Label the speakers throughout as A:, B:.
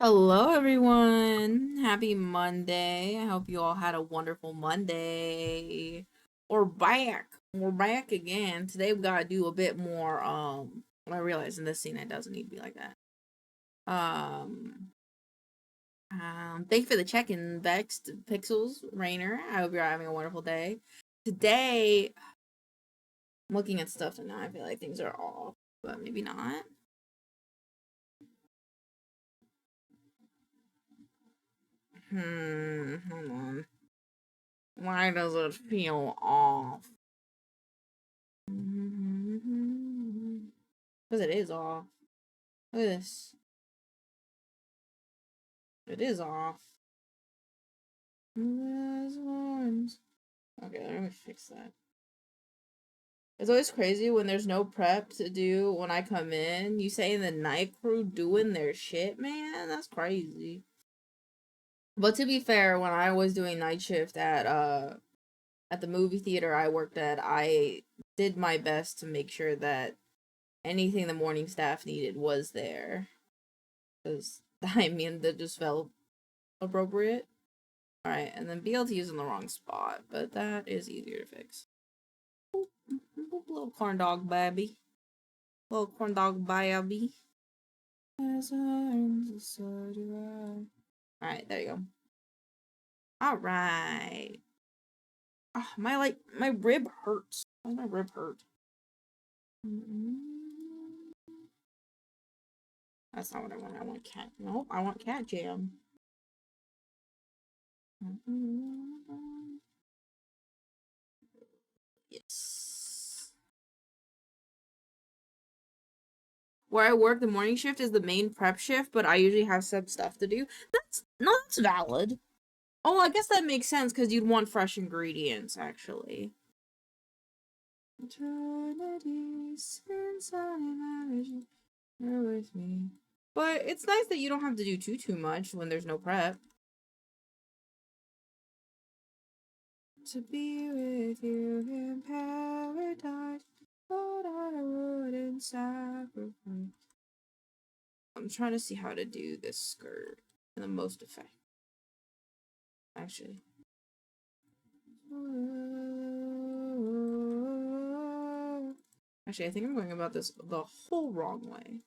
A: Hello, everyone. Happy Monday. I hope you all had a wonderful Monday. We're back. We're back again. Today we gotta do a bit more. I realize in this scene it doesn't need to be like that. Thank you for the check-in, Vexed Pixels Rainer. I hope you're having a wonderful day. Today, I'm looking at stuff and now I feel like things are off, but maybe not. Hold on. Why does it feel off? Because it is off. Look at this. It is off. Okay, let me fix that. It's always crazy when there's no prep to do when I come in. You say the night crew doing their shit, man? That's crazy. But to be fair, when I was doing night shift at the movie theater I worked at, I did my best to make sure that anything the morning staff needed was there. Because, I mean, that just felt appropriate. Alright, and then BLT is in the wrong spot, but that is easier to fix. Little corn dog baby. Little corn dog baby. As so do I. Alright, there you go. Alright. Oh, my rib hurts. Why does my rib hurt? That's not what I want. I want cat. Nope, I want cat jam. Yes. Where I work, the morning shift is the main prep shift, but I usually have some stuff to do. That's valid. Oh, I guess that makes sense because you'd want fresh ingredients, actually. Eternity since I imagined you're with me. But it's nice that you don't have to do too much when there's no prep. To be with you in paradise, but I wouldn't sacrifice. I'm trying to see how to do this skirt in the most effect. Actually. Actually, I think I'm going about this the whole wrong way.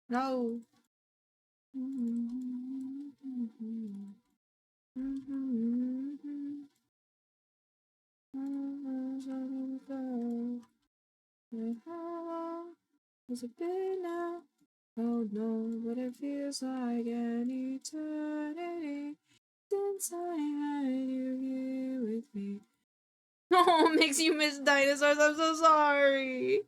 A: No. Has it been now? Oh no, but it feels like an eternity since I had you here with me. Oh, makes you miss dinosaurs. I'm so sorry.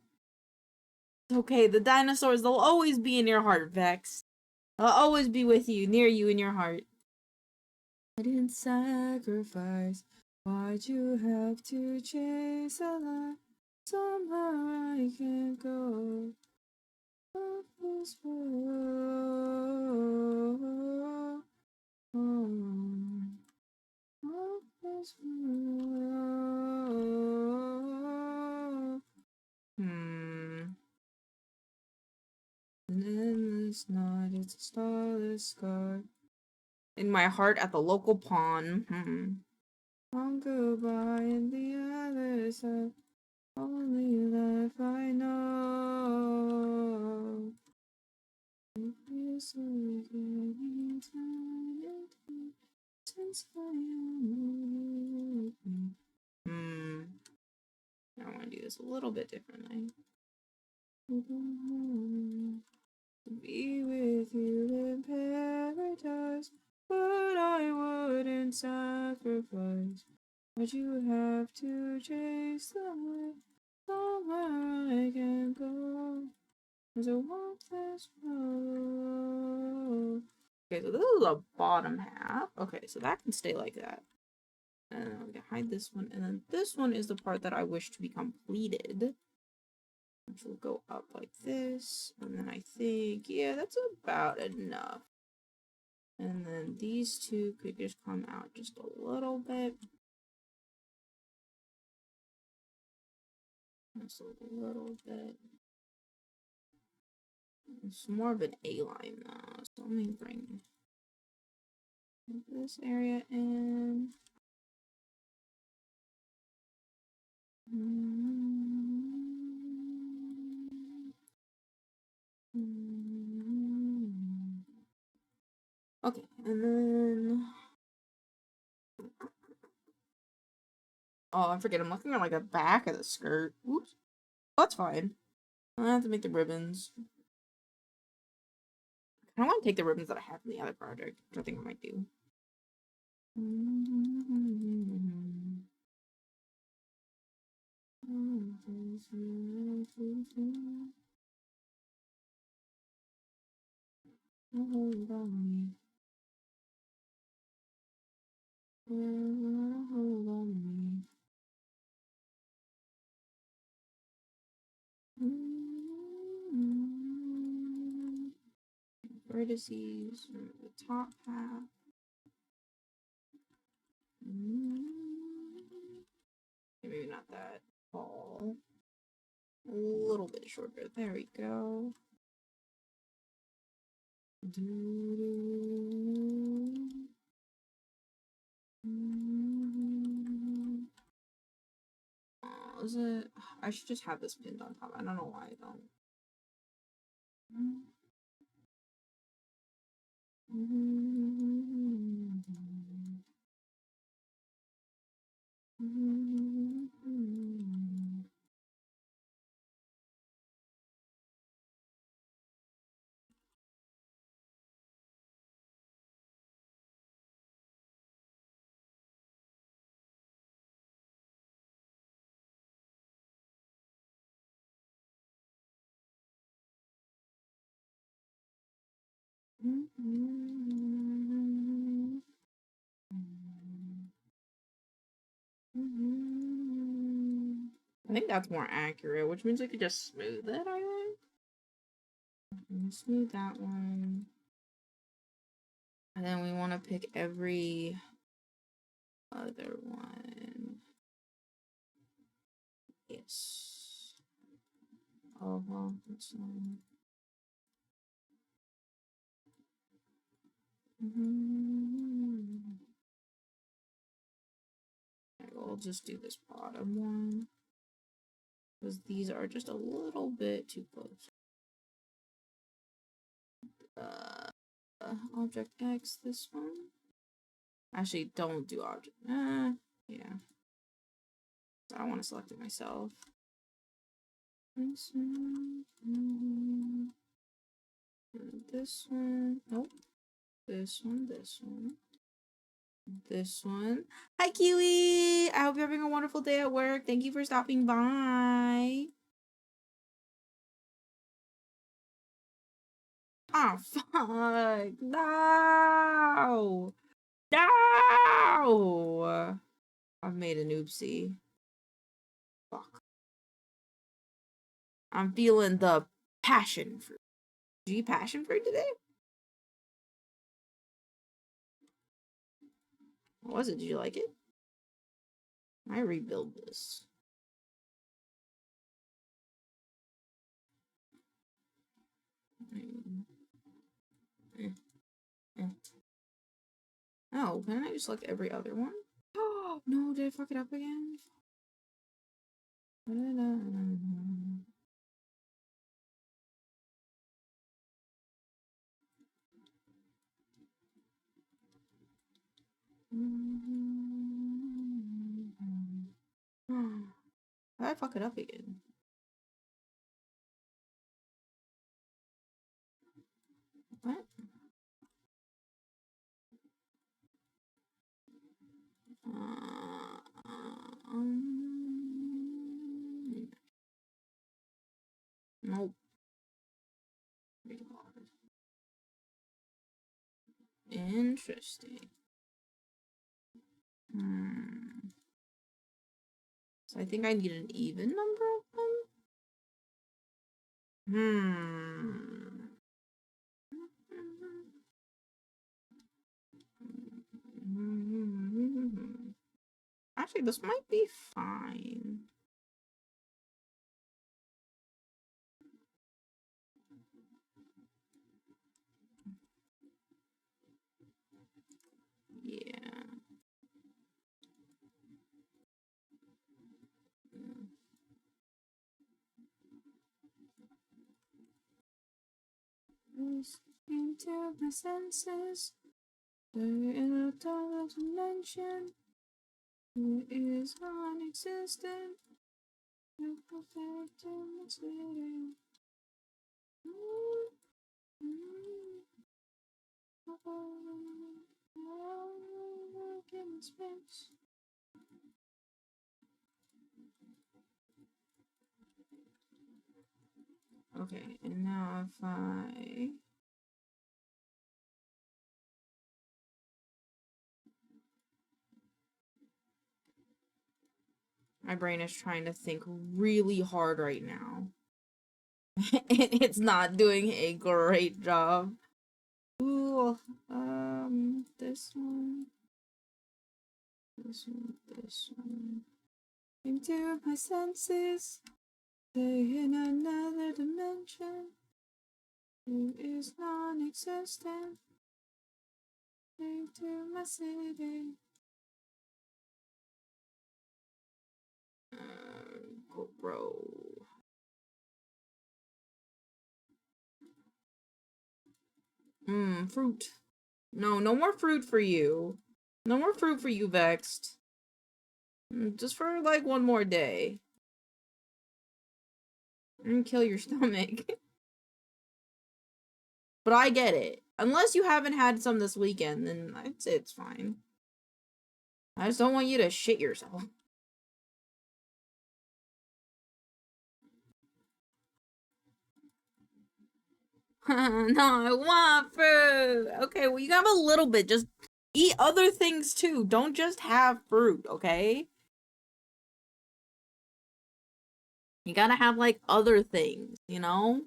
A: Okay, the dinosaurs, they'll always be in your heart, Vex. I'll always be with you, near you in your heart. I didn't sacrifice. Why'd you have to chase a lie? Somehow I can't go. Love was war. Love was war. An endless night, it's a starless sky. In my heart at the local pawn. On goodbye and the other side. Only life I know. It feels like an eternity since I am with me. I want to do this a little bit differently. To be with you in paradise, but I wouldn't sacrifice. But you have to chase the way. Somewhere I can go. There's a walk this road. Okay, so this is the bottom half. Okay, so that can stay like that. And then we can hide this one. And then this one is the part that I wish to be completed. Which will go up like this. And then I think, yeah, that's about enough. And then these two could just come out just a little bit. Just a little bit. It's more of an A-line now, so let me bring this area in. Okay, and then oh, I forget. I'm looking at like the back of the skirt. Oops, oh, that's fine. I have to make the ribbons. I don't want to take the ribbons that I have from the other project, which I think I might do. Hold on me. Hold on me. Vertices, the top half. Maybe not that tall. A little bit shorter. There we go. Oh, is it? I should just have this pinned on top. I don't know why I don't. I think that's more accurate, which means I could just smooth it, I think. Smooth that one. And then we want to pick every other one. Yes. Oh, well, that's one. We'll just do this bottom one. Because these are just a little bit too close. Object X, this one. Actually, don't do object. Yeah. I don't want to select it myself. This one. This one. Nope. This one. This one. This one. Hi, Kiwi! I hope you're having a wonderful day at work. Thank you for stopping by. Oh, fuck. No! No! I've made an oopsie. Fuck. I'm feeling the passion fruit. Did you eat passion fruit today? What was it? Did you like it? I rebuild this. Oh, can I just select every other one? Oh, no, did I fuck it up again? Did I fuck it up again? What? Nope. Interesting. So I think I need an even number of them. Actually, this might be fine. to my senses. They're in a total dimension. It is non-existent. You're perfect in my city. Space. Okay, and now if my brain is trying to think really hard right now. And it's not doing a great job. Ooh, this one. This one, this one. Into my senses. They're in another dimension. It is non-existent. Into my city. Grow. Fruit. No more fruit for you. No more fruit for you, Vexed. Just for like one more day. And kill your stomach. But I get it. Unless you haven't had some this weekend, then I'd say it's fine. I just don't want you to shit yourself. No, I want fruit. Okay, well, you can have a little bit. Just eat other things too. Don't just have fruit, okay? You gotta have, like, other things, you know?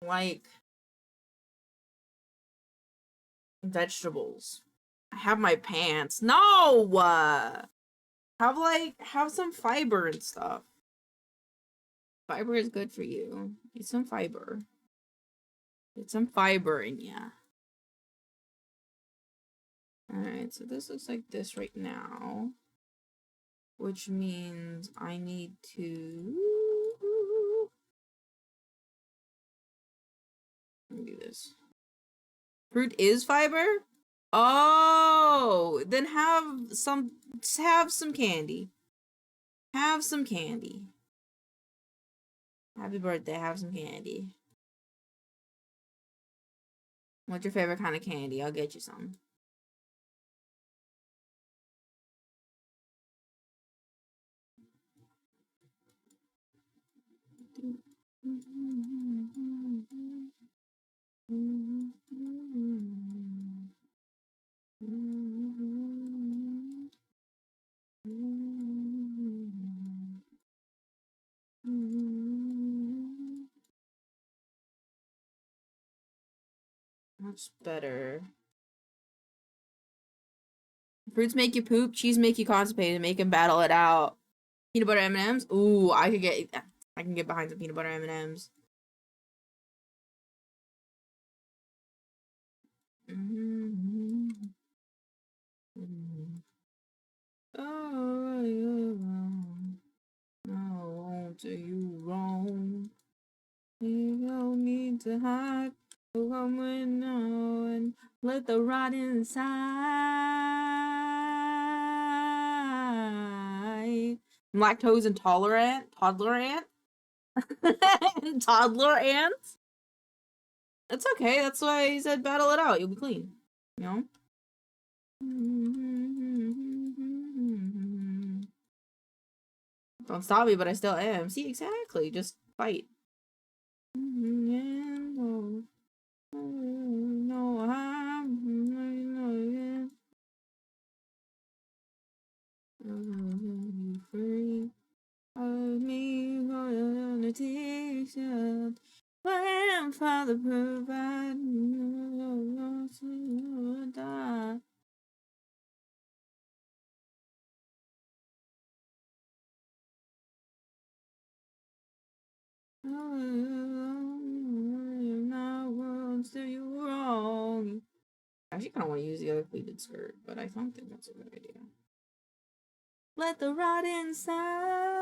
A: Like vegetables. I have my pants. No! Have some fiber and stuff. Fiber is good for you. Eat some fiber. Get some fiber in ya. Alright, so this looks like this right now. Which means I need to do this. Fruit is fiber? Oh, then have some candy. Have some candy. Happy birthday, have some candy. What's your favorite kind of candy? I'll get you some. Much better. Fruits make you poop, cheese make you constipated, make him battle it out. Peanut butter M&Ms? Ooh, I can get behind some peanut butter M&Ms. I won't do you wrong. You don't need to hide. Come in now and let the rot inside. Lactose intolerant? Toddler ant? Toddler ants? It's okay, that's why he said battle it out, you'll be clean. You know? Don't stop me, but I still am. See, exactly, just fight. No, I'm free of me for the t-shirt. Grandfather provide die. Now won't do you wrong. I actually kind of want to use the other pleated skirt, but I don't think that's a good idea. Let the rot inside.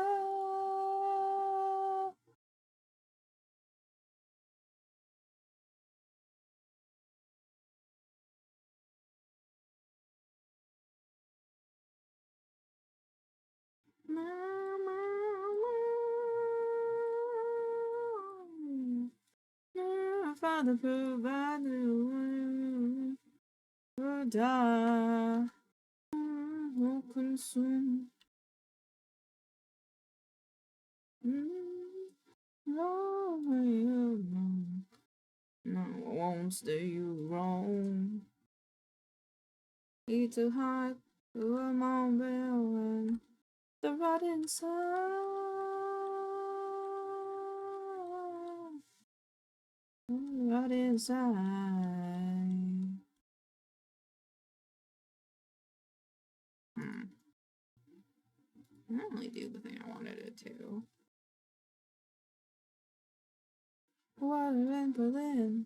A: Father, provide the would die. Will consume. No, I won't stay you wrong. Eat too hot to a mom bell and the right inside. Right inside. I didn't really do the thing I wanted it to. Water in Berlin.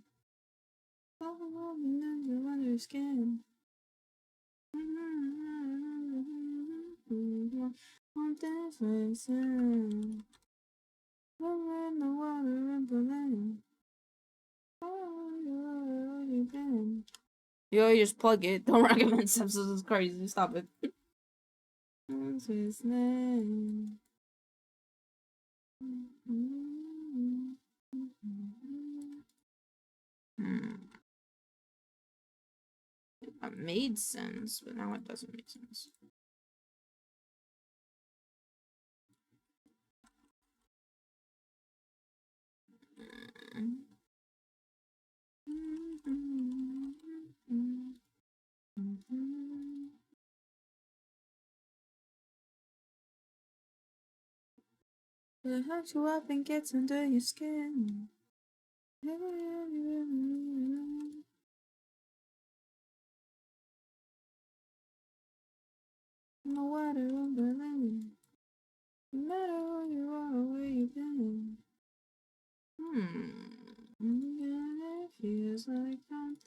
A: Under your skin. One difference. In the water in Berlin. Oh, you been? Yo, you just plug it. Don't recommend steps. This is crazy. Stop it. What's his name? That made sense, but now it doesn't make sense. It hooks you up and gets under your skin. No water in Berlin. No matter who you are or where you've been. Yeah, it feels like I'm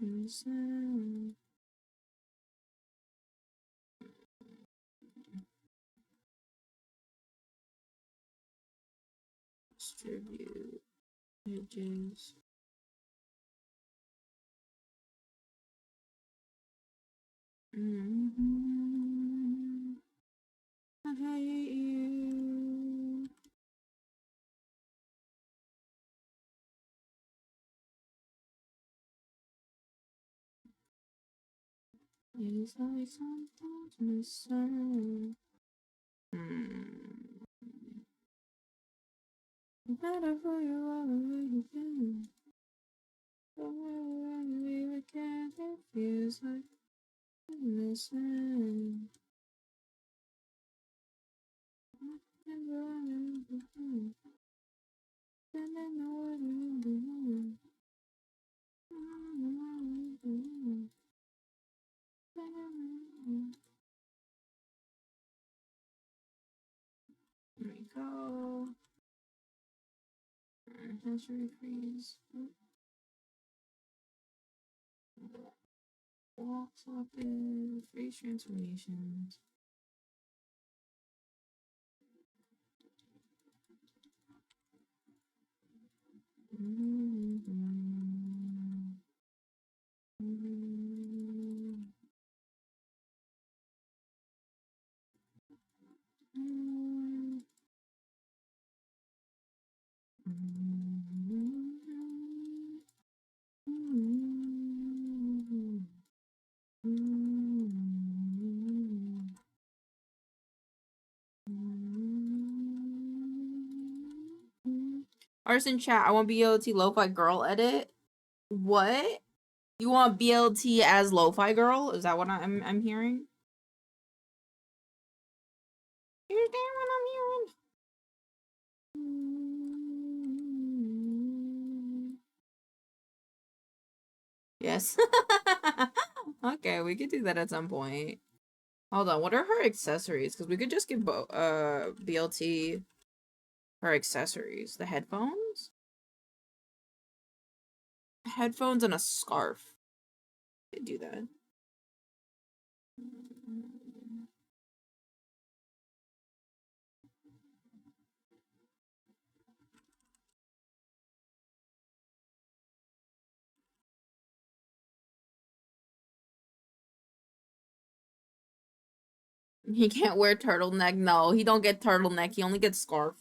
A: missing. Distribute pages. I hate you. It's like something's missing. No matter who you are or where you've been. Somewhere around you again, it feels like I'm missing. There we go. History freeze. Walks up in freeze transformations. Arson chat, I want BLT Lo-Fi Girl edit. What? You want BLT as Lo-Fi Girl? Is that what I'm hearing? Is that what I'm hearing? Yes. Okay, we could do that at some point. Hold on, what are her accessories? Because we could just give BLT her accessories. The headphones? Headphones and a scarf. Could do that. He can't wear turtleneck. No, he don't get turtleneck. He only gets scarf.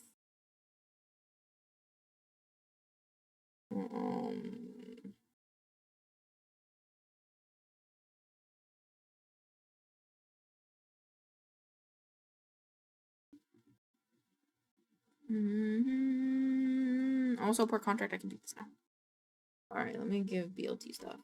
A: Also, per contract, I can do this now. All right, let me give BLT stuff.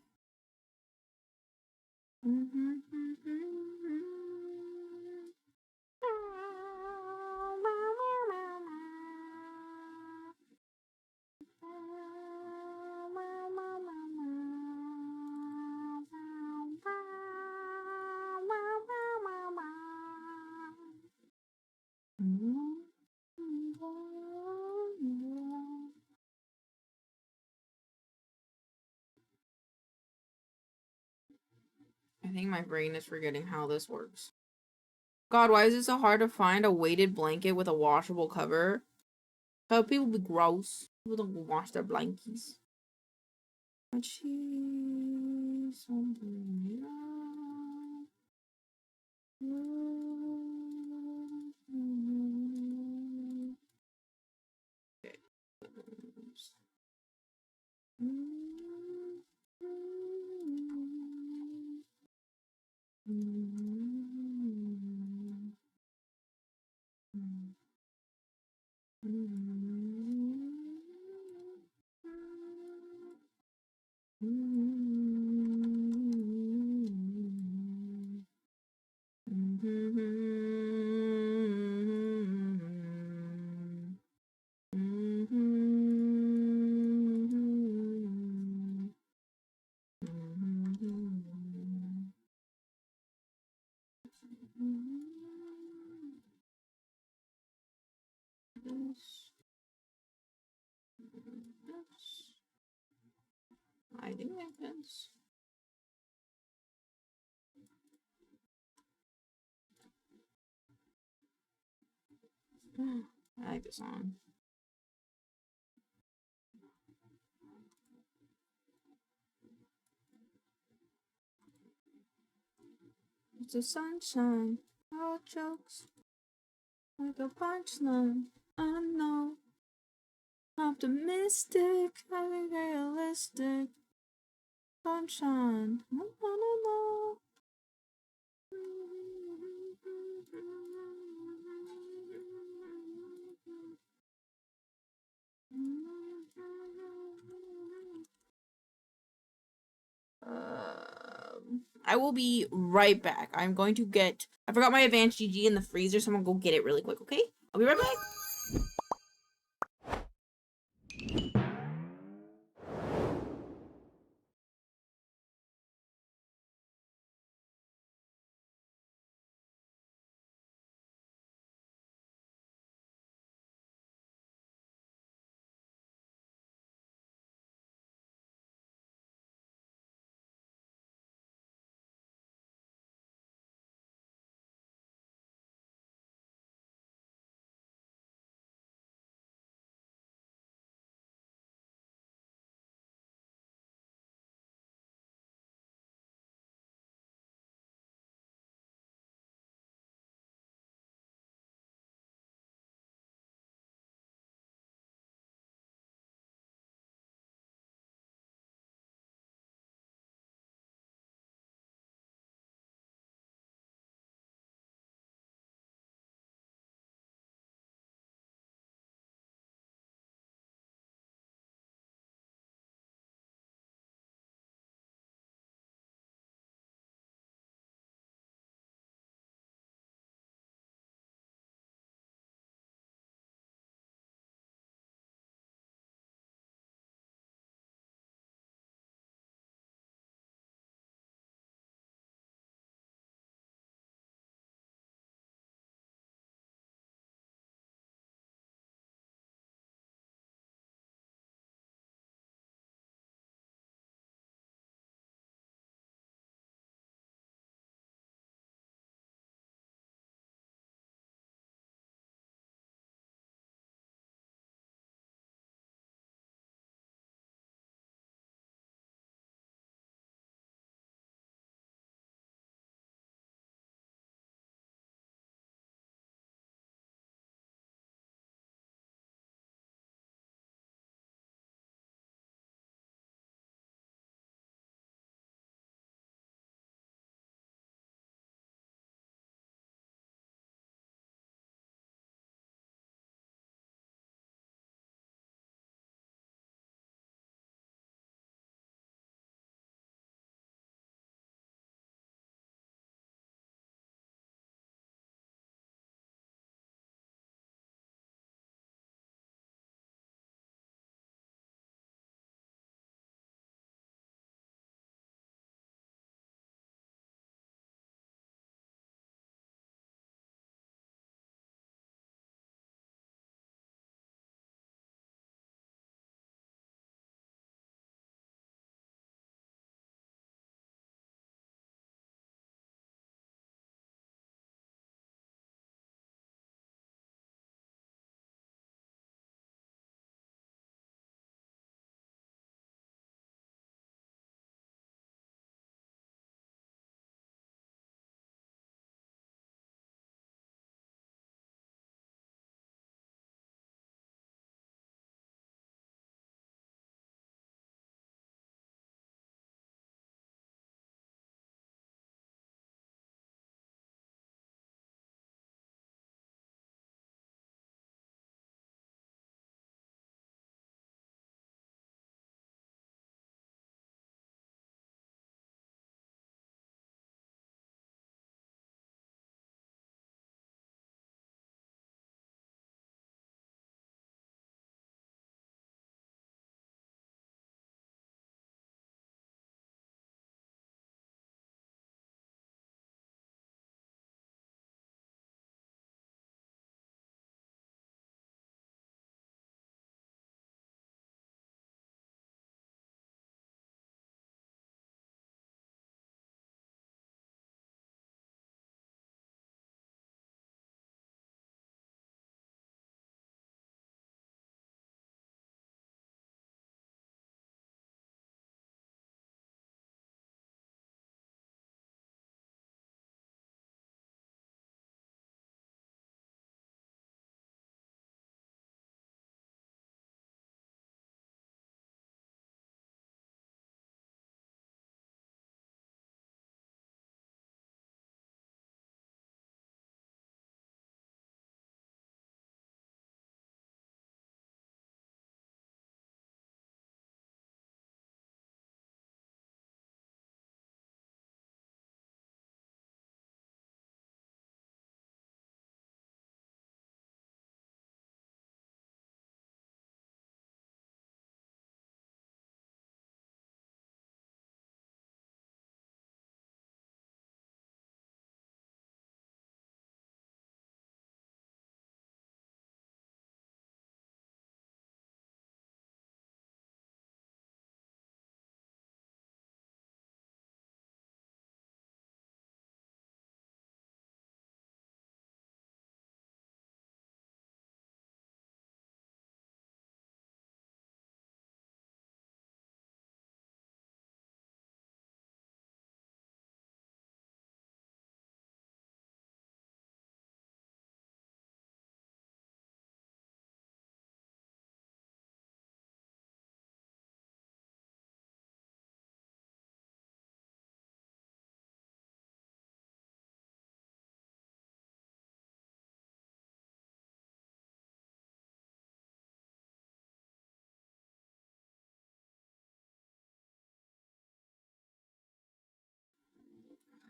A: I think my brain is forgetting how this works. God, why is it so hard to find a weighted blanket with a washable cover? How people be gross. People don't wash their blankies. But she's something else. Okay. I think that makes sense. I like this song. It's the sunshine, all jokes, like a punchline. I know, optimistic, I think realistic. Sunshine, no, no, no, no. I will be right back. I'm going to get... I forgot my advanced GG in the freezer, so I'm gonna go get it really quick, okay? I'll be right back.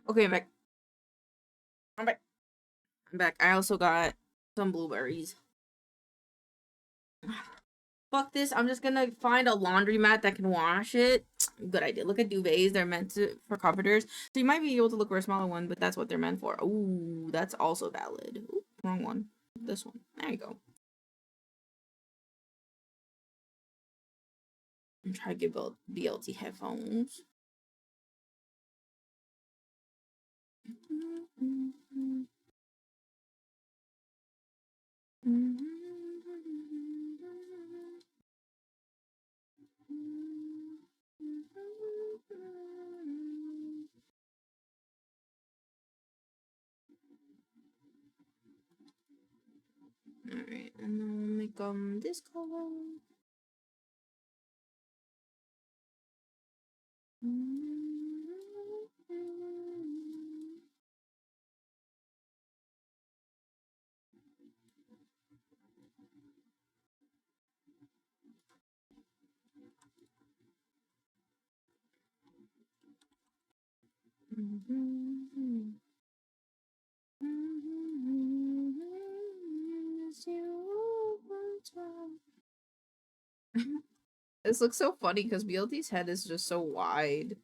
A: Okay, I'm back. I'm back. I'm back. I also got some blueberries. Fuck this. I'm just gonna find a laundromat that can wash it. Good idea. Look at duvets. They're meant for comforters. So you might be able to look for a smaller one, but that's what they're meant for. Ooh, that's also valid. Ooh, wrong one. This one. There you go. I'm trying to get BLT headphones. Alright, and then we'll make this color. This looks so funny because BLT's head is just so wide.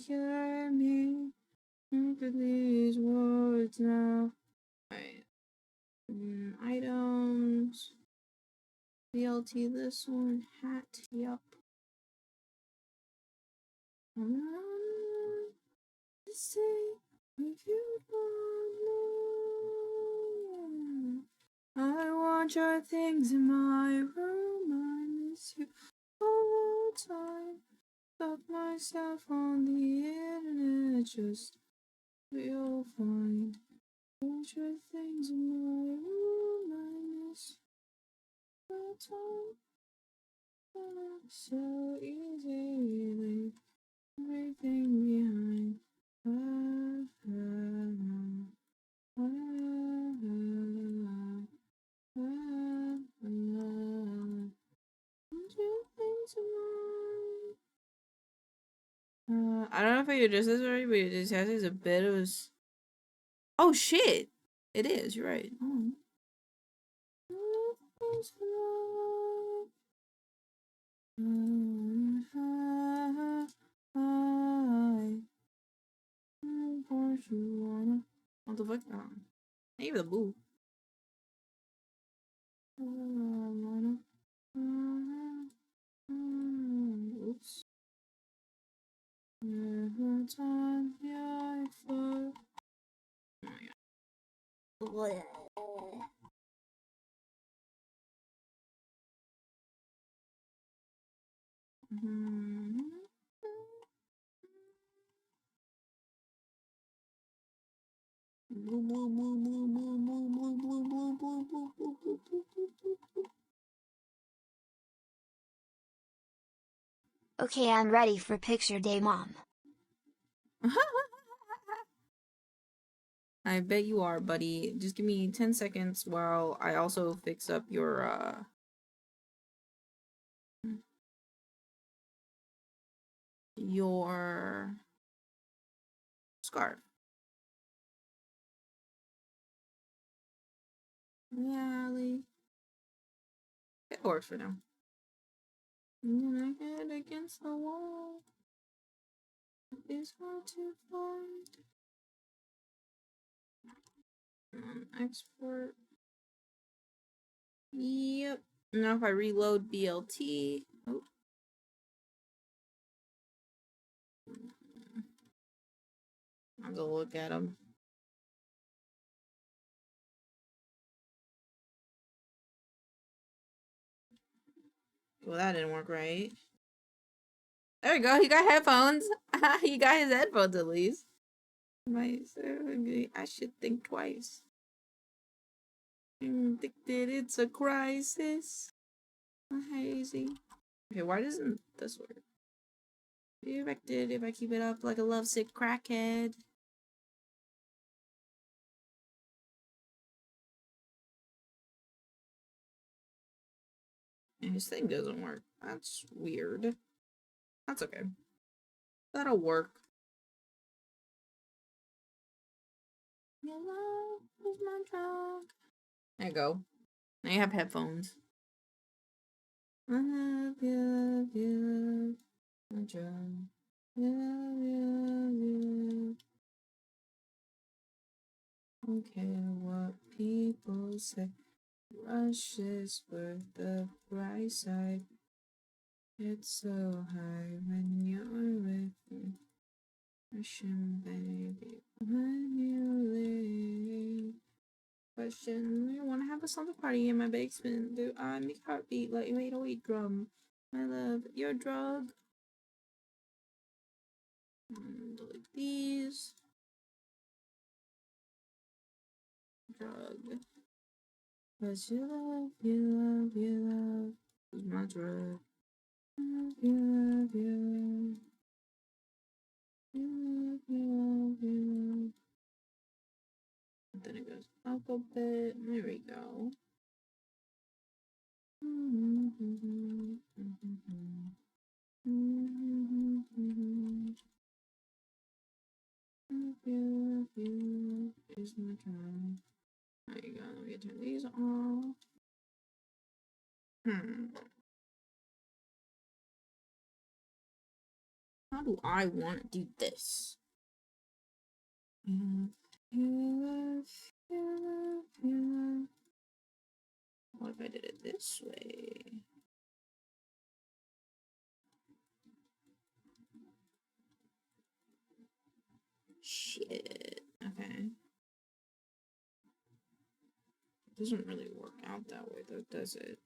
A: Hear me for these words now. Alright. Items. BLT this one. Hat. Yup. Say if you want me. I want your things in my room. I miss you all the time. Got myself on the internet, just you'll find. Want your things in my room. I miss the time. So easy, leave everything behind. I don't know if I addressed this already, but this is a bit of a... Oh shit! It is, you're right. Oh. What the fuck? Maybe the boo. Oops. Every time I fall. Oh my god.
B: Okay, I'm ready for picture day, Mom.
A: I bet you are, buddy. Just give me 10 seconds while I also fix up your scarf. Really? It works for now. And then I head against the wall. It's hard to find. Export. Yep. Now if I reload BLT. Oh. I'll go look at them. Well, that didn't work right. There we go. He got headphones. He got his headphones at least. I should think twice. I'm addicted, it's a crisis. A hazy. Okay, why doesn't this work? Be erected if I keep it up like a lovesick crackhead. And his thing doesn't work. That's weird. That's okay. That'll work. Your love is my drug. There you go. Now you have headphones. I love you, love you, love my drug. Love you. Don't care what people say. Rush is worth the price. I get so high when you're with me. Russian baby, when you leave. Question: we want to have a slumber party in my basement. Do I make heartbeat like an 808 drum? I love your drug. Delete these. Drug. Cause you love is my drug. Love you, love. And then it goes up a bit. There we go. Is my drug. There you go. Let me turn these off. How do I want to do this? What if I did it this way? Shit. Okay. It doesn't really work out that way though, does it?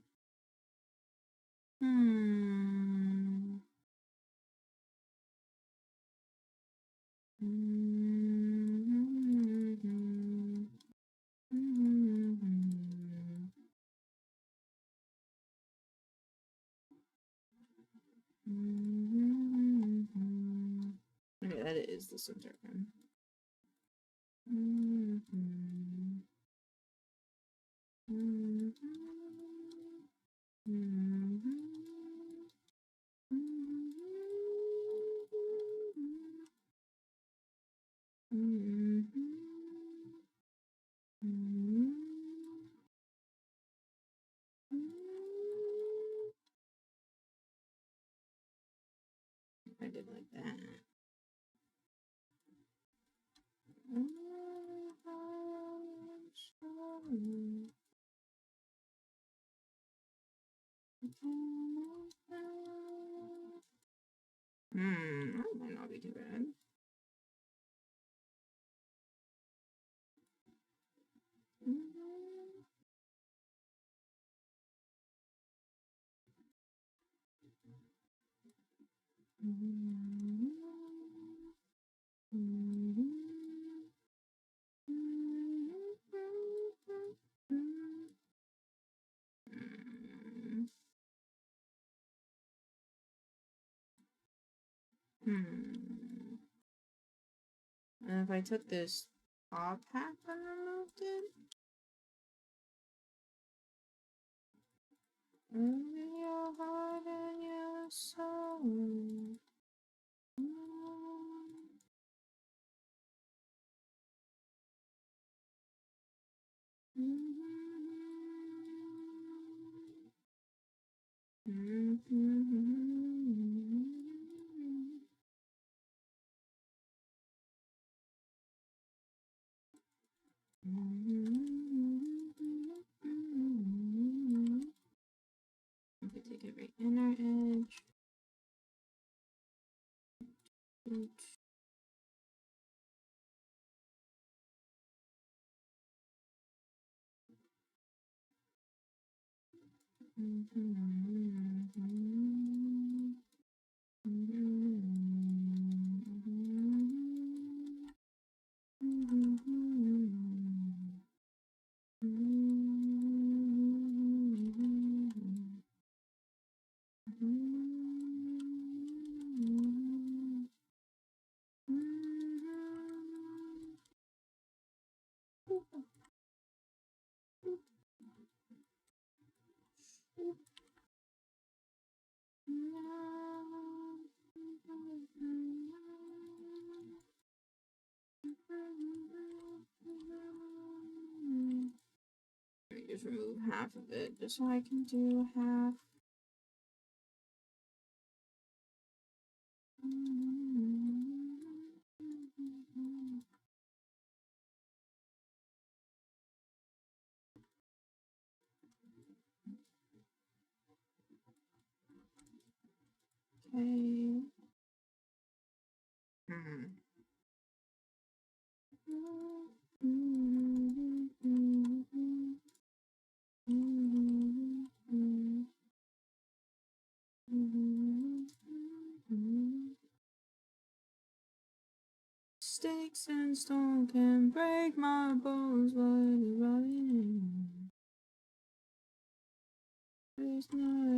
A: Okay, that is the center one. I did like that. That might not be too bad. And if I took this top half and removed it, your heart and your soul. Okay, take every inner edge. just remove half of it, just so I can do half. Okay. Sticks and stone can break my bones, but running. There's no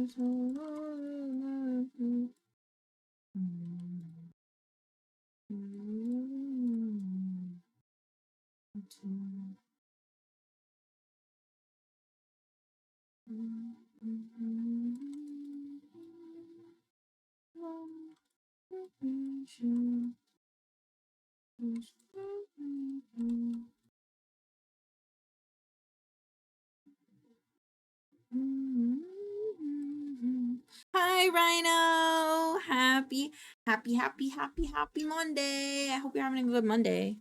A: Hi, Rhino! Happy Monday! I hope you're having a good Monday.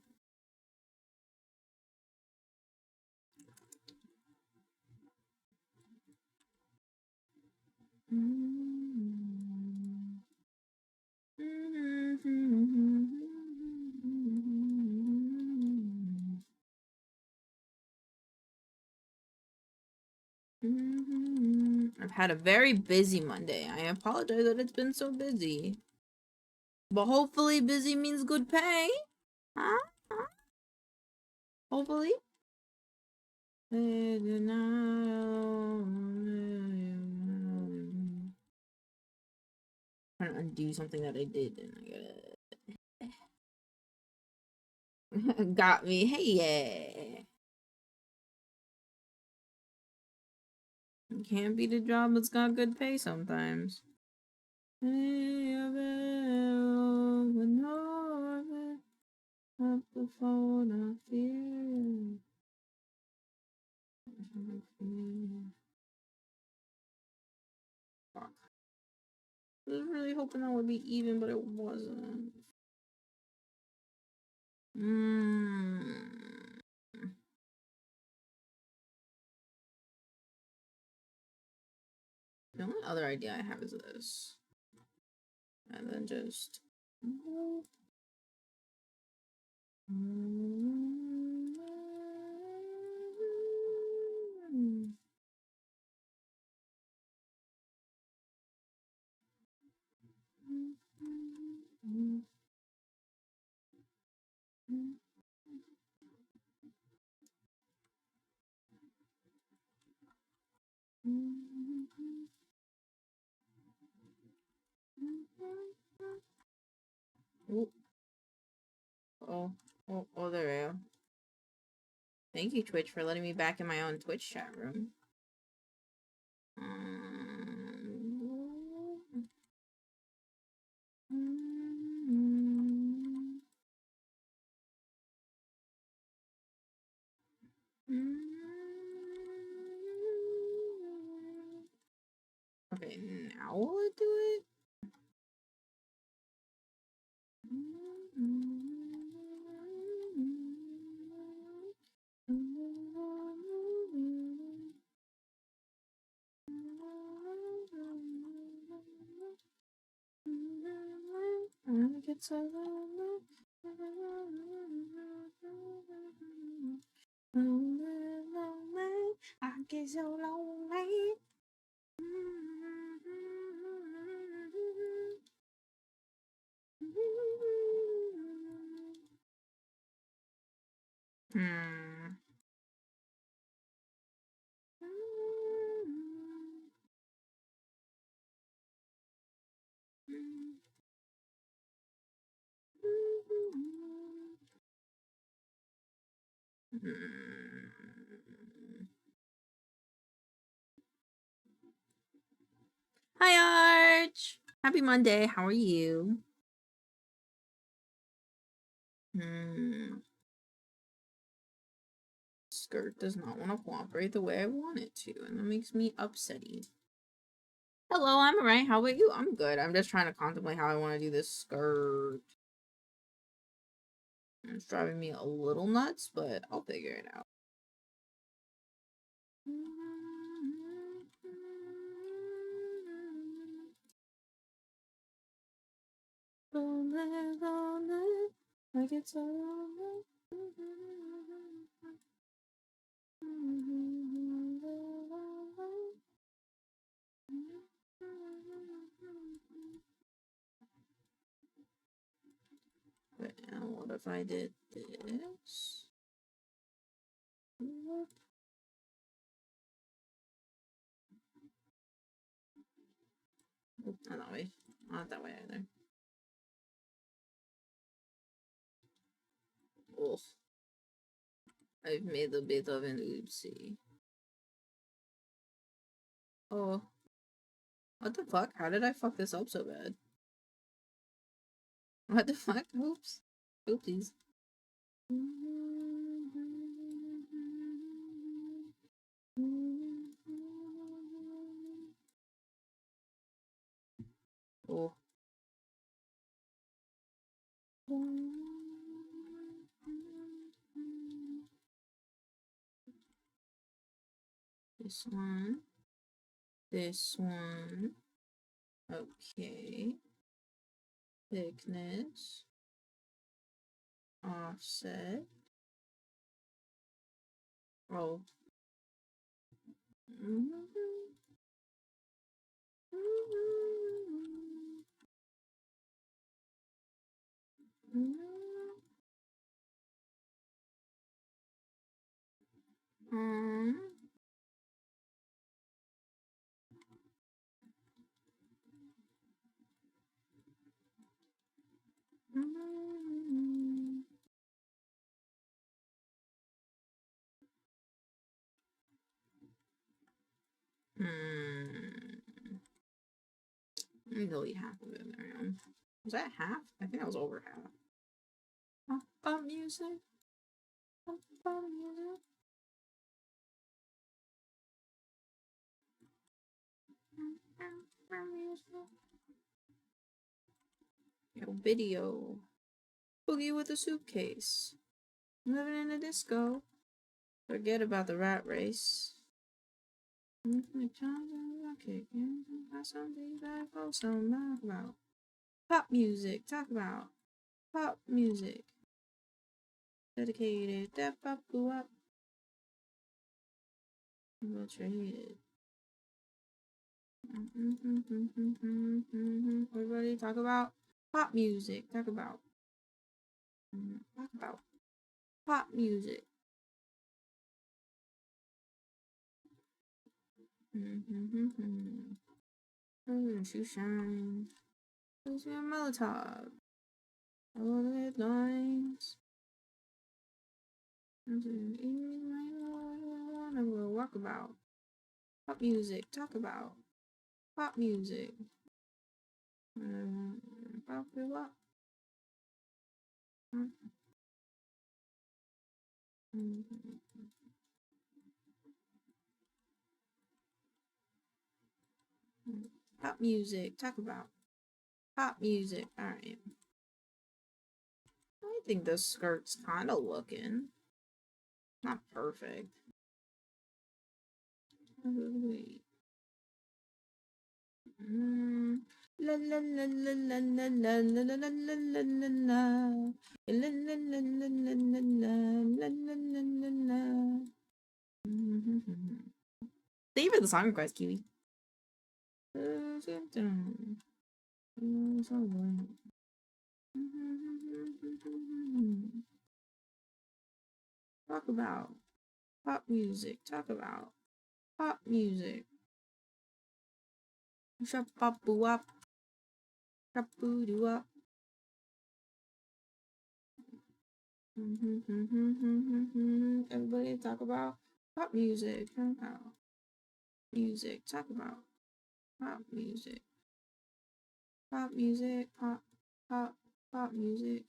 A: I've had a very busy Monday. I apologize that it's been so busy. But hopefully busy means good pay. Huh? Hopefully. Trying to undo something that I did and I gotta got me. Hey, yeah. It can't be the job that's got good pay sometimes. Up the phone, I feel. Fuck. I was really hoping that would be even, but it wasn't. The only other idea I have is this. And then just... Oh, there we go. Thank you, Twitch, for letting me back in my own Twitch chat room. Okay, now will it do it? I get so lonely. I get so lonely. Hi, Arch! Happy Monday, how are you? skirt does not want to cooperate the way I want it to, and that makes me upsetty. Hello, I'm alright. How about you? I'm good. I'm just trying to contemplate how I want to do this skirt. It's driving me a little nuts, but I'll figure it out. Like it's all Wait, now what if I did this? Not that way. Not that way either. Ugh. I've made a bit of an oopsie. Oh. What the fuck? How did I fuck this up so bad? What the fuck? Oops. Oopsies. Oh. This one. This one. Okay. Thickness. Offset. Oh. Let me delete half of it there. Was that half? I think that was over half. Pop music. Pop music. Yo, video. Boogie with a suitcase. Living in a disco. Forget about the rat race. Pop music. Talk about pop music. Dedicated. That pop blew up. Infiltrated. Everybody talk about pop music. Talk about pop music. Shoe shine. Where's your Molotov? All the headlines. I'm gonna walk about pop music. Talk about pop music. Pop it up. Pop music. Talk about pop music. Alright. I think the skirt's kind of looking. Not perfect. La la la la la la la la la la la la la la. La la la la la la la la la la la. Thank you for the song request, Kiwi. Talk about pop music. Talk about pop music. Shop pop boo up. Shop boo doo up. Everybody talk about pop music. Talk about music. Talk about pop music. Pop music. Pop music.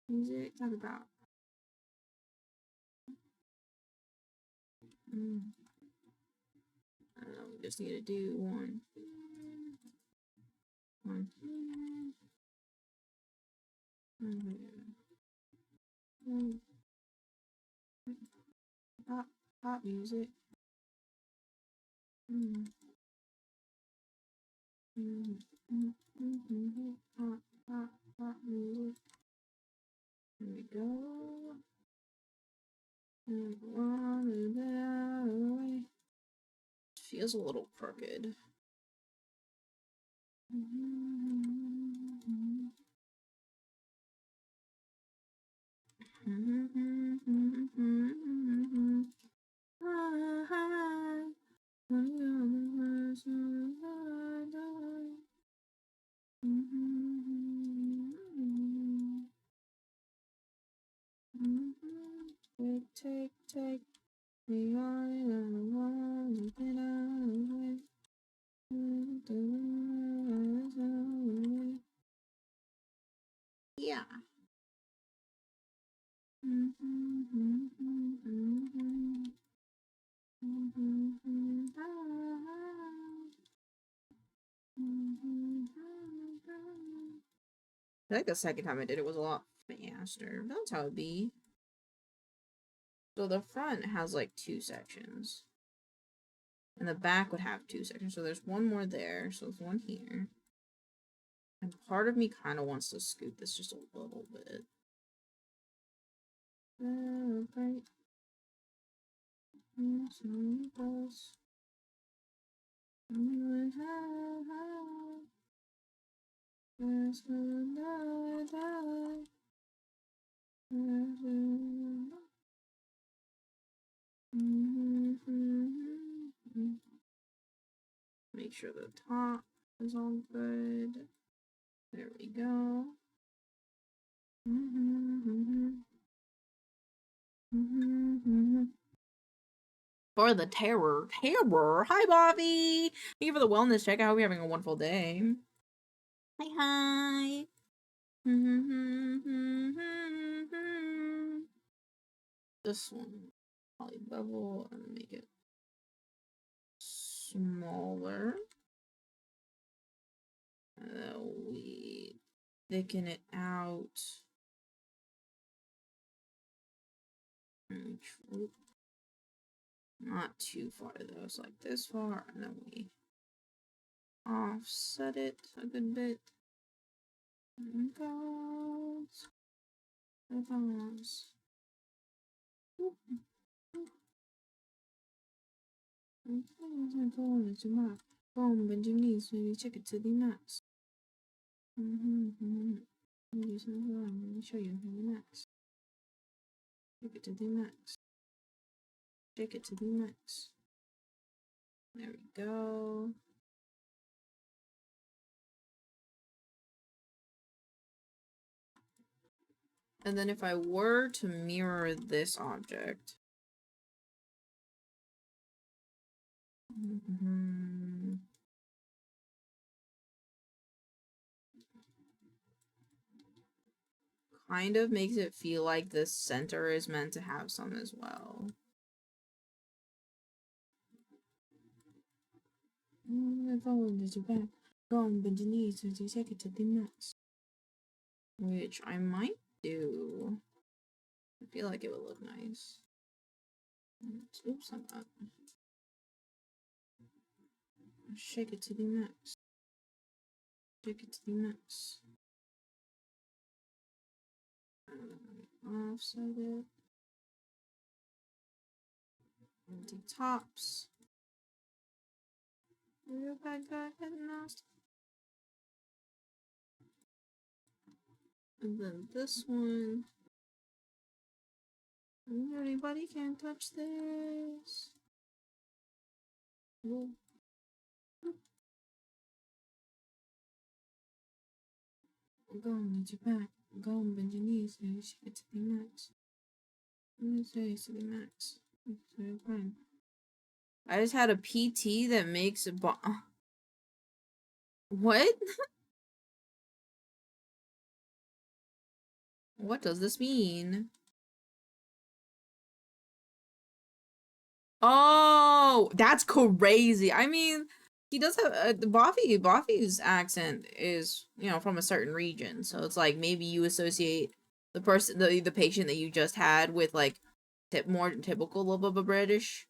A: Music, talk about. I don't know, we just need to do one. Pop music. Pop music. There we go. Feels a little crooked. Take me on and on, get away. Yeah. I think the second time I did it was a lot faster. That's how it'd be. So the front has like 2 sections. And the back would have 2 sections. So there's one more there. So there's one here. And part of me kind of wants to scoot this just a little bit. Right. Make sure the top is all good. There we go. For the terror. Hi, Bobby. Thank you for the wellness check. I hope you're having a wonderful day. Hi. This one, probably bevel and make it smaller. We thicken it out. Not too far though, it's like this far, and then we offset it a good bit. There it goes. There it goes. Boom, Benjamin, so you check it to the max. Let me show you the max. Check it to the max. Check it to the max. There we go. And then if I were to mirror this object, kind of makes it feel like the center is meant to have some as well. Which I might do. I feel like it would look nice. Oops, I'm up. Shake it to the max. Shake it to the max. Offset it. Empty tops. Real bad guy heading out. And then this one. Anybody can touch this. Whoa. Go on your back. Go on, bend your knees. And shake it to the max. Say to the max. I just had a PT that makes a what? What does this mean? Oh, that's crazy. I mean, he does have Buffy's accent is, you know, from a certain region. So it's like maybe you associate the patient that you just had with like more typical of a British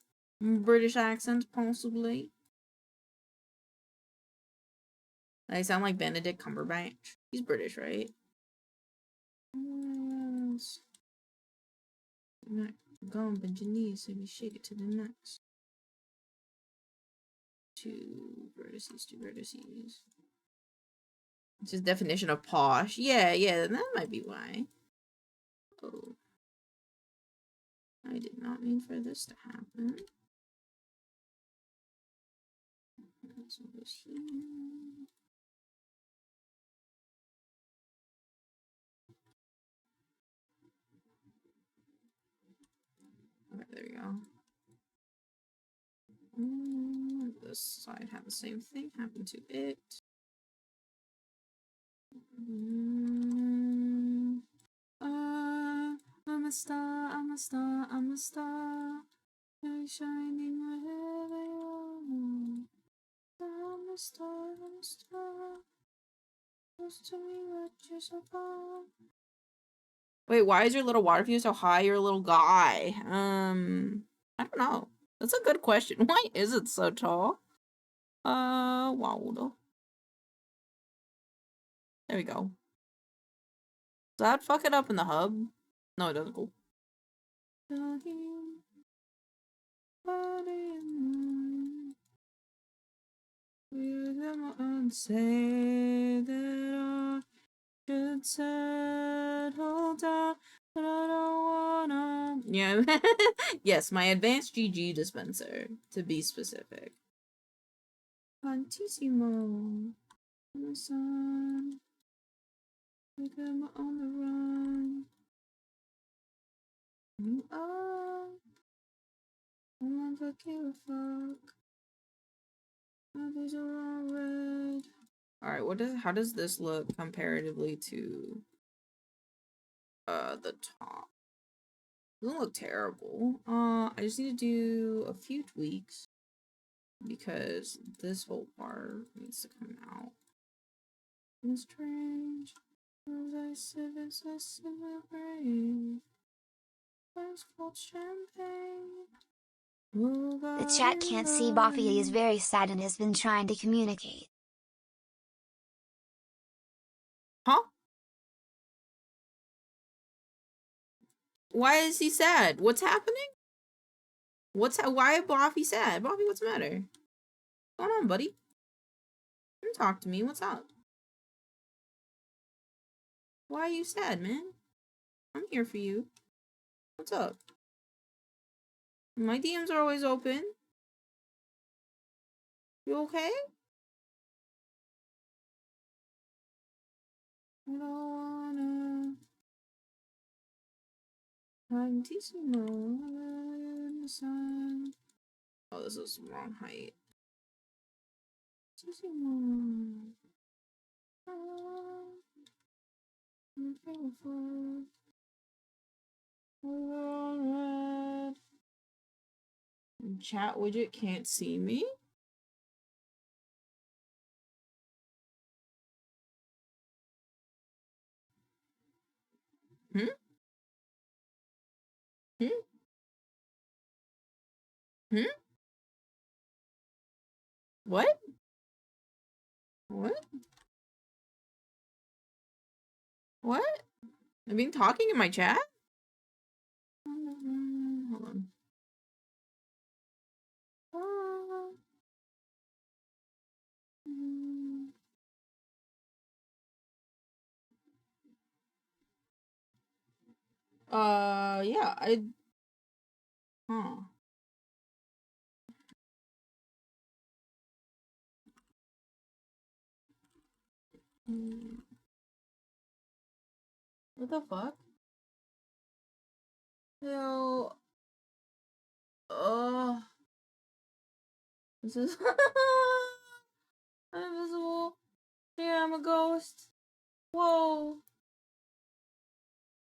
A: accent, possibly. I sound like Benedict Cumberbatch. He's British, right? Yes. Go on, bend your knees so you shake it to the next. Two vertices. It's his definition of posh. Yeah, that might be why. Oh. I did not mean for this to happen. This one goes here. Okay, there we go. This side had the same thing happen to it. I'm a star, I'm a star, I'm a star. You're shining wherever you are. I'm a star, I'm a star. Close to me, but you're so far. Wait, why is your little water view so high? You're a little guy. I don't know. That's a good question. Why is it so tall? Wow. There we go. Does that fuck it up in the hub? No, it doesn't. Cool. Say that I should settle down, but I don't wanna. Yeah. Yes, my advanced GG dispenser, to be specific. Antissimo. In the sun. Look I'm on the run. You are. I'm not give a fuck. Others are all red. Alright, how does this look comparatively to the top? Doesn't look terrible. I just need to do a few tweaks because this whole part needs to come out. It's strange. As I sit in my grave. It's called champagne.
B: The chat can't see Buffy is very sad and has been trying to communicate.
A: Huh? Why is he sad? What's happening? Why is Buffy sad? Buffy, what's the matter? What's going on, buddy? Come talk to me. What's up? Why are you sad, man? I'm here for you. What's up? My DMs are always open. You okay? I don't wanna. I'm teaching in the sun. Oh, this is the wrong height. Chat widget can't see me? Hmm? Hmm? Hmm? What? What? What? I've been talking in my chat? Hold on. Yeah, huh. What the fuck? Yo, this is I'm invisible. Yeah, I'm a ghost. Whoa.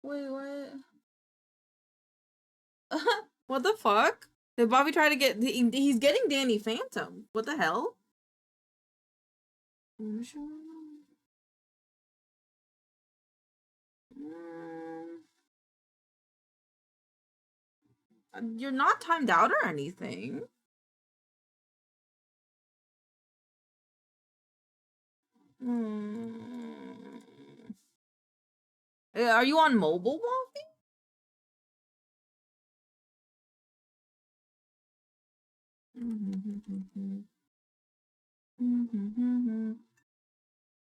A: Wait, what? What the fuck? Did Bobby try to get... He's getting Danny Phantom. What the hell? You're not timed out or anything. Are you on mobile, Bobby?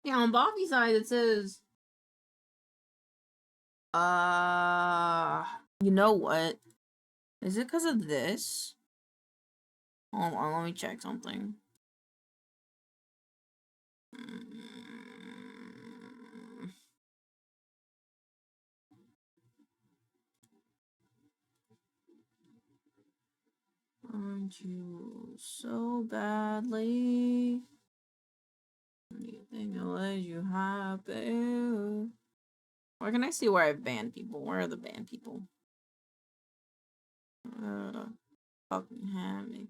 A: Yeah, on Bobby's side it says, you know what? Is it because of this? Hold on, let me check something. Aren't you so badly? Anything to let you happy? Where can I see where I've banned people? Where are the banned people? Fucking have me.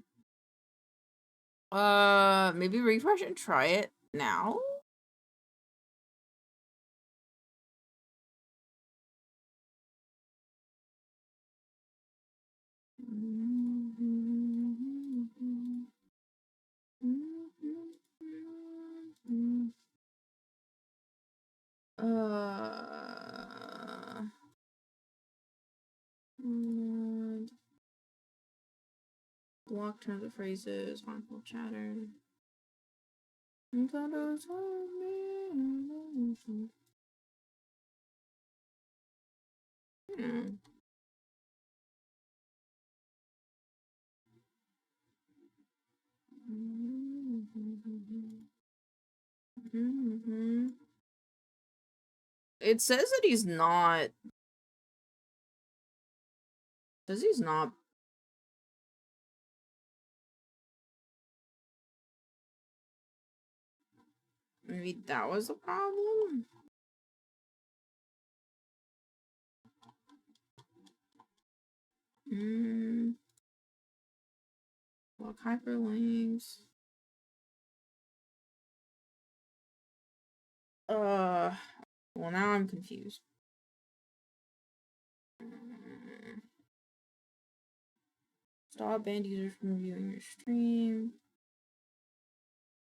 A: Maybe refresh and try it now? Block terms of phrases, harmful chatter. It says that he's not. Says he's not. Maybe that was the problem? Block hyperlinks. Well, now I'm confused. Stop banned users from viewing your stream.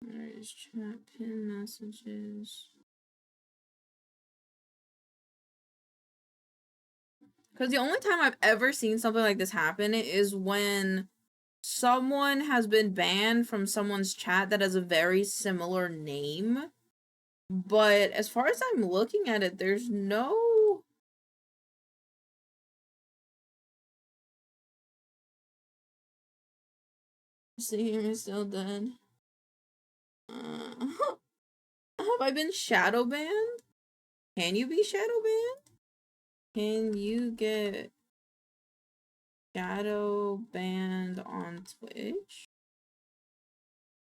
A: There is chat pin messages. Because the only time I've ever seen something like this happen is when someone has been banned from someone's chat that has a very similar name. But as far as I'm looking at it, there's no... Stream is still dead. Have I been shadow banned? Can you be shadow banned? Can you get shadow banned on Twitch?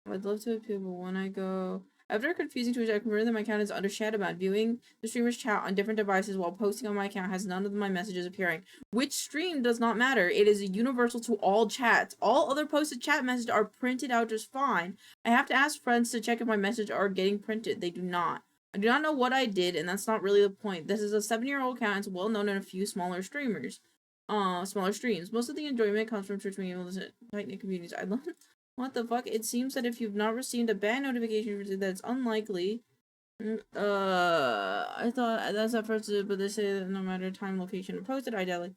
A: I'd love to appeal, but when I go... After confusing Twitch, I converted that my account is under shadow ban. Viewing the streamer's chat on different devices while posting on my account has none of my messages appearing. Which stream does not matter. It is universal to all chats. All other posted chat messages are printed out just fine. I have to ask friends to check if my messages are getting printed. They do not. I do not know what I did, and that's not really the point. This is a 7-year-old account. It's well known in a few smaller streamers. Smaller streams. Most of the enjoyment comes from Twitch being able to tight-knit communities. I love it. What the fuck? It seems that if you've not received a ban notification, that it's unlikely. I thought that's at first, but they say that no matter time, location, or posted, I doubt it.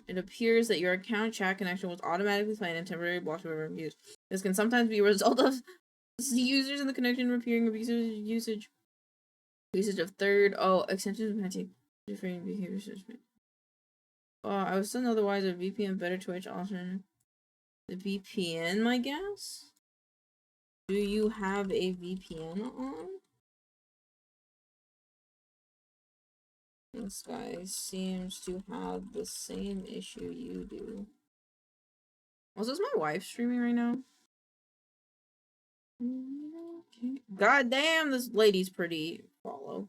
A: It appears that your account chat connection was automatically planned and temporarily blocked by reviews. This can sometimes be a result of users in the connection repeating abusive usage of third extensions of anti different behavior assessment. I would still otherwise a VPN better Twitch alternate. The VPN, my guess? Do you have a VPN on? This guy seems to have the same issue you do. Also, is my wife streaming right now? God damn, this lady's pretty. Follow.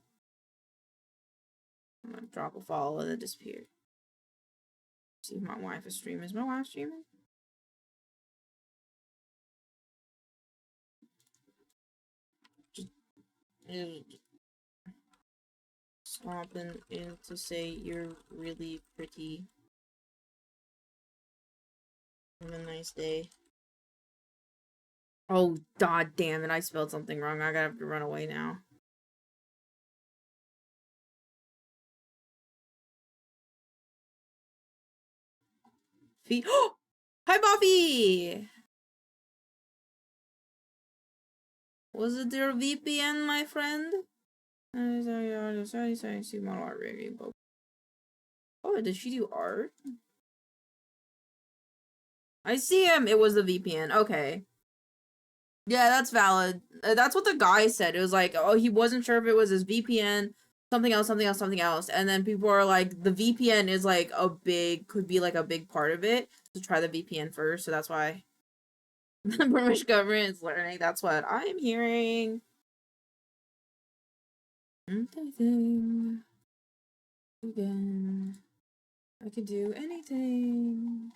A: I'm gonna drop a follow and then disappear. See if my wife is streaming. Is my wife streaming? Just stopping in to say you're really pretty. Have a nice day. Oh, god damn it, I spelled something wrong. I gotta have to run away now. Hi, Buffy! Was it your VPN, my friend? Sorry, see model art rigging. Oh, did she do art? I see him. It was the VPN. Okay. Yeah, that's valid. That's what the guy said. It was like, oh, he wasn't sure if it was his VPN, something else, something else, something else. And then people are like, the VPN is like could be like a big part of it. So try the VPN first. So that's why the British government is learning. That's what I'm hearing. Anything. Again. I could do anything.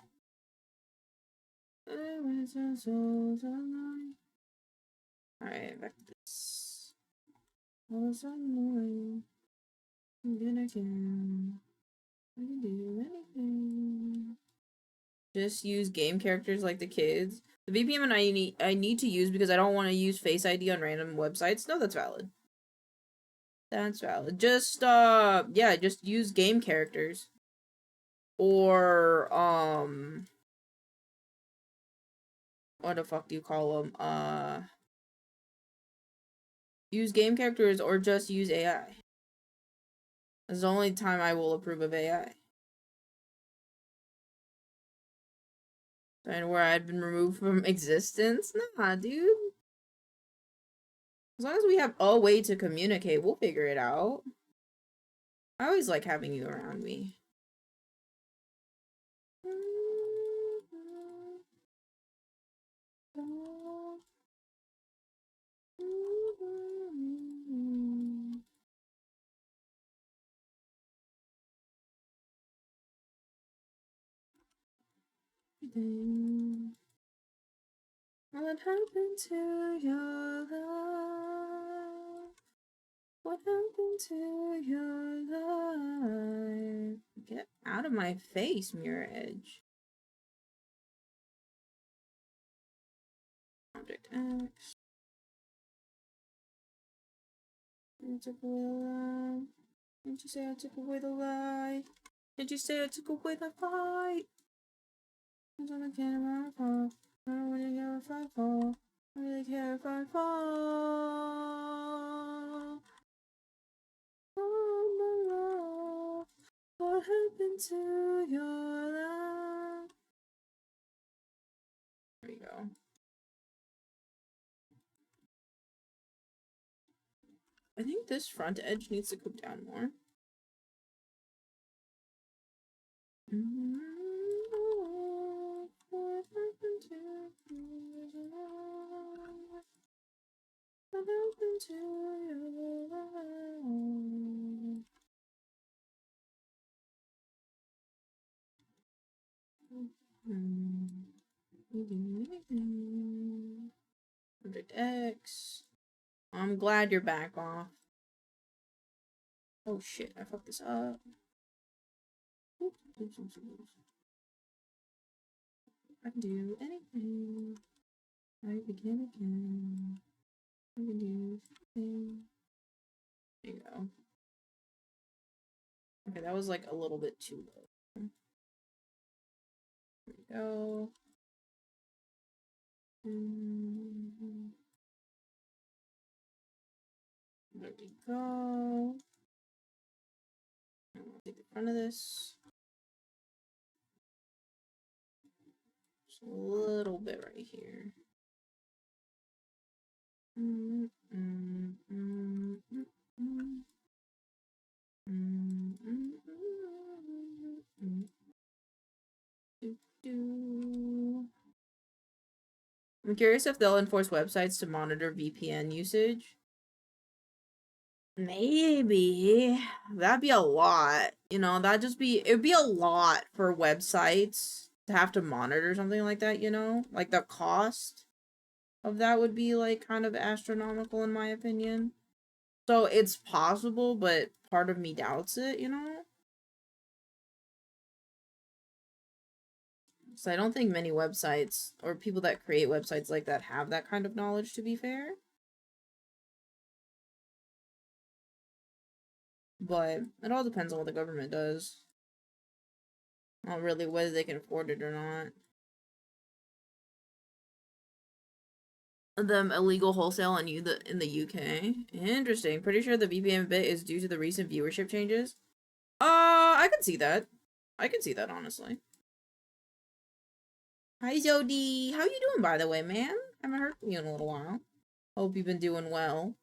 A: Alright, back to this. Again. I can do anything. Just use game characters like the kids. The VPN I need to use because I don't want to use Face ID on random websites. No, that's valid. That's valid. Just yeah, just use game characters. Or what the fuck do you call them? Use game characters or just use AI. That's the only time I will approve of AI. And where I'd been removed from existence? Nah, dude. As long as we have a way to communicate, we'll figure it out. I always like having you around me. What happened to your love? What happened to your life? Get out of my face, Mirror Edge. Object X. I took away the lie. Didn't you say I took away the lie? Did you say I took away the fight? I don't care if I fall. I don't really care if I fall. I don't really care if I fall. Oh, my love. What happened to your love? There we go. I think this front edge needs to go down more. What happened to your love? What happened to your love? Project X. I'm glad you're back off. Oh shit, I fucked this up. I can do anything. I begin again. I can do anything. There you go. Okay, that was like a little bit too low. There we go. There we go. I'll take the front of this. Just a little bit right here. I'm curious if they'll enforce websites to monitor VPN usage. Maybe. That'd be a lot. You know, it'd be a lot for websites to have to monitor something like that, you know? Like, the cost of that would be, like, kind of astronomical in my opinion. So, it's possible, but part of me doubts it, you know? So I don't think many websites, or people that create websites like that, have that kind of knowledge, to be fair. But it all depends on what the government does. Not really whether they can afford it or not. The illegal wholesale in the UK. Interesting. Pretty sure the VPN bit is due to the recent viewership changes. I can see that. I can see that, honestly. Hi, Zodi. How you doing, by the way, man? I haven't heard from you in a little while. Hope you've been doing well.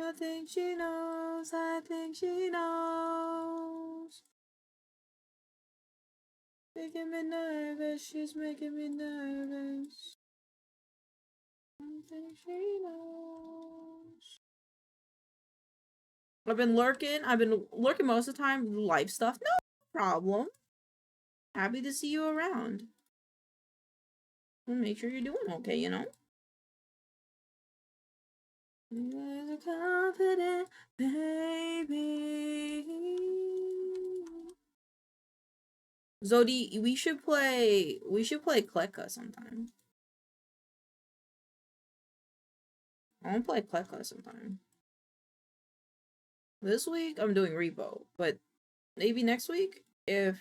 A: I think she knows. I think she knows. Making me nervous. She's making me nervous. I think she knows. I've been lurking most of the time. Life stuff. No problem. Happy to see you around. Make sure you're doing okay, you know? You're a confident baby. Zodi, we should play Kleka sometime. I want to play Kleka sometime. This week I'm doing Repo, but maybe next week, if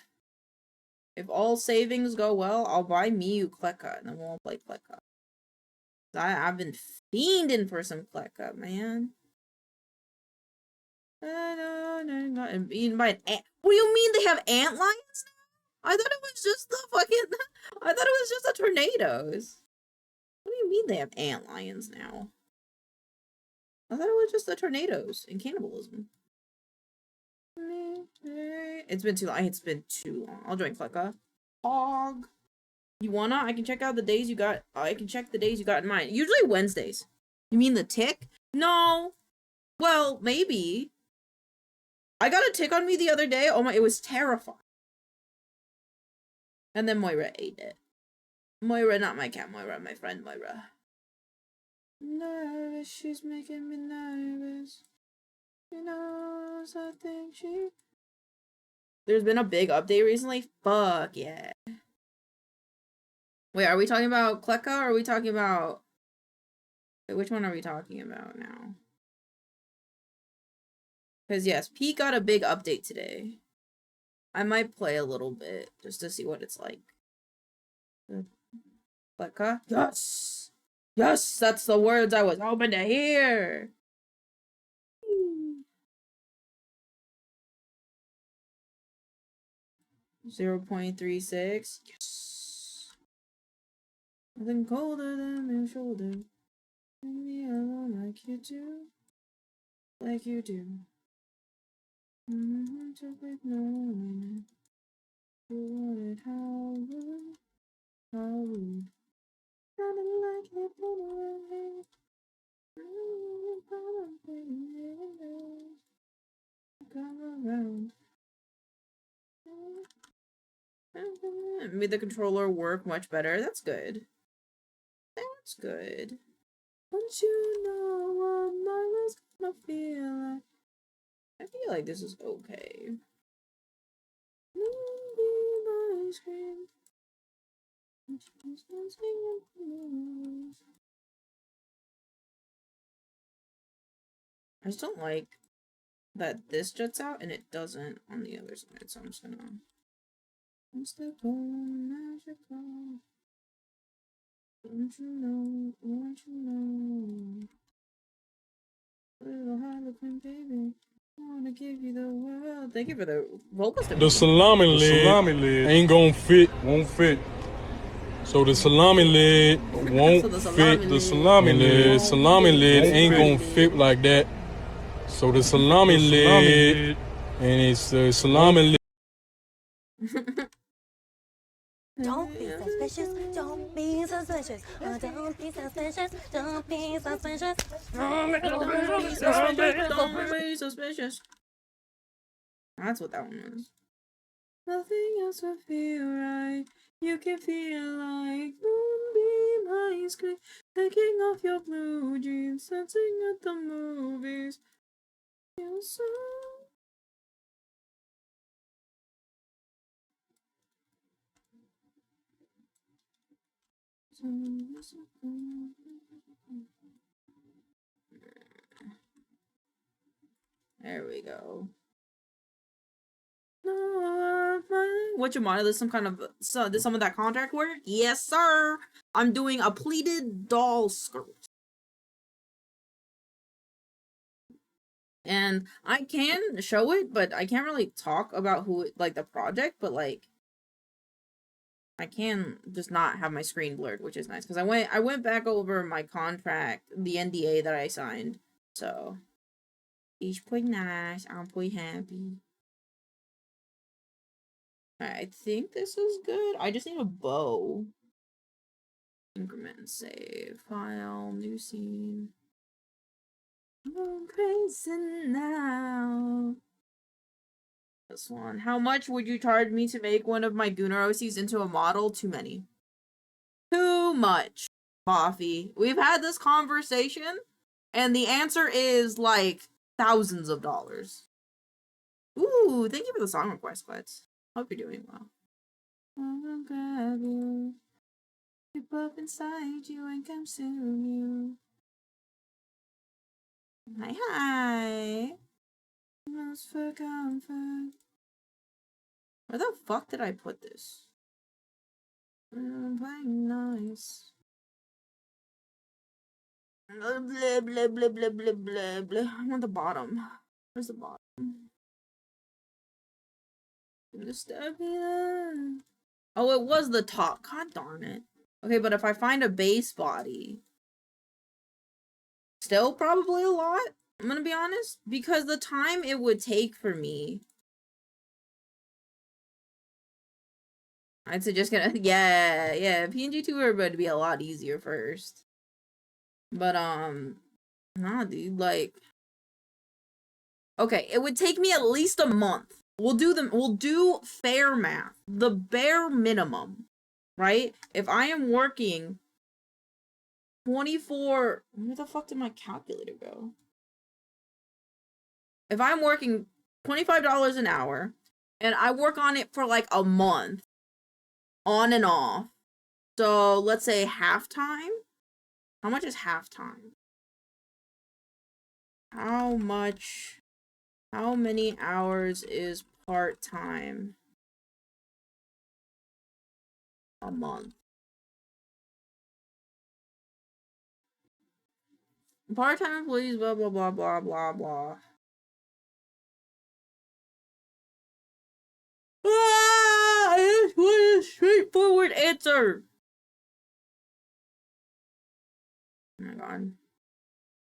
A: all savings go well, I'll buy Miu Kleka and then we'll play Kleka. I've been fiending for some Kleka, man. And being by an ant. What do you mean they have ant lions now? I thought it was just the fucking. I thought it was just the tornadoes. What do you mean they have ant lions now? I thought it was just the tornadoes and cannibalism. It's been too long. It's been too long. I'll join Kleka. Aug. You wanna? I can check out the days you got. I can check the days you got in mind. Usually Wednesdays. You mean the tick? No. Well, maybe. I got a tick on me the other day. Oh my, it was terrifying. And then Moira ate it. Moira, not my cat Moira, my friend Moira. Nervous, she's making me nervous. She knows, I think she... There's been a big update recently? Fuck yeah. Wait, are we talking about Kleka or are we talking about... Wait, which one are we talking about now? Because yes, Pete got a big update today. I might play a little bit just to see what it's like. Kleka? Yes! Yes, that's the words I was hoping to hear! 0.36. Yes! Nothing colder than your shoulder. And me alone like you do. Like you do. Just with no one. You wanted how rude. How rude. Sounding like you're playing come around. Made the controller work much better. That's good. That's good. Don't you know what my was gonna feel like? I feel like this is okay. I just don't like that this juts out and it doesn't on the other side, so I'm just gonna... magical. Don't you know, won't you know? Little Harlequin baby, I wanna give you the world. Thank you for the vocal step.
C: The salami lid ain't gonna fit, won't fit. So the salami lid won't fit. The salami lid ain't gonna fit like that. So the salami lid, and it's the salami lid.
D: Don't be suspicious, don't be suspicious, don't be suspicious, don't be suspicious.
A: Don't be suspicious. That's what that one was. Nothing else will feel right. You can feel like moonbeam ice cream, taking off your blue jeans, sensing at the movies. Feel so. There we go. No, what you want? There's some kind of some of that contract work? Yes, sir. I'm doing a pleated doll skirt. And I can show it, but I can't really talk about who like the project, but like I can just not have my screen blurred, which is nice because I went back over my contract, the NDA that I signed. So it's pretty nice. I'm pretty happy. I think this is good. I just need a bow. Increment and save. File, new scene. I'm crazy now. This one. How much would you charge me to make one of my Gunarosies into a model? Too many. Too much, Boffy. We've had this conversation, and the answer is like thousands of dollars. Ooh, thank you for the song request, Quets. Hope you're doing well. I'm gonna grab you, keep up inside you, and consume you. Hi, hi. Most for comfort. Where the fuck did I put this? I'm playing nice. Blah, blah, blah, blah, blah, blah, blah, blah. I'm on the bottom. Where's the bottom? Oh, it was the top. God darn it. Okay, but if I find a base body, still probably a lot, I'm gonna be honest, because the time it would take for me, I'd suggest yeah, PNGtuber would be a lot easier first. But nah, dude, like, okay, it would take me at least a month. We'll do fair math, the bare minimum, right? If I am working 24, where the fuck did my calculator go? If I'm working $25 an hour and I work on it for like a month, on and off, so let's say half-time. How much is half-time? How many hours is part-time a month? Part-time employees, blah, blah, blah, blah, blah, blah. Ah, I just want a straightforward answer. Oh my god.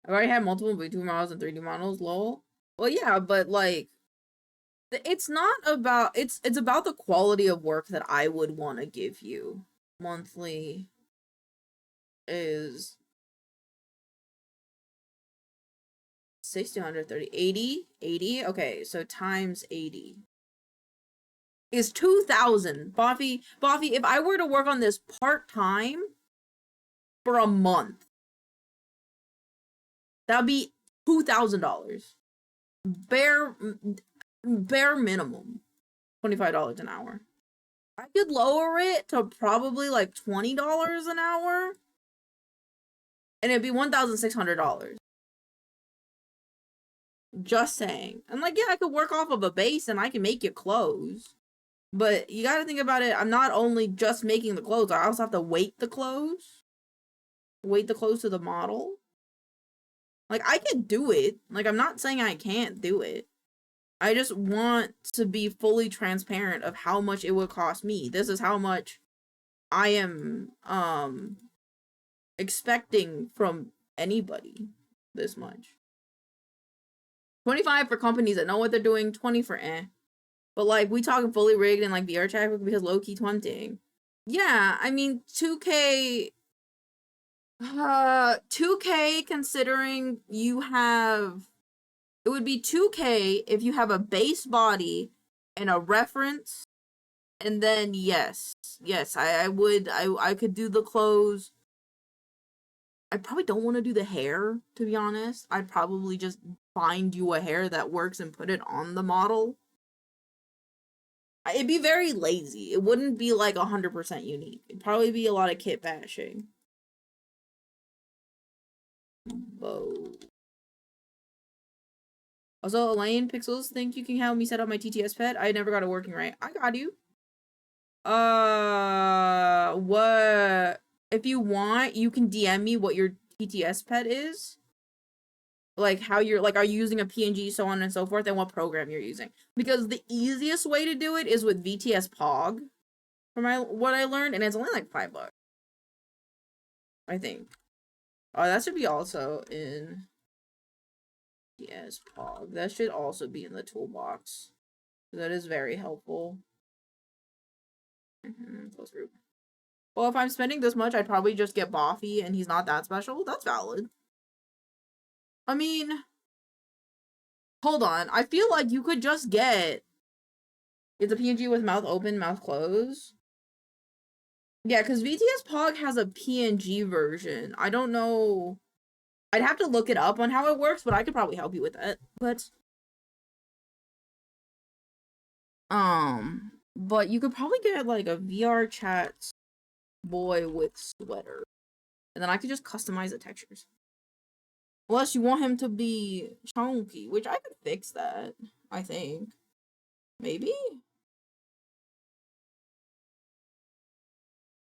A: I've already had multiple VTuber models and 3D models, lol. Well, yeah, but like, it's not about, it's about the quality of work that I would want to give you. Monthly is 630, 80, okay, so times 80 is 2,000. Boffy, if I were to work on this part-time for a month, that'd be $2,000. Bare minimum. $25 an hour. I could lower it to probably like $20 an hour, and it'd be $1,600. Just saying. And like, yeah, I could work off of a base and I can make you clothes. But you gotta think about it, I'm not only just making the clothes, I also have to weight the clothes. Weight the clothes to the model. Like, I can do it. Like, I'm not saying I can't do it. I just want to be fully transparent of how much it would cost me. This is how much I am expecting from anybody. This much. 25 for companies that know what they're doing, 20 for eh. But like we talking fully rigged and like VR chat because low key tempting. Yeah, I mean 2K 2K considering you have it would be 2K if you have a base body and a reference, and then yes, I could do the clothes. I probably don't want to do the hair, to be honest. I'd probably just find you a hair that works and put it on the model. It'd be very lazy. It wouldn't be like 100% unique. It'd probably be a lot of kit bashing. Whoa. Also, Elaine Pixels, think you can help me set up my TTS pet? I never got it working right. I got you. What? If you want, you can DM me what your TTS pet is. Like how you're, like, are you using a PNG, so on and so forth, and what program you're using. Because the easiest way to do it is with VTS Pog, from what I learned, and it's only like $5. I think. Oh, that should be also in VTS Pog. That should also be in the toolbox. That is very helpful. Close group. Well, if I'm spending this much, I'd probably just get Boffy, and he's not that special. That's valid. I mean, hold on. I feel like you could just get... It's a PNG with mouth open, mouth closed. Yeah, because VTS Pog has a PNG version. I don't know... I'd have to look it up on how it works, but I could probably help you with that. But you could probably get, like, a VR chat boy with sweater. And then I could just customize the textures. Unless you want him to be chunky, which I could fix that, I think. Maybe?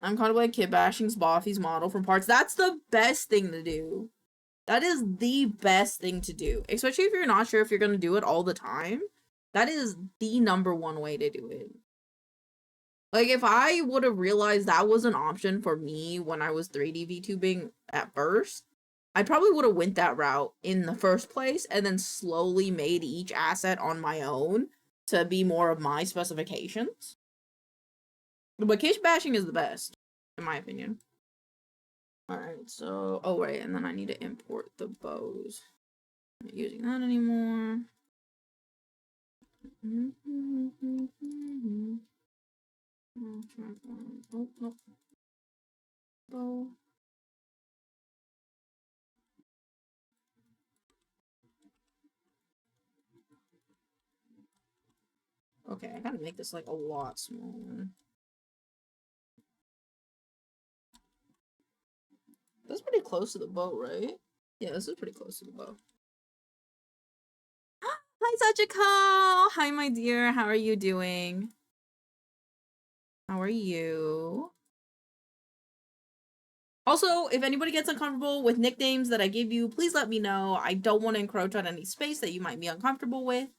A: I'm contemplating kid bashing's Boffy's model from parts. That's the best thing to do. That is the best thing to do. Especially if you're not sure if you're going to do it all the time. That is the #1 way to do it. Like, if I would have realized that was an option for me when I was 3D VTubing at first, I probably would have went that route in the first place and then slowly made each asset on my own to be more of my specifications. But kid bashing is the best, in my opinion. Alright, so... Oh, right, and then I need to import the bows. I'm not using that anymore. Oh, no. Bow. Okay, I gotta make this, like, a lot smaller. That's pretty close to the bow, right? Yeah, this is pretty close to the bow. Hi, Sachiko! Hi, my dear. How are you doing? How are you? Also, if anybody gets uncomfortable with nicknames that I give you, please let me know. I don't want to encroach on any space that you might be uncomfortable with.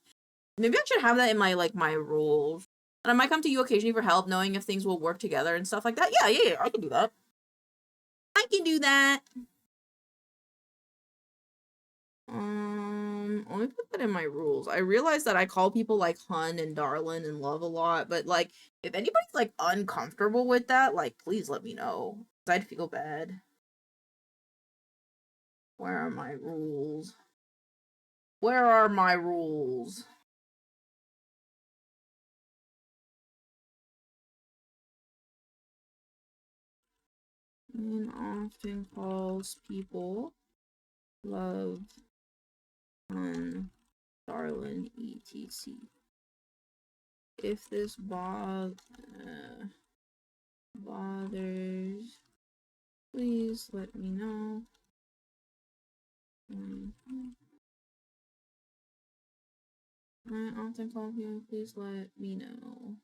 A: Maybe I should have that in my, like, my rules. And I might come to you occasionally for help, knowing if things will work together and stuff like that. Yeah, I can do that. I can do that. Let me put that in my rules. I realize that I call people like hun and darlin and love a lot, but like, if anybody's like uncomfortable with that, like, please let me know. 'Cause I'd feel bad. Where are my rules? Where are my rules? And often calls people love, hun, darlin, etc. If this bothers, please let me know. I often call you, please let me know.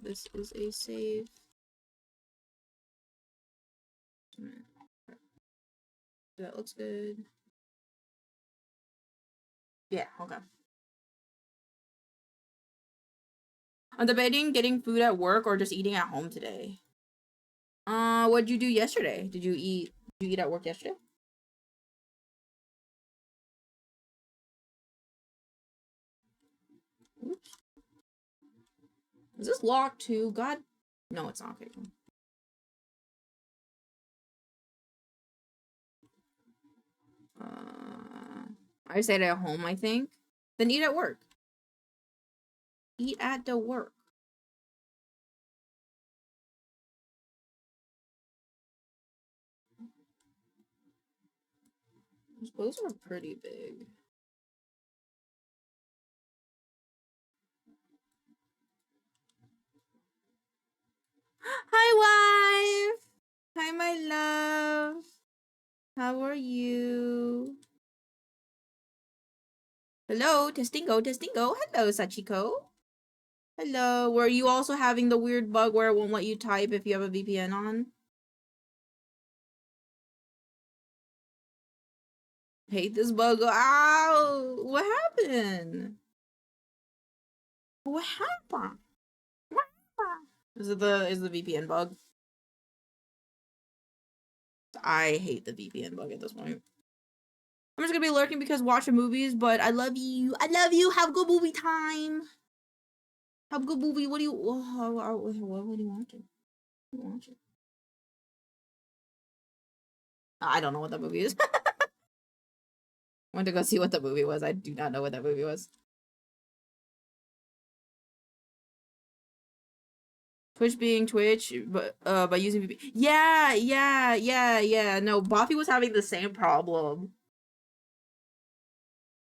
A: This is a save. That looks good. Yeah, okay. I'm debating getting food at work or just eating at home today. What'd you do yesterday? Did you eat at work yesterday? Is this locked too? God, no, it's not. Okay. I said at home, I think. Then eat at work. Eat at the work. Those are pretty big. Hi, wife. Hi, my love. How are you? Hello, testingo, testingo. Hello, Sachiko. Hello. Were you also having the weird bug where it won't let you type if you have a VPN on? Hate this bug. Ow! What happened? What happened? What happened? Is the VPN bug? I hate the VPN bug at this point. I'm just gonna be lurking because watching movies, but I love you. I love you. Have good movie time. Have good movie. What do you? What are you watching? What are you watching? I don't know what that movie is. I went to go see what the movie was. I do not know what that movie was. Twitch being Twitch, but by using VPN. Yeah. No, Boffy was having the same problem.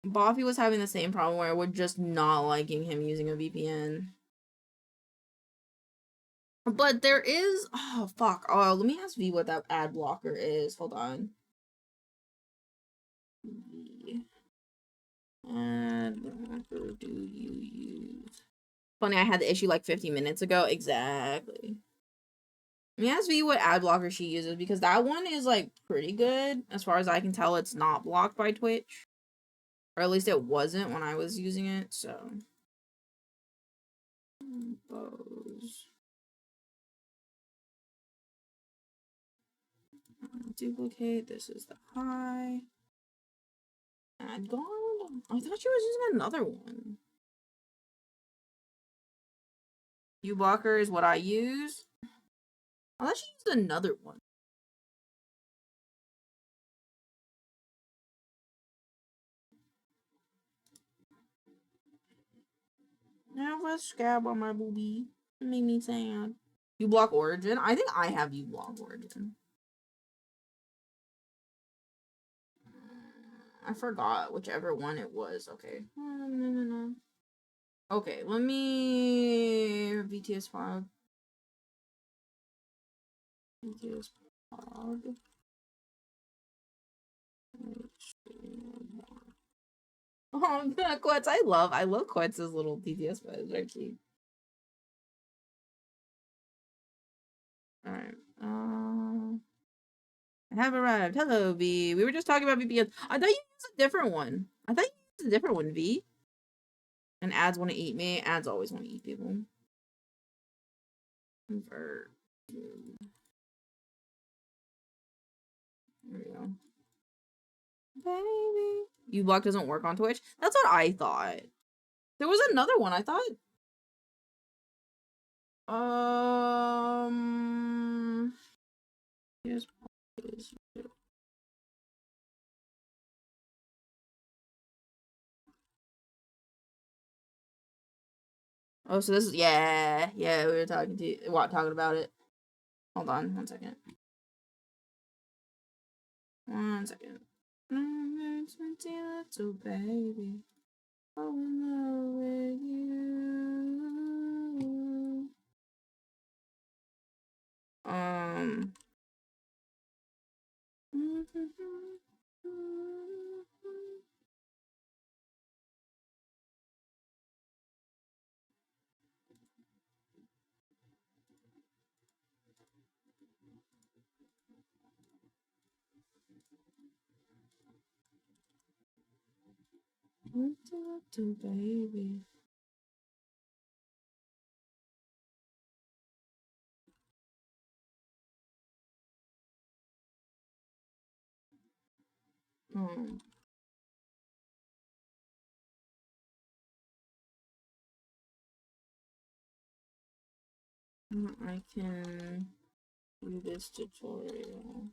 A: Boffy was having the same problem where we're just not liking him using a VPN. But there is, oh fuck. Oh, let me ask V what that ad blocker is. Hold on. Ad blocker do you use? Funny, I had the issue like 50 minutes ago. Exactly. Let me ask V what ad blocker she uses because that one is like pretty good. As far as I can tell, it's not blocked by Twitch. Or at least it wasn't when I was using it, so. Compose. Duplicate. This is the high. Add guard? I thought she was using another one. Ublocker is what I use. I thought she used another one. Now a scab on my boobie. It made me sad. Ublock Origin? I think I have Ublock Origin. I forgot whichever one it was. Okay. No. Okay, let me VTS file. VTS file. Oh, Quetz, I love Quetz's little TTS files. They're cute. Alright. I have arrived. Hello, V. We were just talking about VPNs. I thought you used a different one. I thought you used a different one, V. And ads want to eat me. Ads always want to eat people. Convert. There we go. Baby. Ublock doesn't work on Twitch? That's what I thought. There was another one, I thought. Yes. Oh, so this is, yeah, we were talking about it. Hold on, 1 second. 1 second. Little baby, oh no, with you. Little baby. I can do this tutorial.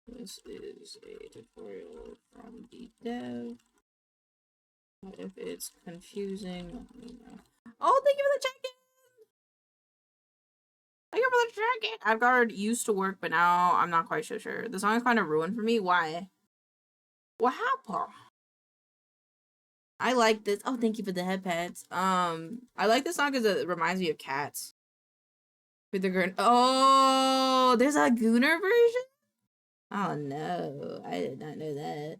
A: This is a tutorial from the dev. If it's confusing, let me know. Oh, thank you for the check-in! Thank you for the check-in! I've got used to work, but now I'm not quite so sure. The song is kind of ruined for me. Why? What happened? I like this. Oh, thank you for the headpads. I like this song because it reminds me of cats. With the girl. Oh, there's a Gooner version? Oh no, I did not know that.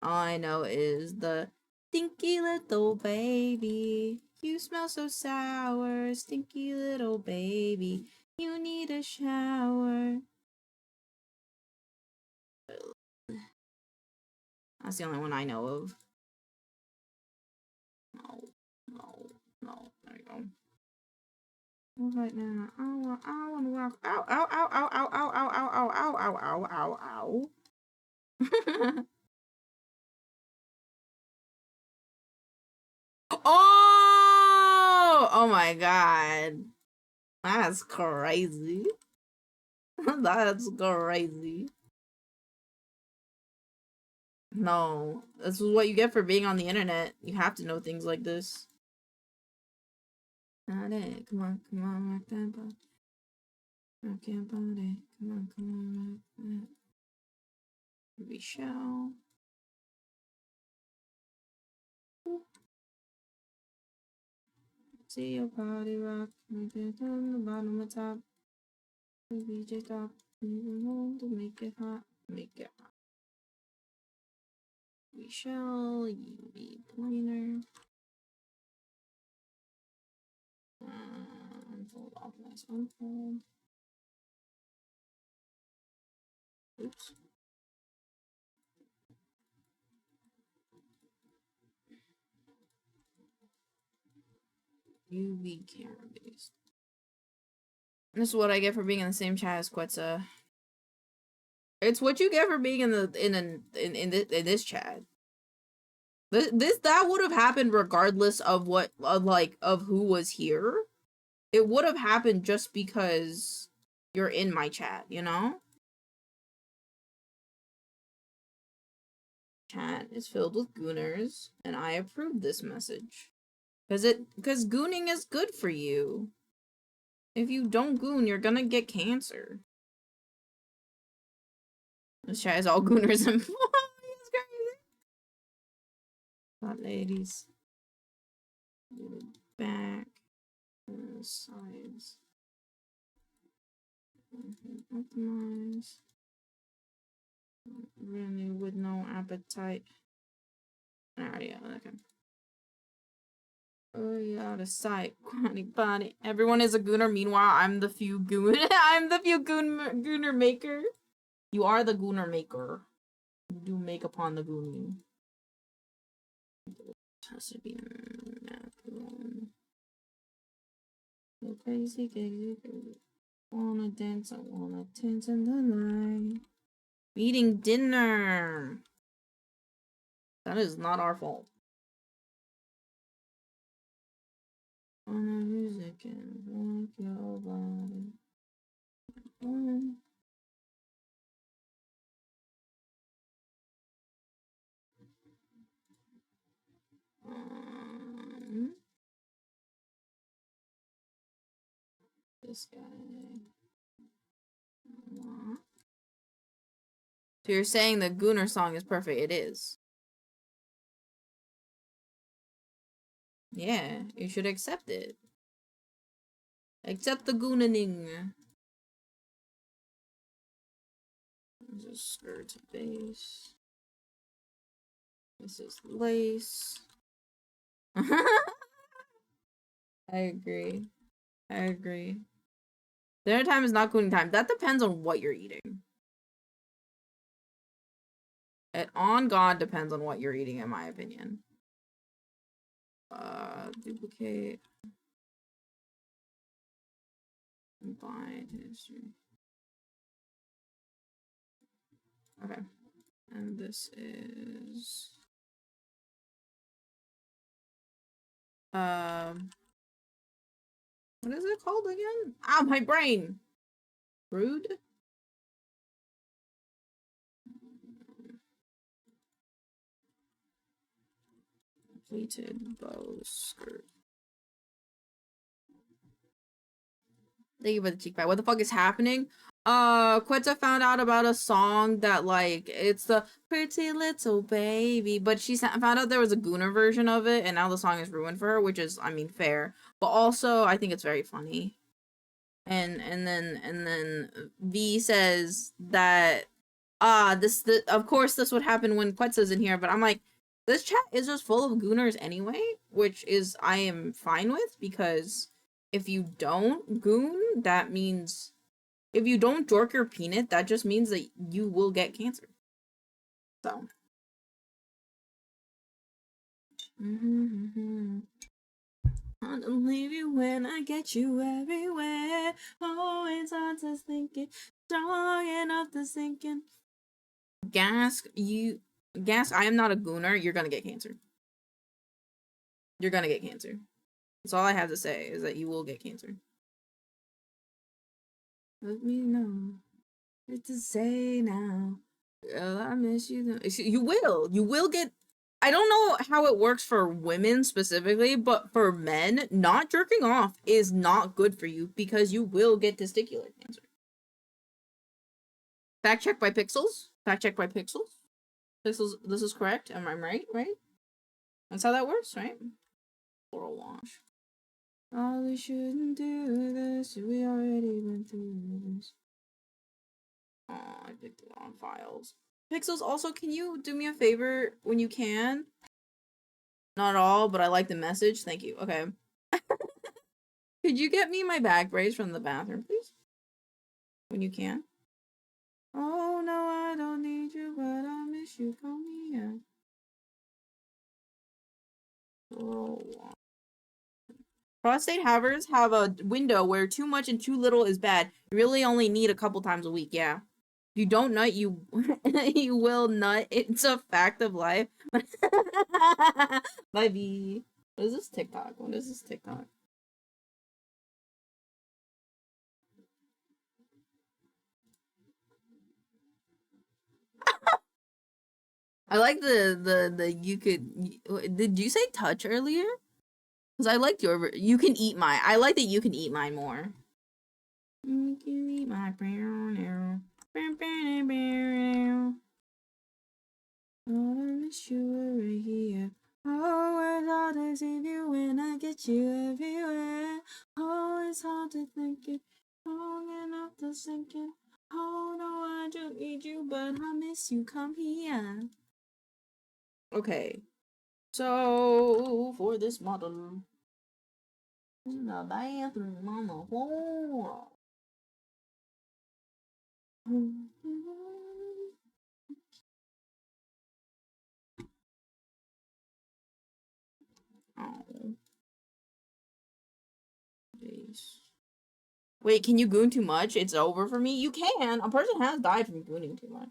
A: All I know is the stinky little baby. You smell so sour, stinky little baby. You need a shower. That's the only one I know of. No, no, no. There we go. Right now, I want to walk. Ow, ow, ow, ow, ow, ow, ow, ow, ow, ow, ow, ow, ow, ow. Oh! Oh my god. That's crazy. That's crazy. No. This is what you get for being on the internet. You have to know things like this. Come on, come on, rock that body. Rock your body. Come on, rock that. Here we shall. See your body rock. From the bottom to top. DJ top. To make it hot. Make it hot. We shall UV planer. Unfold, optimize, unfold. Oops. UV camera based. This is what I get for being in the same chat as Quetzal. It's what you get for being in this chat. That would have happened regardless of what of who was here. It would have happened just because you're in my chat, you know? Chat is filled with gooners, and I approve this message. Because gooning is good for you. If you don't goon, you're gonna get cancer. This chat is all gooners and it's crazy. Hot ladies. Back. Sides. Optimize. Really with no appetite. Yeah, okay. Oh, yeah, out of sight. Chronic body. Everyone is a gooner. Meanwhile, I'm the few goon. I'm the few gooner maker. You are the gooner maker. You do make upon the gooning. Has to be crazy, crazy. Wanna dance, I wanna dance in the night. Eating dinner. That is not our fault. On the music and rock your body. This guy. So you're saying the Gooner song is perfect? It is. Yeah, you should accept it. Accept the Gooning. This is skirt to base. This is lace. I agree. I agree. Dinner time is not gooning time. That depends on what you're eating. It on God depends on what you're eating, in my opinion. Duplicate. Combine history. Okay. And this is what is it called again? Ah, my brain. Rude. Pleated bow skirt. Thank you for the cheek bite. What the fuck is happening? Quetta found out about a song that, like, it's the pretty little baby, but she found out there was a Gooner version of it, and now the song is ruined for her, which is, I mean, fair. But also, I think it's very funny. And then V says that, of course this would happen when Quetzal's in here, but I'm like, this chat is just full of Gooners anyway, which is, I am fine with, because if you don't goon, that means, if you don't dork your peanut, that just means that you will get cancer. So. I'll leave you when I get you everywhere. Always on to thinking, strong enough to sinking. Gas, I am not a gooner. You're gonna get cancer. You're gonna get cancer. That's all I have to say, is that you will get cancer. Let me know what to say now. Girl, I miss you. You will get. I don't know how it works for women specifically, but for men, not jerking off is not good for you because you will get testicular cancer. Fact check by Pixels. Fact check by Pixels. Pixels, this is correct. Am I right? Right? That's how that works, right? Oral wash. Oh, we shouldn't do this. We already went through this. Oh, I picked the wrong files. Pixels, also, can you do me a favor when you can? Not all, but I like the message. Thank you. Okay. Could you get me my back brace from the bathroom, please? When you can. Oh, no, I don't need you, but I miss you. Call me out. Oh. Prostate havers have a window where too much and too little is bad. You really only need a couple times a week, yeah. If you don't nut, you you will nut. It's a fact of life. Bye, B. What is this TikTok? What is this TikTok? I like the you could. Did you say touch earlier? Because I liked your. You can eat mine. I like that you can eat mine more. You can eat my brown arrow. Oh, I wish you were right here. Oh, it's hard to see you when I get you everywhere. Oh, it's hard to think it. Long enough to sink it. Oh, no, I don't need you, but I miss you. Come here. Okay. So, for this model, in the bathroom on the floor. Oh. Jeez. Wait, can you goon too much? It's over for me? You can! A person has died from gooning too much.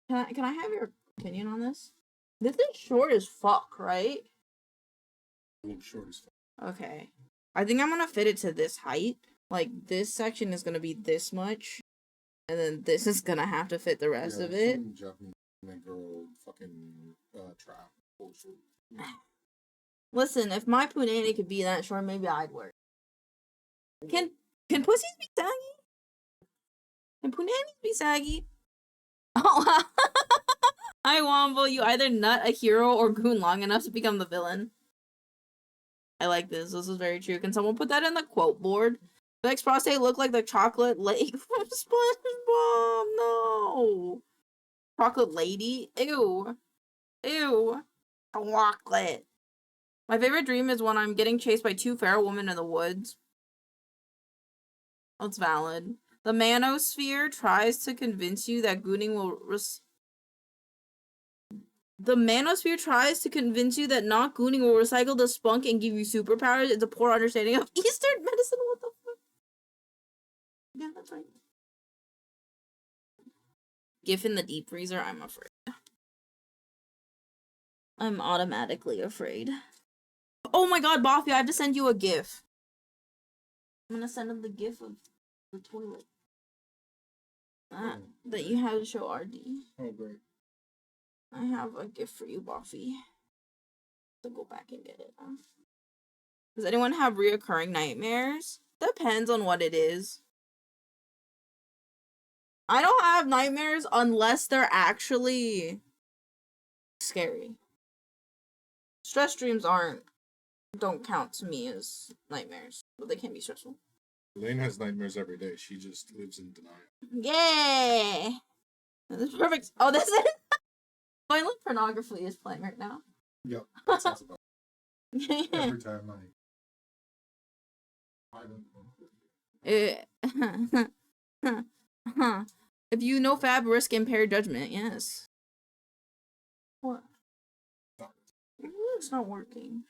A: Can I have your opinion on this? This is short as fuck, right?
C: Short as fuck.
A: Okay. I think I'm gonna fit it to this height. Like, this section is gonna be this much. And then this is gonna have to fit the rest of it.
C: Japanese girl fucking trap bullshit.
A: Listen, if my punani could be that short, maybe I'd work. Can pussies be saggy? Can punanis be saggy? Oh, hi Womble, you either nut a hero or goon long enough to become the villain. I like this. This is very true. Can someone put that in the quote board? Makes prostate look like the chocolate lake from SpongeBob. No. Chocolate lady? Ew. Ew. Chocolate. My favorite dream is when I'm getting chased by two feral women in the woods. That's valid. The manosphere tries to convince you that gooning will The manosphere tries to convince you that not gooning will recycle the spunk and give you superpowers. It's a poor understanding of Eastern medicine. What the fuck? Yeah, that's right. GIF in the deep freezer, I'm afraid. I'm automatically afraid. Oh my god, Boffy, I have to send you a GIF. I'm gonna send him the GIF of the toilet. That you had to show RD.
C: Oh, great.
A: I have a GIF for you, Boffy. So go back and get it. Does anyone have reoccurring nightmares? Depends on what it is. I don't have nightmares unless they're actually scary. Stress dreams don't count to me as nightmares, but they can be stressful.
C: Elaine has nightmares every day. She just lives in denial.
A: Yay! This is perfect. Oh, this is violent pornography is playing right now.
C: Yep. That sounds about every time
A: If you know Fab, risk impaired judgment. Yes. What? It's not working.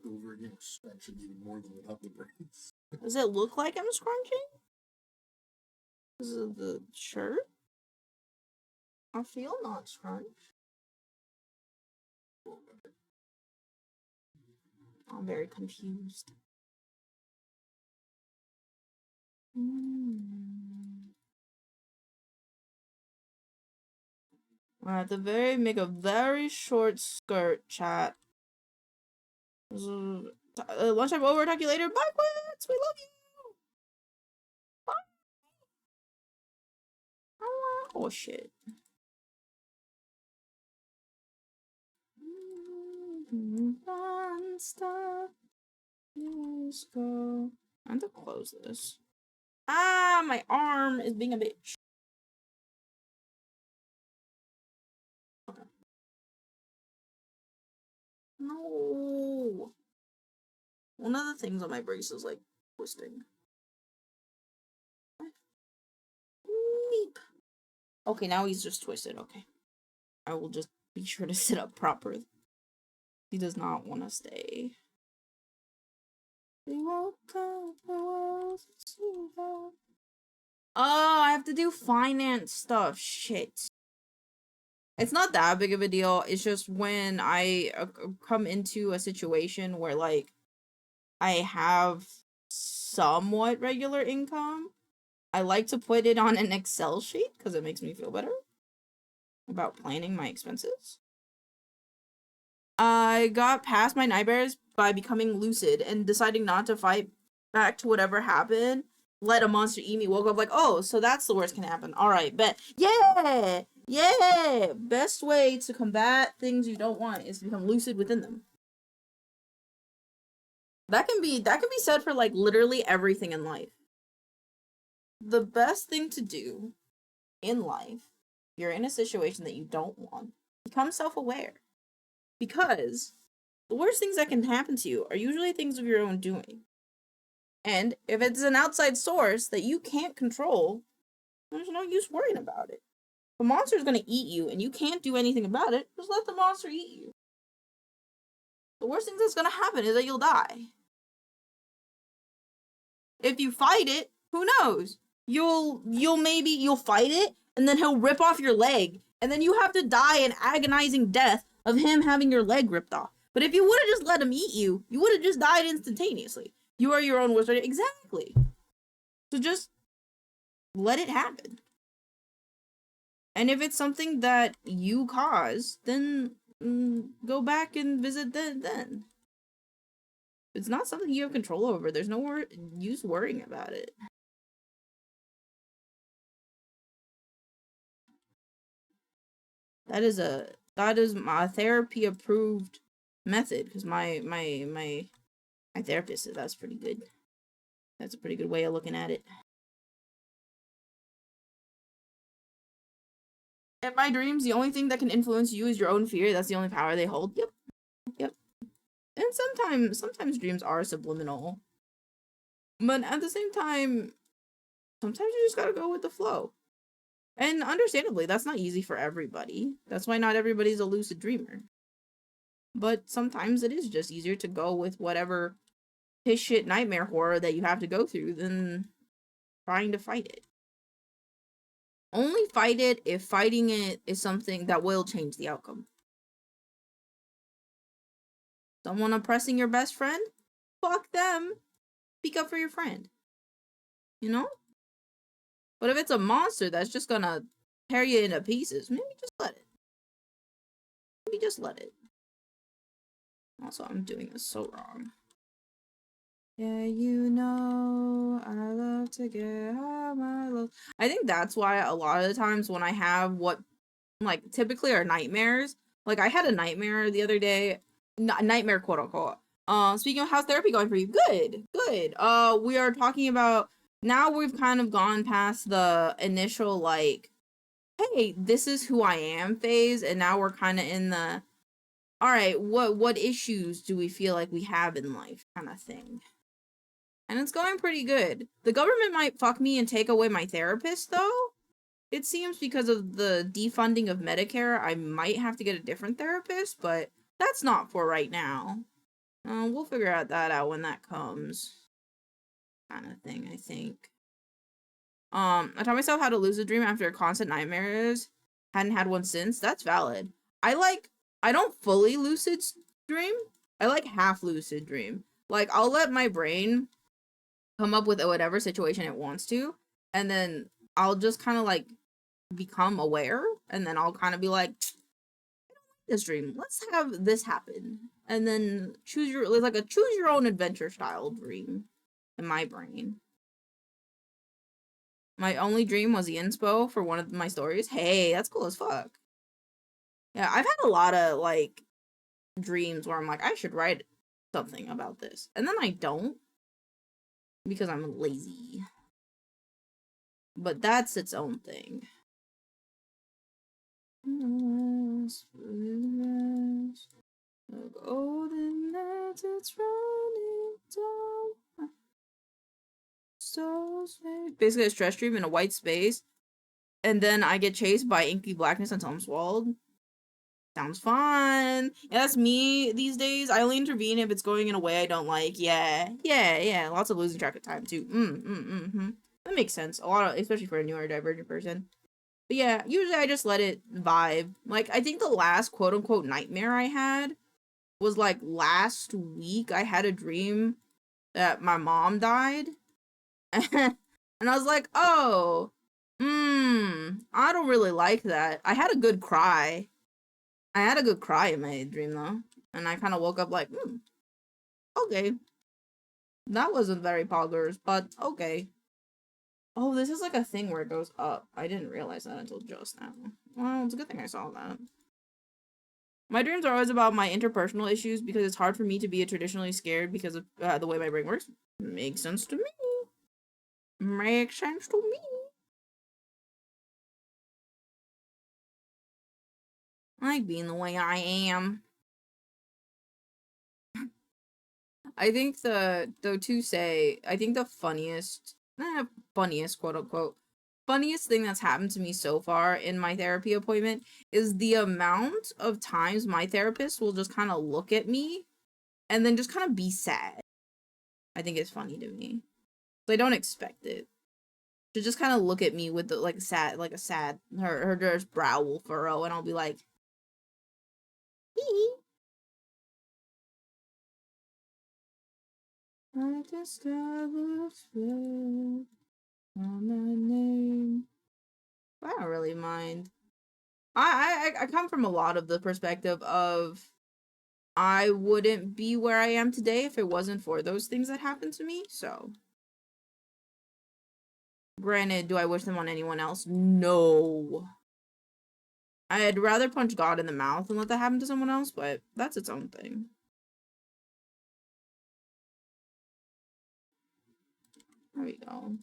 C: Over again, scratching even more than without the brains.
A: Does it look like I'm scrunching? Is it the shirt? I feel not scrunched. I'm very confused. I have to make a very short skirt, chat. Lunchtime over. Talk to you later. Bye, Quits. We love you. Bye. Oh shit. Fun stuff. Let's go. I have to close this. Ah, my arm is being a bitch. Okay. No. One of the things on my brace is like twisting. Meep. Okay, now he's just twisted. Okay. I will just be sure to sit up proper. He does not want to stay. We woke up, the world's too bad. Oh, I have to do finance stuff. Shit. It's not that big of a deal. It's just when I come into a situation where, like, I have somewhat regular income, I like to put it on an Excel sheet because it makes me feel better about planning my expenses. I got past my nightmares by becoming lucid and deciding not to fight back to whatever happened. Let a monster eat me. Woke up like, oh, so that's the worst can happen. Alright, bet. Yeah! Yeah! Best way to combat things you don't want is to become lucid within them. That can be said for like literally everything in life. The best thing to do in life, you're in a situation that you don't want, become self-aware. Because the worst things that can happen to you are usually things of your own doing. And if it's an outside source that you can't control, there's no use worrying about it. The monster is going to eat you and you can't do anything about it. Just let the monster eat you. The worst thing that's going to happen is that you'll die. If you fight it, who knows? You'll fight it and then he'll rip off your leg and then you have to die an agonizing death of him having your leg ripped off. But if you would have just let him eat you, you would have just died instantaneously. You are your own worst enemy. Exactly. So just let it happen. And if it's something that you caused, then go back and visit then. If it's not something you have control over, there's no use worrying about it. That is my therapy approved method because my therapist said that's pretty good. That's a pretty good way of looking at it. In my dreams, the only thing that can influence you is your own fear. That's the only power they hold. Yep. And sometimes dreams are subliminal. But at the same time, sometimes you just gotta go with the flow. And understandably, that's not easy for everybody. That's why not everybody's a lucid dreamer. But sometimes it is just easier to go with whatever piss shit nightmare horror that you have to go through than trying to fight it. Only fight it if fighting it is something that will change the outcome. Someone oppressing your best friend? Fuck them. Speak up for your friend. You know? But if it's a monster that's just gonna tear you into pieces, maybe just let it. Maybe just let it. Also, I'm doing this so wrong. Yeah, you know, I love to get high, my love. I think that's why a lot of the times when I have what, like, typically are nightmares, like, I had a nightmare the other day, nightmare, quote unquote. Speaking of how's therapy going for you? Good, good. We are talking about, now we've kind of gone past the initial, like, hey, this is who I am phase, and now we're kind of in the, all right, what issues do we feel like we have in life kind of thing. And it's going pretty good. The government might fuck me and take away my therapist, though. It seems because of the defunding of Medicare, I might have to get a different therapist, but that's not for right now. We'll figure that out when that comes. Kind of thing, I think. I taught myself how to lucid dream after constant nightmares. Hadn't had one since. That's valid. I don't fully lucid dream. I like half lucid dream. Like, I'll let my brain come up with whatever situation it wants to, and then I'll just kind of like become aware, and then I'll kind of be like, this dream, let's have this happen, and then choose your own adventure style dream in my brain. My only dream was the inspo for one of my stories. Hey, that's cool as fuck. Yeah, I've had a lot of like dreams where I'm like, I should write something about this, and then I don't because I'm lazy. But that's its own thing. Golden night, it's running down. So basically a stress dream in a white space, and then I get chased by inky blackness until I'm swallowed. Sounds fun. Yeah, that's me these days. I only intervene if it's going in a way I don't like. Yeah. Lots of losing track of time too. That makes sense. A lot of, especially for a newer divergent person. But yeah, usually I just let it vibe. Like, I think the last quote unquote nightmare I had was like last week. I had a dream that my mom died. And I was like, oh, I don't really like that. I had a good cry. In my dream though. And I kind of woke up like, okay. That wasn't very poggers, but okay. Oh, this is like a thing where it goes up. I didn't realize that until just now. Well, it's a good thing I saw that. My dreams are always about my interpersonal issues because it's hard for me to be traditionally scared because of the way my brain works. Makes sense to me. Makes sense to me. I like being the way I am. I think I think the funniest, quote unquote, funniest thing that's happened to me so far in my therapy appointment is the amount of times my therapist will just kind of look at me and then just kind of be sad. I think it's funny to me. So I don't expect it. To just kind of look at me with the, her just brow will furrow, and I'll be like, hee. I just got lost on my name. I don't really mind. I come from a lot of the perspective of I wouldn't be where I am today if it wasn't for those things that happened to me, so. Granted, do I wish them on anyone else? No. I'd rather punch God in the mouth than let that happen to someone else, but that's its own thing. There we go.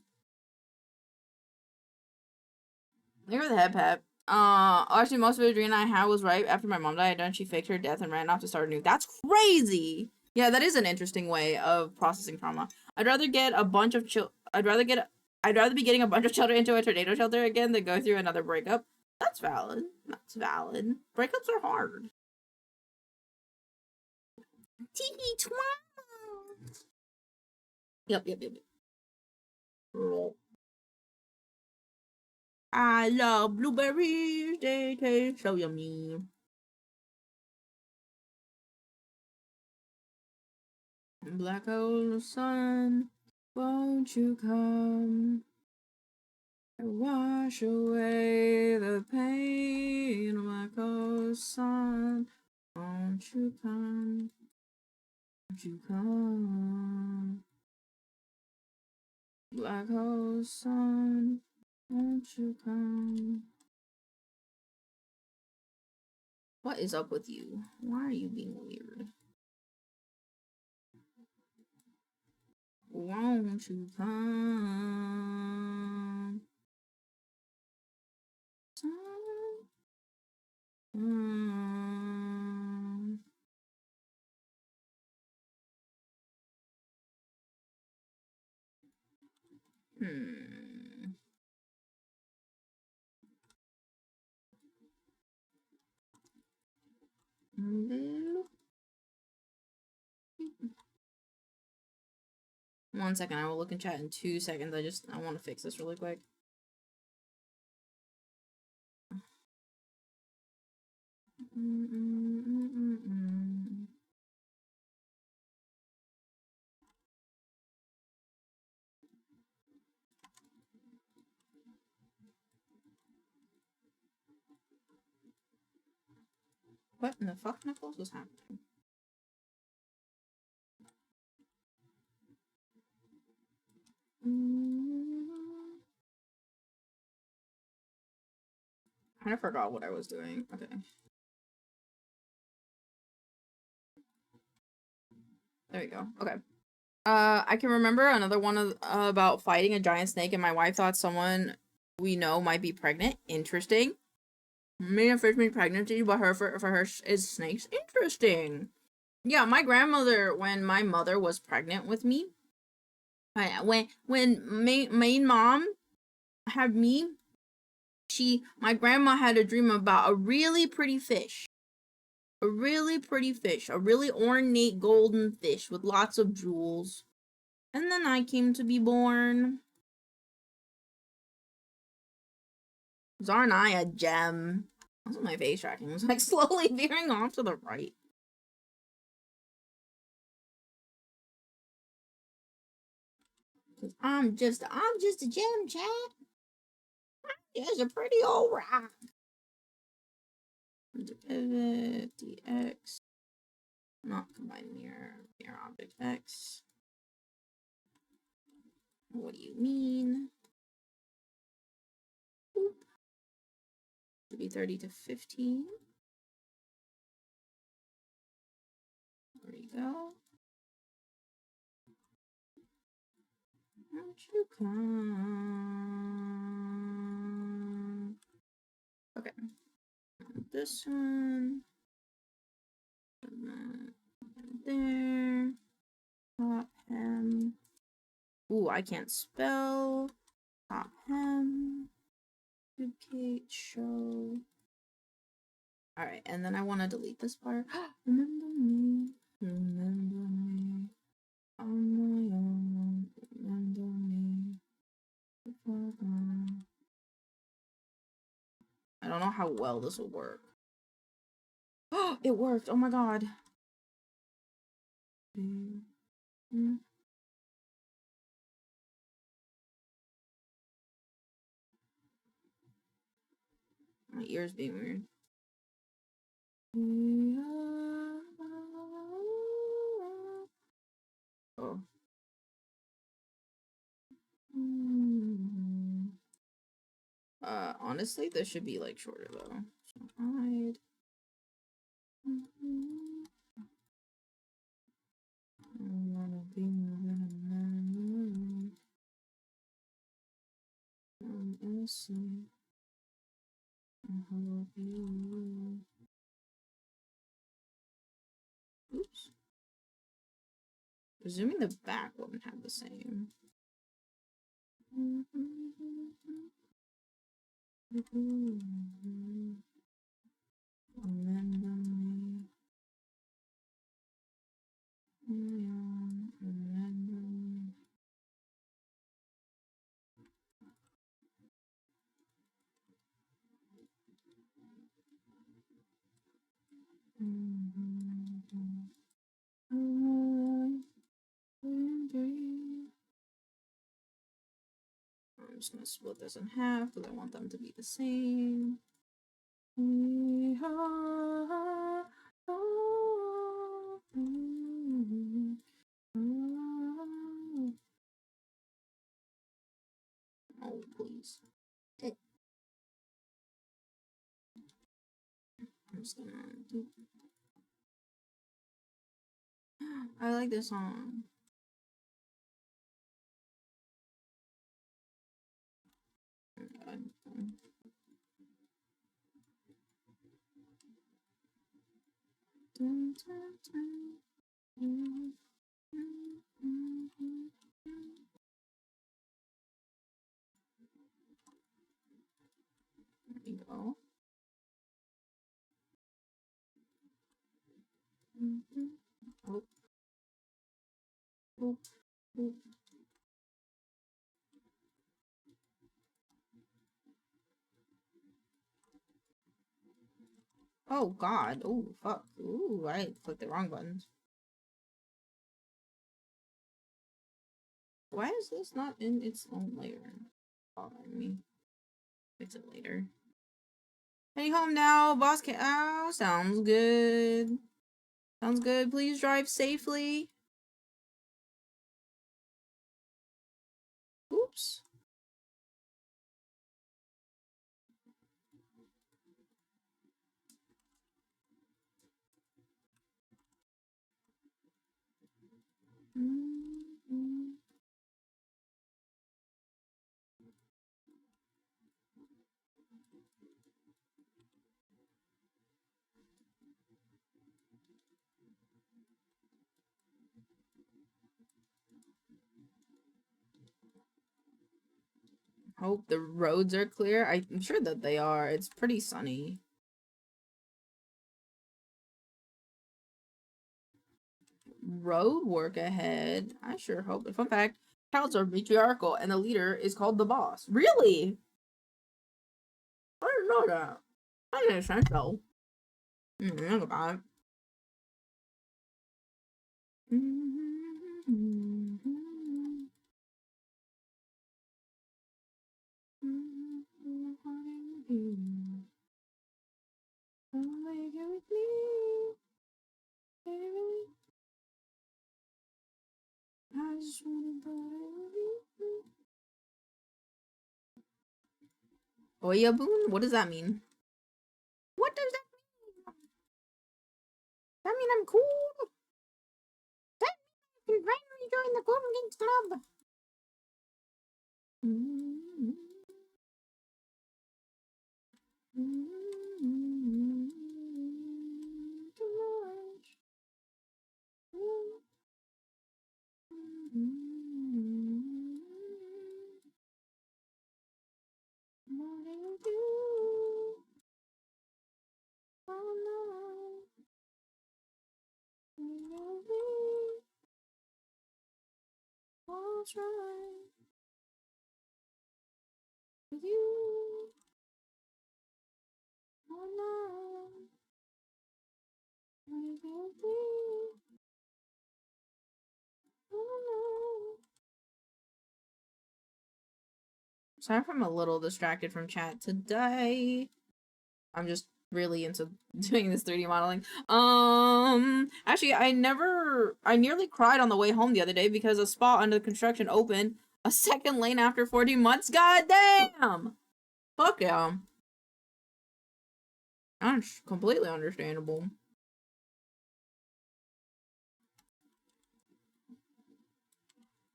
A: Look at the head pep. Actually, most of the dream I had was right after my mom died, and then she faked her death and ran off to start anew. That's crazy! Yeah, that is an interesting way of processing trauma. I'd rather be getting a bunch of children into a tornado shelter again than go through another breakup. That's valid. Breakups are hard. Tiki twat. Yep. I love blueberries, they taste so yummy. Black hole sun, won't you come and wash away the pain? Black hole sun, won't you come? Won't you come? Black hole sun, won't you come? What is up with you? Why are you being weird? Won't you come? Mm. One second, I will look in chat in 2 seconds. I want to fix this really quick. What in the fuck, Nicholas, was happening? I kind of forgot what I was doing. Okay. There we go. Okay. I can remember another one of, about fighting a giant snake, and my wife thought someone we know might be pregnant. Interesting. Me and fish me pregnancy, but for her is snakes. Interesting. Yeah, my grandmother, when my mother was pregnant with me, when main mom had me, my grandma had a dream about a really pretty fish. A really pretty fish. A really ornate golden fish with lots of jewels. And then I came to be born. Aren't I a gem? That's what my face tracking was like, slowly veering off to the right. I'm just a gem, chat. I'm just a pretty old rock. Pivot, DX. Not combine mirror object X. What do you mean? Boop. Should be 30 to 15. There we go. Won't you come? Okay. This one. There. Top hem. Ooh, I can't spell. Top hem. Duplicate, show. Alright, and then I want to delete this part. Remember me. Remember me. On my own. Remember me. I don't know how well this will work. Oh, it worked. Oh my god. My ears being weird. Oh. Honestly, this should be like shorter though. So hide. I wanna be moving a man. I'm innocent. I hope you. Oops. Presuming the back wouldn't have the same. Remember me. Remember me. I'm just gonna split this in half because I want them to be the same. Oh, please. I'm just gonna do... I like this song. Oh my God. Dun, dun, dun. There we go. Oh. Oh. Oh. Oh God. Oh fuck. Ooh, I clicked the wrong buttons. Why is this not in its own layer? Oh, I mean, fix it later. Heading home now, boss can. Oh, sounds good. Sounds good. Please drive safely. Oops. Hope the roads are clear. I'm sure that they are. It's pretty sunny. Road work ahead. I sure hope. Fun fact, cows are matriarchal and the leader is called the boss. Really? I didn't know that. That makes sense though. Think about it. Oyaboon? What does that mean? What does that mean? That mean I'm cool? That mean I can finally join the Golden Gates Club. What do you do? Oh no. I'll try with you. Oh no. What do you do? Oh no. Sorry if I'm a little distracted from chat today. I'm just really into doing this 3D modeling. Actually, I nearly cried on the way home the other day because a spot under the construction opened a second lane after 40 months. God damn! Fuck yeah. That's completely understandable.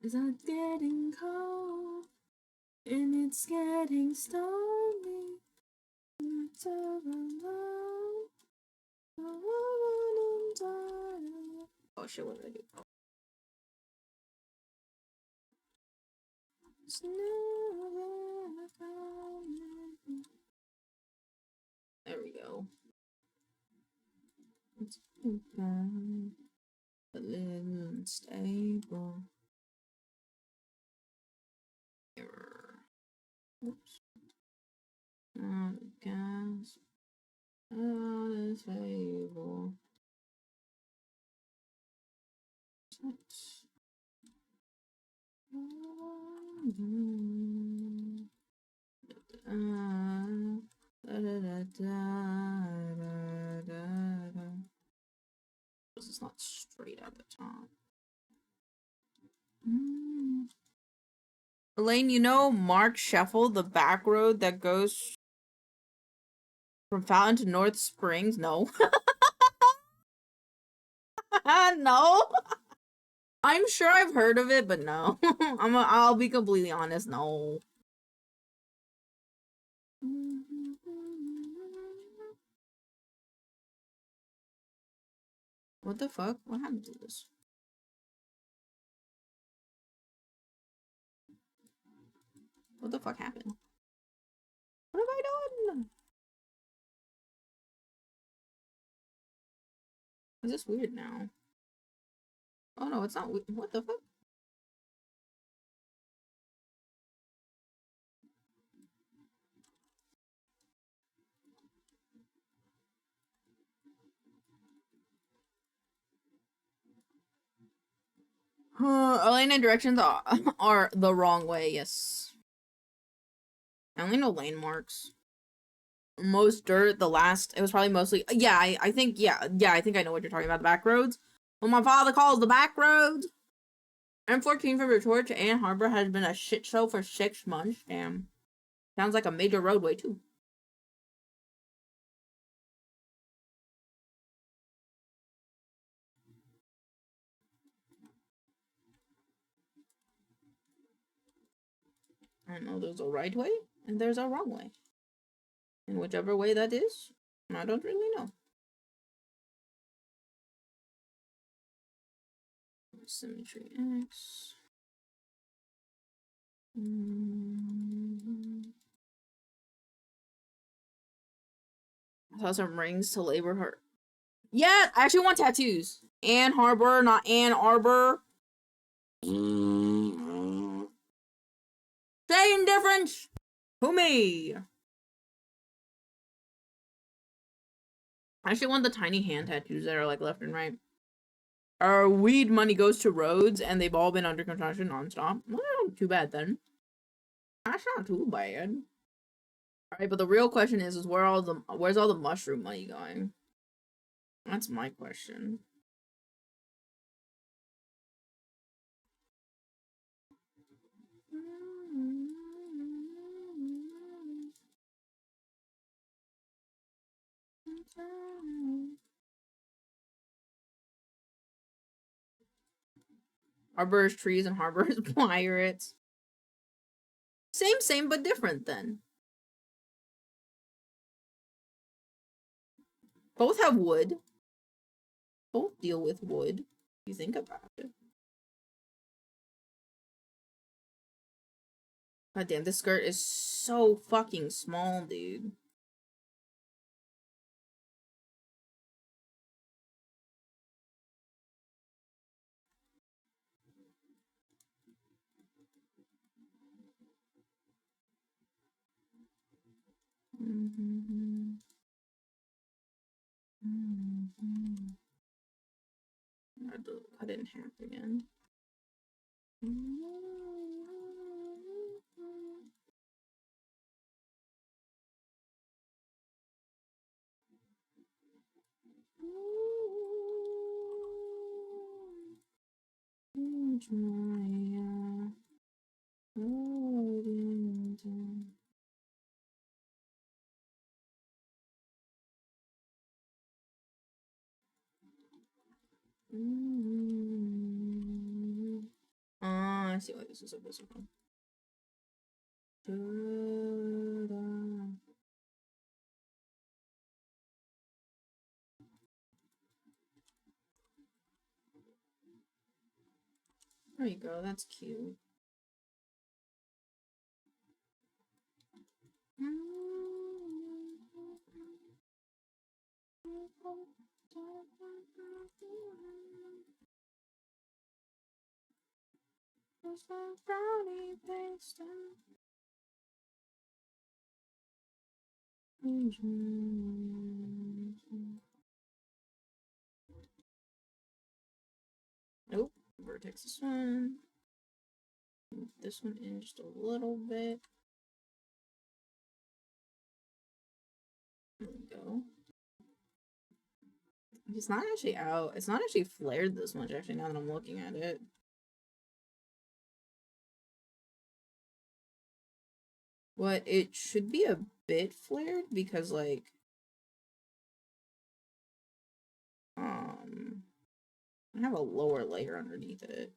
A: It's getting cold and it's getting stormy. Oh shit, what did I do? There we go. It's a little unstable. Error. Oops. Gas. Honest fable. This is not straight at the top. Elaine, you know Mark Sheffel, the back road that goes from Fountain to North Springs? No. No. I'm sure I've heard of it, but no. I'll be completely honest, no. What the fuck? What happened to this? What the fuck happened? What have I done? Is this weird now? Oh no, it's not weird. What the fuck? Lane directions are the wrong way, yes. I only know lane marks. Most dirt, the last, it was probably mostly, yeah, I think, yeah, I think I know what you're talking about, the back roads. What my father calls the back roads. M14 from Retort to Ann Harbor has been a shit show for 6 months, damn. Sounds like a major roadway, too. I know there's a right way, and there's a wrong way. And whichever way that is, I don't really know. Symmetry X. I saw some rings to labor her. Yeah, I actually want tattoos. Ann Harbor, not Ann Arbor. Same difference to me. I actually want the tiny hand tattoos that are like left and right. Our weed money goes to roads, and they've all been under construction nonstop. Well, not too bad then. That's not too bad. All right, but the real question is where's all the mushroom money going? That's my question. Harbor is trees and harbor is pirates. Same, but different then. Both have wood. Both deal with wood. If you think about it. God damn, this skirt is so fucking small, dude. I have to cut it in half again. I see why this is so visible. There you go, that's cute. Brownie paste. vertex this one. Move this one in just a little bit. There we go. It's not actually out. It's not actually flared this much, actually, now that I'm looking at it. But it should be a bit flared because, like, I have a lower layer underneath it.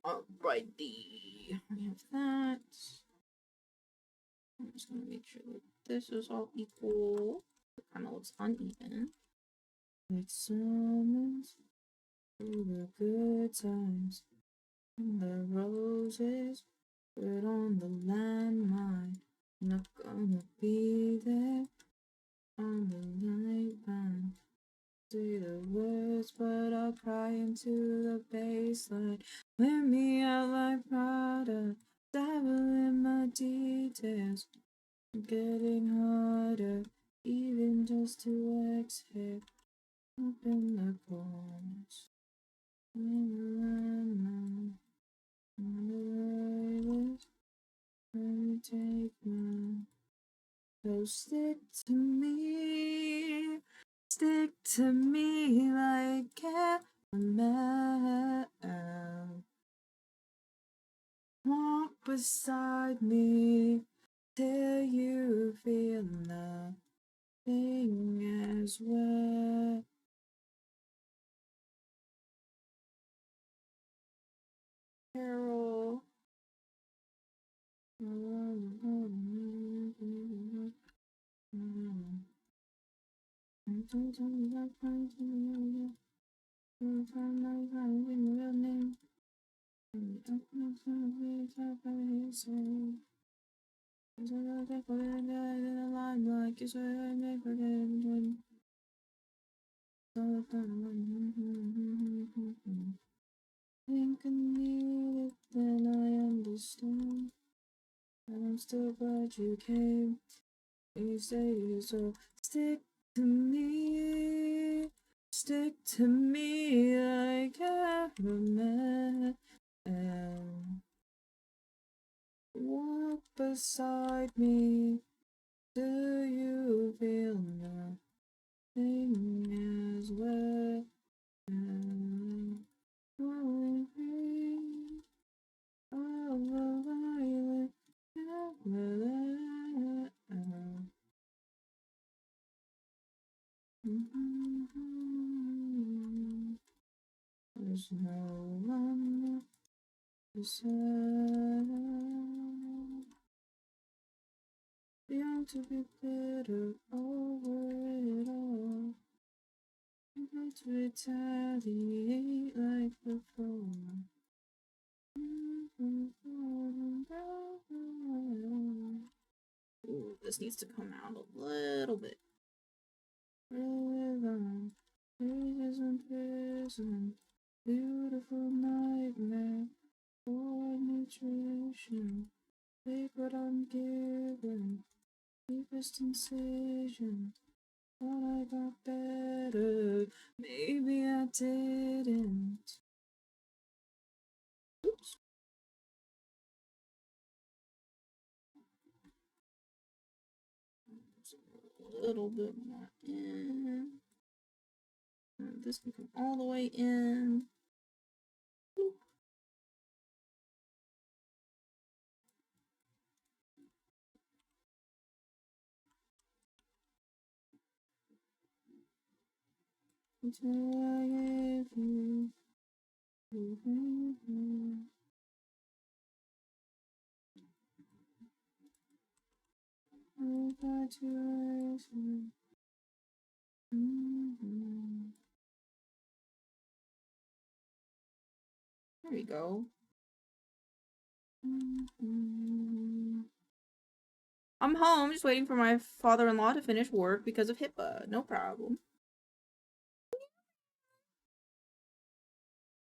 A: Alrighty, we have that. I'm just gonna make sure that this is all equal. It kind of looks uneven. It summons through the good times and the roses put on the landmine. Not gonna be there on the night line. Say the words, but I'll cry into the baseline. Wear me out like Prada, dabble in my details. Getting harder, even just to exhale. Open the corners. Let me take mine. So stick to me like caramel. Walk beside me till you feel nothing as well. Carol. Think I need it, then I understand. But I'm still glad you came. You say you so stick to me like caramel. Walk beside me. Do you feel nothing as well? Falling free of the violet caramel. There's no one to say. Young to be bitter over it all. Not to retaliate like before. Ooh, this needs to come out a little bit. Rhythm, prison, prison, beautiful nightmare for nutrition. Take what I'm given, deepest incision. Thought I got better, maybe I didn't. Oops. A little bit more in. And this can come all the way in. Until I give you. There we go. I'm home, just waiting for my father-in-law to finish work because of HIPAA. No problem.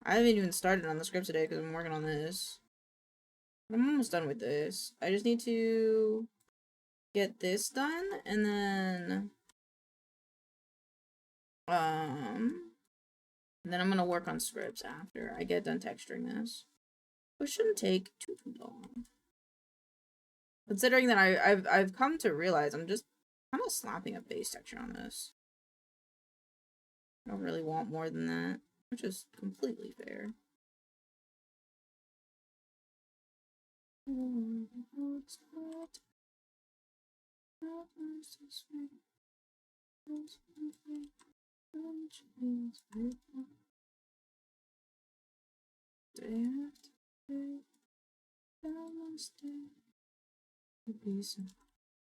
A: I haven't even started on the script today because I'm working on this. I'm almost done with this. I just need to get this done, and then I'm gonna work on scripts after I get done texturing this, which shouldn't take too long. Considering that I've come to realize I'm just kind of slapping a base texture on this. I don't really want more than that, which is completely fair.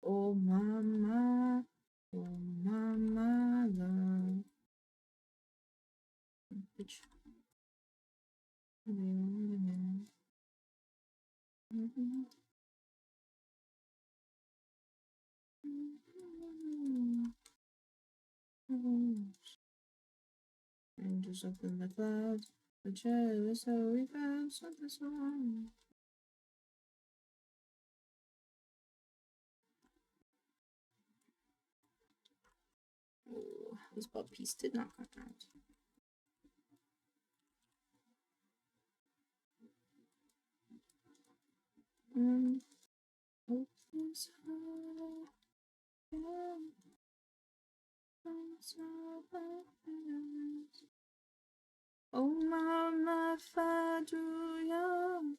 A: Oh mama, oh mama, love. Which angels up in the clouds, the jealous how we found something so wrong. Oh, this bug piece did not come out. Hope this heart can find some happiness. Oh mama, if I do young,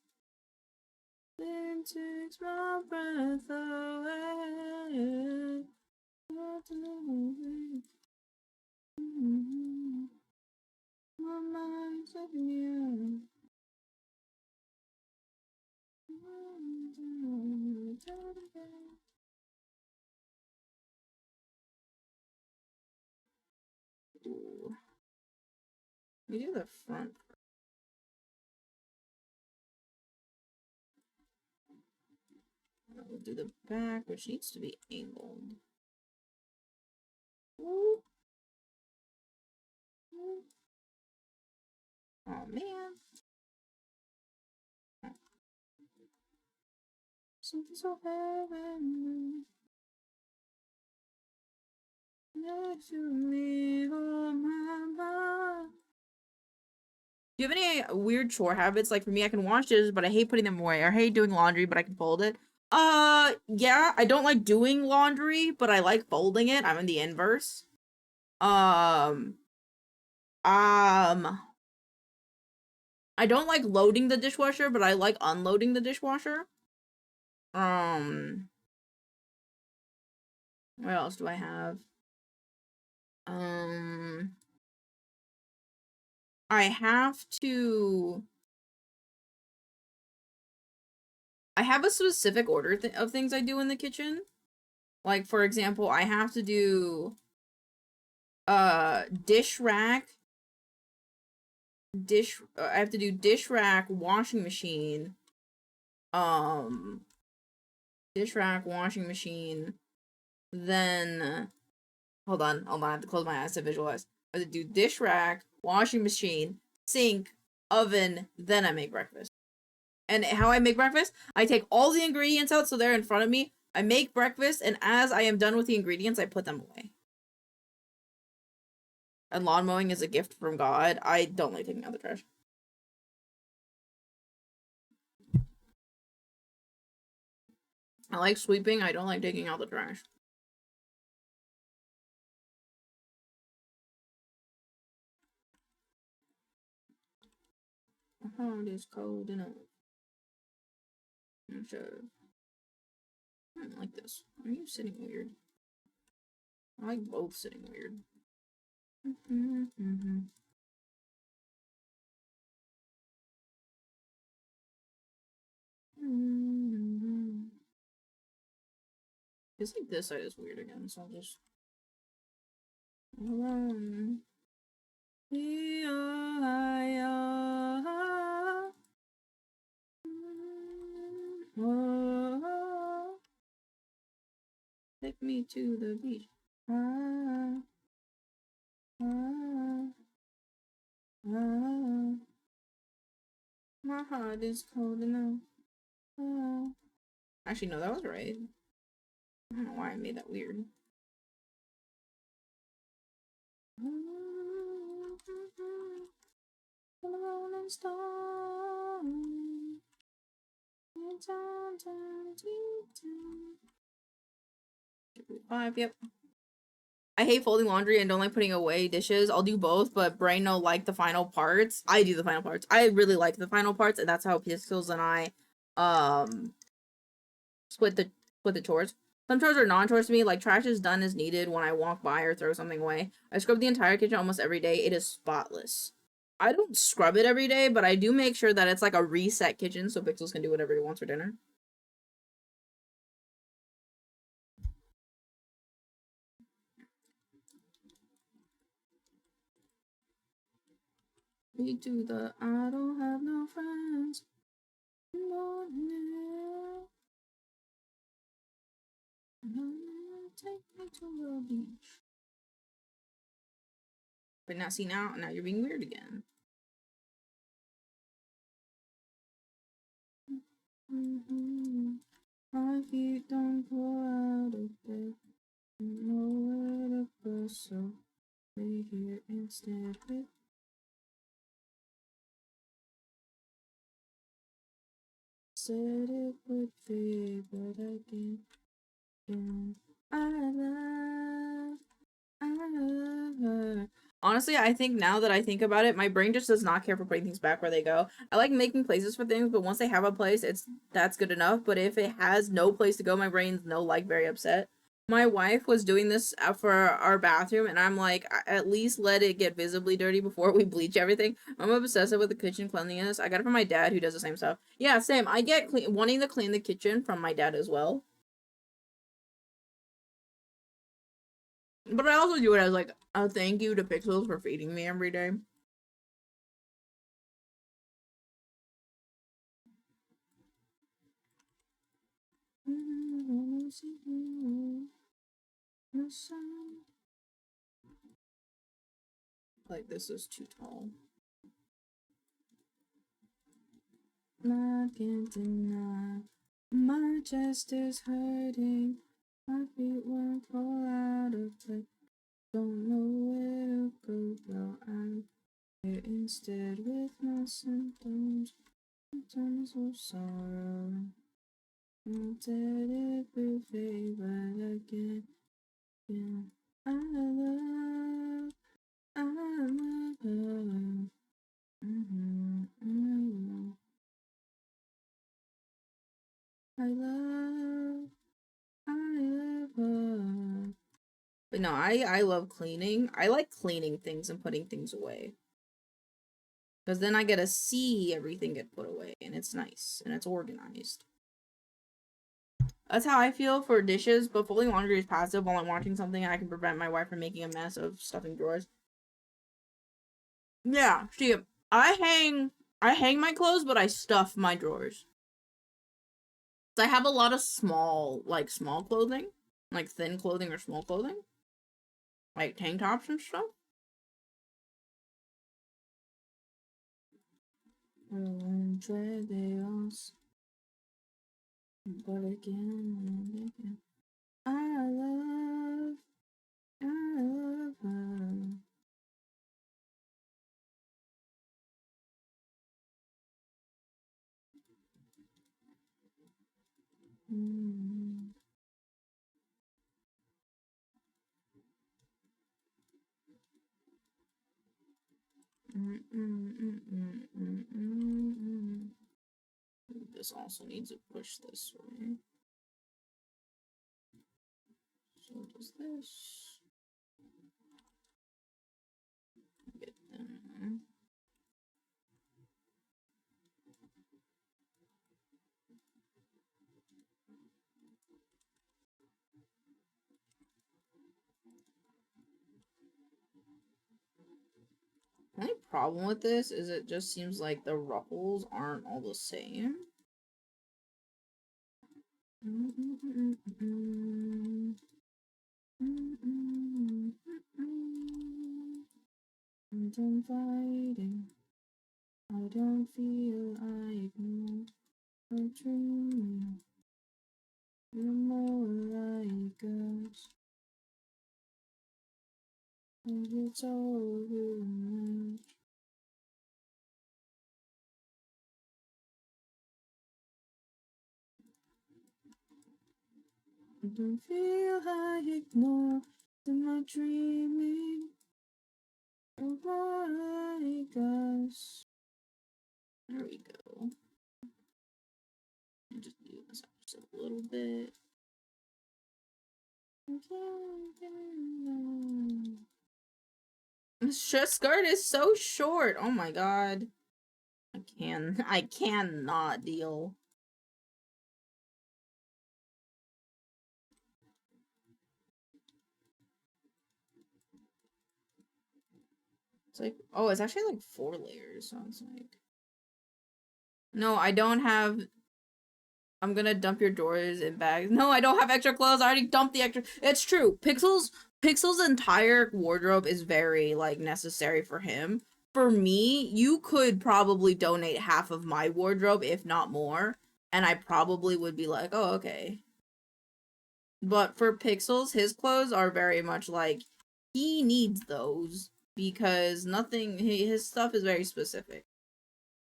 A: then takes my breath away. My mind's up in the air. Ooh. We do the front. We'll do the back, which needs to be angled. Ooh. Ooh. Oh man. Something so heavenly next to me, oh mama. Do you have any weird chore habits? Like for me, I can wash dishes, but I hate putting them away. I hate doing laundry, but I can fold it. Yeah, I don't like doing laundry, but I like folding it. I'm in the inverse. I don't like loading the dishwasher, but I like unloading the dishwasher. What else do I have? I have a specific order of things I do in the kitchen. Like, for example, I have to do, dish rack, I have to do dish rack, washing machine, dish rack, washing machine, then, hold on, I have to close my eyes to visualize. I have to do dish rack, washing machine, sink, oven, then I make breakfast. And how I make breakfast, I take all the ingredients out so they're in front of me, I make breakfast, and as I am done with the ingredients, I put them away. And lawn mowing is a gift from God. I don't like taking out the trash. I like sweeping, I don't like taking out the trash. Oh, it is cold enough. I'm sure. I don't like this. Are you sitting weird? I like both sitting weird. It's like this side is weird again, so I'll just... take me to the beach. Ah, ah, ah. My heart is cold enough. Ah. Actually, no, that was right. I don't know why I made that weird. Rolling stone. Five, yep. I hate folding laundry and don't like putting away dishes. I'll do both, but Brain no like the final parts. I do the final parts. I really like the final parts, and that's how Pixels and I split the chores. Some chores are non-chores to me, like trash is done as needed when I walk by or throw something away. I scrub the entire kitchen almost every day. It is spotless. I don't scrub it every day, but I do make sure that it's like a reset kitchen so Pixels can do whatever he wants for dinner. We do the I don't have no friends. Take me to the beach. But now, see, now you're being weird again. My feet don't pull out of bed. Nowhere to go, so lay here instead with. Said it would fade, but again, I love her. Honestly, I think now that I think about it, my brain just does not care for putting things back where they go. I like making places for things, but once they have a place, that's good enough. But if it has no place to go, my brain's very upset. My wife was doing this for our bathroom, and I'm like, at least let it get visibly dirty before we bleach everything. I'm obsessive with the kitchen cleanliness. I got it from my dad, who does the same stuff. Yeah, same. I get wanting to clean the kitchen from my dad as well. But I also do it as like a thank you to Pixels for feeding me every day. Like, this is too tall. I can't deny my chest is hurting. My feet won't fall out of place. Don't know where to go, well, I'm here instead with my symptoms of sorrow. I'm dead every day, but again, yeah. I love her. I love her. But no, I love cleaning. I like cleaning things and putting things away. Because then I get to see everything get put away, and it's nice, and it's organized. That's how I feel for dishes, but folding laundry is passive while I'm watching something, and I can prevent my wife from making a mess of stuffing drawers. Yeah, see, I hang my clothes, but I stuff my drawers. I have a lot of small clothing, like thin clothing or small clothing, like tank tops and stuff. But again and again, I love her. This also needs to push this way. So does this. Get there. The only problem with this is it just seems like the ruffles aren't all the same. I'm done fighting. I don't feel like I'm dreaming. You're more like us. And it's over now. I don't feel like no, am I dreaming? You're more like us. There we go. I'll just do this up just a little bit. This skirt is so short. Oh my god. I cannot deal. It's like, oh, it's actually like 4 layers, so it's like. No, I don't have. I'm gonna dump your drawers in bags. No, I don't have extra clothes. I already dumped the extra. It's true. Pixel's entire wardrobe is very, like, necessary for him. For me, you could probably donate half of my wardrobe, if not more, and I probably would be like, oh, okay. But for Pixels, his clothes are very much like, he needs those, because his stuff is very specific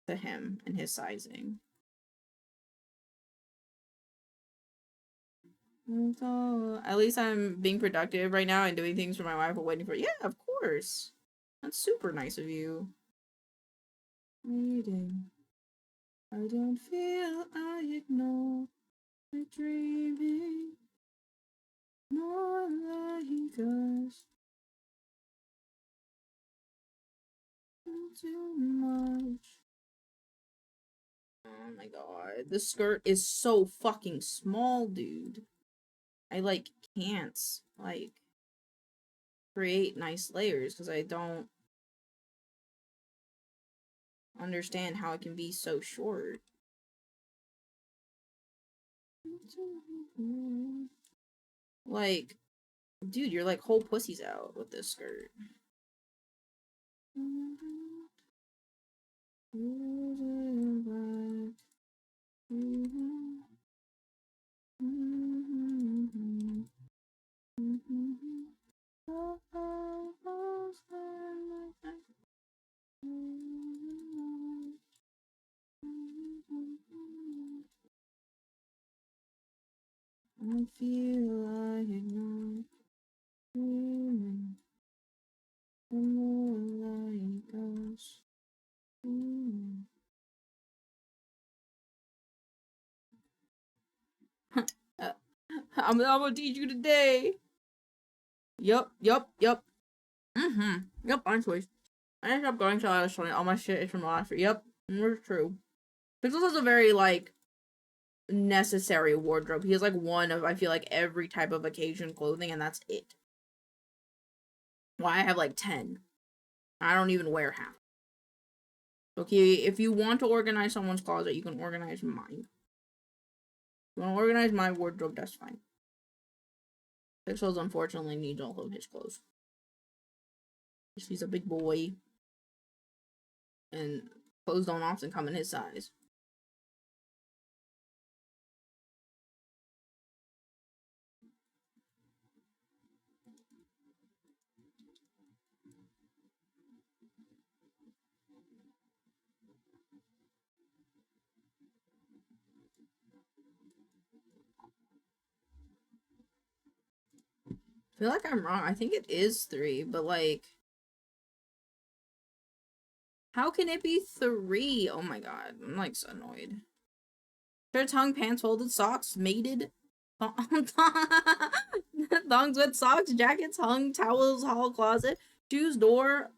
A: to him and his sizing. So, at least I'm being productive right now and doing things for my wife while waiting for. Yeah, of course. That's super nice of you. Reading. I don't feel I know I'm dreaming. More like us. Too much. Oh my god. The skirt is so fucking small, dude. I, like, can't, like, create nice layers because I don't understand how it can be so short. Like, dude, you're like whole pussy's out with this skirt. I feel like I'm dreaming. More like us. I'm gonna teach you today. Yup. Yup, on choice. I ended up going to I was showing all my shit is from last year. Yep, it's true. Pixels has a very, like, necessary wardrobe. He has, like, one of, I feel like, every type of occasion clothing, and that's it. Why, I have, like, 10. I don't even wear half. Okay, if you want to organize someone's closet, you can organize mine. If you want to organize my wardrobe, that's fine. Pixels, unfortunately, needs all of his clothes. He's a big boy. And clothes don't often come in his size. I feel like I'm wrong. I think it is 3, but, like, how can it be 3? Oh my god, I'm, like, so annoyed. Shirts hung, pants folded, socks mated, thongs with socks, jackets hung, towels hall closet, shoes door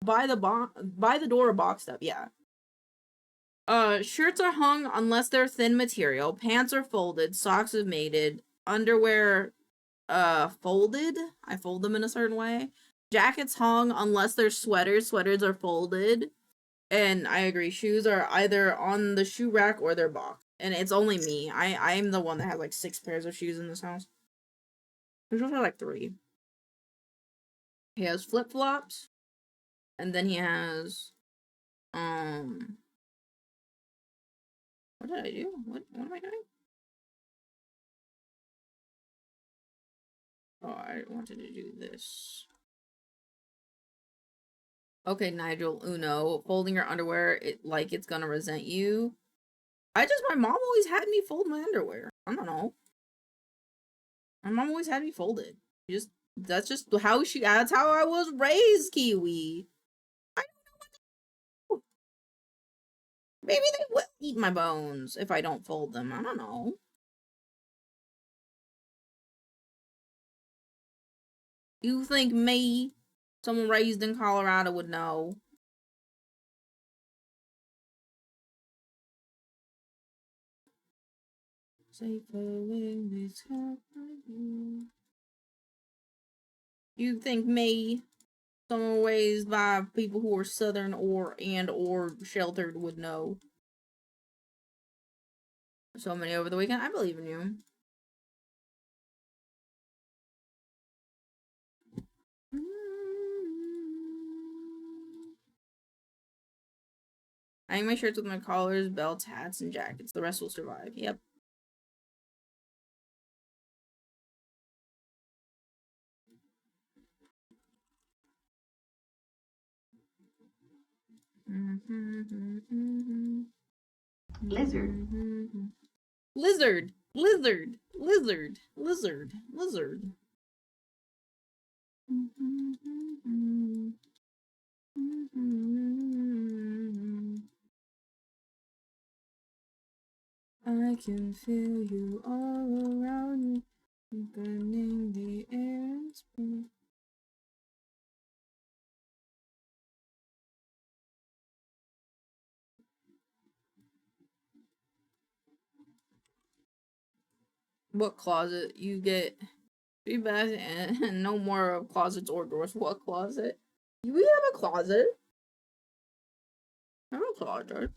A: by the door boxed up. Yeah. Shirts are hung unless they're thin material. Pants are folded. Socks are mated. Underwear, folded. I fold them in a certain way. Jackets hung unless they're sweaters. Sweaters are folded. And I agree. Shoes are either on the shoe rack or they're boxed. And it's only me. I'm the one that has, like, 6 pairs of shoes in this house. There's also like 3. He has flip-flops, and then he has, what did I do? What am I doing? Oh, I wanted to do this. Okay, Nigel, Uno, folding your underwear, like it's gonna resent you. My mom always had me fold my underwear. I don't know. My mom always had me fold it. That's how I was raised, Kiwi. I don't know what to do. Maybe they will eat my bones if I don't fold them. I don't know. You think me, someone raised in Colorado, would know? You think me, someone raised by people who are southern or sheltered, would know? So many over the weekend. I believe in you. I hang my shirts with my collars, belts, hats, and jackets. The rest will survive. Yep.
E: Lizard.
A: Lizard. Lizard. Lizard. Lizard. Lizard. I can feel you all around me, burning the air and spring. What closet? You get 3 bags and no more of closets or drawers. What closet? We have a closet. I have a closet.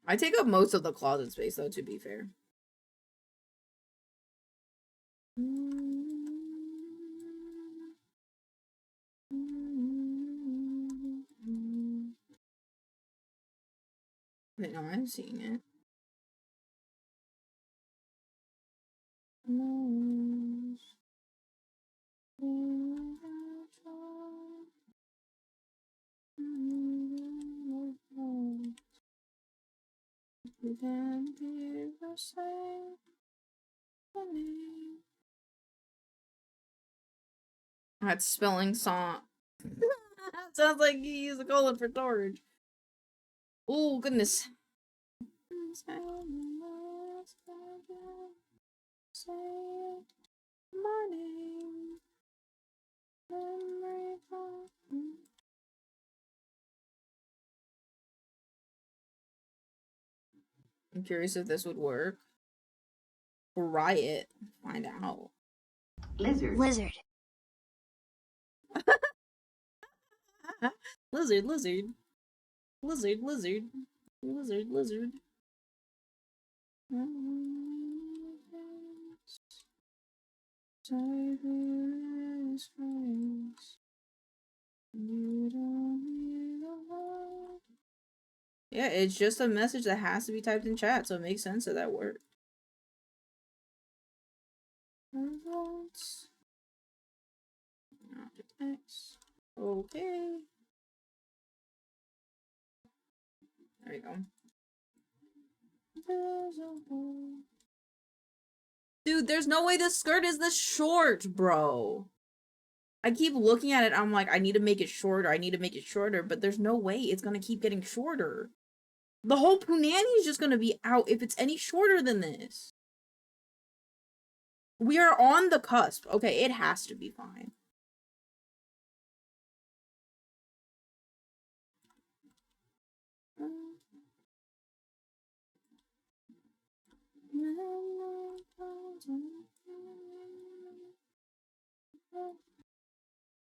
A: I take up most of the closet space, though, to be fair. Wait, no, I'm seeing it. That's spelling song. Sounds like you use a colon for storage. Oh, goodness. Say my name. I'm curious if this would work. Riot. Find out.
E: Lizard.
B: Lizard.
A: Lizard, lizard. Lizard, lizard. Lizard, lizard. Yeah, it's just a message that has to be typed in chat, so it makes sense that that worked. X. Okay. There we go. Dude, there's no way this skirt is this short, bro. I keep looking at it, I'm like, I need to make it shorter, I need to make it shorter, but there's no way it's gonna keep getting shorter. The whole punani is just gonna be out if it's any shorter than this. We are on the cusp. Okay, it has to be fine.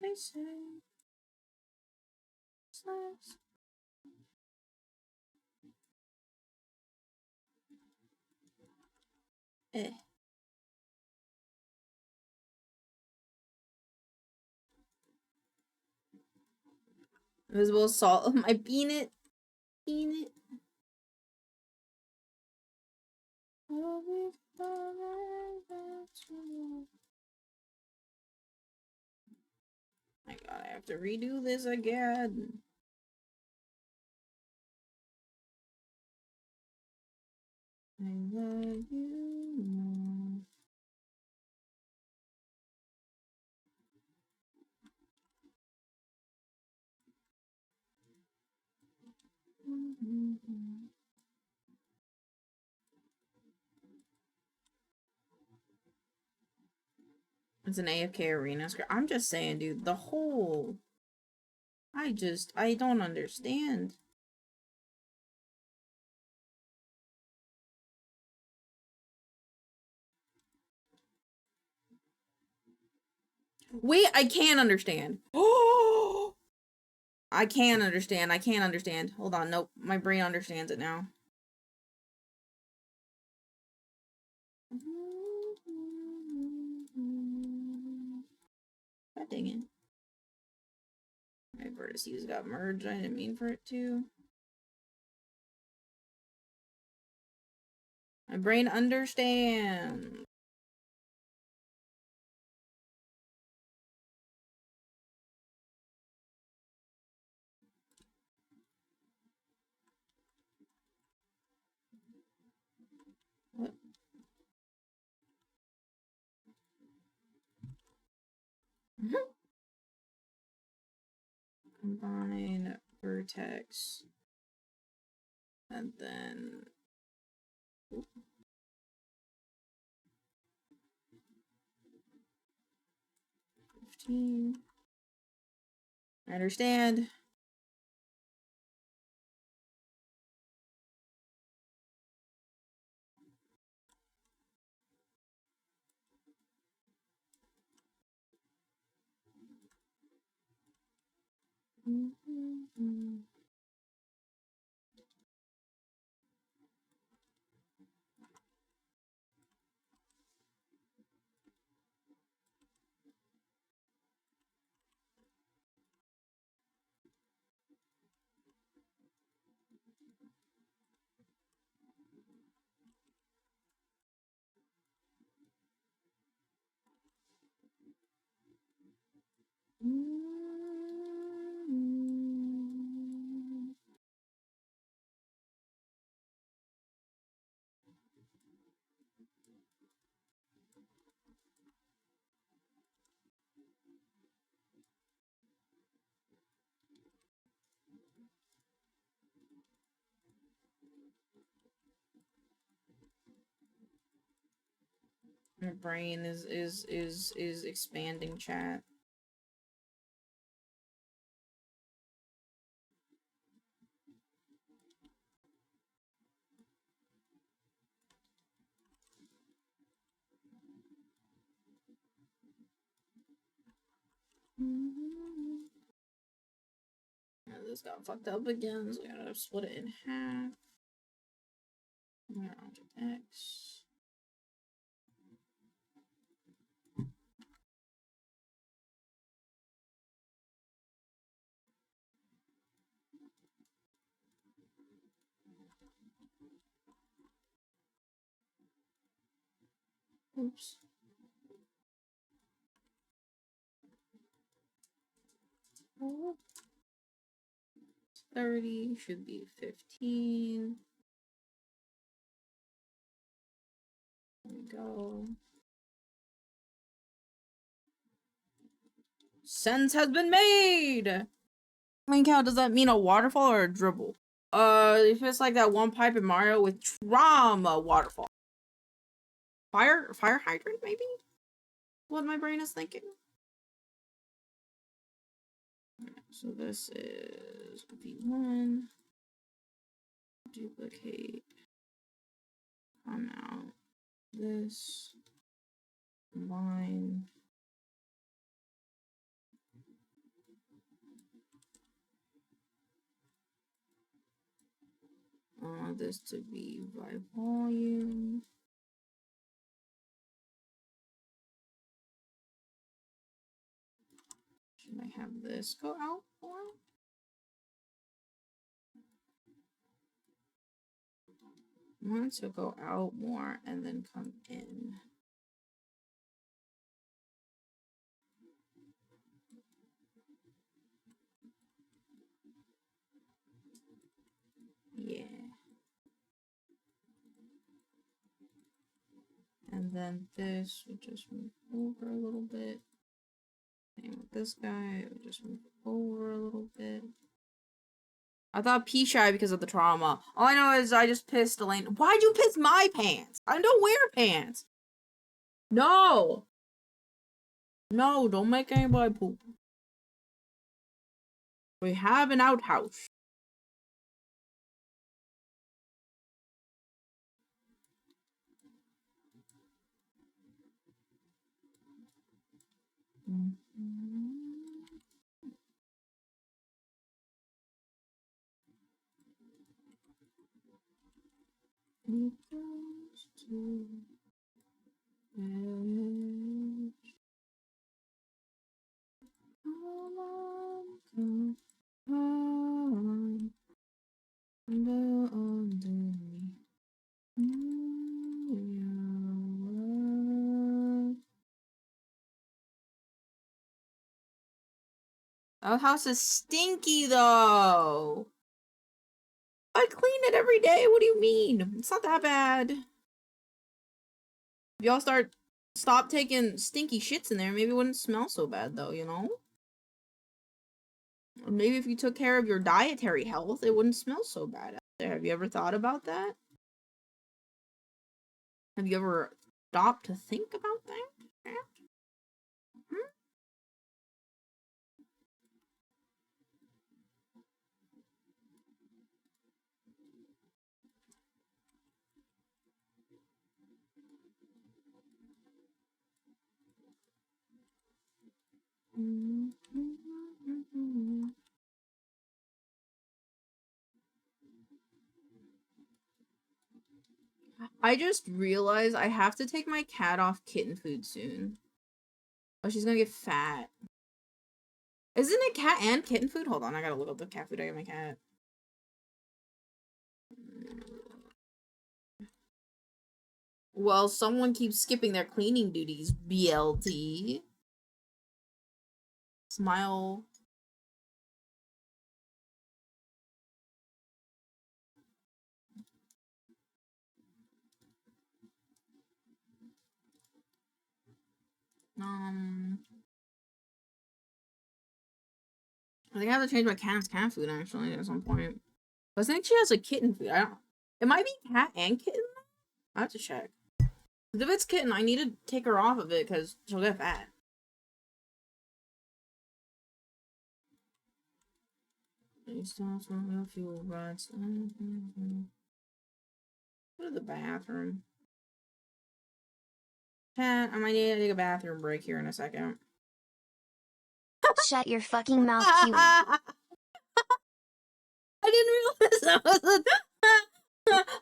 A: They say Eh. Invisible salt. My peanut. Peanut. My god, I have to redo this again. I love you more. It's an AFK arena script. I'm just saying, dude, the whole... I don't understand. Wait, I can't understand. Oh! I can't understand. I can't understand. Hold on, nope. My brain understands it now. God dang it. My vertices got merged. I didn't mean for it to. My brain understands. What? Combine vertex. And then... 15. I understand. My brain is expanding, chat. This got fucked up again, so I gotta split it in half. Object X. Oops. 30 should be 15. There we go. Sense has been made! Maincoow, does that mean a waterfall or a dribble? If it's like that one pipe in Mario with trauma waterfall. Fire hydrant, maybe? What my brain is thinking. So this is V1. Duplicate. Come out. This. Combine. I want this to be by volume. Should I have this go out more? I want it to go out more and then come in. Yeah. And then this would just move over a little bit. Same with this guy, it would just move over a little bit. I thought pee shy because of the trauma. All I know is I just pissed Elaine. Why'd you piss my pants? I don't wear pants. No. No, don't make anybody poop. We have an outhouse. It goes to edge. Come on, come on. Under me. Our house is stinky though. I clean it every day. What do you mean? It's not that bad. If y'all stop taking stinky shits in there, maybe it wouldn't smell so bad though, you know? Or maybe if you took care of your dietary health, it wouldn't smell so bad out there. Have you ever thought about that? Have you ever stopped to think about that? I just realized I have to take my cat off kitten food soon. Oh, she's gonna get fat. Isn't it cat and kitten food? Hold on, I gotta look up the cat food I give my cat. Well, someone keeps skipping their cleaning duties, BLT. Smile. I think I have to change my cat's cat food actually at some point. But I think she has a kitten food. I don't. It might be cat and kitten. I have to check. If it's kitten, I need to take her off of it because she'll get fat. Fuel rods. Go to the bathroom. Cat, I might need to take a bathroom break here in a second.
B: Shut your fucking mouth, Kiwi.
A: I didn't realize that was a...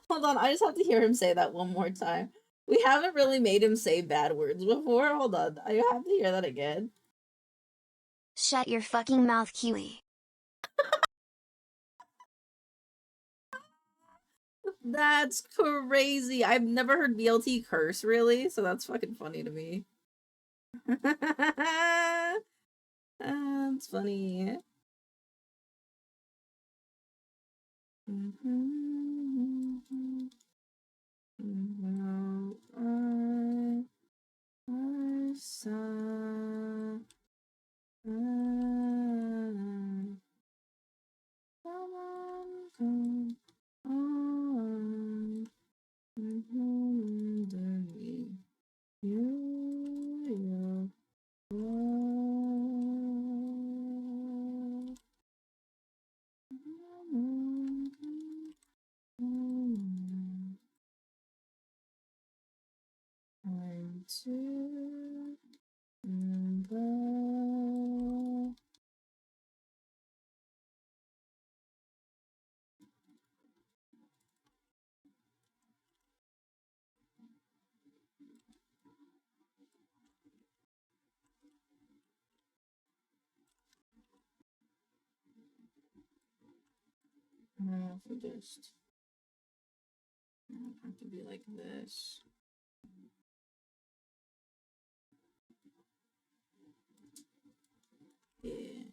A: Hold on, I just have to hear him say that one more time. We haven't really made him say bad words before. Hold on, I have to hear that again.
B: Shut your fucking mouth, Kiwi.
A: That's crazy. I've never heard BLT curse, really, so that's fucking funny to me. That's funny. I saw... know if we just have to be like this. Yeah.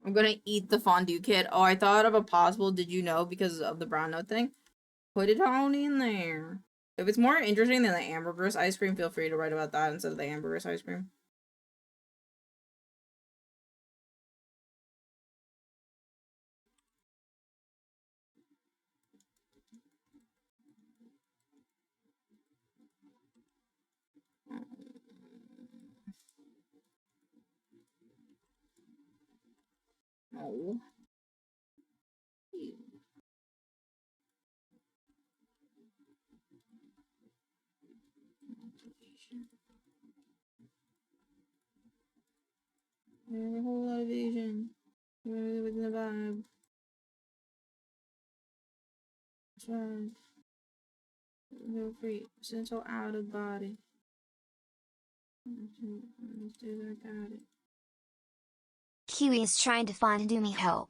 A: I'm gonna eat the fondue kit. Oh, I thought of a possible did you know because of the brown note thing. Put it all in there. If it's more interesting than the hamburgers ice cream, feel free to write about that instead of the hamburgers ice cream. No. There's a whole lot of Asian. We're within the vibe. That's right. Feel free. Central out of body. Let's do that. Got it.
B: Kiwi is trying to find and do me help.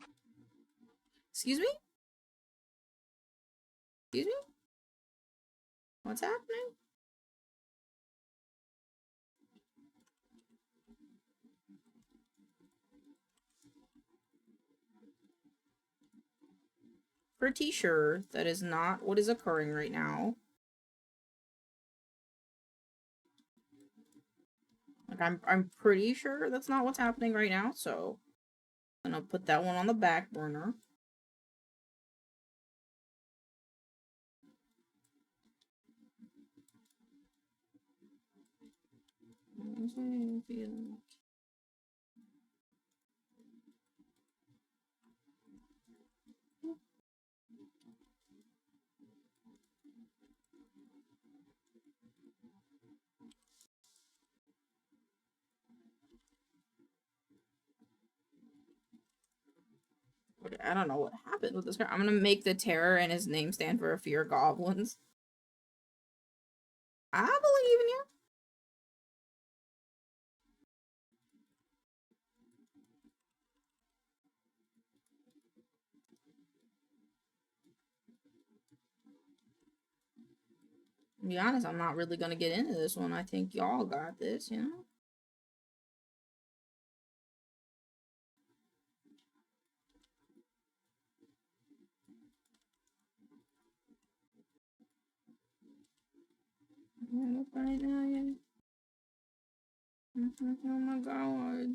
A: Excuse me? Excuse me? What's happening? Pretty sure that is not what is occurring right now. Like I'm pretty sure that's not what's happening right now, so I'm gonna put that one on the back burner. I don't know what happened with this guy. I'm gonna make the terror and his name stand for a fear goblins. I believe in you. To be honest, I'm not really gonna get into this one. I think y'all got this, you know? Right now, yeah. Oh my god.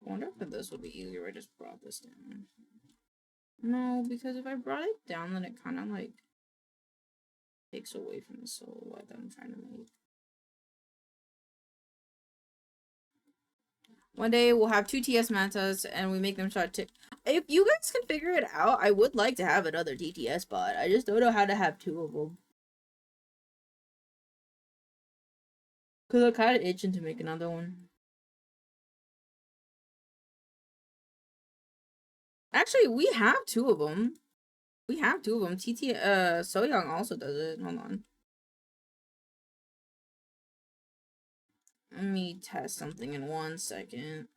A: I wonder if this would be easier if I just brought this down. No, because if I brought it down, then it kind of like takes away from the silhouette that I'm trying to make. One day we'll have 2 TS mantas and we make them start to. If you guys can figure it out, I would like to have another DTS bot. I just don't know how to have 2 of them. Cause I'm kind of itching to make another one. Actually, we have 2 of them. We have 2 of them. So Young also does it. Hold on. Let me test something in 1 second.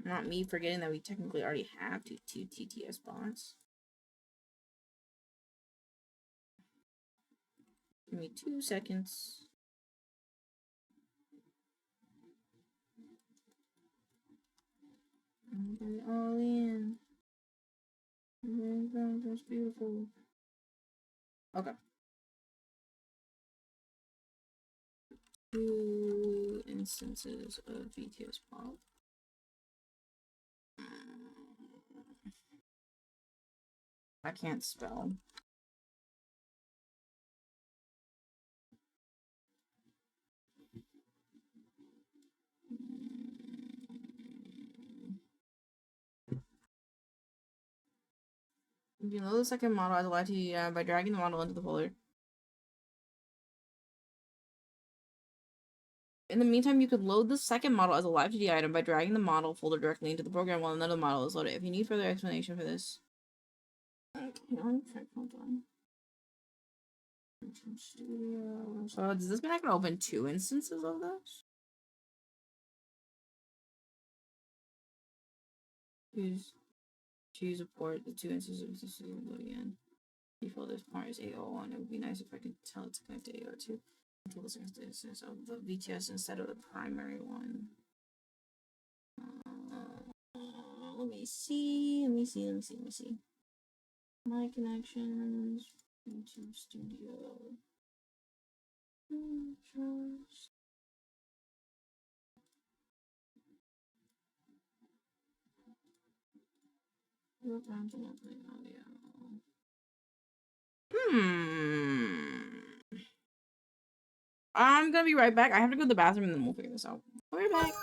A: Not me forgetting that we technically already have two TTS bots. Give me 2 seconds. Get it all in. That's beautiful. Okay. 2 instances of VTS bot. I can't spell. You can load the second model as a live by dragging the model into the folder. In the meantime, you could load the second model as a live 2D item by dragging the model folder directly into the program while another model is loaded. If you need further explanation for this, okay, I'll check. Hold on. Studio. So does this mean I can open 2 instances of this? Choose a port. The 2 instances of this will load again. Default this part is AO1. It would be nice if I could tell it to connect to AO2 until this instance of the VTS instead of the primary one. Let me see. My connections. YouTube Studio. I'm gonna be right back. I have to go to the bathroom and then we'll figure this out. I'll be right back.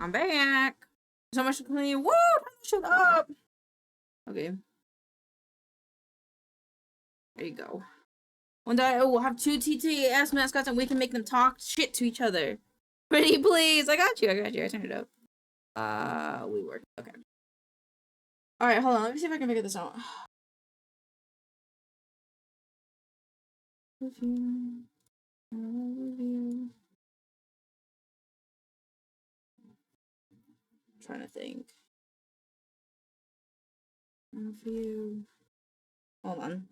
A: I'm back. So much to clean. Woo! Shut up. Okay. There you go. One day we'll have 2 TTS mascots and we can make them talk shit to each other. Pretty please. I got you. I turned it up. We worked. Okay. Alright, hold on. Let me see if I can figure this out. Review. Review. I'm trying to think. Review. Hold on.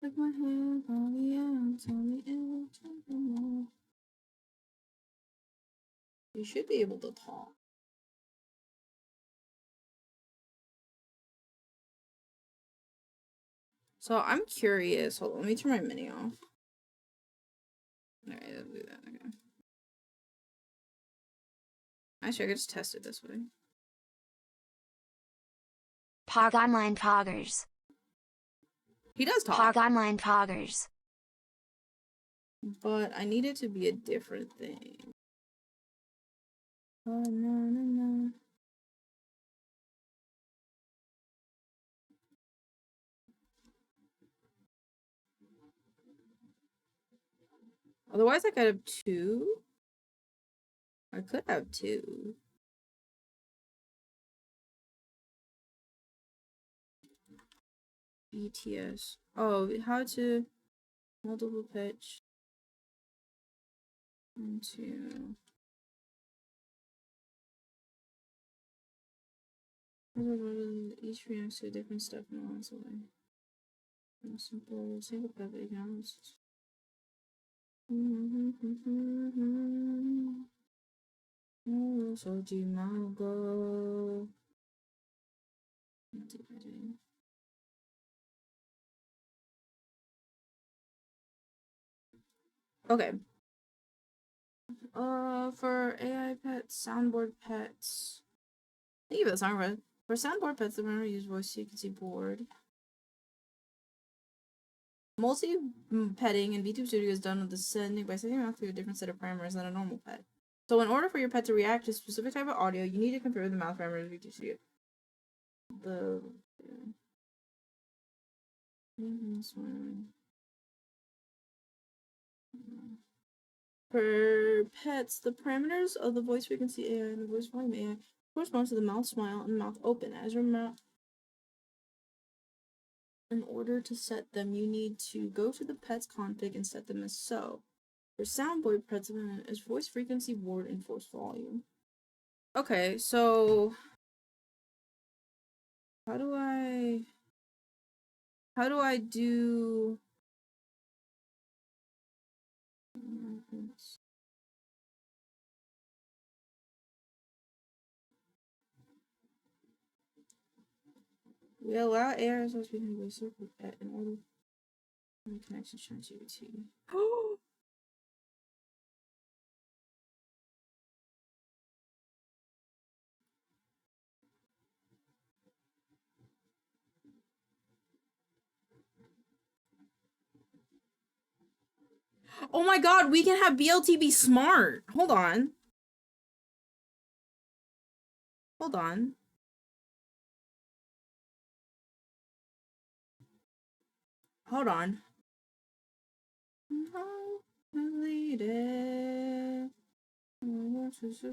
A: Like my hand on the end, tell me more. You should be able to talk. So I'm curious. Hold on, let me turn my mini off. Alright, I'll do that. Okay. Actually, I could just test it this way.
B: Pog Online Poggers.
A: He does talk.
B: Pog Online Poggers.
A: But I need it to be a different thing. Oh, no. Otherwise, I could have 2. I could have 2. BTS. Oh, how to multiple pitch into each reacts to different stuff in a way. Simple single pivot accounts. So go. Okay. For AI pets, soundboard pets. Thank you for the soundboard. For soundboard pets, the runner use voice so you can see board. Multi-petting in VTube Studio is done with the sending by sending out through a different set of parameters than a normal pet. So in order for your pet to react to a specific type of audio, you need to configure the mouth parameters of VTube Studio. For pets, the parameters of the voice frequency AI and the voice volume AI correspond to the mouth smile and mouth open. As your mouth. In order to set them, you need to go to the pet's config and set them as so. For soundboard pets, is voice frequency, word, and force volume. Okay, so how do I do we allow AI results between voice circle pet in order for connection to GPT. Oh my god, we can have BLT be smart. Hold on. Hold on. Hold on. Lead it.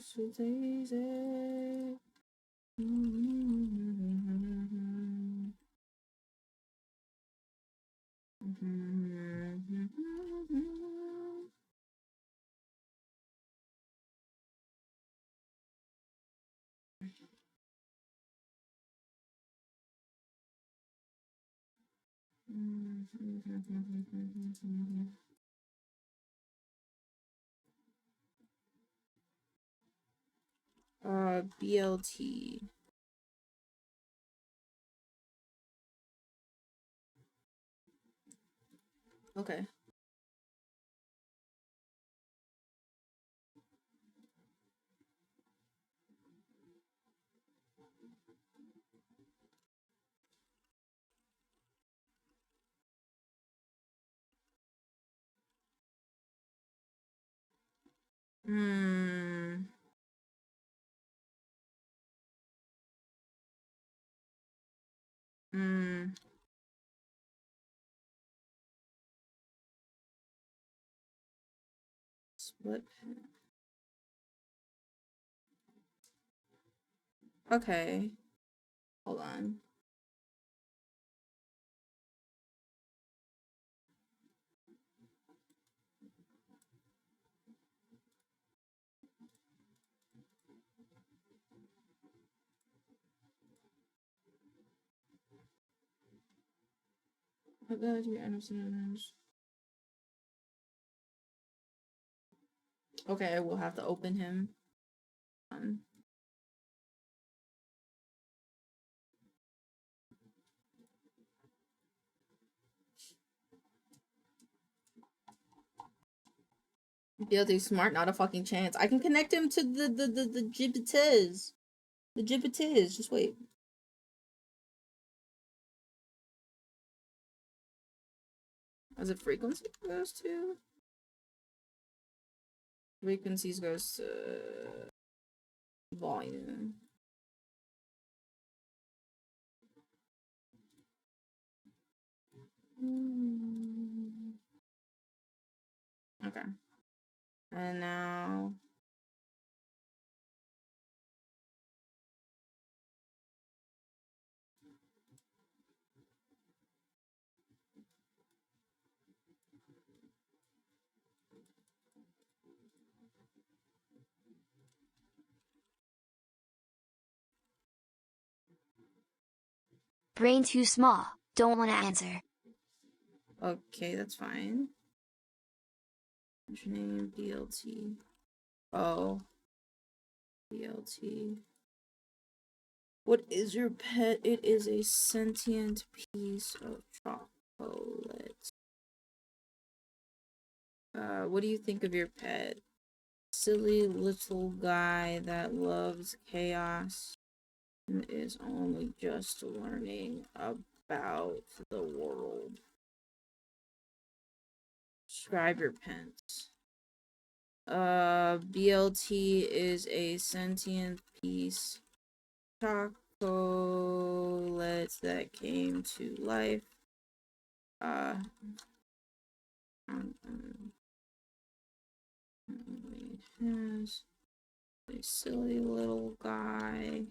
A: So daisy. BLT. Okay. Hmm. Hmm. Split pen. Okay. Hold on. Okay, we'll have to open him. BLT smart, not a fucking chance. I can connect him to the gibbetiz. The gibbetiz. Just wait. Is it frequency goes to? Frequencies goes to volume. Okay. And now
B: Brain too small, don't wanna answer.
A: okay, that's fine. Name BLT. Oh. BLT. What is your pet? It is a sentient piece of chocolate. What do you think of your pet? Silly little guy that loves chaos and is only just learning about the world. Describe your pet. BLT is a sentient piece of chocolate that came to life. It has a silly little guy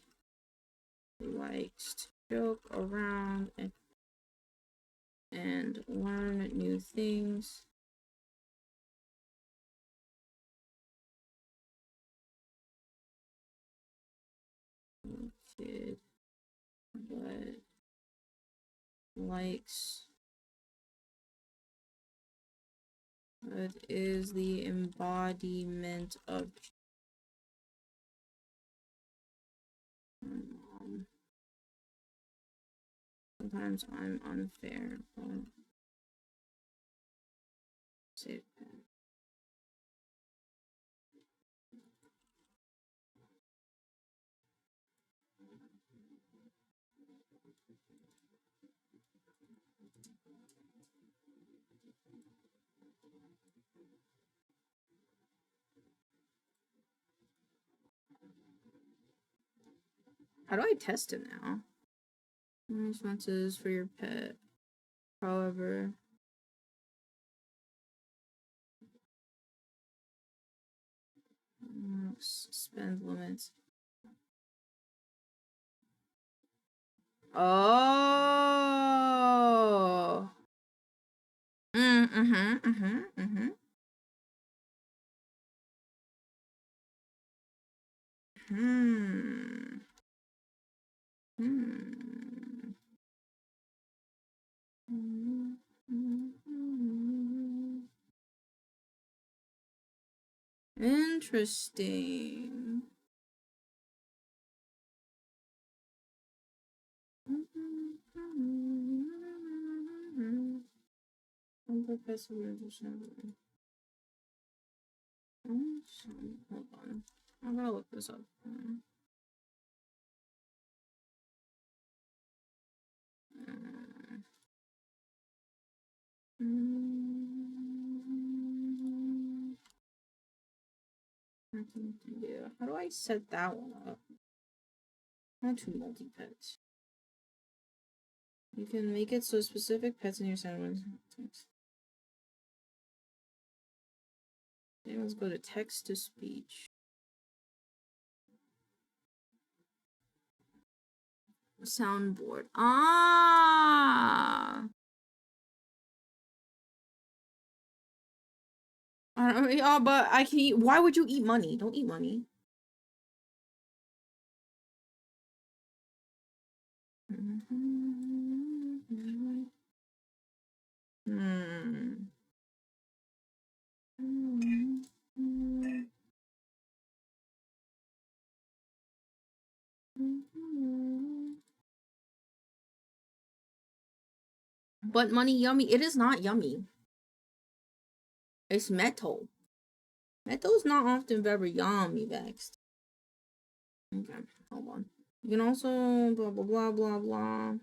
A: who likes to joke around and learn new things. Kid, but likes, but is the embodiment of sometimes I'm unfair, but safe. How do I test it now? Responses for your pet. However, spend limits. Oh. Hmm. Interesting. Hold on. I'm gonna look this up. Yeah. How do I set that one up? How to multi-pet? You can make it so specific pets in your sandwich. Okay, let's go to text to speech. Soundboard. Ah. I don't know, yeah, but I can eat. Why would you eat money? Don't eat money. But money yummy. It is not yummy. It's metal. Metal is not often very yummy vexed. Okay, hold on. You can also blah blah blah blah blah.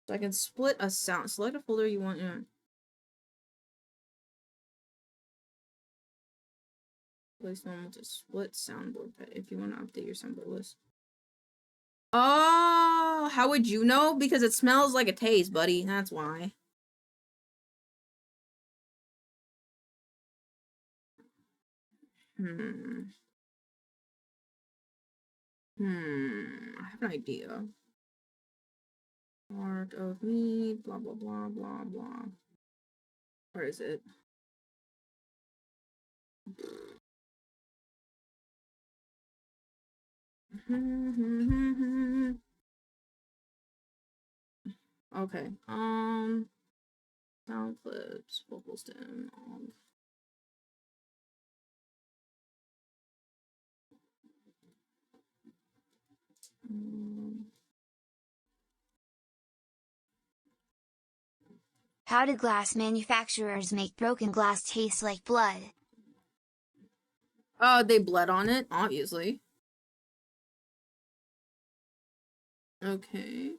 A: So I can split a sound. Select a folder you want in. Place normal to split soundboard pet if you want to update your soundboard list. Oh, how would you know? Because it smells like a taste, buddy. That's why. I have an idea. Part of me, blah blah blah blah blah. Where is it? Okay. Sound clips, vocal stem.
B: How do glass manufacturers make broken glass taste like blood?
A: They bled on it, obviously. Okay.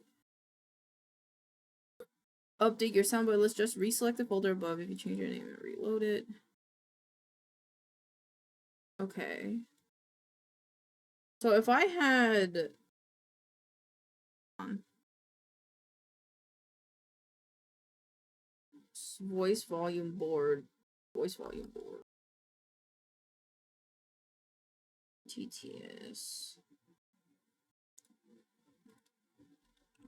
A: Update your soundboard list. Just reselect the folder above if you change your name and reload it. Okay. So if I had voice volume board, TTS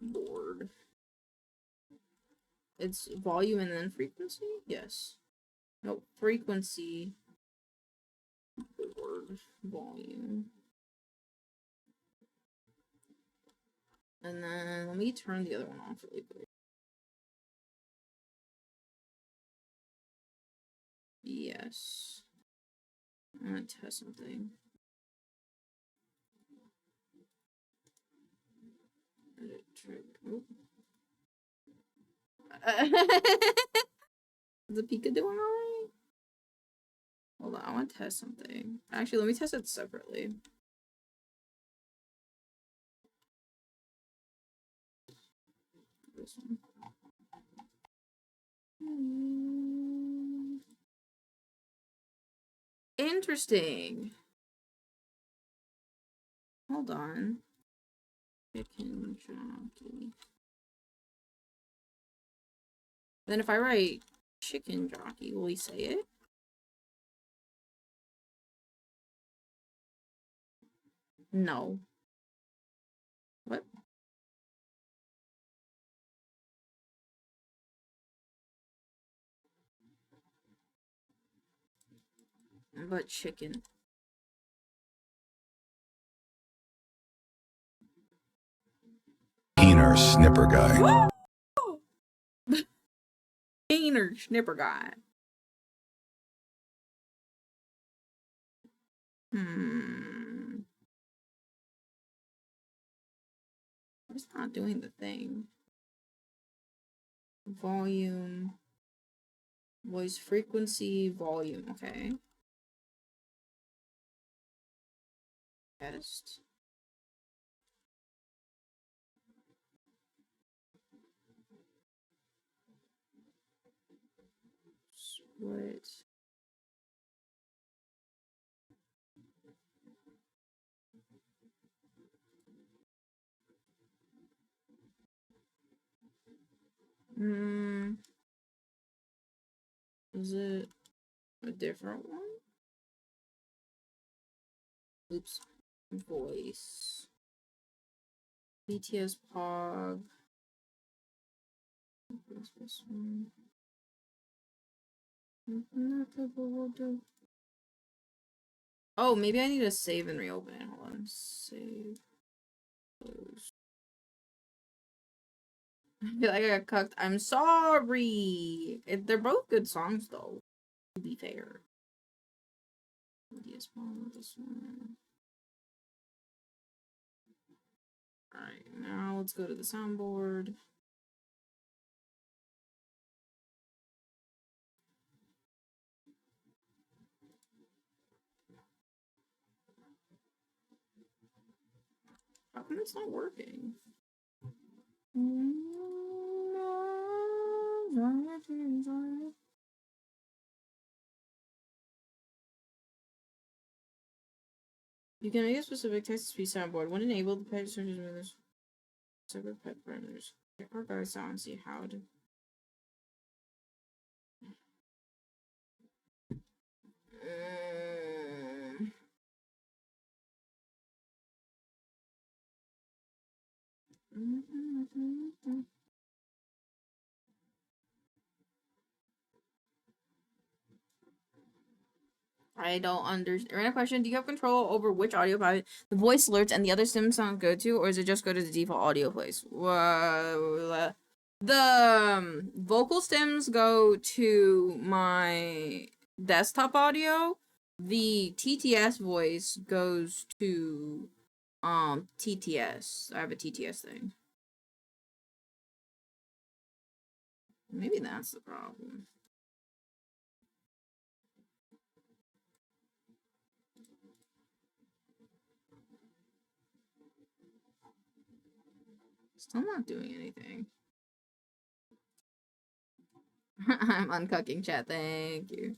A: board. It's volume and then frequency? Yes. No, frequency board volume. And then let me turn the other one off really quick. Yes. I'm gonna test something. Edit trick. Oh. Is the Pika doing alright? Hold on, I want to test something. Actually, let me test it separately. This one. Interesting. Hold on. Chicken jockey. Then if I write chicken jockey, will he say it? No. What? But chicken.
F: Keener snipper guy.
A: Keener snipper guy. It's not doing the thing. Volume. Voice frequency, volume, okay. Test. Split. Is it a different one? Oops. Voice. BTS Pog. What's this one? Oh, maybe I need to save and reopen it. Hold on. Save. Close. I feel like I got cucked. I'm sorry. They're both good songs, though. To be fair. BTS Pog. This one. Alright, now let's go to the soundboard. How come it's not working? You can make a specific text-to-speech soundboard. When enabled, the page searches with separate pet parameters. Check our guides out and see how to. I don't understand. Random question: do you have control over which audio file the voice alerts and the other sim sounds go to, or is it just go to the default audio place? The vocal stems go to my desktop audio. The TTS voice goes to TTS. I have a TTS thing. Maybe that's the problem. Still not doing anything. I'm uncucking chat, thank you.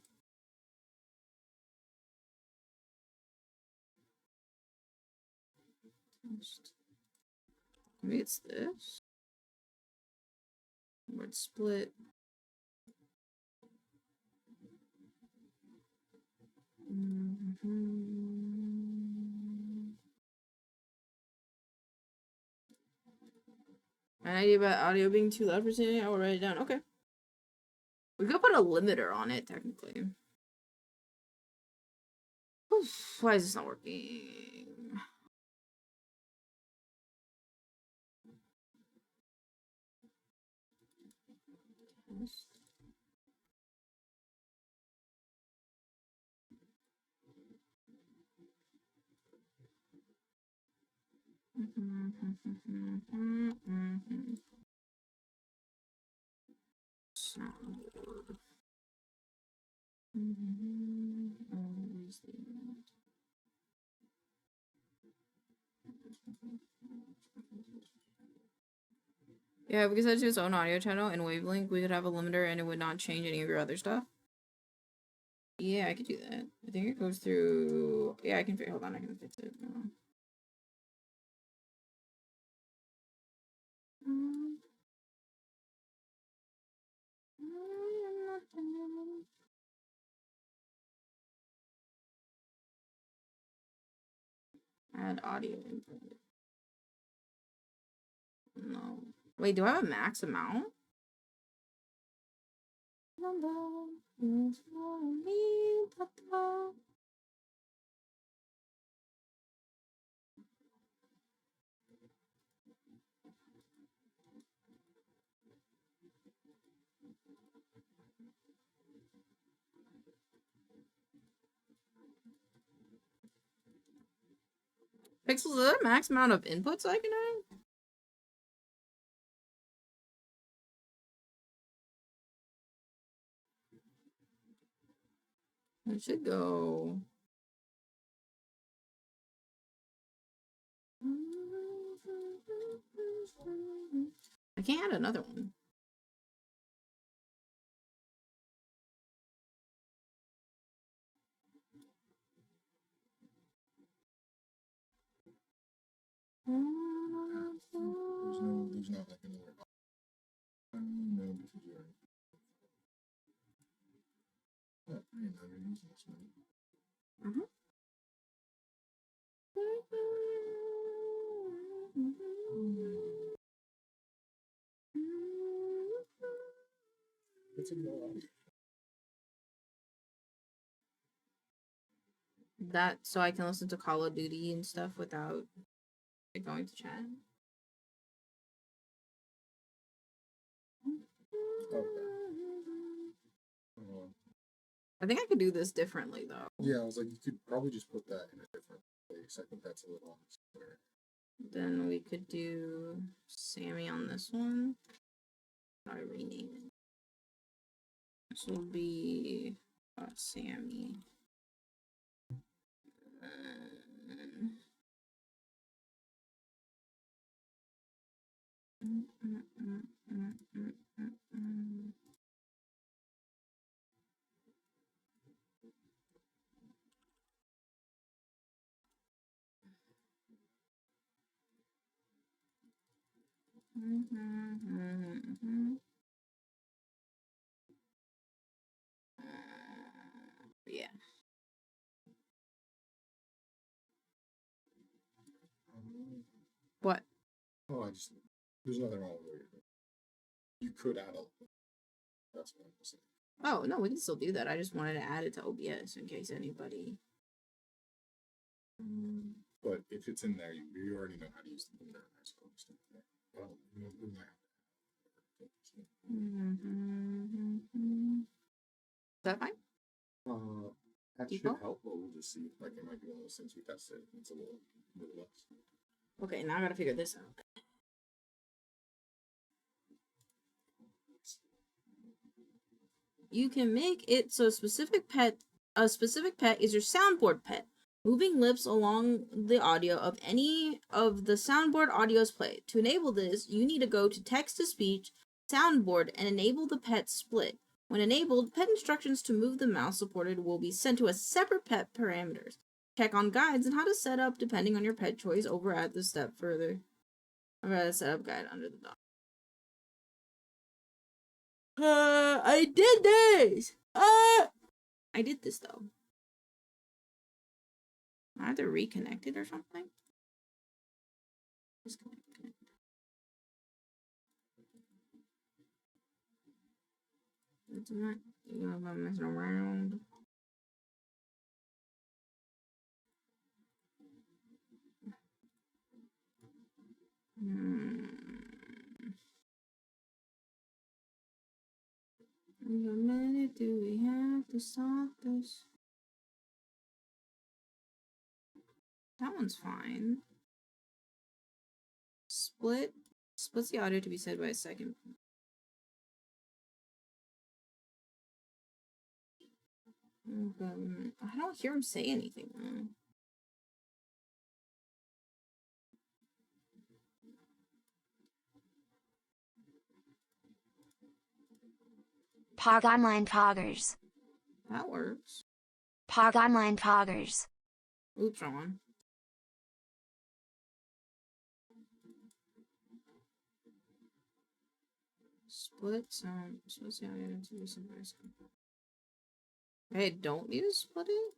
A: Maybe it's this. Word split. An idea about audio being too loud for saying, I will write it down. Okay. We could put a limiter on it, technically. Oof, why is this not working? Soundboard. Yeah, because that's its own audio channel and wavelength, we could have a limiter and it would not change any of your other stuff. Yeah, I could do that. I think it goes through. Yeah, I can fix. Hold on, I can fix it. Add audio input. No. Wait, do I have a max amount? Pixels, is that a max amount of inputs I can have? It should go. I can't add another one.
F: There's no like another. No,
A: Uh-huh.
G: What's it called?
A: That so I can listen to Call of Duty and stuff without like, going to chat.
G: Okay.
A: I think I could do this differently though.
G: Yeah, I was like, you could probably just put that in a different place. I think that's a little unnecessary.
A: Then we could do Sammy on this one. Sorry, rename it. This will be Sammy. Yeah. What?
G: Oh, there's nothing wrong with it. You could add a. That's what I'm saying.
A: Oh no, we can still do that. I just wanted to add it to OBS in case anybody.
G: But if it's in there, you already know how to use the Blender. That's what I'm saying. Well, we might have
A: Is that fine?
G: that should
A: Default?
G: help, but we'll just see. Like, it might be one of those things we tested. It's a little less.
A: Okay, now I gotta figure this out. You can make it so a specific pet is your soundboard pet, moving lips along the audio of any of the soundboard audios played. To enable this, you need to go to text-to-speech, soundboard, and enable the pet split. When enabled, pet instructions to move the mouse supported will be sent to a separate pet parameters. Check on guides and how to set up depending on your pet choice over at the step further. Over at the setup guide under the dock. I did this! I did this though. I either reconnected or something. Disconnect. It's not, you know, I'm messing around. How many do we have to stop this? That one's fine. Splits the audio to be said by a second. I don't hear him say anything.
B: Pog Online Poggers.
A: That works.
B: Pog Online Poggers.
A: Oops, wrong one. Split sound. Split the audio to be said by a second. I don't need to split it?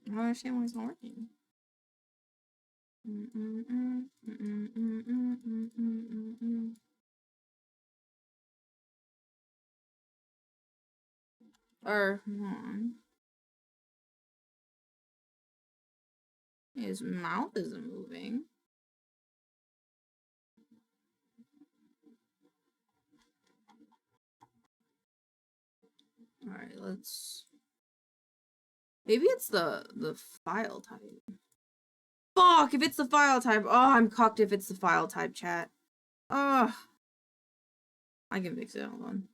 A: I don't understand why it's not working. Hold on. His mouth isn't moving. Alright, let's... Maybe it's the file type. Fuck, if it's the file type. Oh, I'm cocked if it's the file type, chat. Ugh. I can fix it, hold on.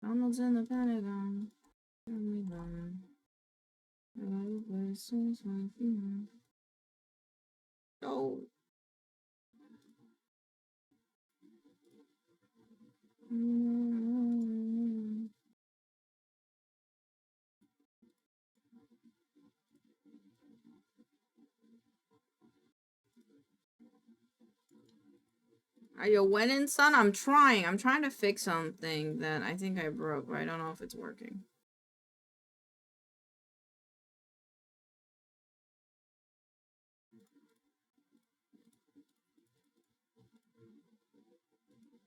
A: Donald's in the Pentagon. Oh. Are you winning, son? I'm trying. I'm trying to fix something that I think I broke, but I don't know if it's working.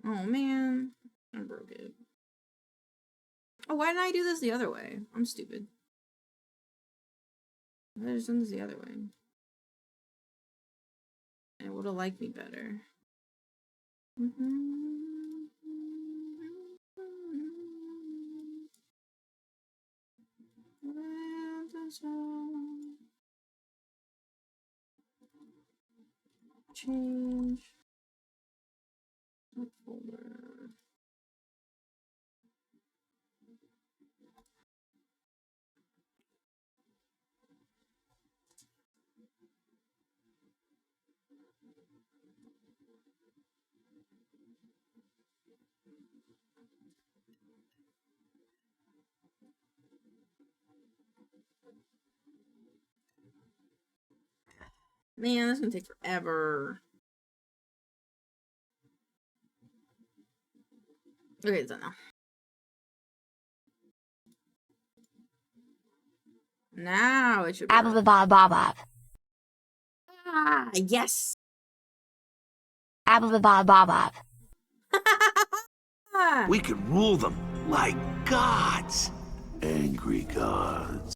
A: Oh, man. I broke it. Oh, why didn't I do this the other way? I'm stupid. I just done this the other way. And it would have liked me better. Change. Folder. Man, that's gonna take forever. Okay, it's done now. Now it should be.
B: Ah,
A: yes.
F: We could rule them like gods. Angry gods.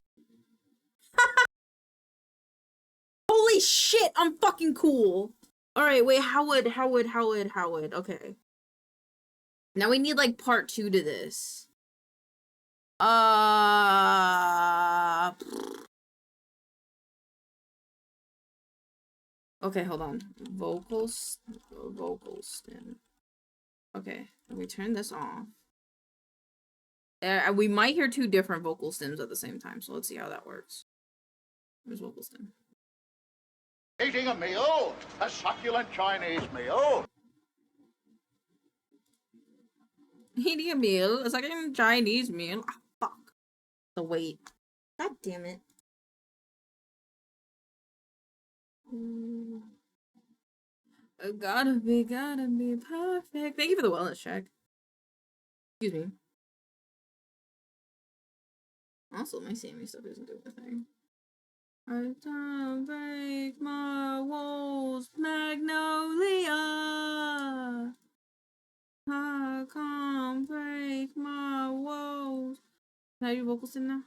A: Holy shit, I'm fucking cool. Alright, wait, Howard. Okay. Now we need like part 2 to this. Okay, hold on. Vocal stem. Okay, let me turn this off. We might hear 2 different vocal stems at the same time, so let's see how that works. Where's vocal stem?
H: Eating a meal, a succulent Chinese meal.
A: Eating a meal. It's like a Chinese meal. Ah, fuck. The wait. God damn it. Gotta be perfect. Thank you for the wellness check. Excuse me. Also, my Sammy stuff isn't doing a thing. I don't break my walls, Magnolia. I can't break my walls. Can I do vocals in now?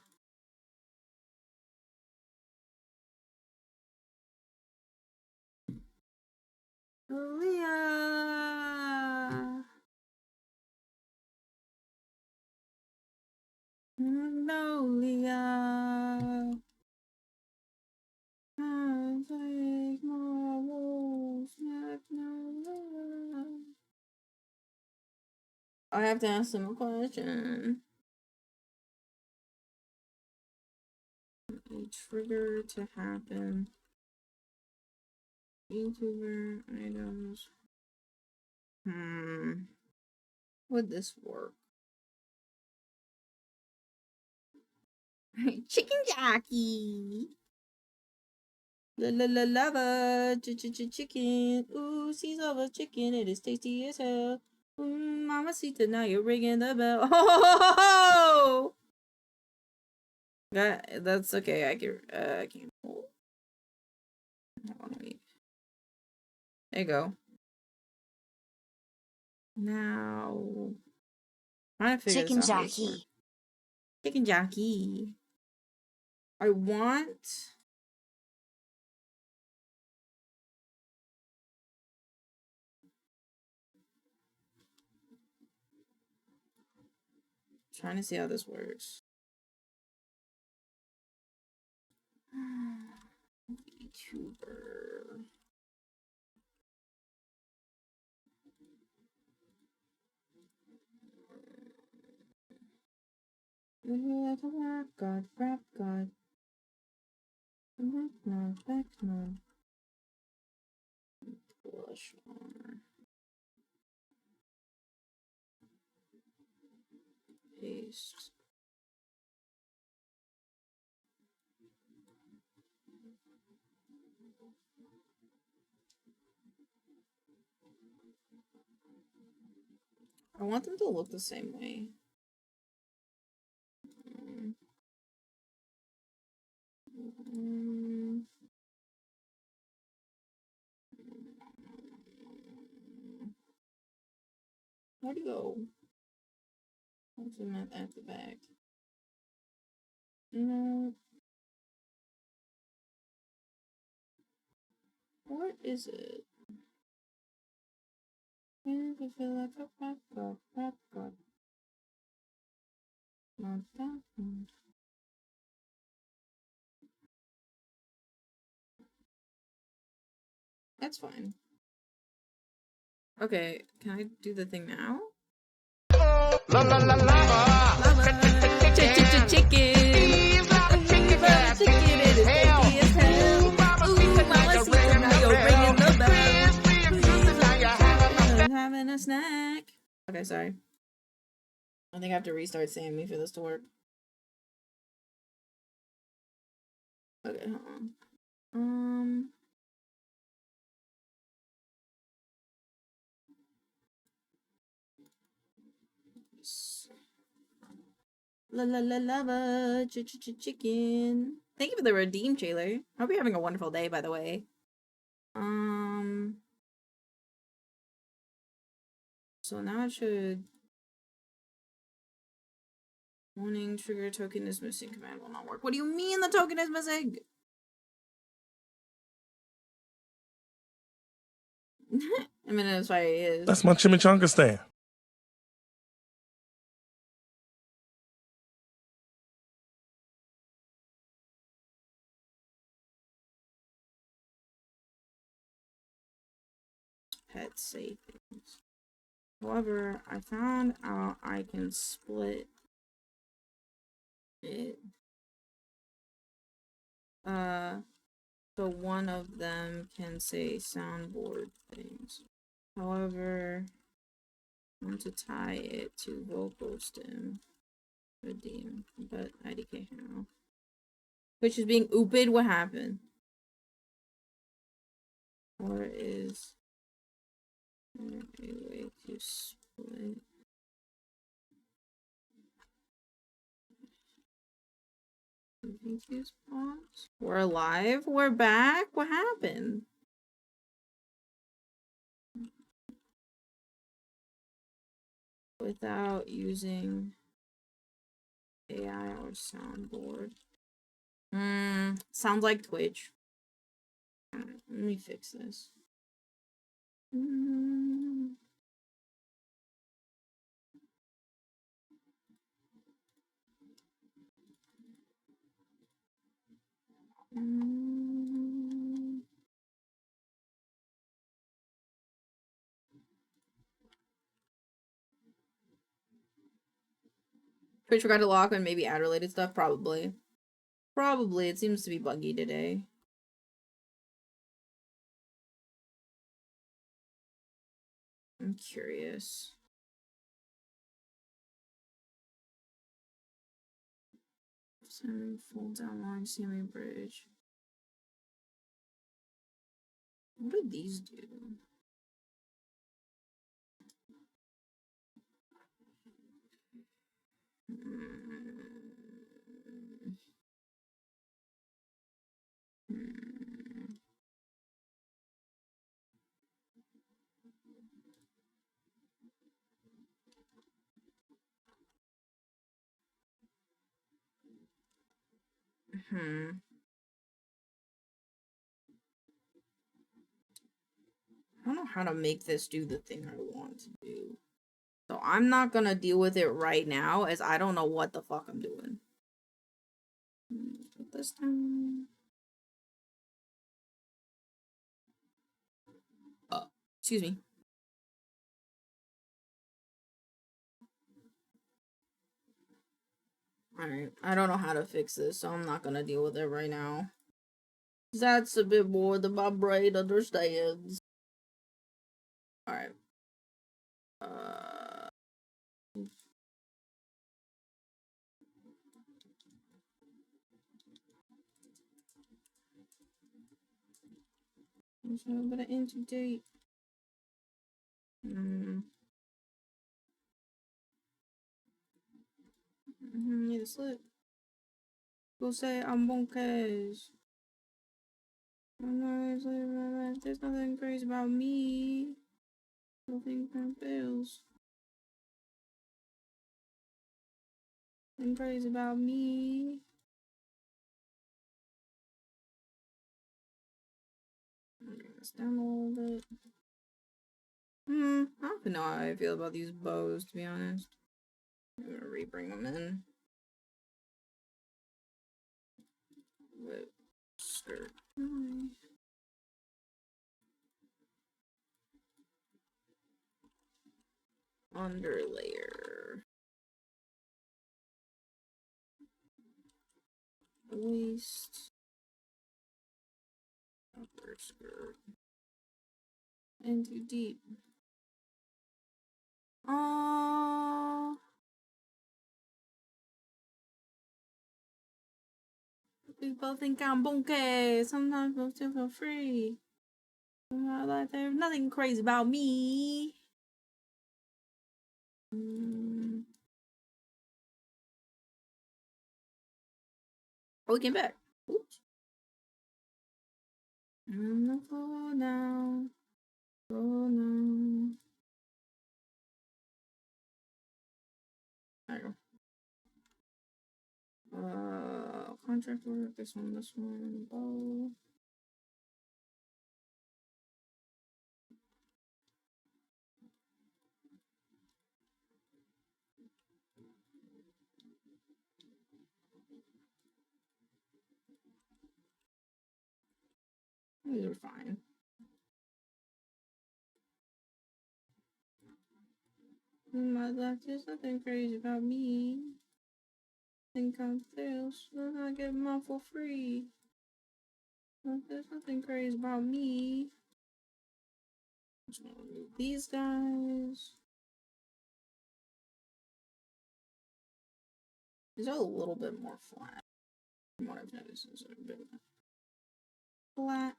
A: Magnolia. Magnolia. Can't break my walls, Magnolia. I have to ask them a question. A trigger to happen. VTuber items. Would this work? Chicken jockey. Lava. Chicken. Ooh, sees of a chicken. It is tasty as hell. Mamacita, now you're ringing the bell. Oh! That's okay. I can't hold. Hold on, wait. There you go. Now, trying to figure
B: chicken
A: this out. How this
B: jockey.
A: works. Chicken jockey. I want. Trying to see how this works. VTuber. Like a rap god, rap god. Back no. Blush on. Paste. I want them to look the same way. Where'd he go? What's him at the back? No. What is it? I feel like a rap god, rap god. Not that one. That's fine. Okay, can I do the thing now?
H: La la la lava.
A: Chicken. Chicken. It is tasty as hell. Ooh, mama, see now you're ringing the bell. I'm having a snack. Okay, sorry. I think I have to restart Sammy for this to work. Okay, hold on. Lava chicken. Thank you for the redeem trailer. Hope you're having a wonderful day, by the way. So now it should. Warning, trigger token is missing. Command will not work. What do you mean the token is missing? I mean, that's why it is.
I: That's my chimichanga stand.
A: Pet savings. However, I found out I can split it. So one of them can say soundboard things. However, I want to tie it to vocal stem. Redeem, but IDK how? Which is being ooped. What happened? Or is there a way to split? We're alive. We're back. What happened? Without using AI or soundboard. Sounds like Twitch. Alright, let me fix this. Twitch forgot to lock and maybe ad related stuff? Probably. Probably. It seems to be buggy today. I'm curious. Fold down line, Sammy bridge. What do these do? I don't know how to make this do the thing I want to do. So I'm not gonna deal with it right now as I don't know what the fuck I'm doing. Put this down. Excuse me. Alright, I don't know how to fix this, so I'm not gonna deal with it right now. That's a bit more than my brain understands. Alright. There's no better into date. Need a slip. Go say I'm bonkers. There's nothing crazy about me. Nothing fails. Nothing crazy about me. Let's down a little bit. I don't know how I feel about these bows, to be honest. I'm gonna re-bring them in. With skirt. Underlayer. Waist. Upper skirt. And too deep. People think I'm bunky. Sometimes I still feel free. Like there's nothing crazy about me. Oh, we came back. Oops. On the floor now. Floor now. There you go. Contract work. This one. Bow. These are fine. My left, there's nothing crazy about me. Think I'm sales, so I get them all for free. There's nothing crazy about me. Just gonna remove these guys. These are a little bit more flat. From what I've noticed, is a bit flat.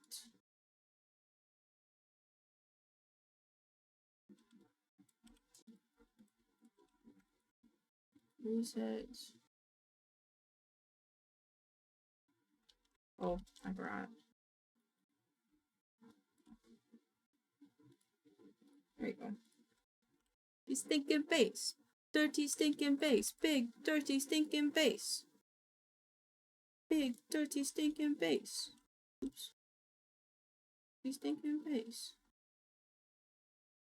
A: Reset. Oh, I forgot. There you go. You stinking face. Dirty stinking face. Big dirty stinking face. Big dirty stinking face. Oops. You stinking face.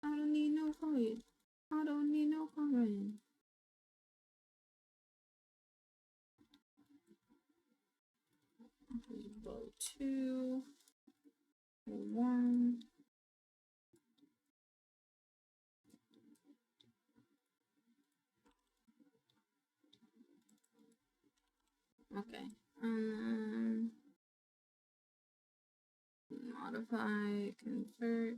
A: I don't need no coin. I don't need no coin. Bow 2. 1. Okay. Modify, convert.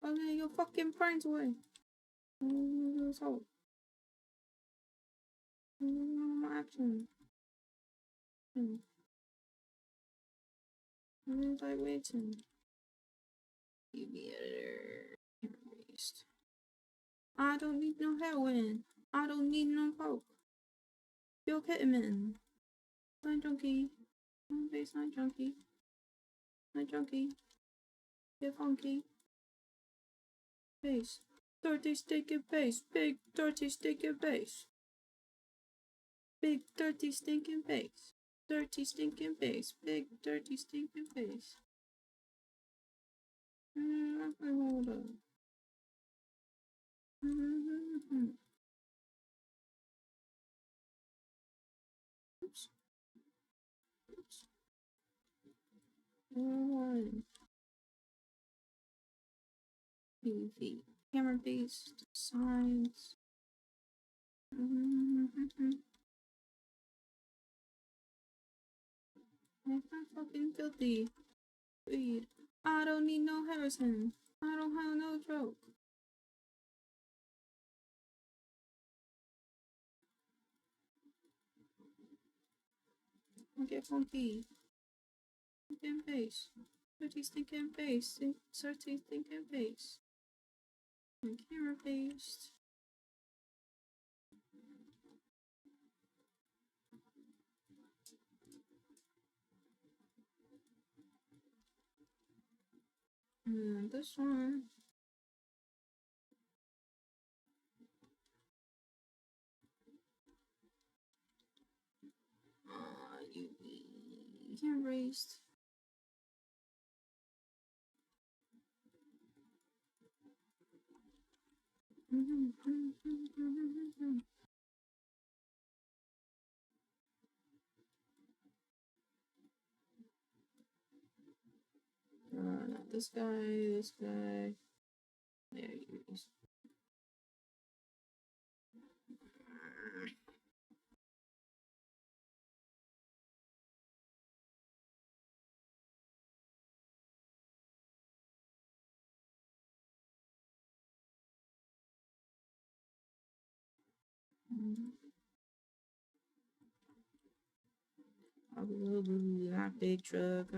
A: Okay, your fucking brains away. So, my action. Like waiting. UV editor. Erased. I don't need no heroin. I don't need no coke. Yo, ketamine. Night junkie. Baseline junkie. Night junkie. Get funky. Bass. Dirty stinking bass. Big dirty stinking bass. Big dirty stinking bass. Dirty stinking bass. Big dirty stinking bass. Hold on. Oops. Oops. PV. Camera based. Sides. I'm fucking filthy. Weed. I don't need no Harrison. I don't have no joke. I get funky. Stinking face. Dirty stinking face. Dirty stinking face. And camera based. And this one. You erased. Not this guy, this guy. There he is. That big truck.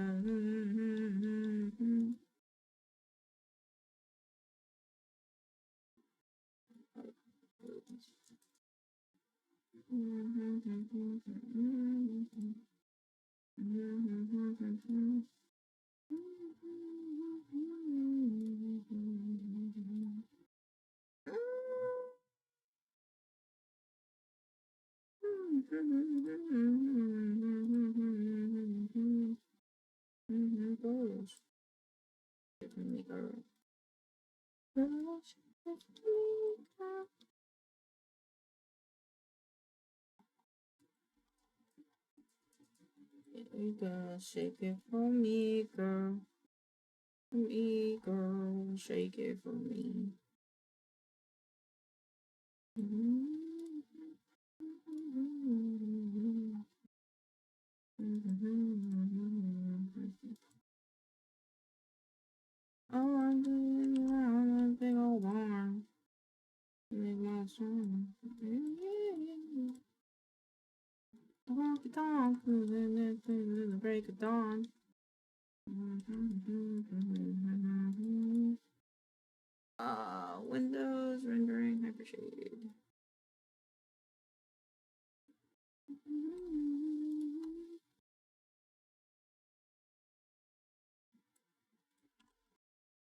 A: Girls. Give me girl. Girls, give me girl. There you go. Shake it for me, girl. For me, girl. Shake it for me. Oh, I'm doing around a big old barn. Make my song. Honky tonk, in the break of dawn. Windows rendering hypershade.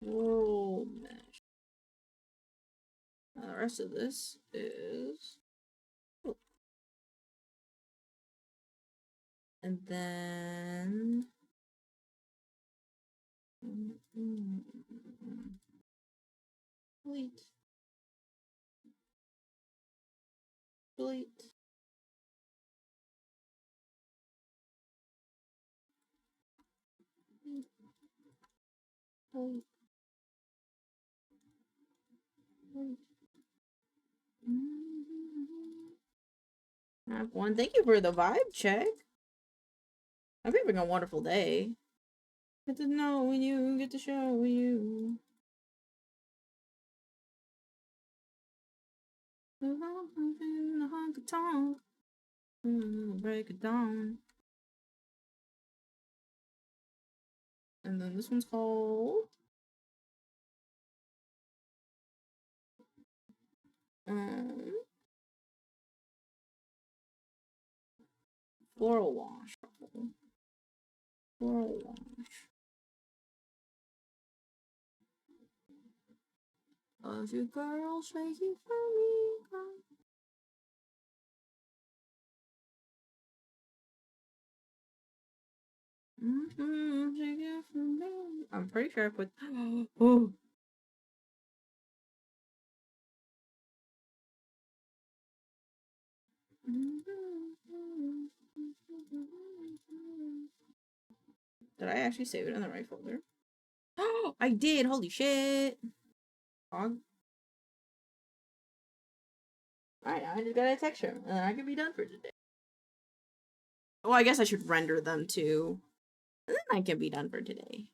A: Roll mesh. The rest of this is. Oh. And then. Delete. Delete. Delete. Have one. Thank you for the vibe check. I'm having a wonderful day. Get to know you, get to show you. The honky tonk. Break it down. And then this one's called Floral Wash. Floral Wash. Love you, girl, shake it for me, girl. Shake it for me. I'm pretty sure I put. Oh. Did I actually save it in the right folder? Oh, I did! Holy shit! Alright, I just gotta text him, and then I can be done for today. Well, I guess I should render them too. And then I can be done for today.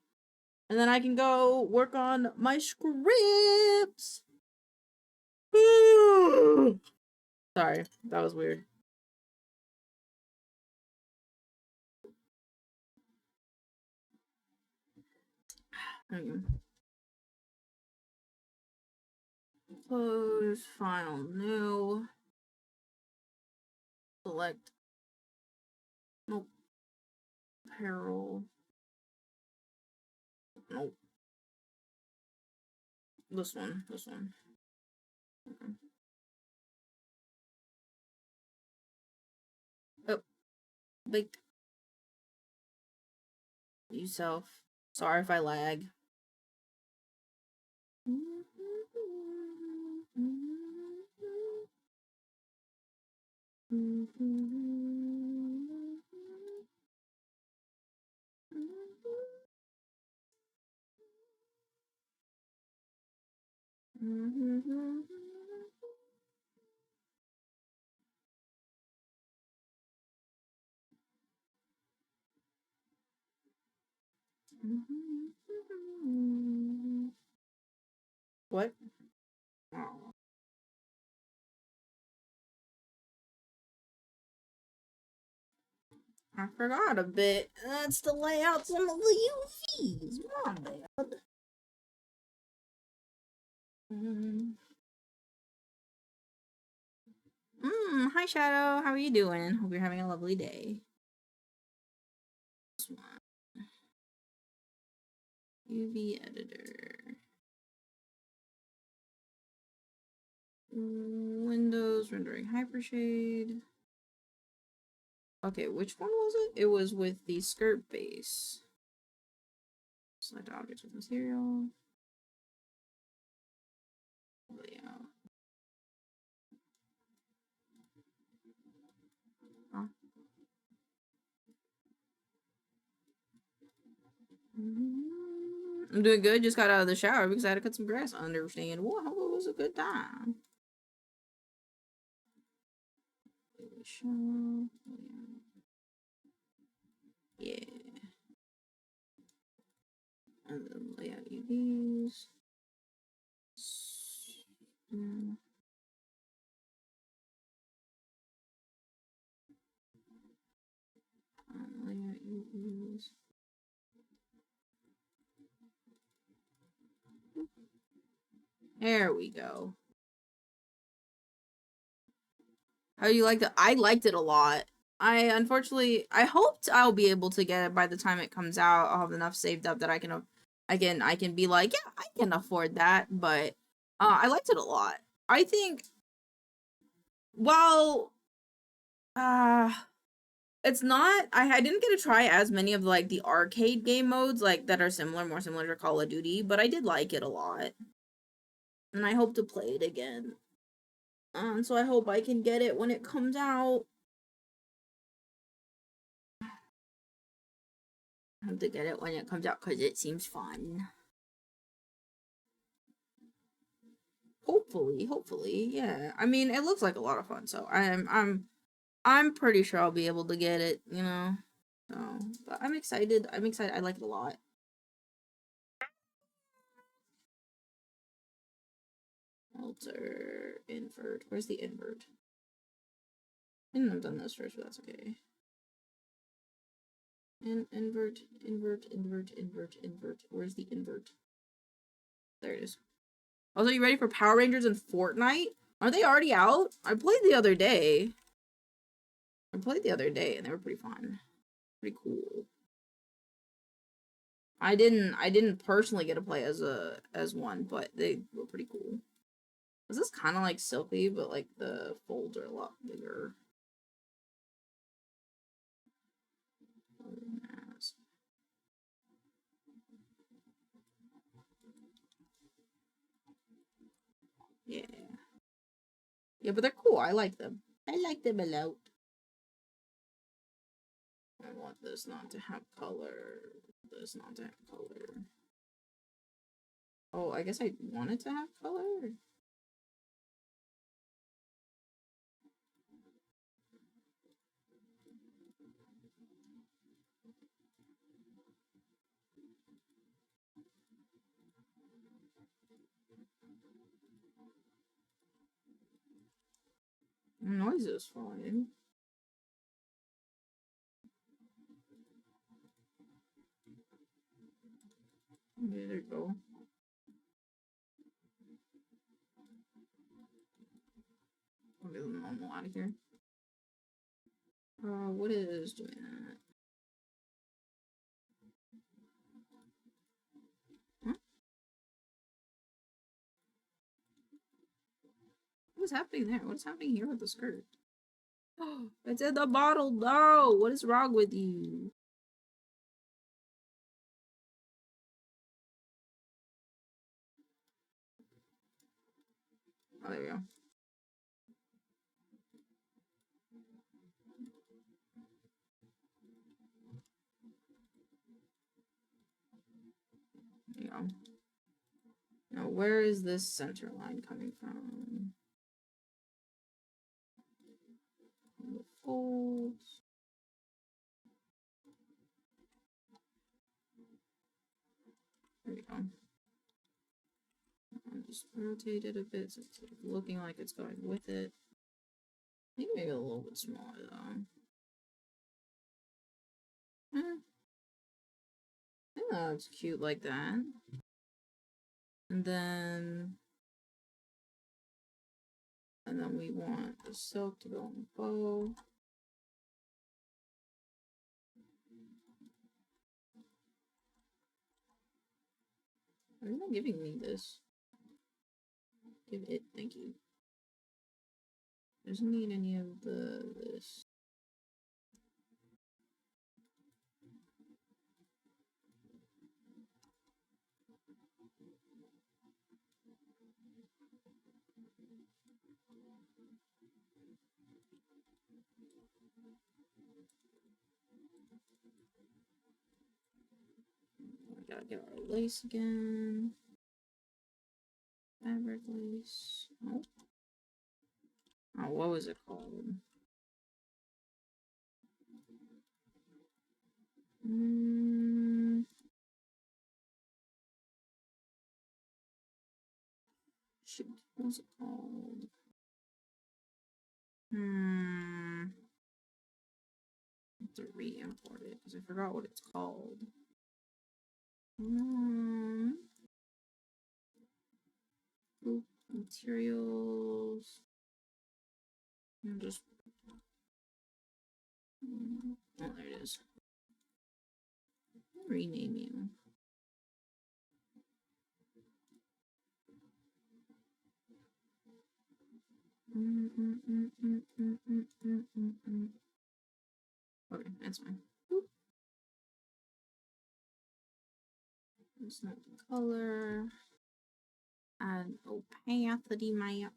A: And then I can go work on my scripts. Sorry, that was weird. Close, file new. Select. Nope. Apparel. Nope. This one. Okay. Oh, like yourself. Sorry if I lag. What? Oh. I forgot a bit. That's to lay out some of the UVs. My bad. Hi Shadow, how are you doing? Hope you're having a lovely day. UV editor. Windows rendering hypershade. Okay, which one was it? It was with the skirt base. Select objects with material. Layout. Huh? I'm doing good. Just got out of the shower because I had to cut some grass. Understandable. It was a good time. Yeah. And then layout UVs. Layout UVs. There we go. How do you like that? I liked it a lot. I hoped I'll be able to get it by the time it comes out. I'll have enough saved up that I can be like, yeah, I can afford that. But I liked it a lot. I think while it's not, I didn't get to try as many of like the arcade game modes like that are more similar to Call of Duty, but I did like it a lot. And I hope to play it again. So I hope I can get it when it comes out. I have to get it when it comes out because it seems fun. Hopefully, yeah. I mean, it looks like a lot of fun, so I'm pretty sure I'll be able to get it, you know. So, but I'm excited. I like it a lot. Alter, invert. Where's the invert? I didn't have done this first, but that's okay. Invert. Where's the invert? There it is. Also, you ready for Power Rangers and Fortnite? Are they already out? I played the other day. And they were pretty fun. Pretty cool. I didn't personally get to play as one, but they were pretty cool. This is kind of like Silky, but like the folds are a lot bigger. Yeah. Yeah, but they're cool. I like them. I like them a lot. I want this not to have color. This not to have color. Oh, I guess I wanted to have color. Noise is fine. Okay, there you go. I'll get the normal out of here. What is doing that? Huh? What's happening there? What's happening here with the skirt? Oh, it's in the bottle. No, what is wrong with you? Oh, there we go. There you go. Now, where is this center line coming from? The folds. There we go. I'll just rotate it a bit so it's looking like it's going with it. I think maybe a little bit smaller though. I think that looks cute like that. And then we want the silk to go on the bow. Are you not giving me this? Give it, thank you. Doesn't need any of this. We gotta get our lace again. Fabric lace. Oh. Oh, what was it called? Shoot, what was it called? I have to re-import it because I forgot what it's called. Materials. And just oh, there it is. Rename you. Okay, that's fine. That's not the color. Add opacity map.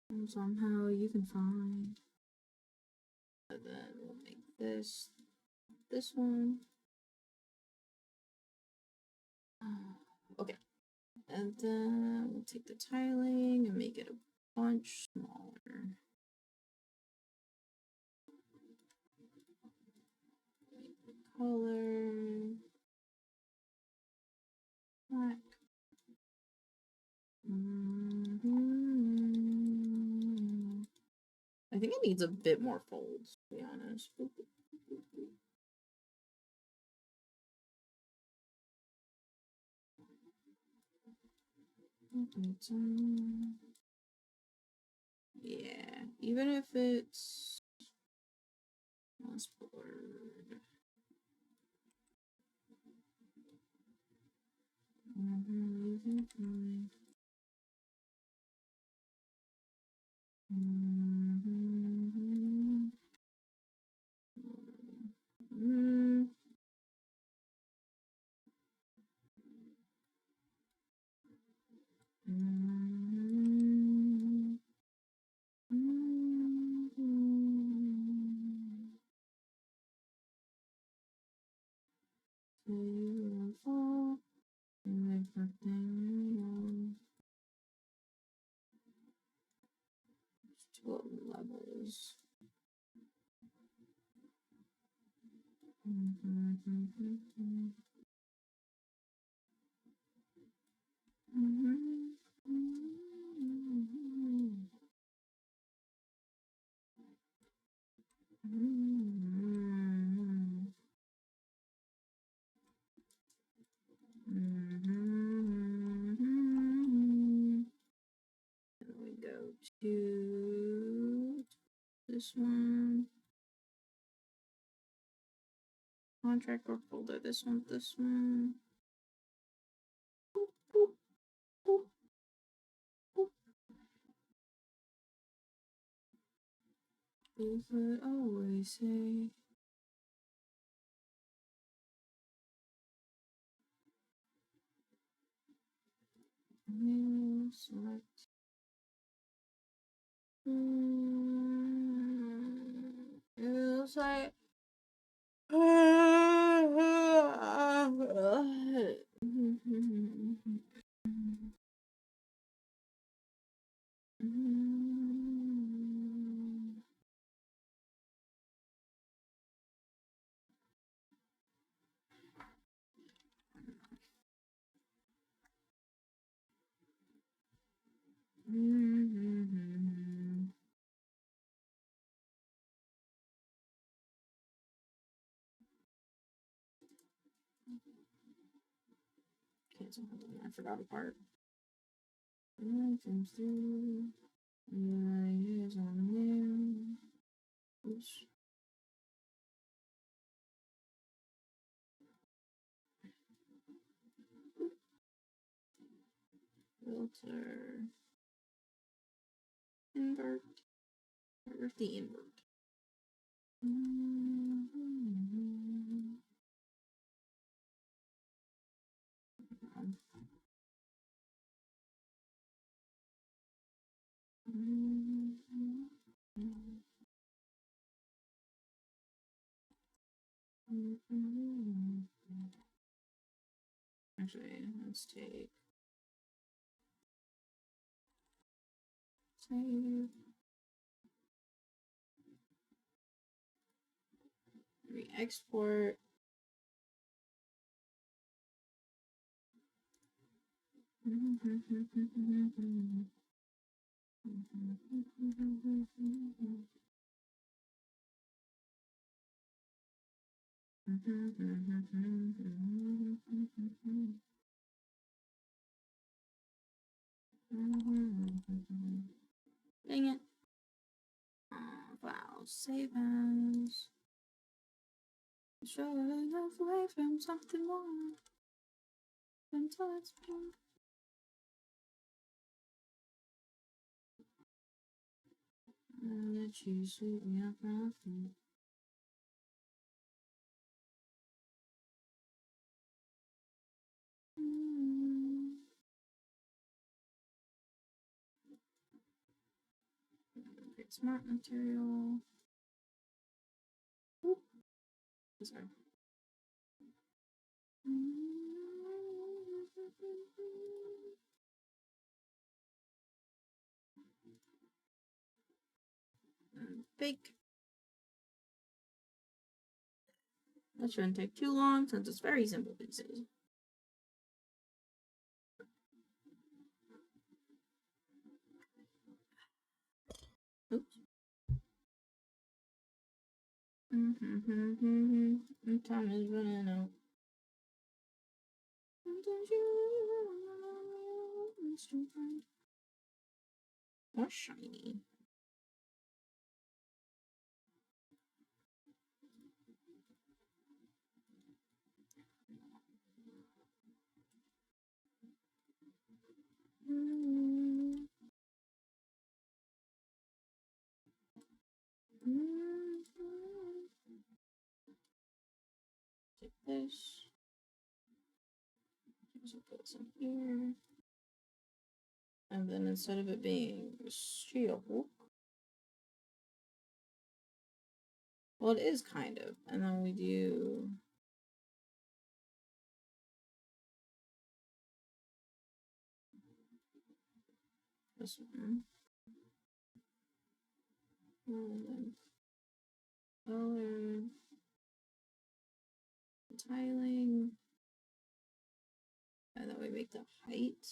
A: And somehow you can find. And then we'll make this one. Okay. And then we'll take the tiling and make it a bunch smaller. Make the color black. I think it needs a bit more folds, to be honest. Yeah, even if it's less blurred. 12 levels. And we go to this one. Contract or folder. This one. This one. Boop, boop, boop, boop. You could always say. New select. It looks like. Cancel. I forgot a part. Comes through. Here's on there. Oops. Filter. Invert. Where's the invert? Actually, let's take save. Re-export. Dang it. Wow, save as. Show enough away from something more. Until it's been. Let you sweep me off my feet. Great smart material. Oop. Sorry. Bake. That shouldn't take too long since it's very simple pieces. Oops. Time is running out. More shiny. Take this. Just put some here. And then instead of it being a shield, well, it is kind of. And then we do This one. And then color. Tiling. And then we make the height.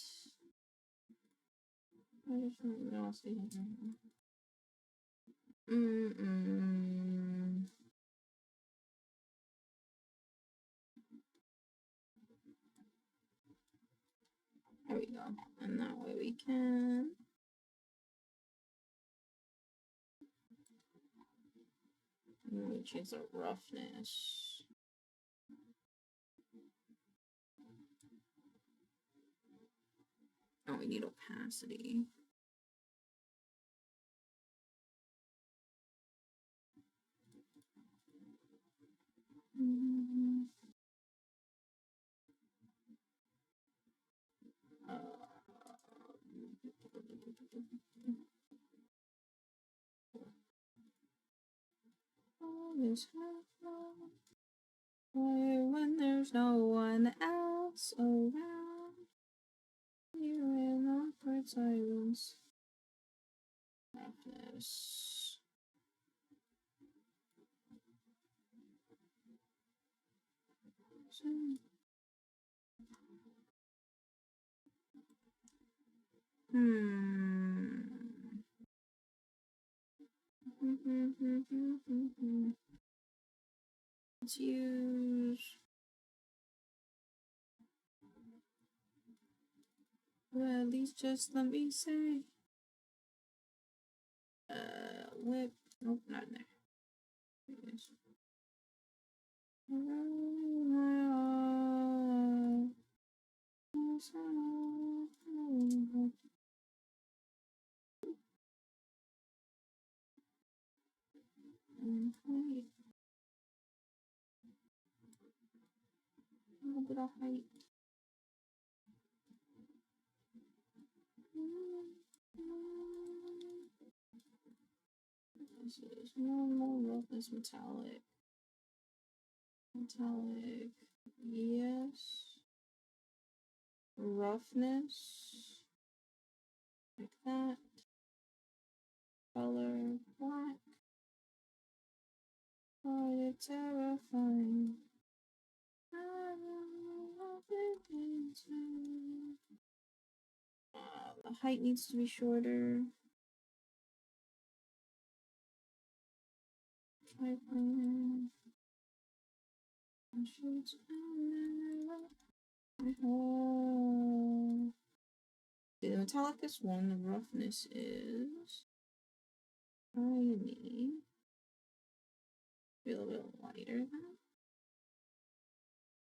A: I just don't see here. There we go. And that way we can. And then we change the roughness. Oh, we need opacity. Always have when there's no one else around. You're in awkward silence. Roughness. Let's use. Well, at least just let me say. Whip. Nope, not in there. There it is. Height. A little bit of height. This is normal, roughness, metallic. Metallic, yes. Roughness, like that. Color, black. Oh, it's terrifying. The height needs to be shorter. The metallic is one, the roughness is tiny. Be a little bit lighter then.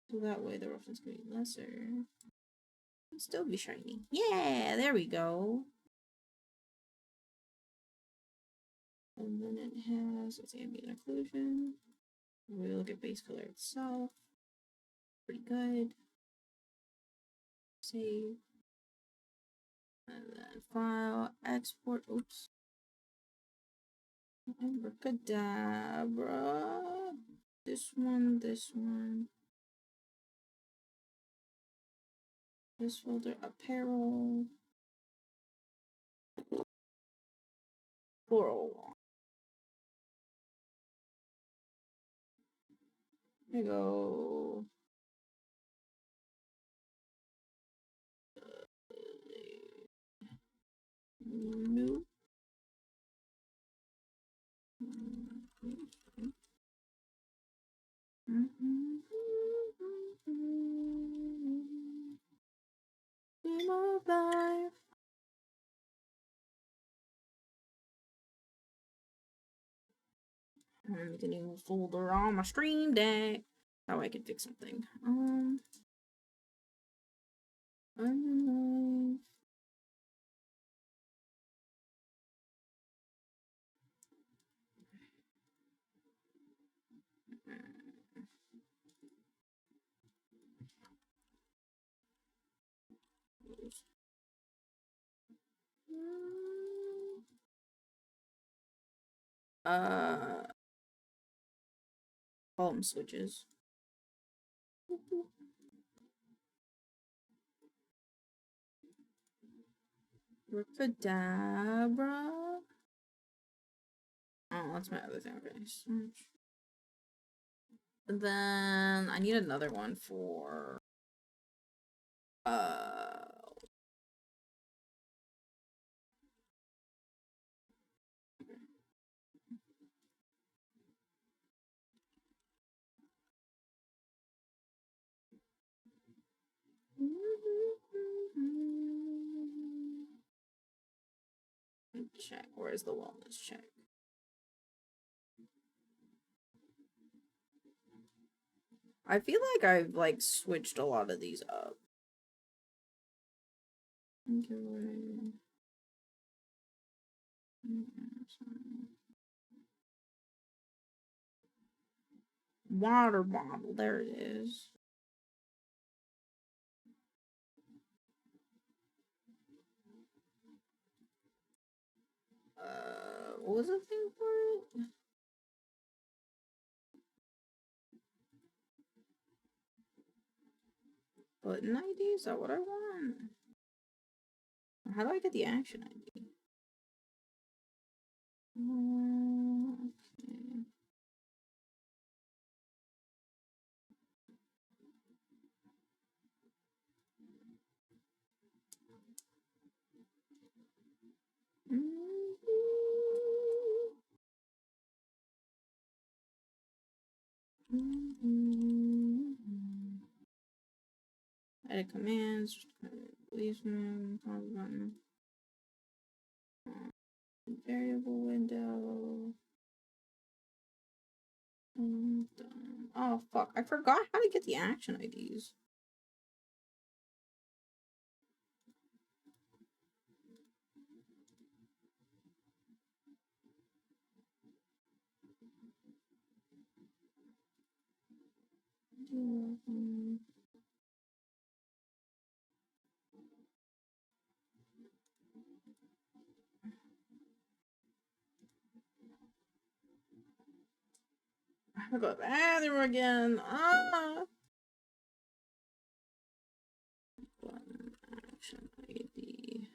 A: So that way the roughness can be lesser. It'll still be shiny. Yeah, there we go. And then it has its ambient occlusion. We look at base color itself. Pretty good. Save. And then file, export, oops. Abracadabra. This one, this one. This folder, apparel. 401. There we go. New. Game of life. I'm making a new folder on my stream deck. That way I can fix something. Underline. Column switches. Ricadabra. Oh, that's my other thing. Okay, search. And then I need another one for check. Where's the wellness check? I feel like I've like switched a lot of these up. Okay. Water bottle, there it is. What was the thing for it? Button ID? Is that what I want? How do I get the action ID? Okay. Edit commands, policeman, pause button, variable window. Oh fuck! I forgot how to get the action IDs. I have to go to the bathroom again. Ah. Button action ID.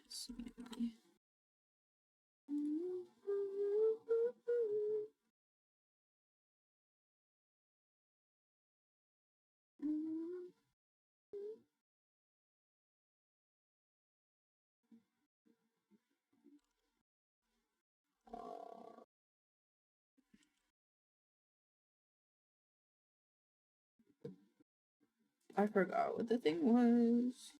A: I forgot what the thing was.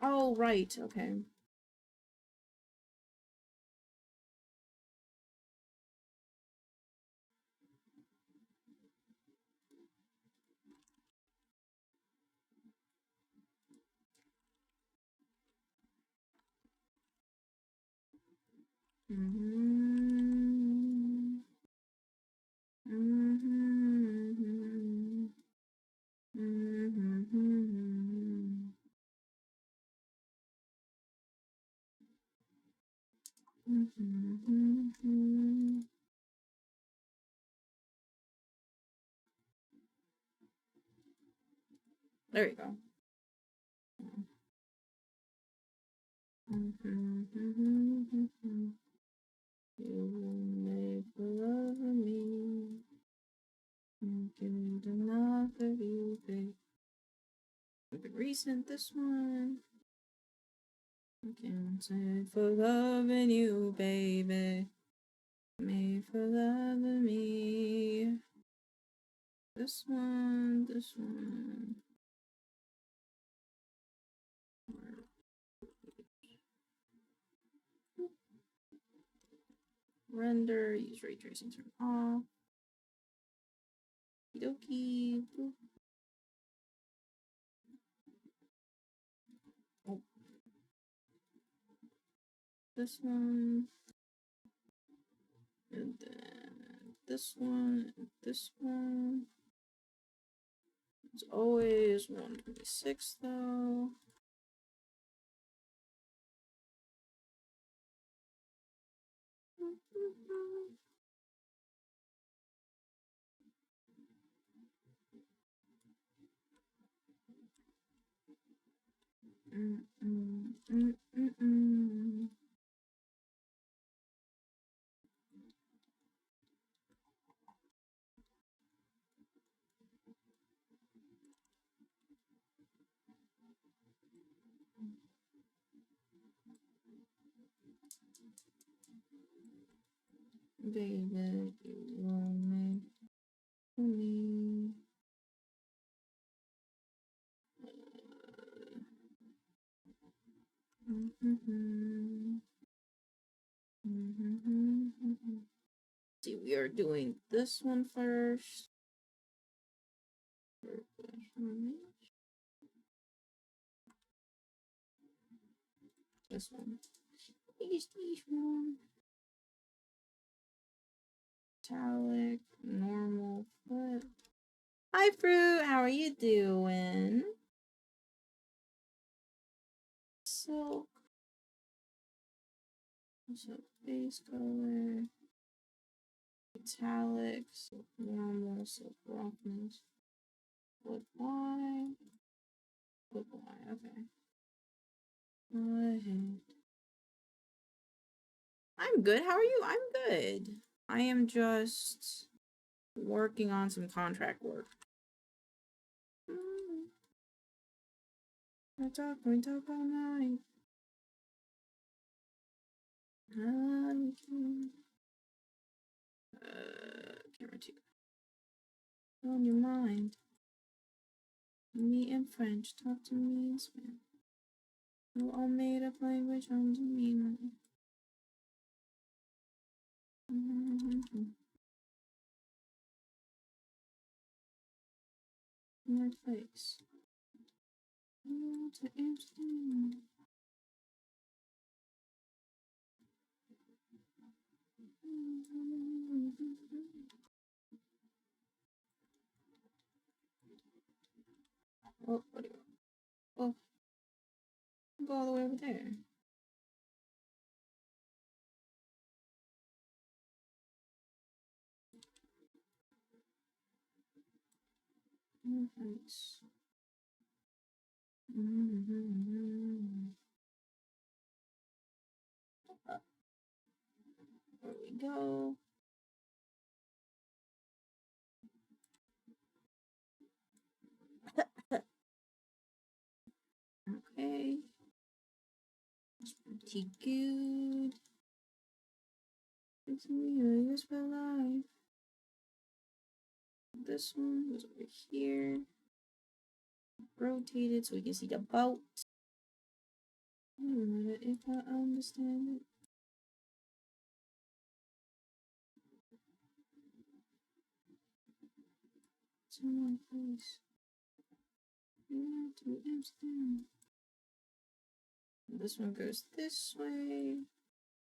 A: Oh, right. Okay. There you go. You made love of me. You did enough of you, babe. The recent this one. I can't say for loving you, baby. Made for loving me. This one, this one. Render, use ray tracing, turn off. Okie dokie. Oh. This one. And then this one, and this one. It's always 126 though. Baby, you want me for me. See, we are doing this one first. This one. This one. Metallic, normal foot. Hi, Fruit. How are you doing? Silk. So base color. Metallic. Silk normal. Silk roughness. Flip Y. Flip Y. Okay. I'm good. How are you? I'm good. I am just working on some contract work. We talk all night. Camera 2. On your mind. Me in French. Talk to me in Spanish. You all made up language on to me. My place. To Amsterdam. Oh, what do you want? Oh, go all the way over there. Thanks. There we go. Okay. That's pretty good. It's me, I use my life. This one goes over here. Rotate it so we can see the boat. If I understand it. To my place. To Amsterdam. This one goes this way.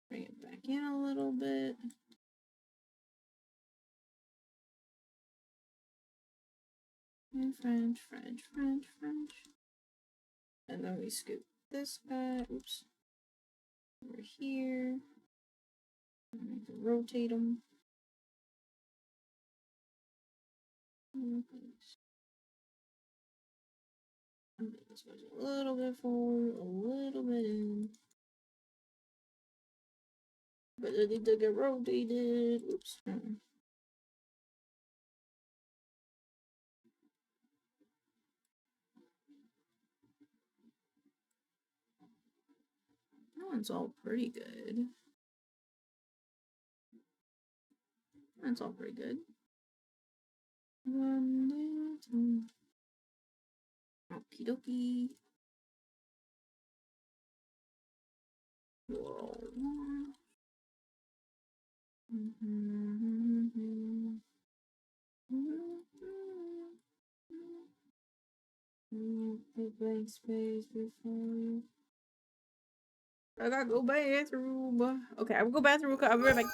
A: Bring it back in a little bit. And French. And then we scoop this guy. Oops. Over here. And we can rotate them. This goes a little bit forward, a little bit in. But they need to get rotated. Oops. That one's all pretty good. That's all pretty good. Okie dokie. The blank space before you. I gotta go bathroom. Okay, I will go bathroom. I'll be right back.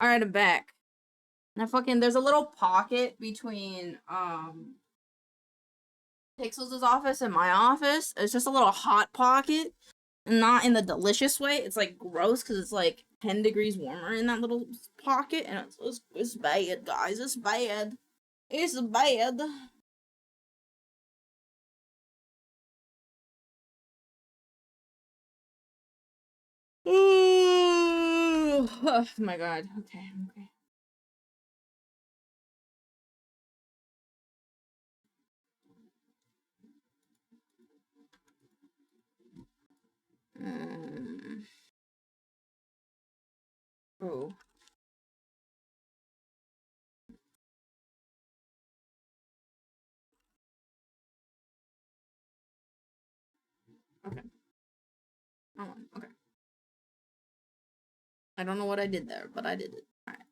A: Alright, I'm back. Now there's a little pocket between Pixels' office and my office. It's just a little hot pocket. And not in the delicious way. It's like gross because it's like 10 degrees warmer in that little pocket. And it's bad, guys. It's bad. It's bad. Oh my god. Okay, okay. Oh. Okay. Okay. I don't know what I did there, but I did it. Alright.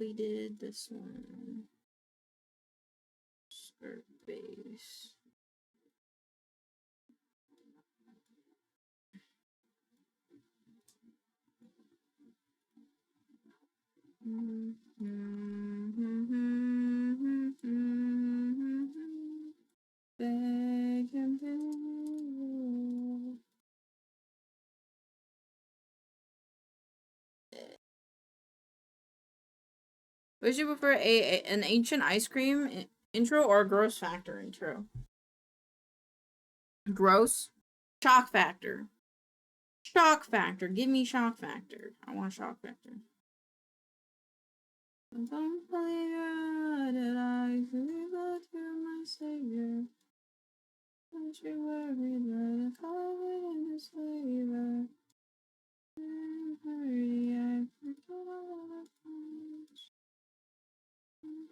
A: We did this one. Skirt base. Beg and beg. Would you prefer an ancient ice cream intro or a gross factor intro? Gross? Shock factor. Shock factor. Give me shock factor. I want shock factor. Don't believe that I believe that you're my savior. Don't you worry that I'm covered in this flavor. Hurry, I forgot all the things.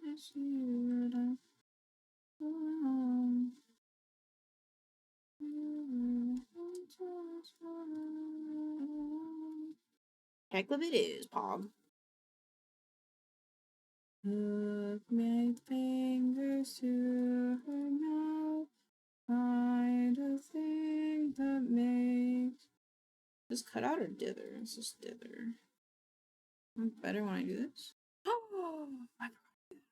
A: I see that I'm going on. Heck of it is, Pog. Hook my fingers to her mouth. Find a thing that makes. Just cut out or dither? It's just dither. I'm better when I do this. Oh, I forgot to do that.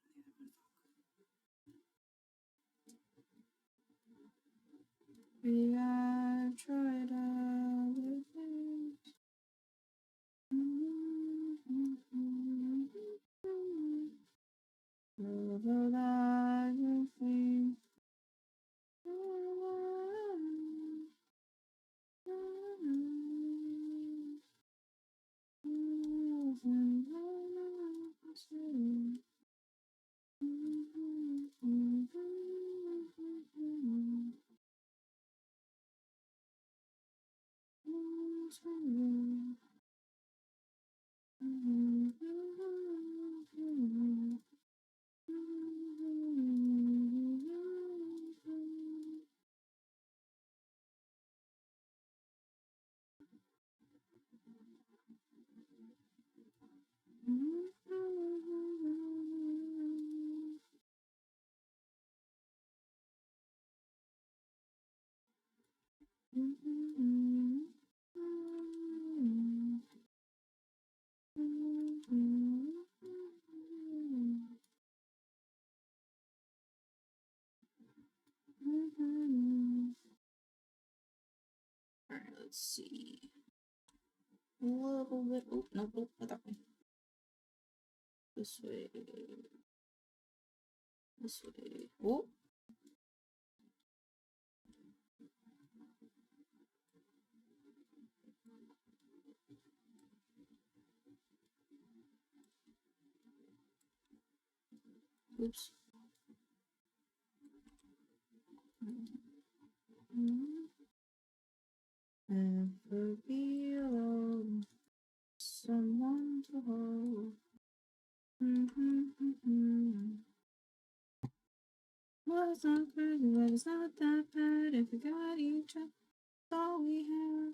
A: We have tried other things. Although that you think. Alright, let's see. A little bit. Oh, no, nope, not that way. This way. This way. Oh. Oops. Never be alone. Someone to hold. it's not crazy, but it's not that bad if we got each other. That's all we have.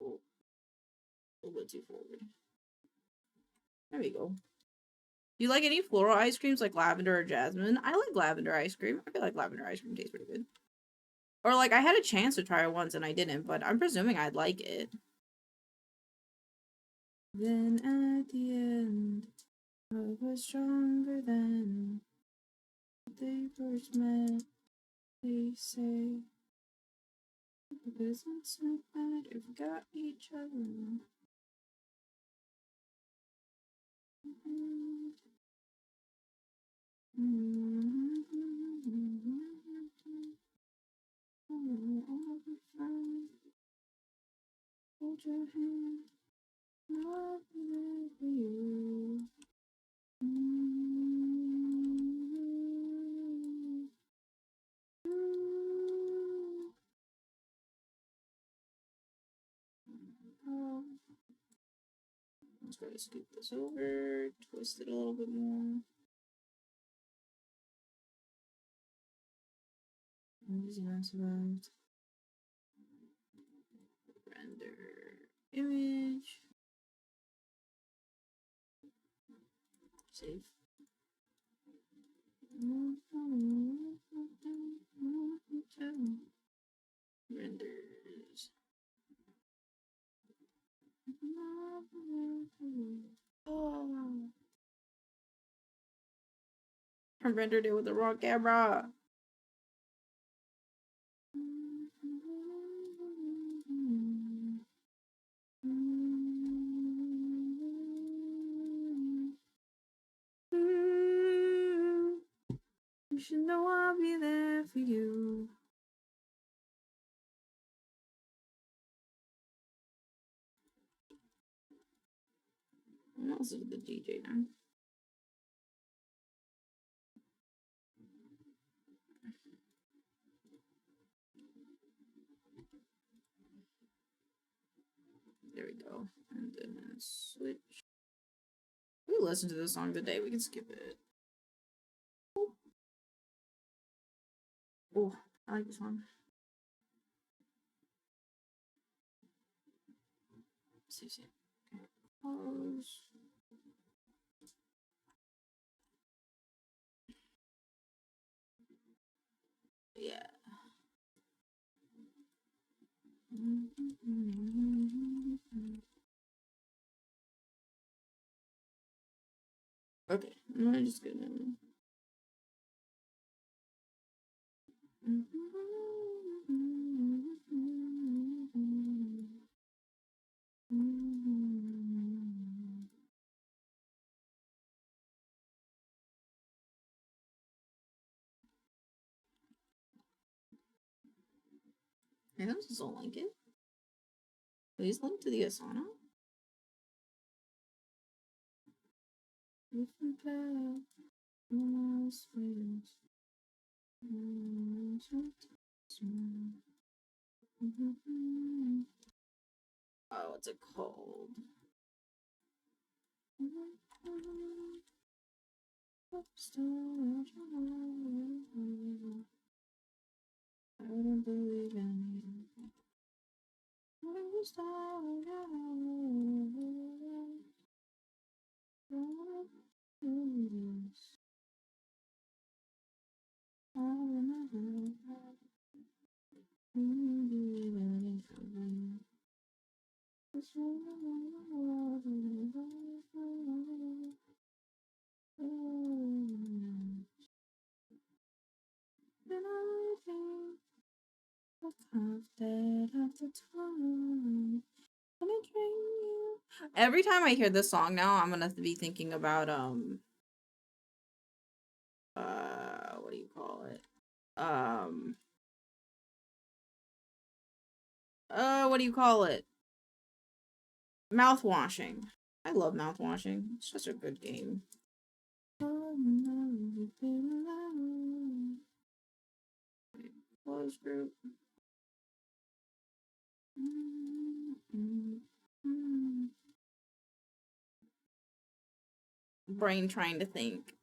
A: Oh, a little bit too forward. There we go. Do you like any floral ice creams like lavender or jasmine? I like lavender ice cream. I feel like lavender ice cream tastes pretty good. Or like I had a chance to try it once and I didn't, but I'm presuming I'd like it. Then at the end, I was stronger than they first met. They say, because it's not bad if we got each other. Hold your hand, I'll be there for you. Let's try to scoop this over, twist it a little bit more. Easy mouse about render image. Save. Renders. Oh. I rendered it with the wrong camera. You should know I'll be there for you. I'm also the DJ now. There we go. And then switch. We listen to this song today. We can skip it. Oh, I like this one. See. Okay. Pause. Yeah. Okay, I'm just gonna. I don't like it. Please link to the Asana. Oh, what's it called? I wouldn't believe anything. Every time I hear this song now, I'm gonna be thinking about what do you call it? What do you call it? Mouth washing. I love mouth washing. It's such a good game. Close group. Brain trying to think.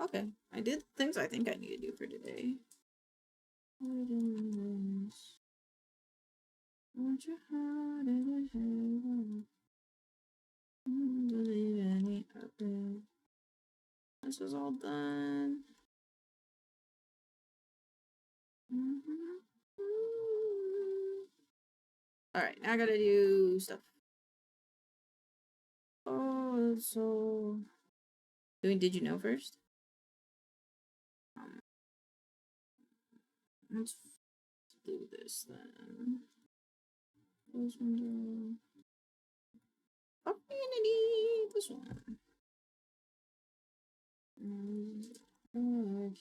A: Okay, I did things I think I need to do for today. Want your heart in a heaven. Believe any other. This is all done. Alright, now I gotta do stuff. Oh, so doing Did You Know first? Let's do this then. Close window. Community. This one.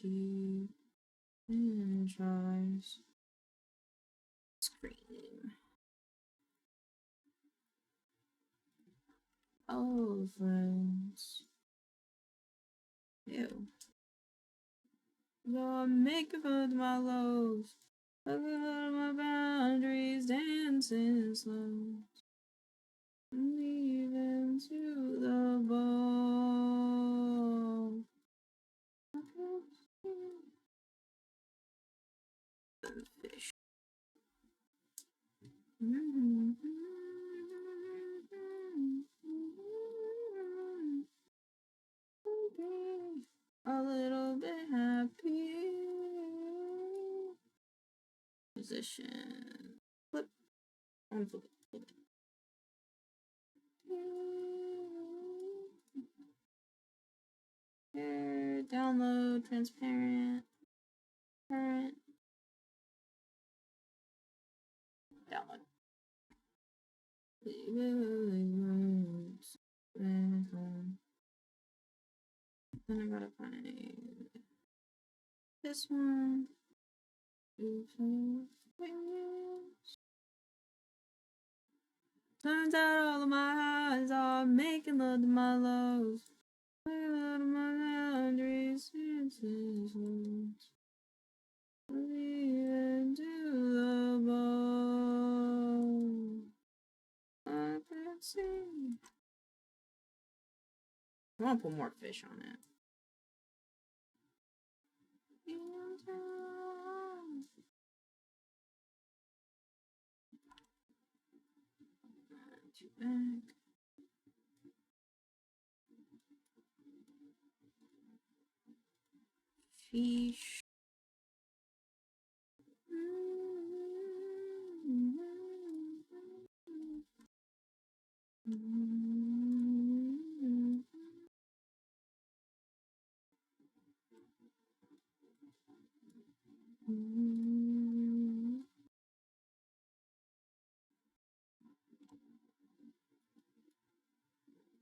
A: Key and tries screen. Oh, friends. Ew. You're making fun of my lows. Looking at my boundaries, dancing slow. Leaving to the bone. Fish. A little bit happy. Position. Flip. Unflip it. Flip it. Here, download, transparent, current, download. Then I gotta find this one. Turns out all of my highs are making love to my lows. Making love to my boundaries, leaving to the bone. I can see. I want to put more fish on it. Back. Fish.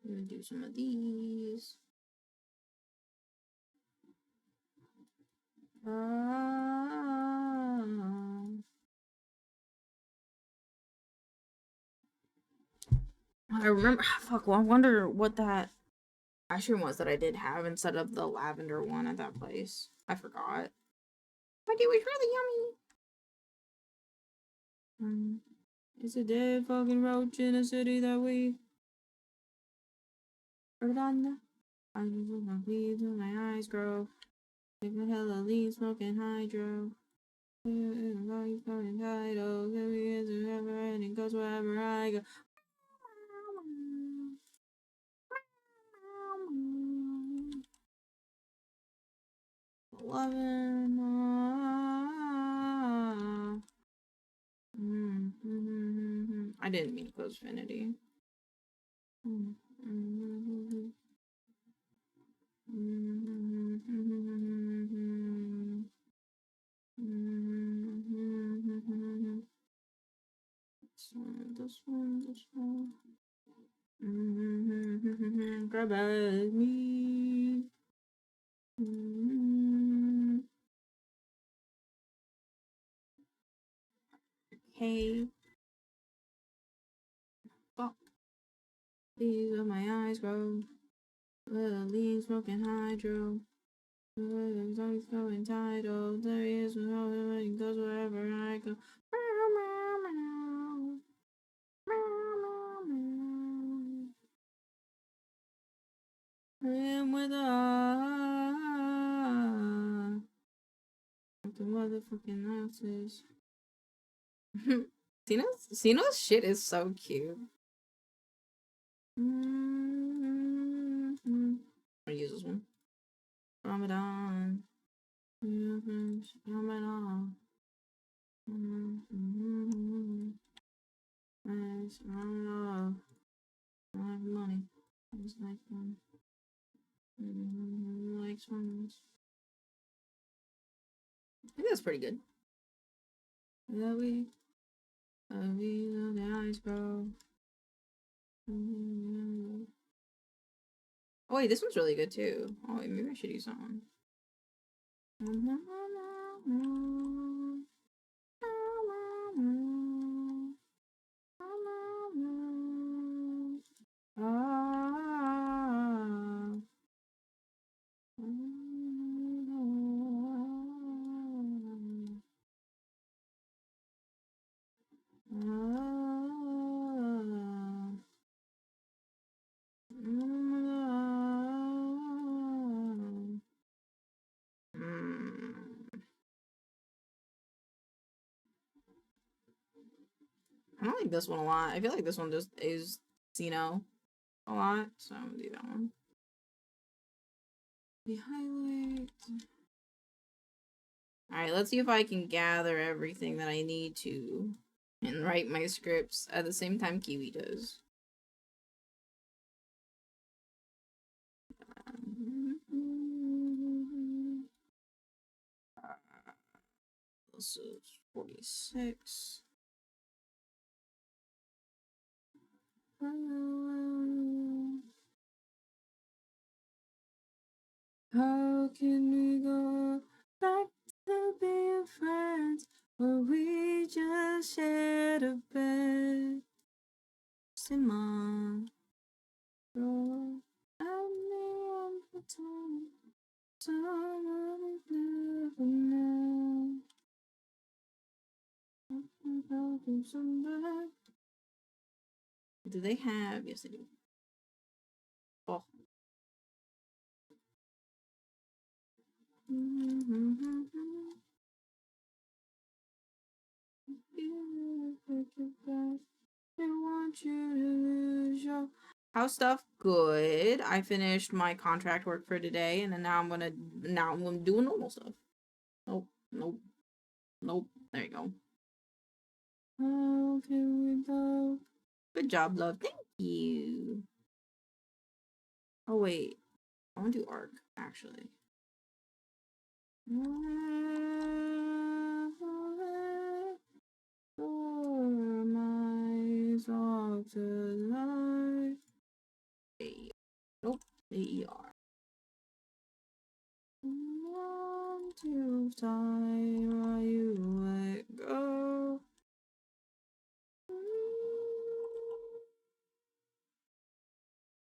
A: I'm gonna do some of these. I remember. Fuck. Well, I wonder what that ice cream was that I did have instead of the lavender one at that place. I forgot. But it was really yummy. It's a dead fucking roach in a city that we are on. I just look my weeds when my eyes grow. Taking hella lean, smoking hydro. Fucking titles, every is wherever, and it goes wherever I go. Loving. I didn't mean to close Finity. This one. Grab at me. Okay. These are my eyes grow. Little lean smoking hydro. Songs going tidal. There he is, he goes wherever I go. Meow, meow, meow. Meow, meow, meow. And with the motherfucking asses. Sino's shit is so cute. I'm gonna use this one. Ramadan. Ramadan. Nice. I like money. I just like money. Like songs. I think that's pretty good. The eyes grow. Oh wait, this one's really good too. Oh wait, maybe I should use that one. I don't like this one a lot. I feel like this one just is Xeno a lot, so I'm gonna do that one. The highlight. Alright, let's see if I can gather everything that I need to and write my scripts at the same time Kiwi does. This is 46. How can we go back to being friends where we just shared a bed? Simon, bro, I'm the time. Someone never know. Do they have? Yes, they do. Oh. I want you to lose your house stuff. Good. I finished my contract work for today, and then now I'm gonna do normal stuff. Nope. There you go. How can we go? Good job, love. Thank you. Oh wait, I want to do arc actually. Nope, AER. Want to die while you let go.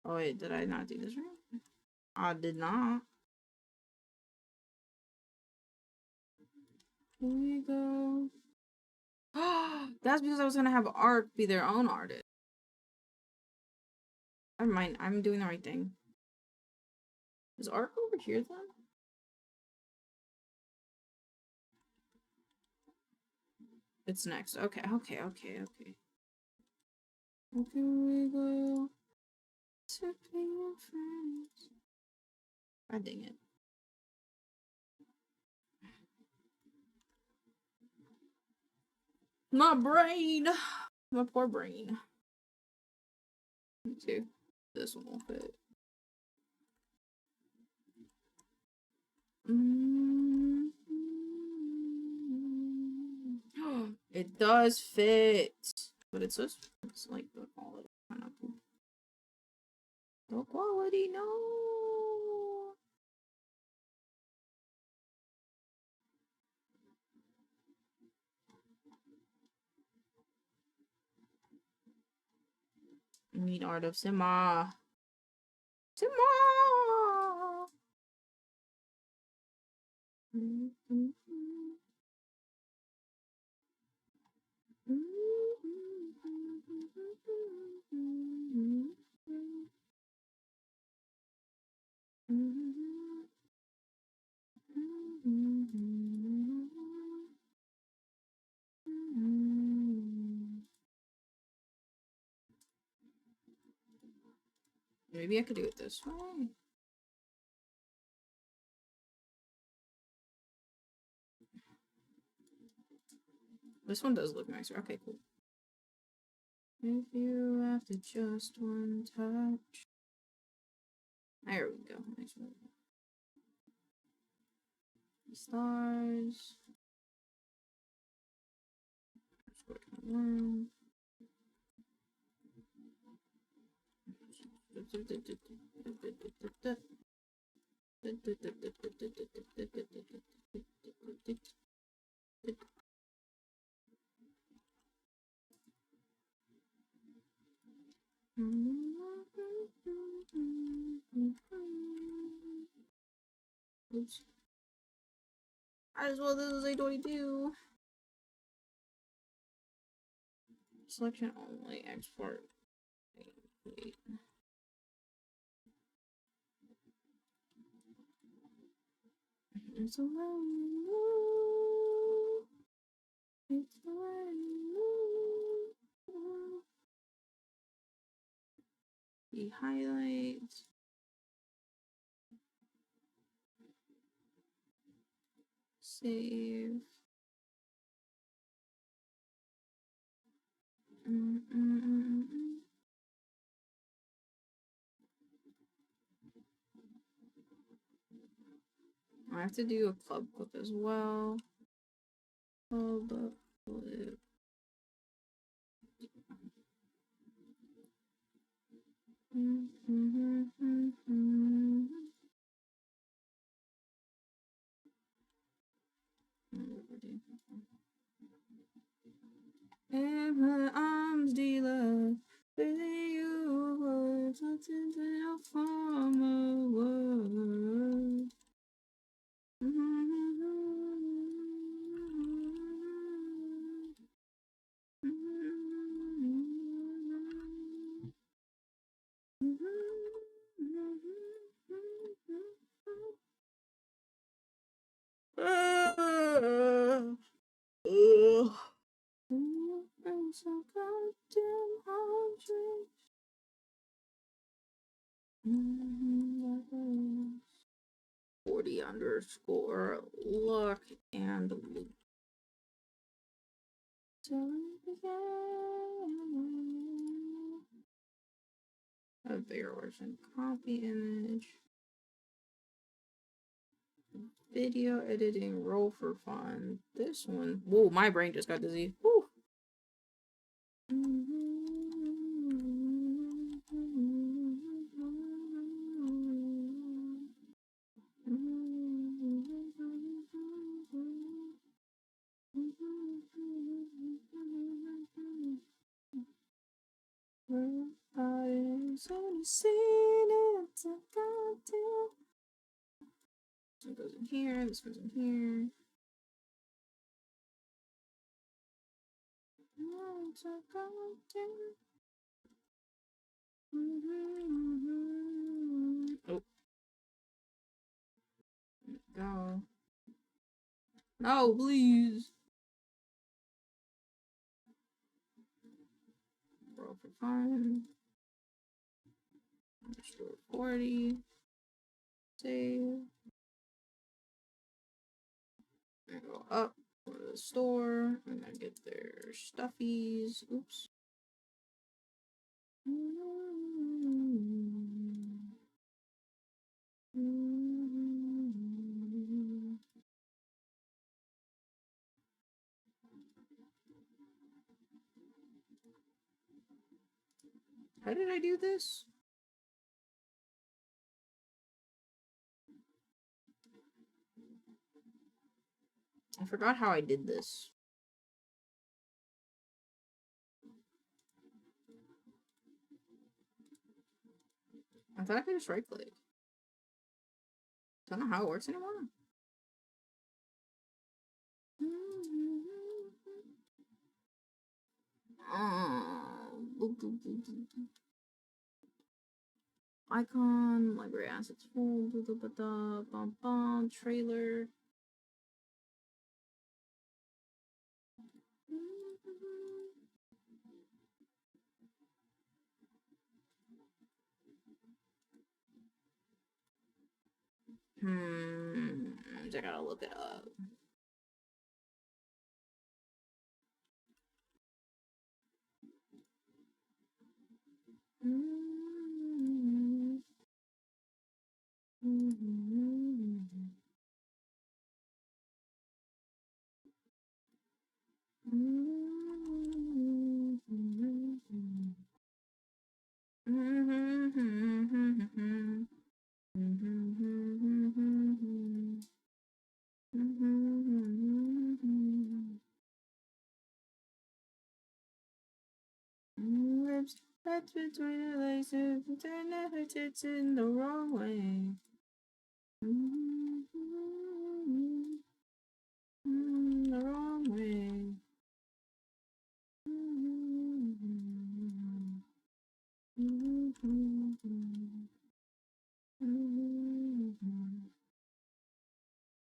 A: Oh wait, did I not do this right? I did not. Here we go. That's because I was gonna have Arc be their own artist. Never mind, I'm doing the right thing. Is Arc over here then? It's next. Okay. Okay, we go to be friends. God dang it. My brain! My poor brain. Me too. This one will fit. It does fit. But it's just, it's like the quality. The quality, no. I need art of Sima. Sima! Maybe I could do it this way. This one does look nicer. Okay, cool. If you after just one touch. There we go. Nice one. Stars. Oops. Might as well do as I do. Selection only, export. Wait. It's a long move. It's a long move. The highlights. Save. I have to do a club clip as well. Club clip. In my arms, dealer, busy you words, what's into your form of word? So goddamn hungry. 40 underscore luck and loot. A bigger version. Copy image. Video editing, roll for fun. This one. Whoa, my brain just got dizzy. Woo. This one goes in here, this goes in here. Oh. Go. No, please. Roll for fun. Restore 40. Save. And go up. Go to the store. I'm gonna get their stuffies. Oops. How did I do this? I forgot how I did this. I thought I could just right click. Don't know how it works anymore. Icon, library assets, full, bum bum, trailer. I gotta look it up. Lips that's between the legs and turn her tits in the wrong way. The wrong way.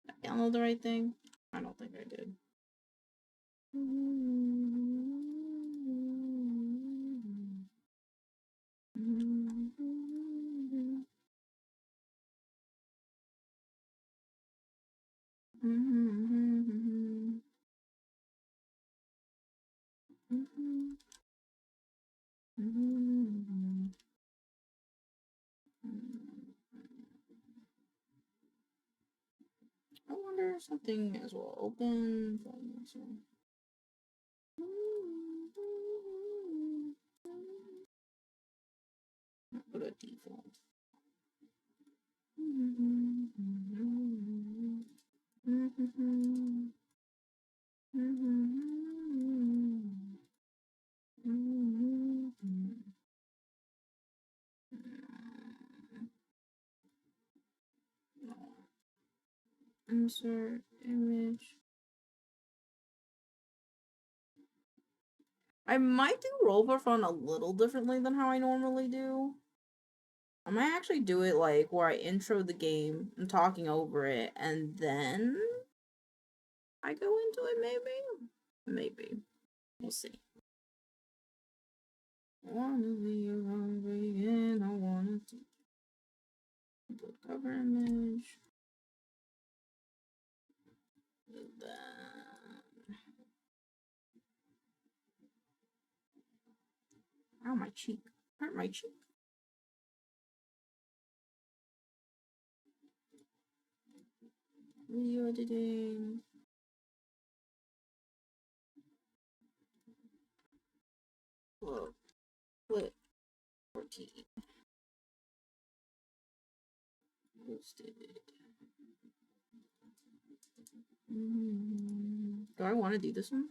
A: Did I download the right thing? I don't think I did. I wonder if something as well open from this one. I'll put a default. Insert image. I might do roleplay fun a little differently than how I normally do. I might actually do it like where I intro the game, I'm talking over it, and then I go into it, maybe? Maybe. We'll see. I wanna be a hungry and I wanna put cover image. Ow, my cheek. Hurt my cheek. Video editing. Whoa. Flip. 14. Posted. Do I want to do this one?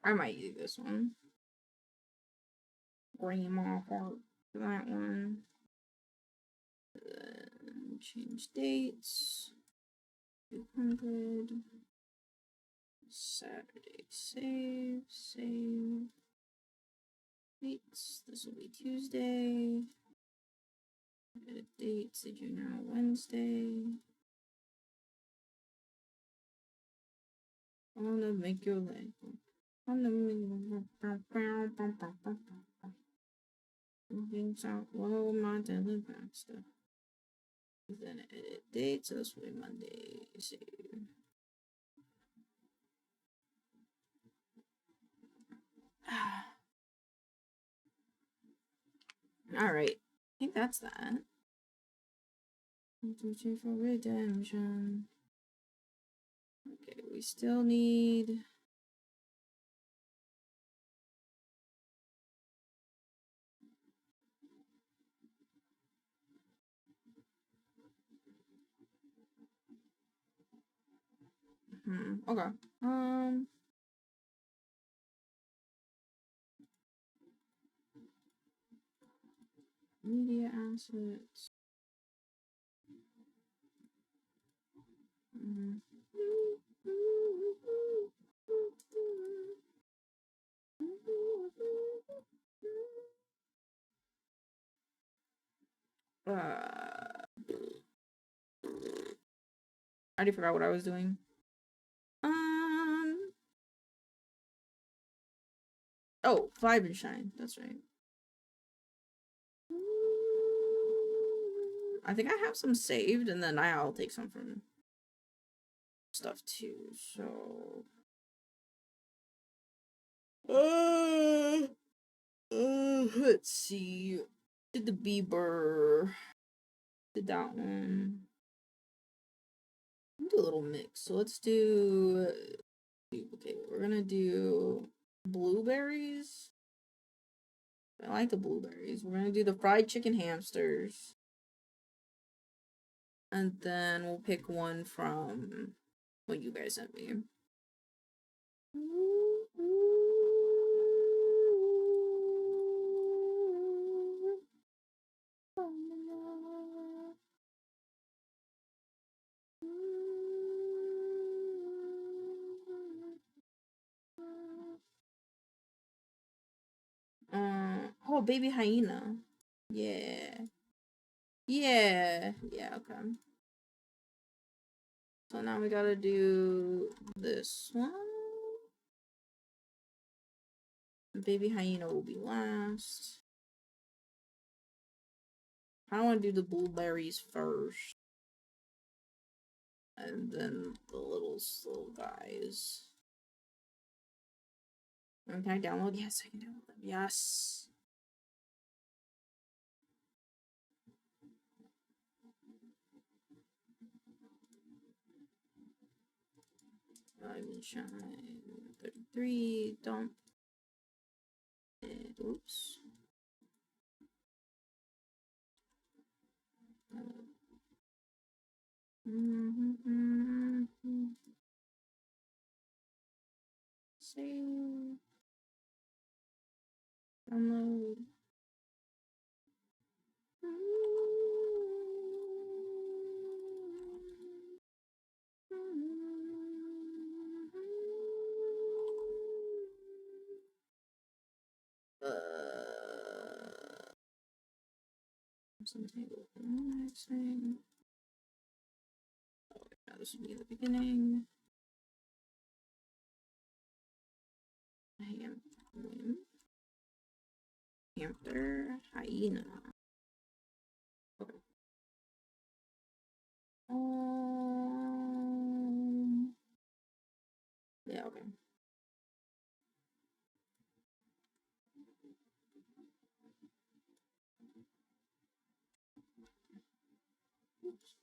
A: I might do this one. Grandma heart for that one. Change dates. 200. Saturday. Save. Dates. This will be Tuesday. Edit dates. Did you know Wednesday? I wanna make your leg. Moving south, low Montana stuff. Then edit dates. So this will be Monday. Save. Alright. I think that's that. Searching for redemption. still need. Okay. Media assets. I already forgot what I was doing. Oh, 5 enshrined. That's right. I think I have some saved, and then I'll take some from stuff too. So, let's see. Did the Bieber? Did that one? Do a little mix. So let's do. Okay, we're gonna do blueberries. I like the blueberries. We're gonna do the fried chicken hamsters. And then we'll pick one from what you guys sent me. Oh, baby hyena. Yeah. Yeah. Yeah, okay. So now we gotta do this one. Baby hyena will be last. I want to do the blueberries first. And then the little guys. Can I download? Yes, I can download them. Yes. Shine 33. Dump. Oops. Save. Download. Something next thing. Oh, now this will be the beginning. Hamster, hyena. Okay. Yeah, okay. Oops.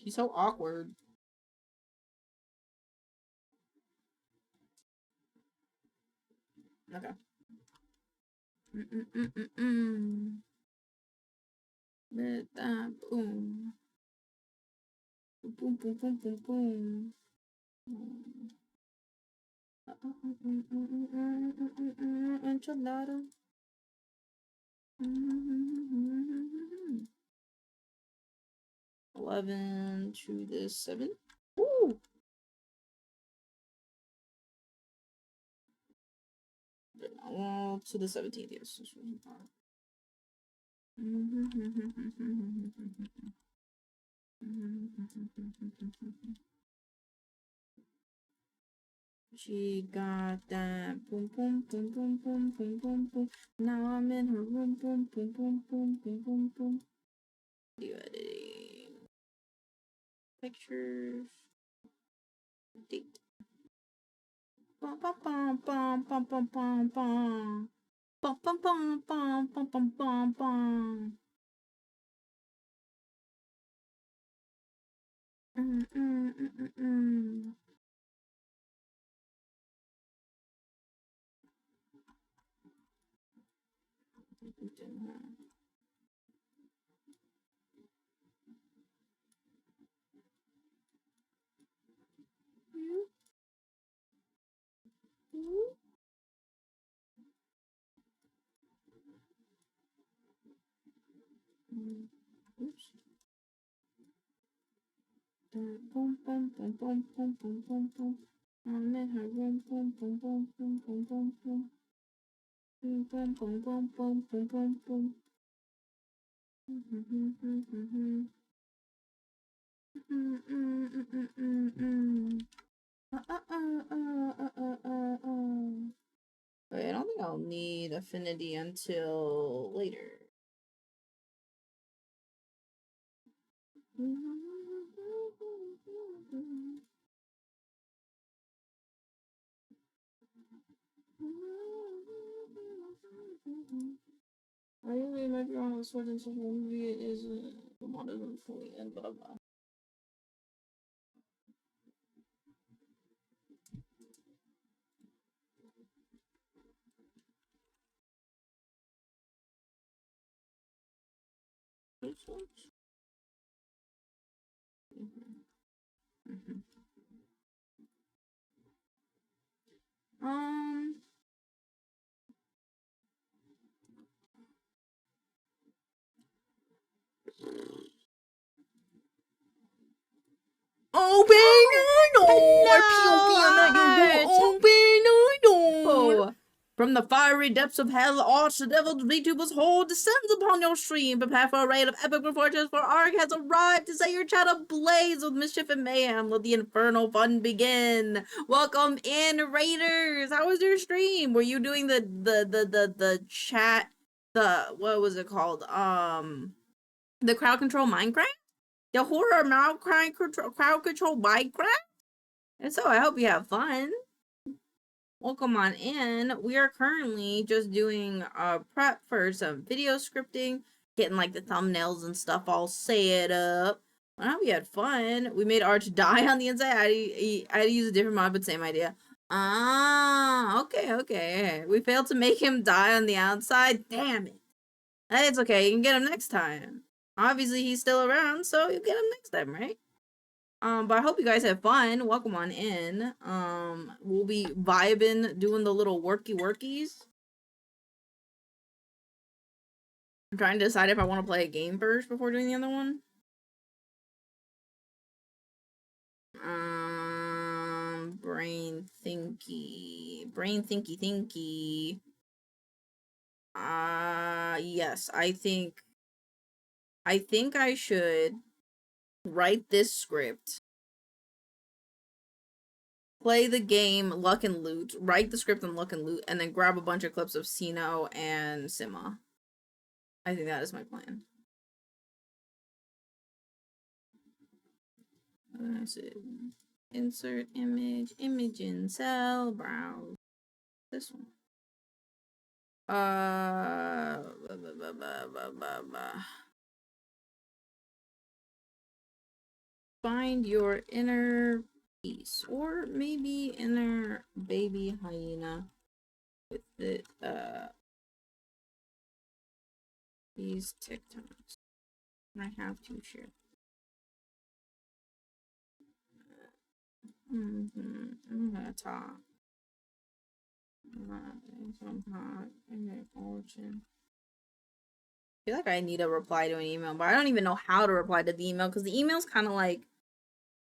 A: She's so awkward. Okay. Let that boom. Boom, boom, boom, boom, boom. Enchilada. 11 to the 7. Ooh. Well, to the 17th, yes. She got that boom boom boom boom boom boom boom boom. Now I'm in her room boom boom boom boom boom boom boom. Video editing. Pictures. Bum bum bum bum bum bum bum bum. Bum bum bum bum bum bum bum bum. Mm mm mm mm mm. Oops. Boom boom boom boom boom boom boom boom. I'm in her room. Boom boom boom boom boom boom boom. Boom boom boom boom boom boom boom boom. Wait, I don't think I'll need affinity until later. I usually might be on a certain movie is the model isn't fully in, blah blah. Um. Open door! From the fiery depths of hell, arch the devil's VTuber's hole descends upon your stream. Prepare for a raid of epic misfortunes, for Ark has arrived to set your chat ablaze with mischief and mayhem. Let the infernal fun begin. Welcome in, raiders. How was your stream? Were you doing the chat? What was it called? The crowd control Minecraft? The horror crowd control Minecraft? And so I hope you have fun. Welcome on in. We are currently just doing prep for some video scripting, getting like the thumbnails and stuff all set up. I hope you had fun. We made Arch die on the inside. I had to use a different mod, but same idea. Ah, okay. We failed to make him die on the outside. Damn it. It's okay. You can get him next time. Obviously, he's still around, so you get him next time, right? But I hope you guys have fun. Welcome on in. We'll be vibing, doing the little workies. I'm trying to decide if I want to play a game first before doing the other one. Brain thinky. Yes, I think I should write this script, play the game Luck and Loot, write the script in Luck and Loot, and then grab a bunch of clips of Sino and Sima. I think that is my plan. Insert image in cell, browse. This one. Find your inner peace, or maybe inner baby hyena with the these TikToks. I have to share. I'm gonna talk. I feel like I need to reply to an email, but I don't even know how to reply to the email because the email's kind of like,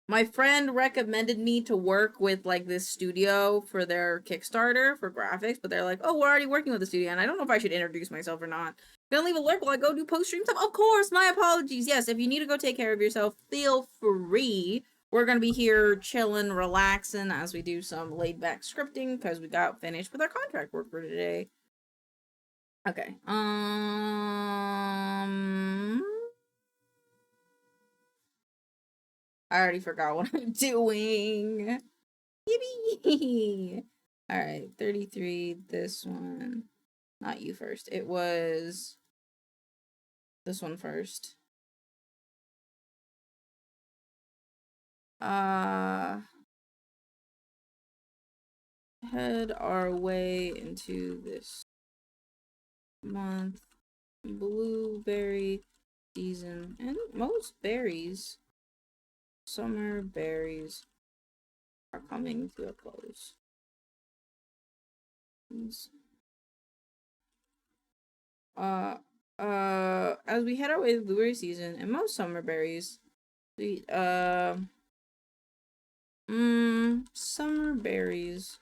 A: my friend recommended me to work with like this studio for their Kickstarter for graphics, but they're like, oh, we're already working with the studio, and I don't know if I should introduce myself or not. Gonna leave a lurk while I go do post-stream stuff? Of course, my apologies. Yes, if you need to go take care of yourself, feel free. We're gonna be here chilling, relaxing as we do some laid-back scripting because we got finished with our contract work for today. Okay. I already forgot what I'm doing. Yippee! Alright, 33. This one. Not you first. It was this one first. Head our way into this month. Blueberry season. And most berries, summer berries, are coming to a close. As we head our way to blueberry season and most summer berries, summer berries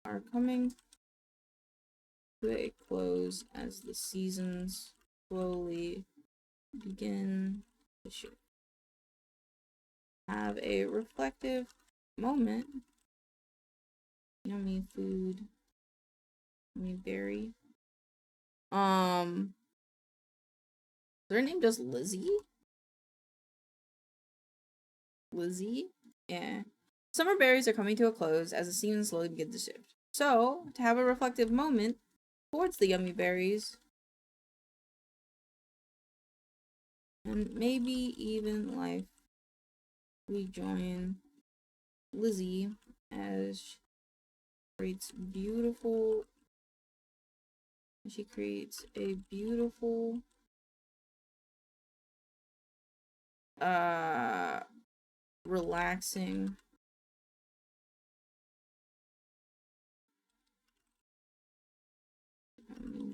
A: are coming to a close as the seasons slowly begin to shift. Have a reflective moment. Yummy food. Yummy berry. Is her name just Lizzie? Lizzie? Yeah. Summer berries are coming to a close as the season slowly begins to shift. So, to have a reflective moment towards the yummy berries, and maybe even life, we join Lizzie as she creates a beautiful relaxing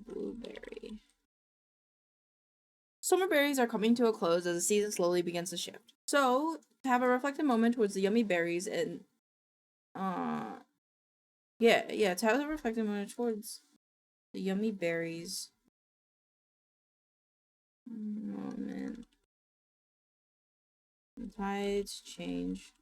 A: blueberry. Summer berries are coming to a close as the season slowly begins to shift. So, to have a reflective moment towards the yummy berries and to have a reflective moment towards the yummy berries. Moment. The tides change.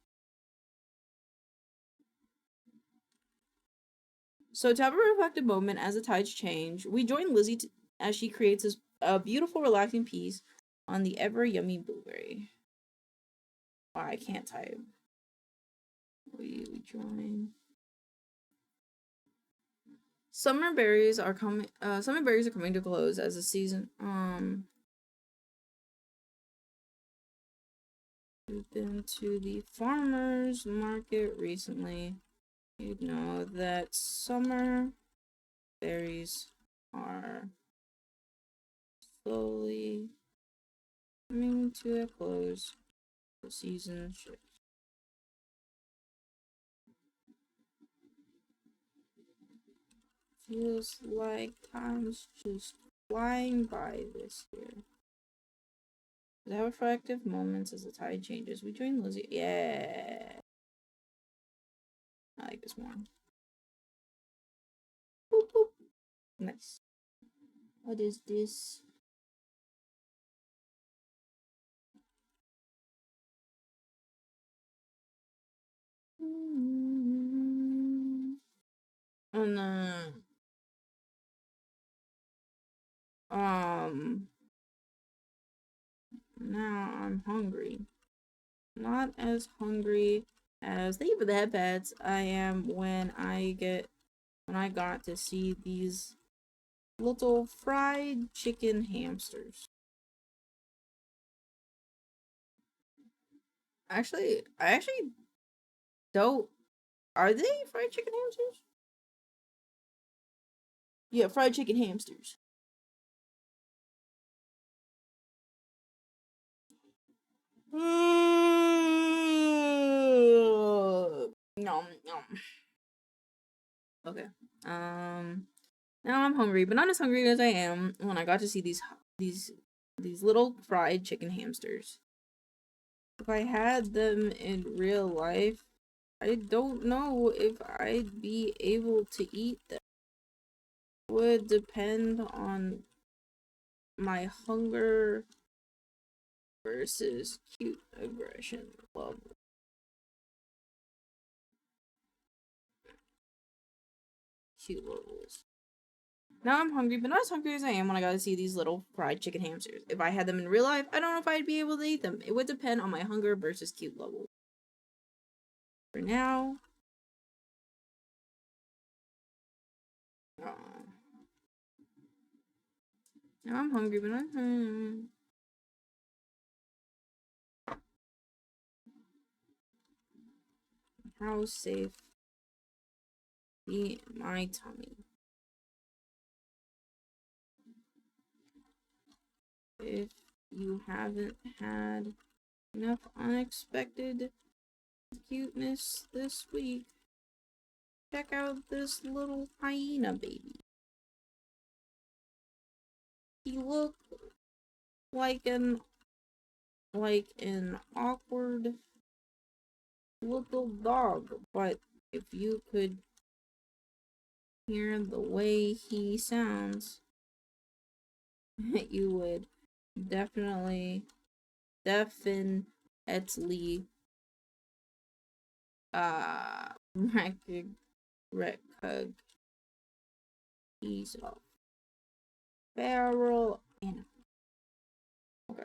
A: So to have a reflective moment as the tides change, we join Lizzie as she creates a beautiful, relaxing piece on the ever yummy blueberry. Oh, I can't type. We join. Summer berries are coming to close as the season. We've been to the farmer's market recently. You know that summer berries are slowly coming to a close. The season shifts. Feels like time's just flying by this year. We have reflective moments as the tide changes. We join Lizzie. Yeah. I like this one. Boop, boop. Nice. What is this? And then now I'm hungry. Not as hungry as, thank you for the head pats, I am when I got to see these little fried chicken hamsters. I actually don't. Are they fried chicken hamsters? Yeah, fried chicken hamsters. Nom nom. Okay. Now I'm hungry, but not as hungry as I am when I got to see these little fried chicken hamsters. If I had them in real life, I don't know if I'd be able to eat them. It would depend on my hunger versus cute aggression level. Cute levels. Now I'm hungry, but not as hungry as I am when I got to see these little fried chicken hamsters. If I had them in real life, I don't know if I'd be able to eat them. It would depend on my hunger versus cute level. For now... Now I'm hungry, but I'm... How safe be my tummy? If you haven't had enough unexpected cuteness this week, check out this little hyena baby. He looked like an awkward little dog, but if you could hear the way he sounds, you would definitely recognize he's a feral animal. Okay.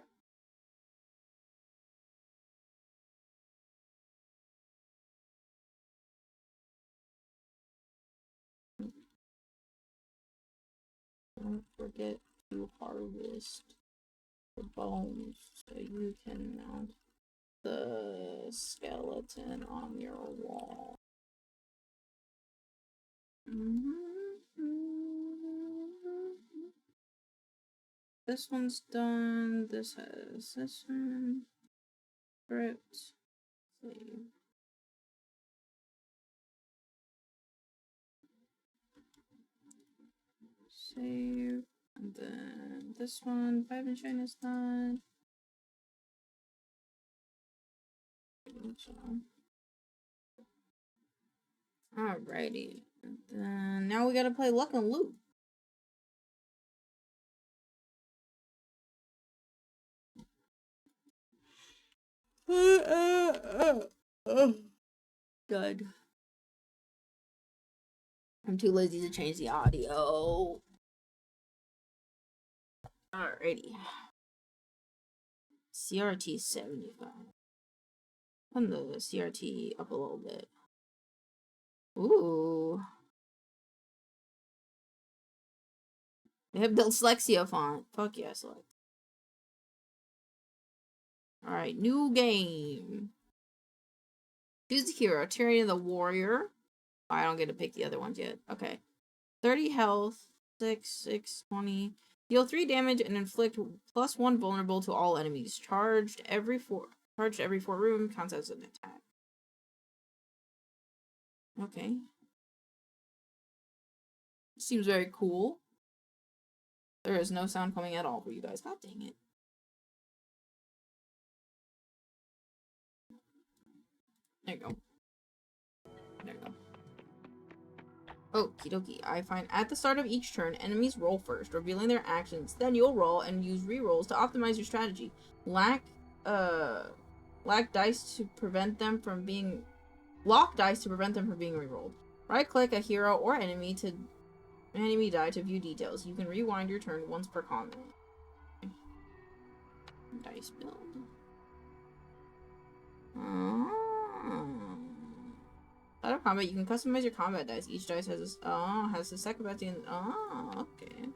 A: Don't forget to harvest the bones so you can mount the skeleton on your wall. This one's done. This has this one. Script. Save. Save. And then this one, 5 enshrined is done. Alrighty. And then now we gotta play Luck and Loot. Good. I'm too lazy to change the audio. Alrighty. CRT 75. Turn the CRT up a little bit. Ooh. They have dyslexia font. Fuck yeah, select. Alright, new game. Choose the hero. Tyrion the warrior. Oh, I don't get to pick the other ones yet. Okay. 30 health. 6, 20. Deal 3 damage and inflict +1 vulnerable to all enemies. Charged every 4 room. Counts as an attack. Okay. Seems very cool. There is no sound coming at all for you guys. God dang it. There you go. There you go. Okie dokie. I find at the start of each turn, enemies roll first, revealing their actions. Then you'll roll and use rerolls to optimize your strategy. Lack dice to prevent them from being... Lock dice to prevent them from being rerolled. Right-click a hero or enemy die to view details. You can rewind your turn once per comment. Dice build. Out of combat, you can customize your combat dice. Each dice has a second at the end. Okay.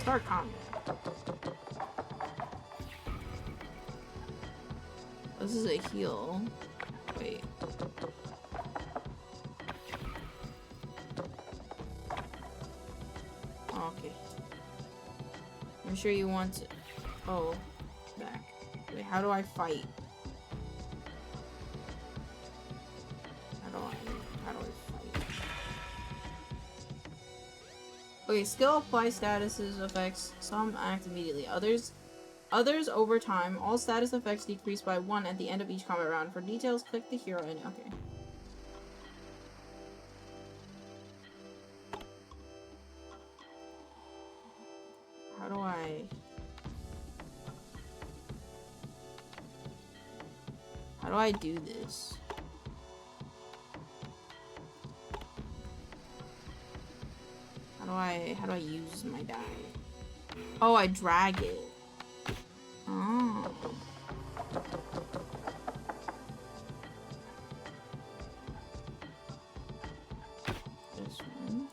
A: Start combat. This is a heal. Wait. Okay. I'm sure you want to... Oh. Back. Wait, how do I fight? How do I fight? Okay, skill apply statuses effects. Some act immediately. Others over time. All status effects decrease by 1 at the end of each combat round. For details, click the hero and okay. How do I do this? how do I use my die? Oh, I drag it. Oh. This one.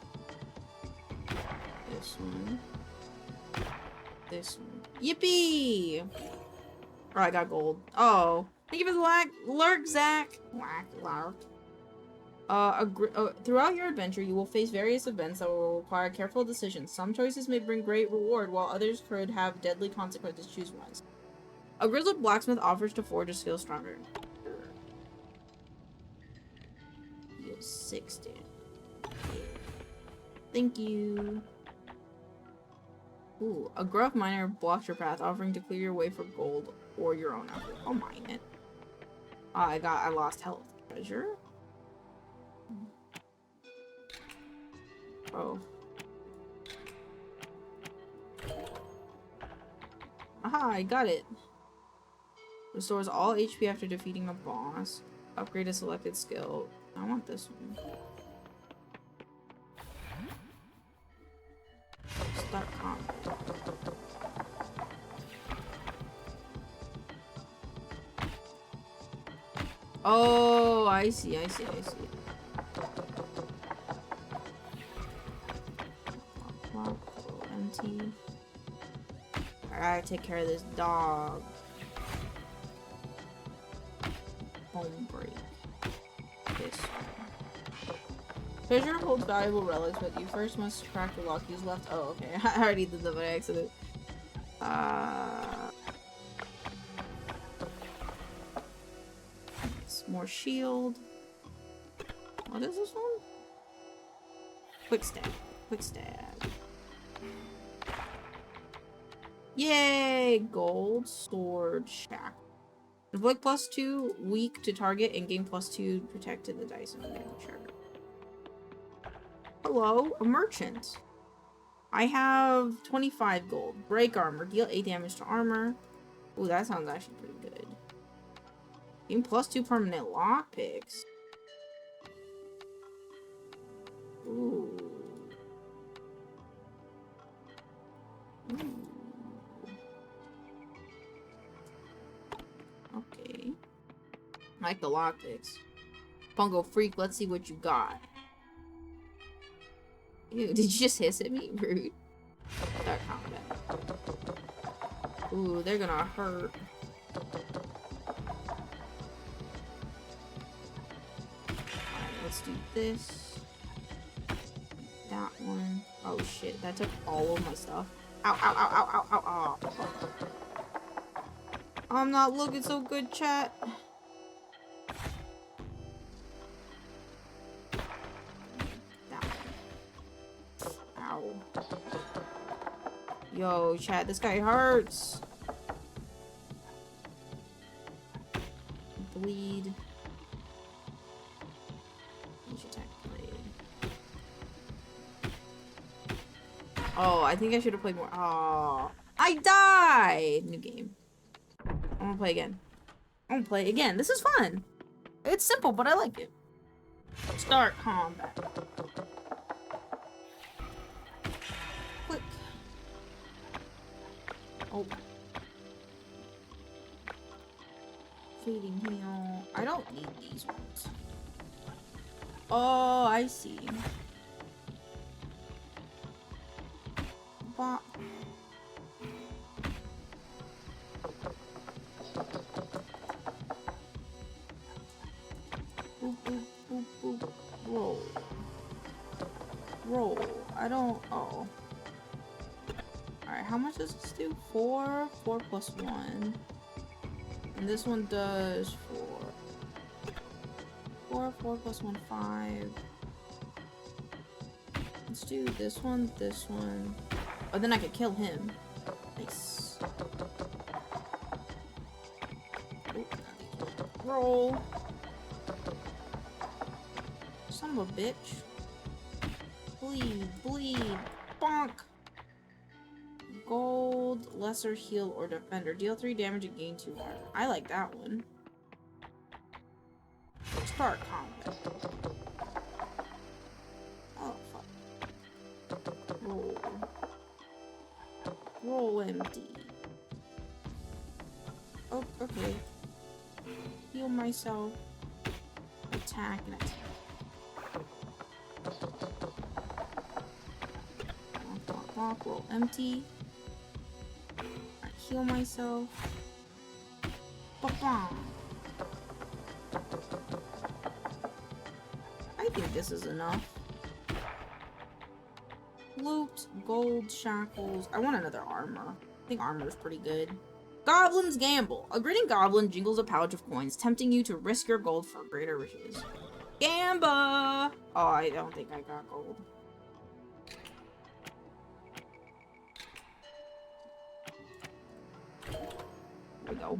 A: This one. This one. Yippee! Oh, I got gold. Oh. Thank you for the lurk, Zach. Lark. Throughout your adventure, you will face various events that will require careful decisions. Some choices may bring great reward, while others could have deadly consequences. Choose one. A grizzled blacksmith offers to forge a skill stronger. Deals 6 damage. Thank you. Ooh, a gruff miner blocks your path, offering to clear your way for gold or your own effort. I'll mine it. I lost health. Treasure? Oh. Aha, I got it. Restores all HP after defeating a boss. Upgrade a selected skill. I want this one. Start combat. Oh, I see. Empty. I gotta take care of this dog. Bone break. This one. Treasure holds valuable relics, but you first must crack the lock. Use left. Oh, okay. I already did that by accident. More shield. What is this one? Quick stab. Quick stab. Yay! Gold sword shack. Inflict +2 weak to target and gain +2 protect to the dice. Okay, sure. Hello, a merchant. I have 25 gold. Break armor. Deal 8 damage to armor. Ooh, that sounds actually pretty good. Gain +2 permanent lockpicks. Ooh. Okay. I like the lockpicks. Fungo freak, let's see what you got. Ew, did you just hiss at me? Rude. Start combat. Ooh, they're gonna hurt. Alright, let's do this. That one. Oh shit, that took all of my stuff. Ow, ow, ow, ow, ow, ow, ow. I'm not looking so good, chat. Ow. Yo, chat, this guy hurts. Bleed. Attack blade. Oh, I think I should have played more. Oh, I died! New game. I'm gonna play again. I'm gonna play again. This is fun. It's simple, but I like it. Start combat. Click. Oh. Fading heal. I don't need these ones. Oh, I see. Bop. Boop, boop, boop, boop. Roll. Roll. I don't. Oh. Alright, how much does this do? 4. 4 plus 1. And this one does 4. 4 plus 1, 5. Let's do this one, this one. Oh, then I could kill him. Nice. Roll. Son of a bitch. Bleed, bleed, bonk. Gold, lesser heal or defender. Deal 3 damage and gain 2 armor. I like that one. Start combat. Oh, fuck. empty. Oh, okay. Heal myself. Attack and attack. Roll empty. Right, heal myself. Ba-bam. I think this is enough. Loot, gold, shackles. I want another armor. I think armor is pretty good. Goblin's Gamble. A grinning goblin jingles a pouch of coins, tempting you to risk your gold for greater riches. Gamba! Oh, I don't think I got gold. There we go.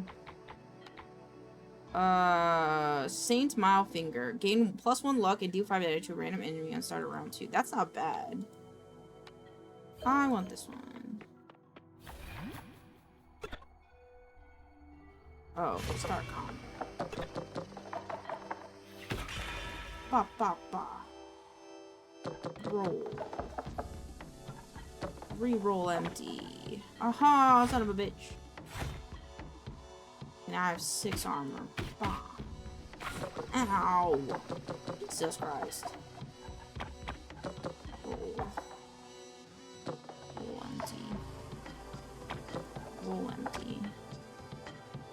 A: Saint Milefinger. Gain +1 luck and deal 5 damage to a random enemy on start of round 2. That's not bad. I want this one. Oh, start combat. Ba ba ba. Roll. Re-roll empty. Aha, son of a bitch. And I have 6 armor. Bah. Ow. Jesus Christ. Roll. Roll empty. Roll empty.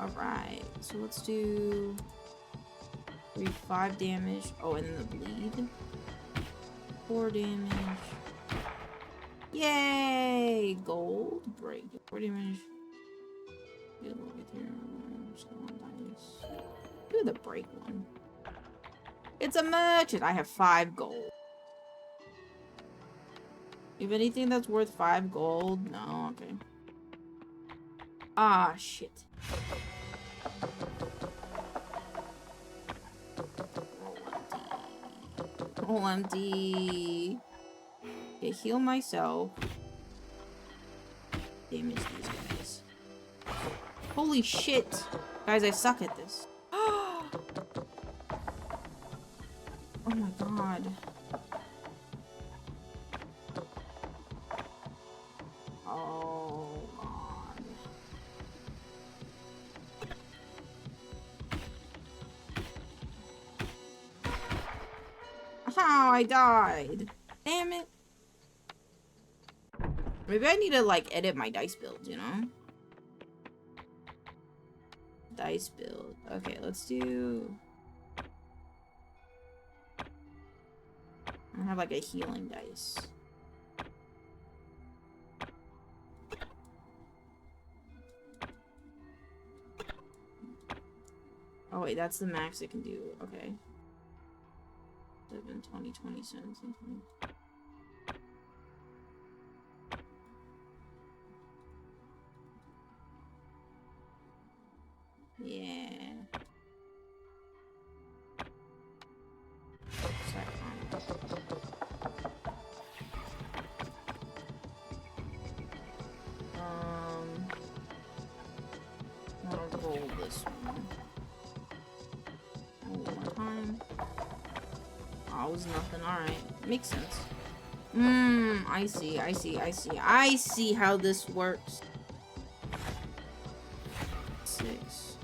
A: Alright, so let's do 5 damage. Oh, and then the bleed. 4 damage. Yay! Gold break. 4 damage. Do the break one. It's a merchant. I have 5 gold. If anything that's worth 5 gold, no, okay. Ah, shit. Roll empty. Okay, heal myself. Damage these guys. Holy shit! Guys, I suck at this. Oh my god. Oh god. How I died. Damn it. Maybe I need to like edit my dice build, you know? Dice build. Okay, let's do... I have like a healing dice. Oh wait, that's the max it can do. Okay. 7, 20, 20, 17, 20. Yeah. I'll roll this one. Roll one time. Oh, it was nothing. Alright. Makes sense. I see, I see, I see. I see how this works. 6.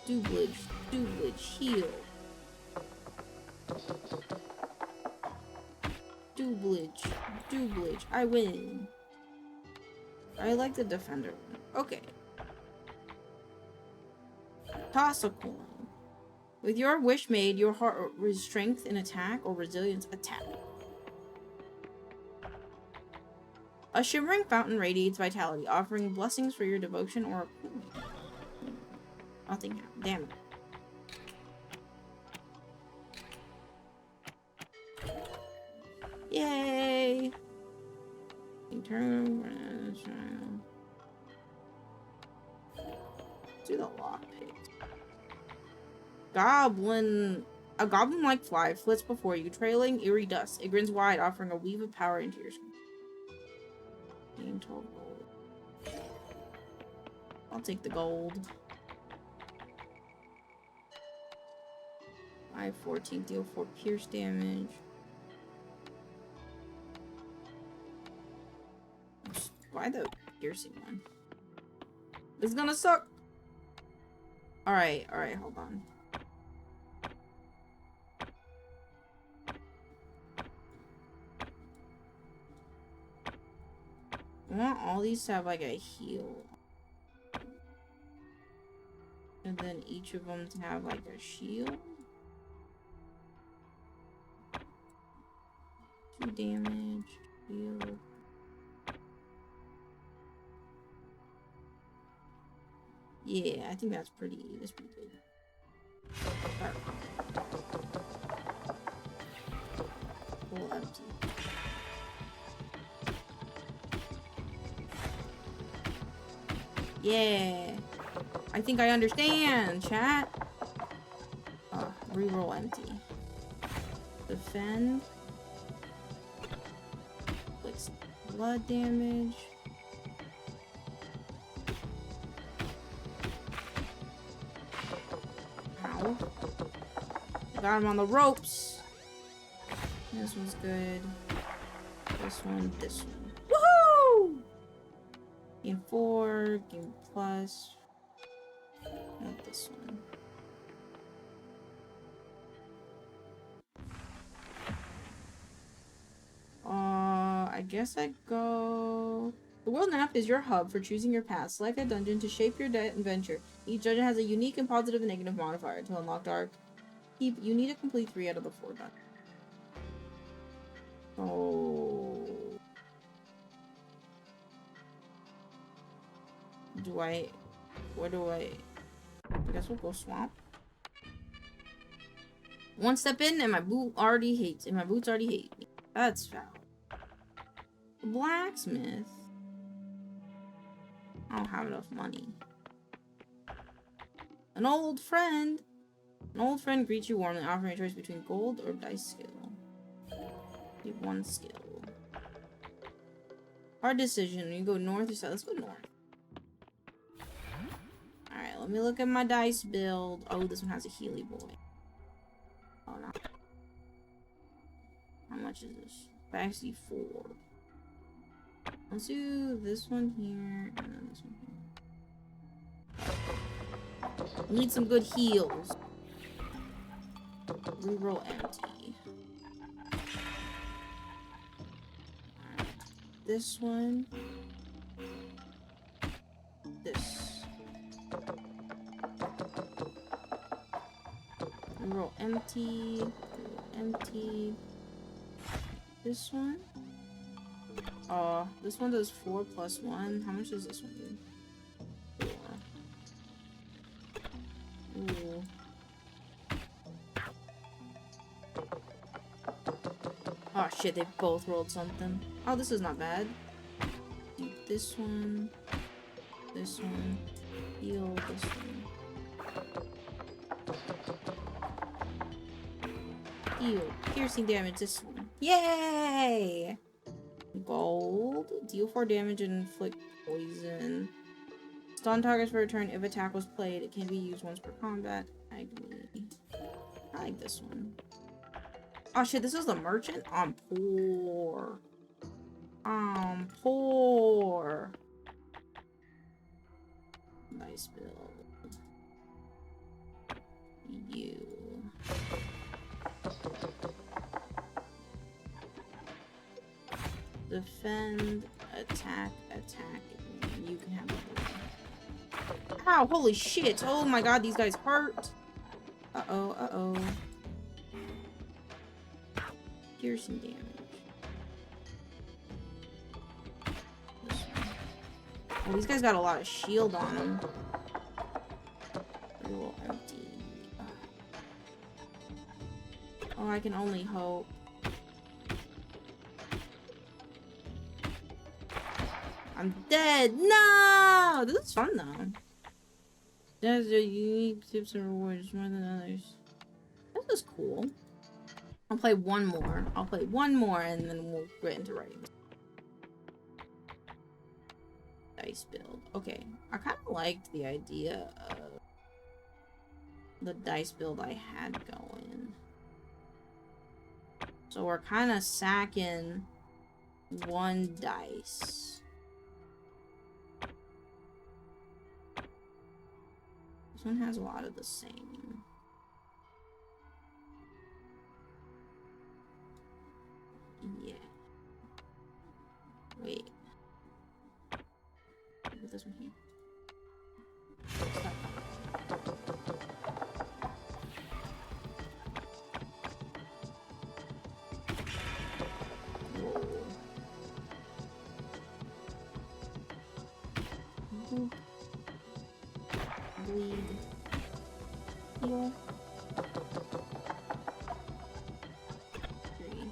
A: Doublage, heal. Doublage, I win. I like the defender one. Okay. Toss a coin. With your wish made, your heart strength in attack or resilience attack. A shimmering fountain radiates vitality, offering blessings for your devotion or nothing happened. Damn it. Yay! Do the lockpick. Goblin. A goblin-like fly flits before you, trailing eerie dust. It grins wide, offering a weave of power into your skin. Gain 12 gold. I'll take the gold. 5, 14, deal 4 pierce damage. Why the piercing one? This is gonna suck. Alright, hold on. I want all these to have like a heal. And then each of them to have like a shield. 2 damage, shield. Yeah, I think that's pretty good. Alright. Full empty. Yeah. I think I understand, chat. Reroll empty. Defend. Inflicts blood damage. Ow. Got him on the ropes. This one's good. This one. Woohoo! Game 4, game plus. Not this one. I guess I go. The world map is your hub for choosing your path. Select a dungeon to shape your adventure. Each dungeon has a unique and positive and negative modifier. To unlock dark, you need to complete 3 out of the 4 dungeons. Oh. Where do I guess we'll go swamp. One step in and my boots already hate me. That's foul. The blacksmith. I don't have enough money. An old friend greets you warmly, offering a choice between gold or dice skill. You have 1 skill. Hard decision. You go north or south. Let's go north. Alright, let me look at my dice build. Oh, this one has a Healy boy. Oh, no. How much is this? Backseat 4. Let's do this one here, and then this one here. Need some good heals. Reroll empty. Alright. This one. This. Reroll empty. Reroll empty. This one. This one does 4 plus 1. How much does this one do? 4. Ooh. Oh shit, they both rolled something. Oh, this is not bad. Do this one. This one. Heal this one. Heal. Piercing damage this one. Yay! Gold. Deal 4 damage and inflict poison. Stun targets for a turn if attack was played. It can be used once per combat. I like this one. Oh shit, this is the merchant? I'm poor. I'm poor. Nice build. You. Defend, attack. You can have it. Ow, holy shit. Oh my god, these guys hurt. Uh-oh. Piercing damage. Oh, these guys got a lot of shield on them. A little empty. Oh, I can only hope. I'm dead. No! This is fun though. There's a unique tips and rewards more than others. This is cool. I'll play one more. And then we'll get into writing. Dice build. Okay. I kind of liked the idea of the dice build I had going. So we're kind of sacking 1 dice. This one has a lot of the same. Yeah. Wait. Put this one here. Stop. Boop. Bleed. Heal. 3.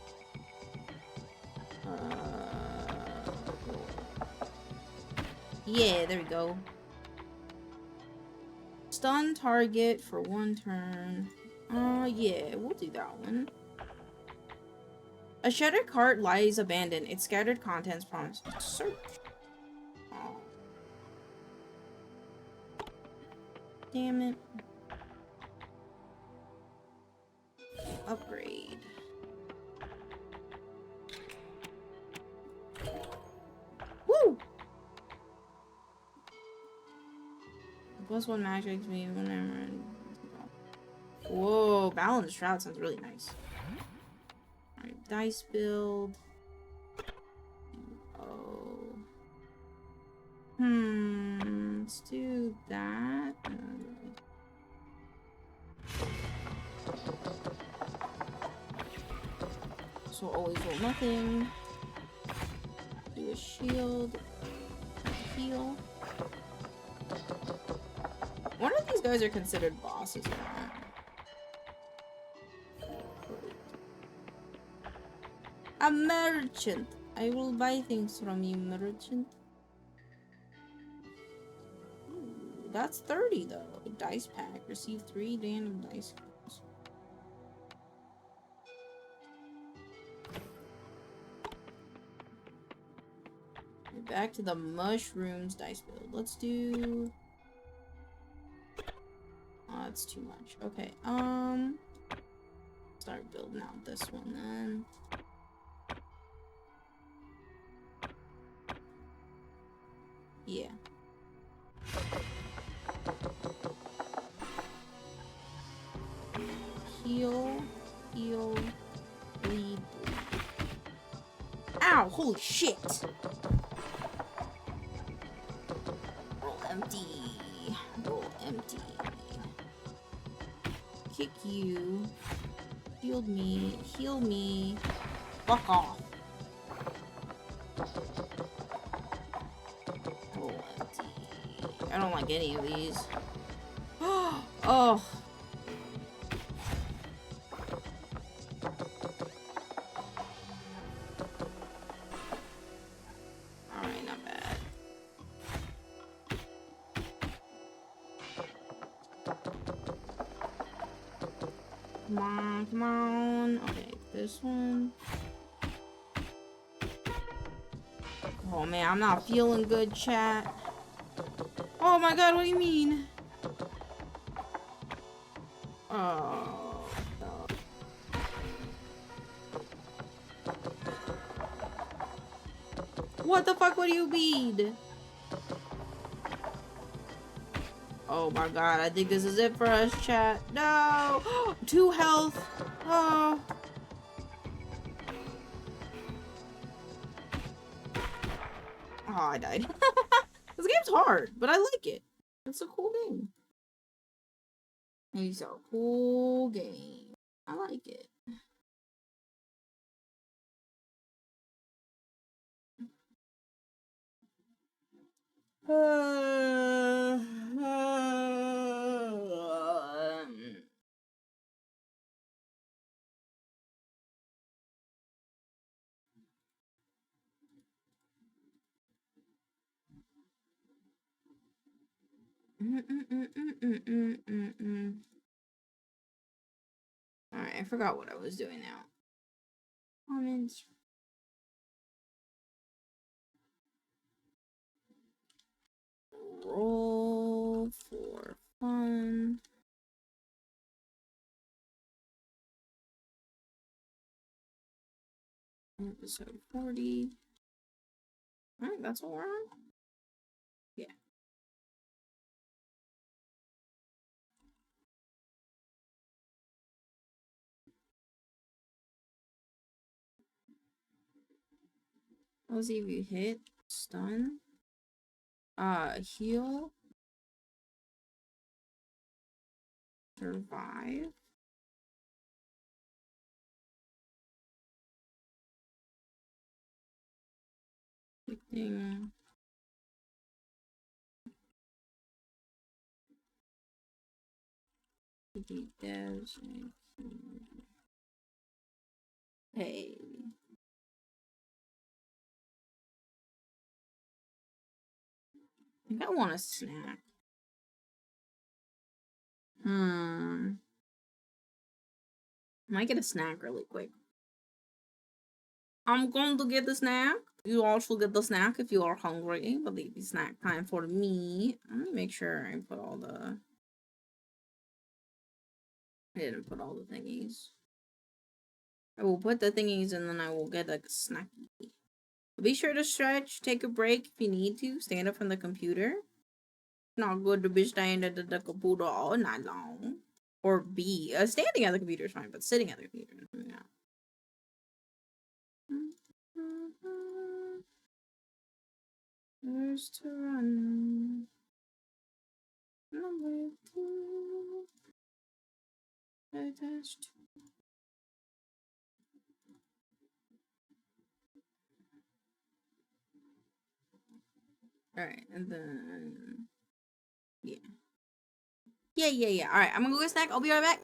A: Yeah, there we go. Stun target for 1 turn. Yeah, we'll do that one. A shattered cart lies abandoned. Its scattered contents promise search. Oh. Damn it. Upgrade. Woo! +1 magic to me whenever. Whoa, balanced shroud sounds really nice. Alright, dice build. Oh. Let's do that. So always roll nothing. Do a shield. Heal. One of these guys are considered bosses or not. A merchant. I will buy things from you, merchant. Ooh, that's 30 though. Dice pack. Receive 3 random dice cards. Back to the mushrooms dice build. Let's do... Oh, that's too much. Okay, start building out this one then. Yeah. Heal, heal, bleed, bleed. Ow! Holy shit! Roll empty. Roll empty. Kick you. Shield me. Heal me. Fuck off. Roll empty. I don't like any of these. Oh. Alright, not bad. Come on, come on. Okay, this one. Oh man, I'm not feeling good, chat. Oh my god, what do you mean? Oh. No. What the fuck, what do you mean? Oh my god, I think this is it for us, chat. No! 2 health. Oh. Oh, I died. This game's hard, but I like it. It's a cool game. It's a cool game. I like it. Alright, I forgot what I was doing now. Comments. Roll for fun. Episode 40. Alright, that's what we're on. Yeah. Let's see if you hit. Stun. Heal. Survive. Clicking. Devs. Hey. I think I want a snack. Might get a snack really quick. I'm going to get the snack. You also get the snack if you are hungry. But it's snack time for me. Let me make sure I put all the... I didn't put all the thingies. I will put the thingies and then I will get a snacky. Be sure to stretch, take a break if you need to. Stand up from the computer. Not good to be standing at the computer all night long. Or be. Standing at the computer is fine, but sitting at the computer. Yeah. There's to run. Number 2. Attached. Alright, and then... Yeah. Yeah. Alright, I'm gonna go get a snack. I'll be right back.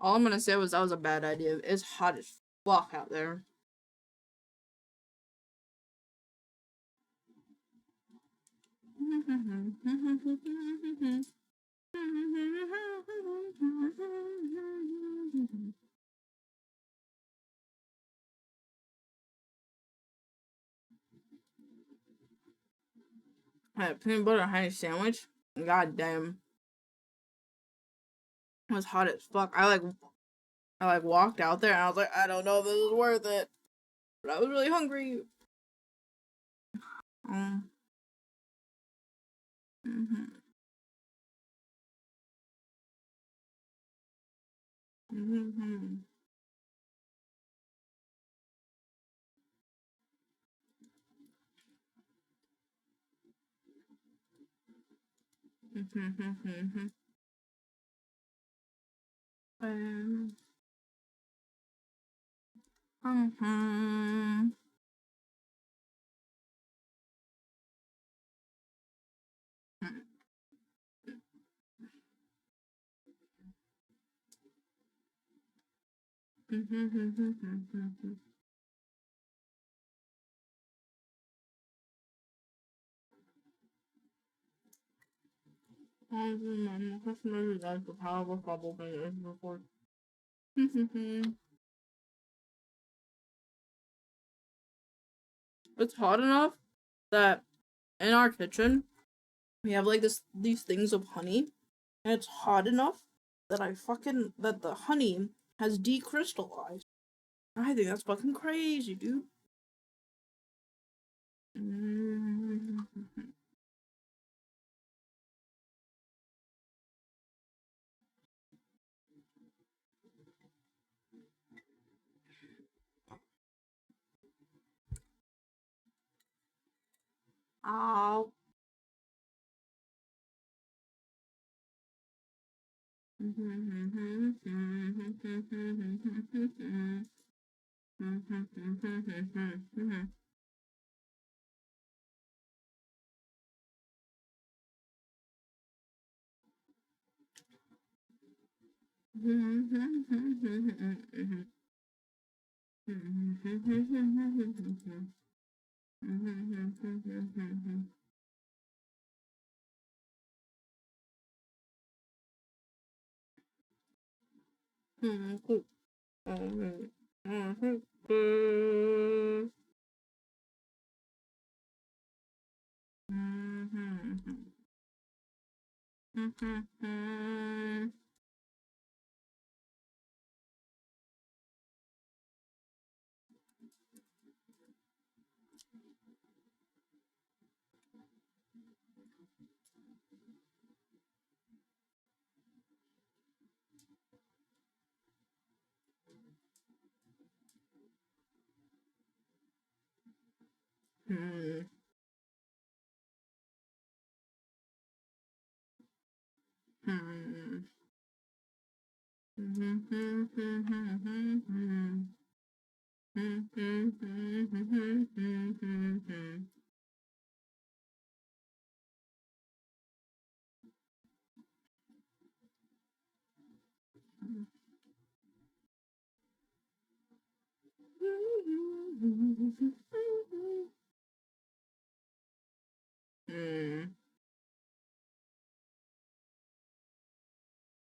A: All I'm gonna say was that was a bad idea. It's hot as fuck out there. I had a peanut butter and honey sandwich. God damn. It was hot as fuck. I walked out there and I was like, I don't know if this is worth it. But I was really hungry. It's hot enough that in our kitchen we have like these things of honey, and it's hot enough that that the honey has decrystallized. I think that's fucking crazy, dude. Ow.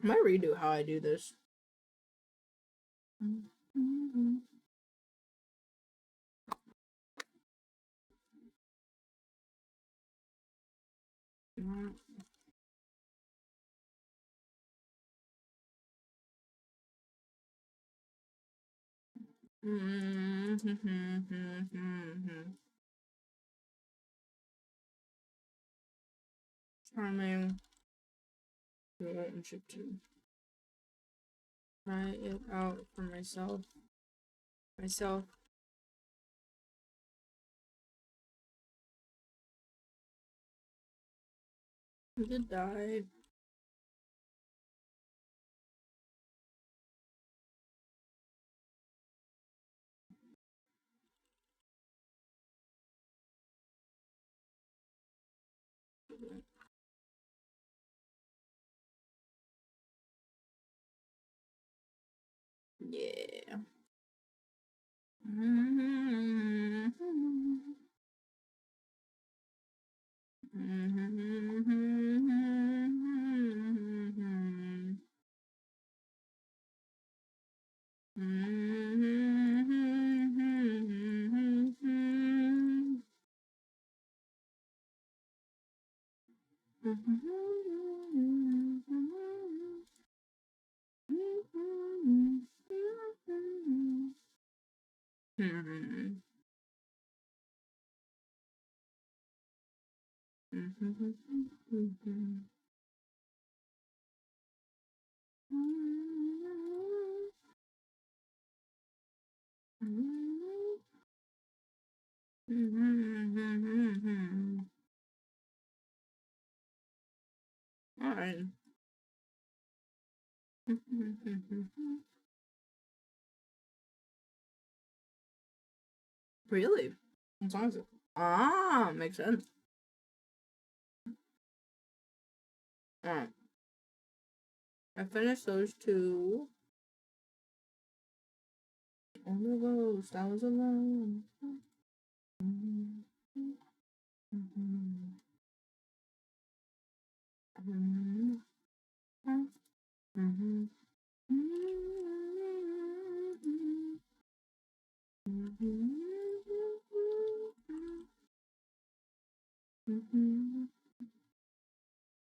A: I might redo how I do this. Charming. Relationship to try it out for myself. Who did die? Yeah. Mm-hmm. All right. Really? What song is it? Ah, makes sense. Alright. I finished those two. On the ghost, I was alone.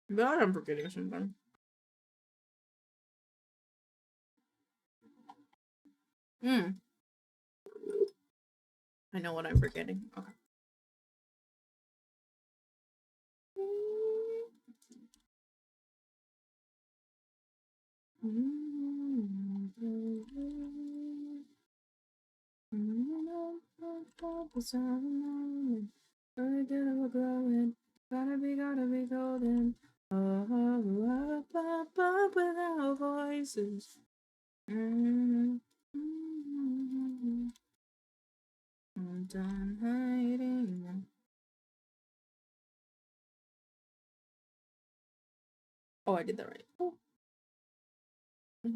A: But I'm forgetting something. I know what I'm forgetting. Okay. Gotta be golden. Oh, up without voices. I'm done hiding. Oh, I did that right. Oh. To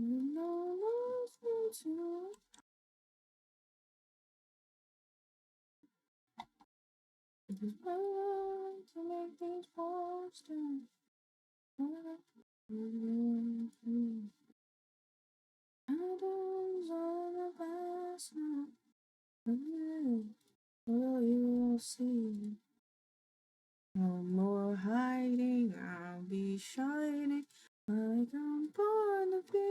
A: make these posters. Atoms on the past now. Well, you will see. No more hiding. I'll be shining like I'm born to be.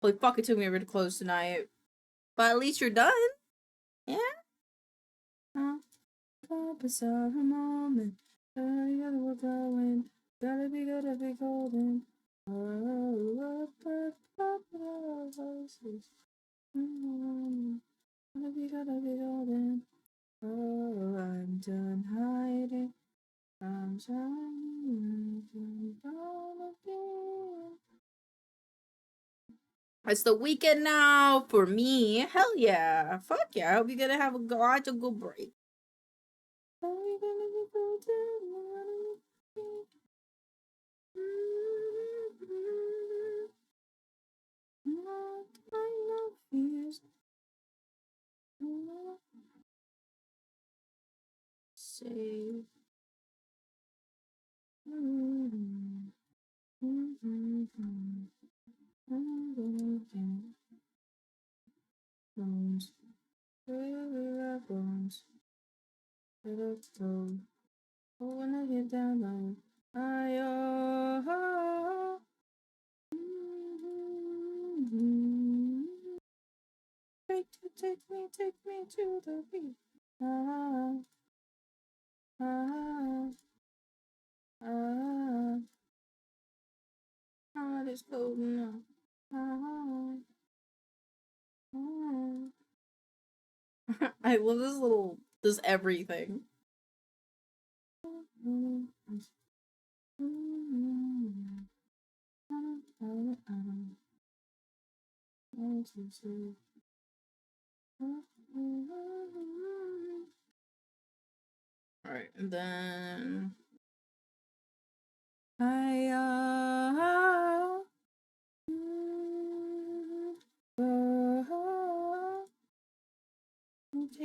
A: Holy fuck, it took me ever to close tonight. But at least you're done. Yeah? Purpose of a moment. Together we're going. Gotta be golden. Oh, up voices. Gotta be golden. Oh, I'm done hiding. I'm shining. It's the weekend now for me. Hell yeah. Fuck yeah. I hope you're gonna have a good break. Are we gonna be golden? Not my fears. Say. Bones. Where bones. Let us go. Oh, when I get down low. Take me to the beat. Ah, ah, ah, heart is cold now. Ah, ah. I love this everything. Alright, and then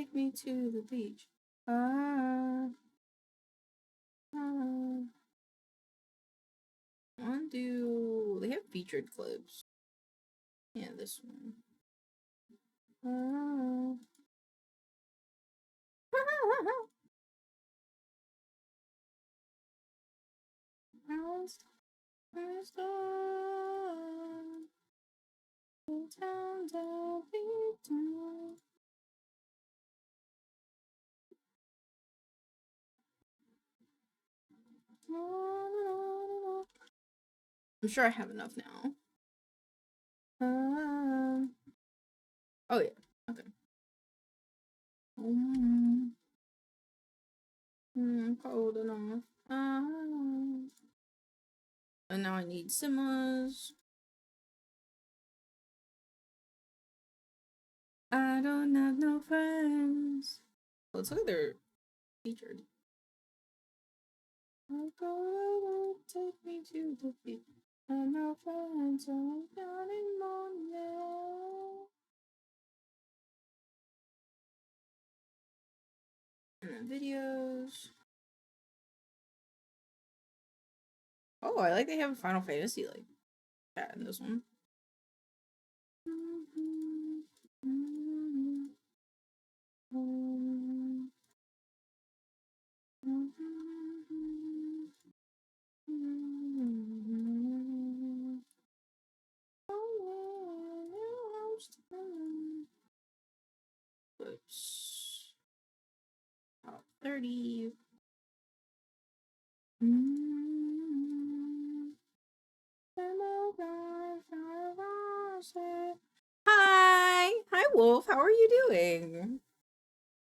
A: take me to the beach. Ah, ah. They have featured clips. Yeah, this one. Ah. I'm sure I have enough now. Oh yeah, okay. Cold enough. And now I need simmers. I don't have no friends. Looks like they're featured. Take me to the beach. I'm no friends, so I'm down in Montreal. And then videos. Oh, I like they have a Final Fantasy like chat in this one. Oops. Oh, 30. Hi, Wolf. How are you doing?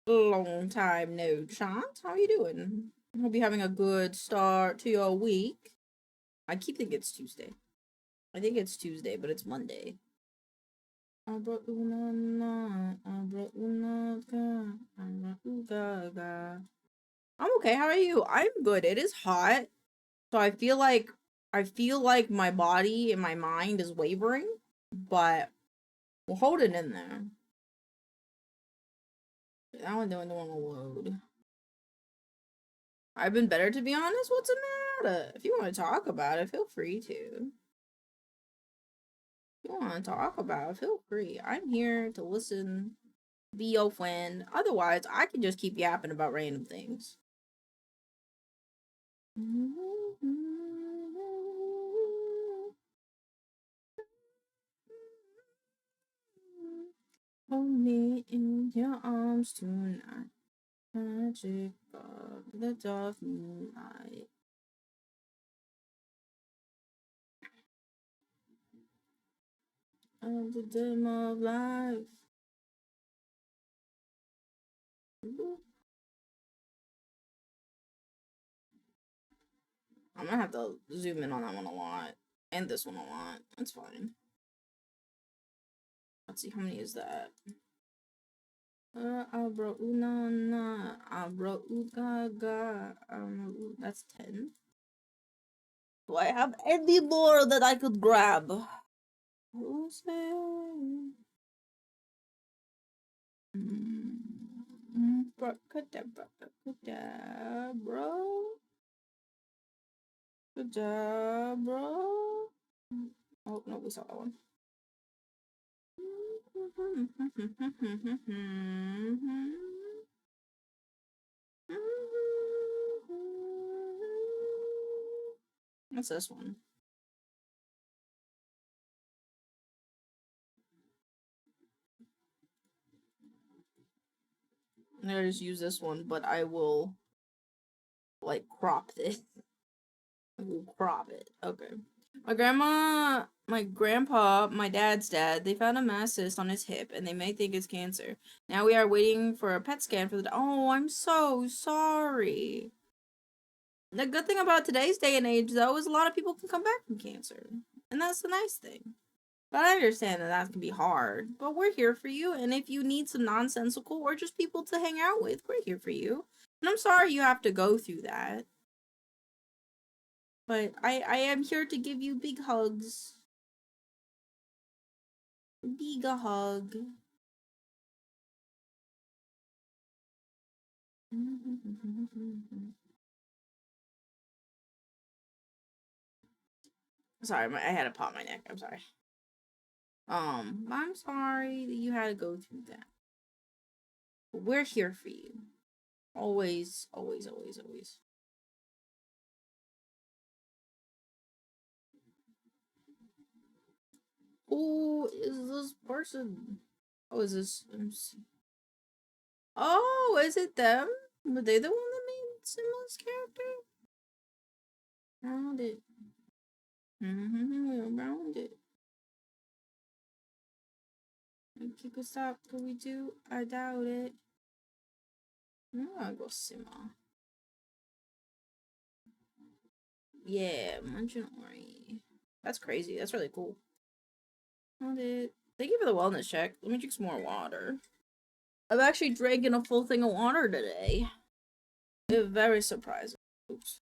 A: Long time no chat. How are you doing? I hope you're having a good start to your week. I keep thinking it's Tuesday. I think it's Tuesday, but it's Monday. I'm okay. How are you? I'm good. It is hot, so I feel like my body and my mind is wavering, but we're holding in there. That one don't want to load. I've been better, to be honest. What's the matter? If you want to talk about it, feel free to. If you want to talk about it, feel free. I'm here to listen, be your friend. Otherwise, I can just keep yapping about random things. Hold me in your arms tonight. Magic of the dark moonlight. Of the dim of life. I'm gonna have to zoom in on that one a lot. And this one a lot. That's fine. Let's see, how many is that? Abra una na. Abra ugaga. That's 10. Do I have any more that I could grab? Who's there? Bro. Good job, bro. Oh, no, we saw that one. What's this one? I'm gonna just use this one, but I will, like, crop this. I will crop it. Okay. My grandma, my grandpa, my dad's dad, they found a mass cyst on his hip and they may think it's cancer. Now we are waiting for a PET scan for the. Oh, I'm so sorry. The good thing about today's day and age, though, is a lot of people can come back from cancer. And that's the nice thing. But I understand that can be hard. But we're here for you. And if you need some nonsensical or just people to hang out with, we're here for you. And I'm sorry you have to go through that. But I am here to give you big hugs. Big hug. Sorry, I had to pop my neck. I'm sorry. I'm sorry that you had to go through that. But we're here for you. Always, always, always, always. Who is this person? Oh, is this? Oh, is it them? Were they the one that made Simla's character? Found it. Around it. You could stop. Could we do? I doubt it. I'm gonna go Sima. Yeah, Munching Ori. That's crazy. That's really cool. Found it. Thank you for the wellness check. Let me drink some more water. I've actually drinking a full thing of water today. It's very surprising. Oops.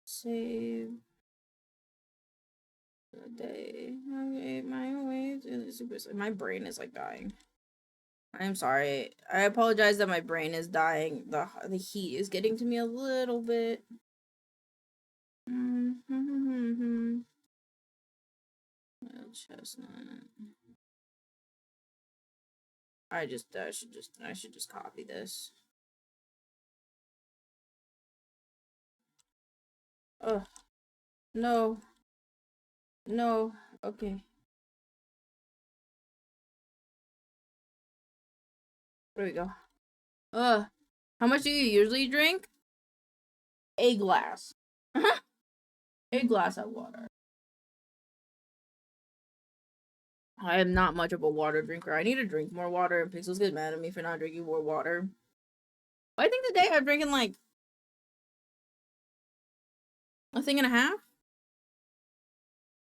A: Save the day. My brain is like dying. I'm sorry. I apologize that my brain is dying. The heat is getting to me a little bit. Chestnut. I should just copy this. Ugh. No. No. Okay. There we go. How much do you usually drink? A glass. A glass of water. I am not much of a water drinker. I need to drink more water, and Pixels get mad at me for not drinking more water. I think today I'm drinking like a thing and a half.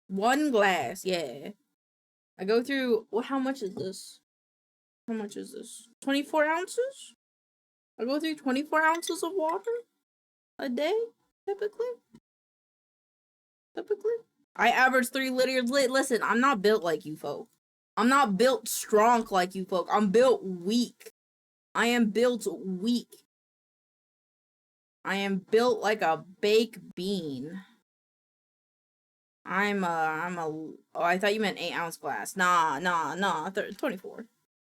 A: One glass, yeah. I go through. Well, how much is this? How much is this? 24 ounces? I go through 24 ounces of water a day, typically. I average 3 liters. Listen, I'm not built like you folk. I'm not built strong like you folk. I'm built weak. I am built weak. I am built like a baked bean. Oh, I thought you meant 8-ounce glass. Nah, 24.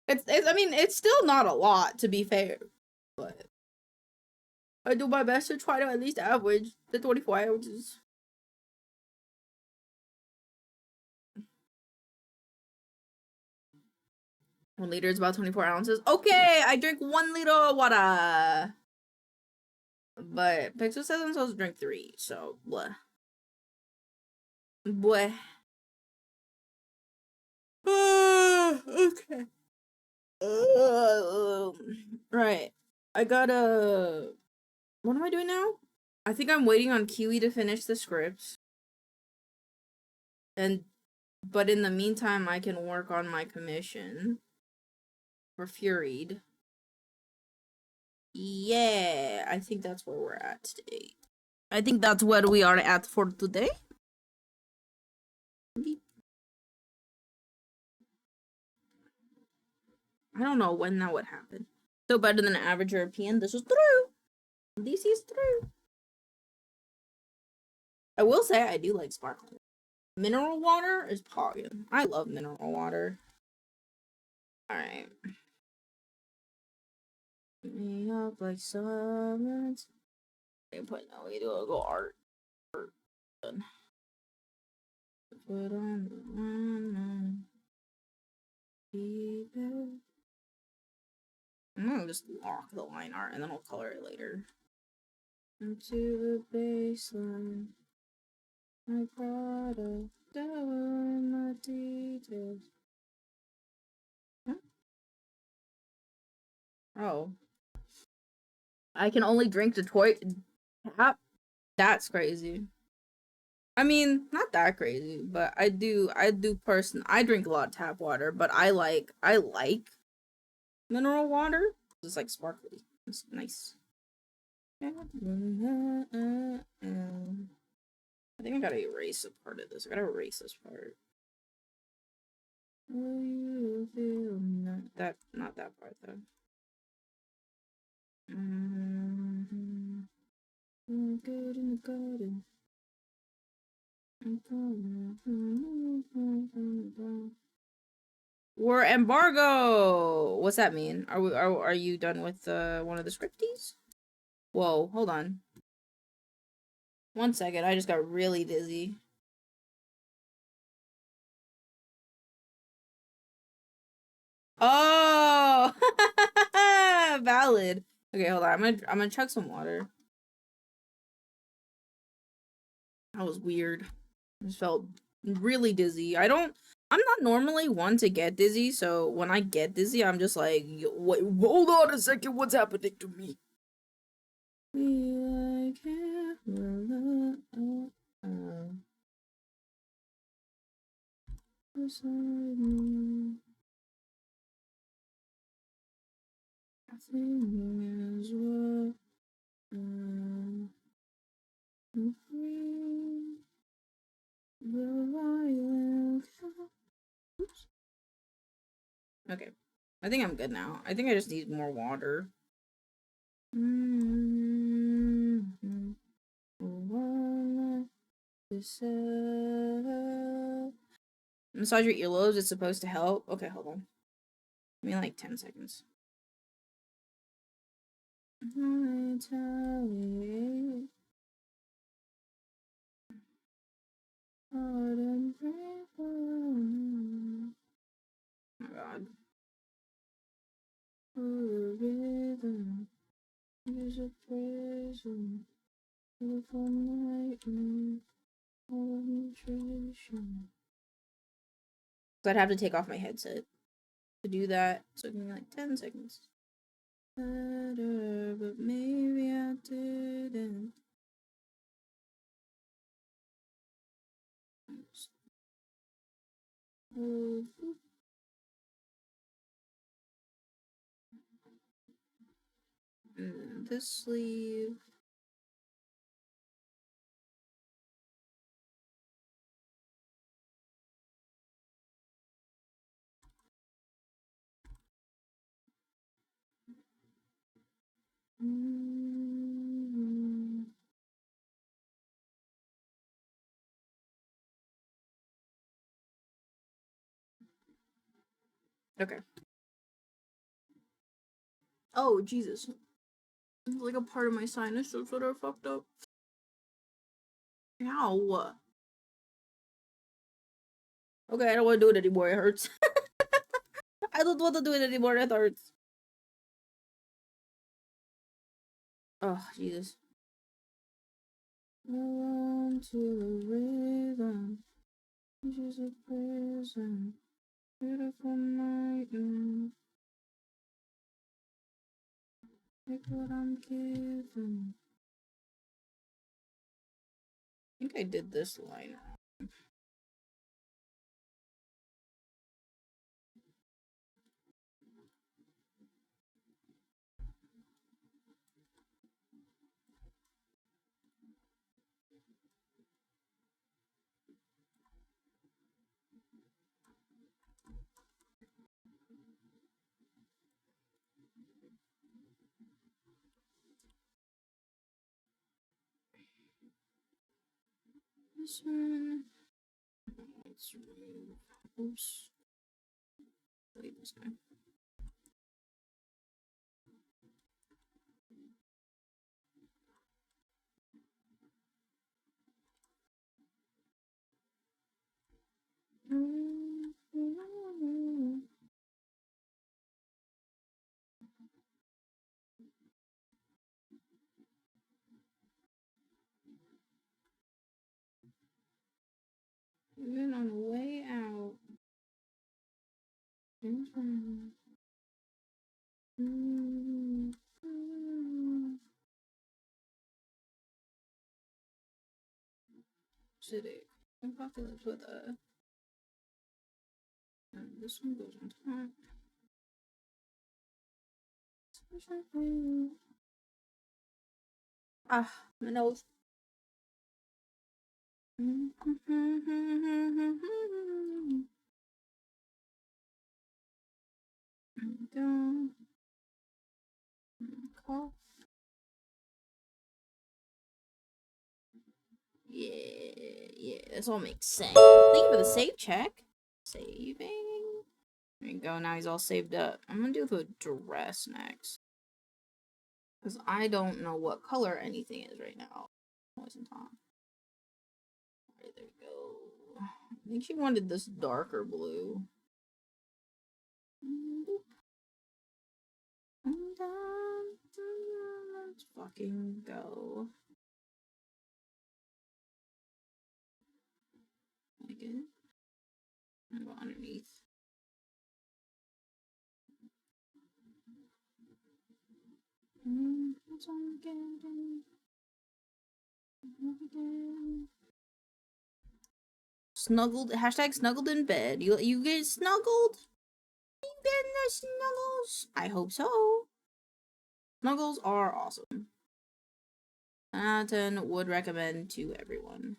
A: I mean, it's still not a lot, to be fair. But I do my best to try to at least average the 24 ounces. 1 liter is about 24 ounces. Okay, I drink 1 liter of water. But Pixel says I'm supposed to drink 3, so blah. Boy. Okay. Right. I gotta. What am I doing now? I think I'm waiting on Kiwi to finish the scripts. But in the meantime, I can work on my commission for Furied. Yeah, I think that's where we're at today. I think that's where we are at for today. I don't know when that would happen. Still better than an average European. This is true. This is true. I will say I do like sparkling. Mineral water is poggin. I love mineral water. Alright. Me up like summons. I put no, we do a go art. Done. Put on the I'm gonna just lock the line art and then I'll color it later. Into the baseline. My product down my details. Huh? Oh. I can only drink Detroit tap? That's crazy. I mean, not that crazy, but I drink a lot of tap water, but I like mineral water. It's like sparkly. It's nice. I think I gotta erase a part of this. I gotta erase this part. Will you feel not that part though. good in the garden. War embargo. What's that mean? Are you done with one of the scripties? Whoa, hold on. 1 second, I just got really dizzy. Oh, valid. Okay, hold on. I'm gonna chug some water. That was weird. I just felt really dizzy. I'm not normally one to get dizzy, so when I get dizzy, I'm just like, wait, hold on a second, what's happening to me? Okay, I think I'm good now. I think I just need more water. Massage your earlobes, it's supposed to help. Okay, hold on. Give me like 10 seconds. Oh my god. Rhythm is a prison. Beautiful nightmare. Nutrition. So I'd have to take off my headset to do that. So give me like 10 seconds. Better, but maybe I didn't. And this sleeve. Okay. Oh, Jesus. It's like a part of my sinus strips that are fucked up. Ow. Okay, I don't want to do it anymore. It hurts. I don't want to do it anymore. It hurts. Oh, Jesus. Run to the rhythm. This is a prison. Beautiful nightmare. Take what I'm given. I think I did this line. This one. Let's remove. Oops. Delete this guy. Even on the way out. Acidic. Apocalypse with a. And this one goes on top. Ah, my nose. Go. Cough. this all makes sense. Thank you for the save check. Saving. There you go. Now he's all saved up. I'm gonna do the dress next. Because I don't know what color anything is right now. Wasn't Tom. Alright, there we go. I think she wanted this darker blue. Let's fucking go. Like it. And go underneath. Snuggled. Hashtag snuggled in bed. You get snuggled? You get the snuggles? I hope so. Snuggles are awesome. 10 out of 10 would recommend to everyone.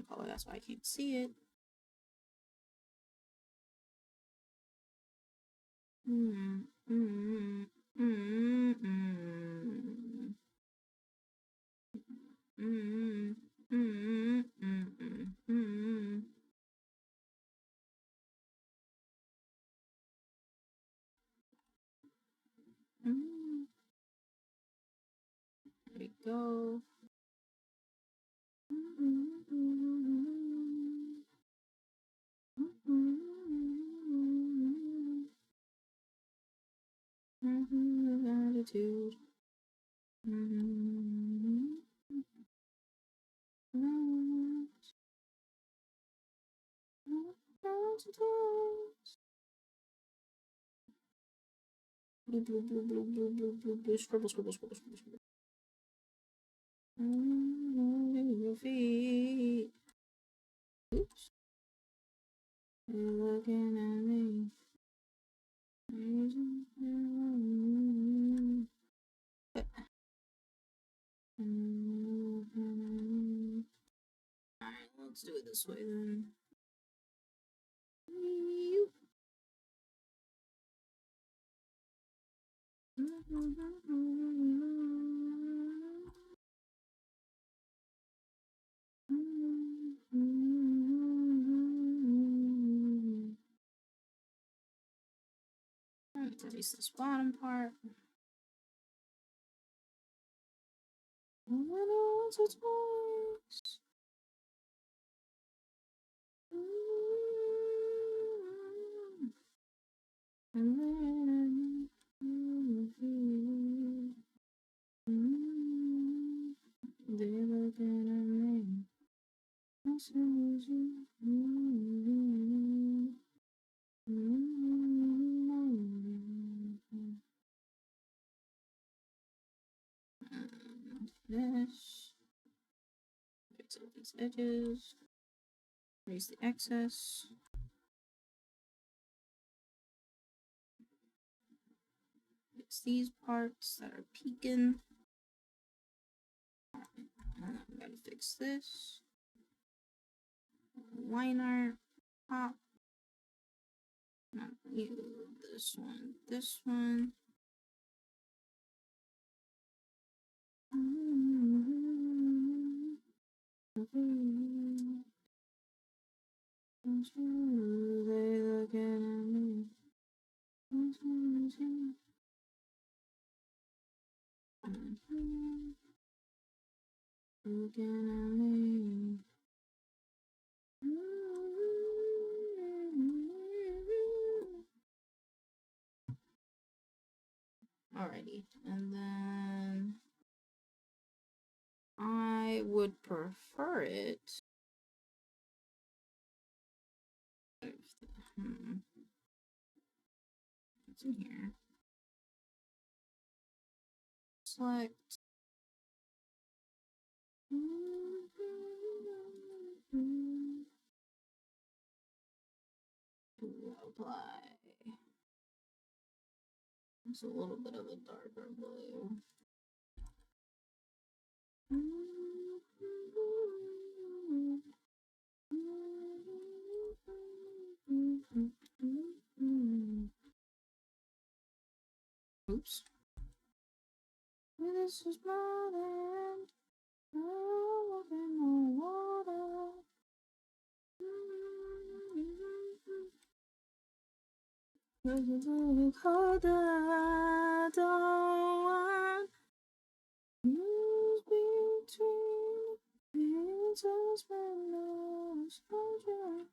A: Color, that's why I can't see it. There we go. Attitude. Blue, blue, blue, blue, blue, blue, blue, blue, scribble, scribble, scribble, scribble, scribble. Your feet. Oops. You're looking at me. Alright, let's do it this way then. Erase this bottom part. Once or twice. And then they look at me. This. Fix all these edges. Erase the excess. Fix these parts that are peeking. I'm gonna fix this. Line art. Pop. Not you. This one. This one. They looking at me. Looking at me. Alrighty, and then I would prefer it. What's in here? Select. Apply. It's a little bit of a darker blue. Oops. This is my land. Walking on water. Hold the door. Moves between Jesus and no soldier.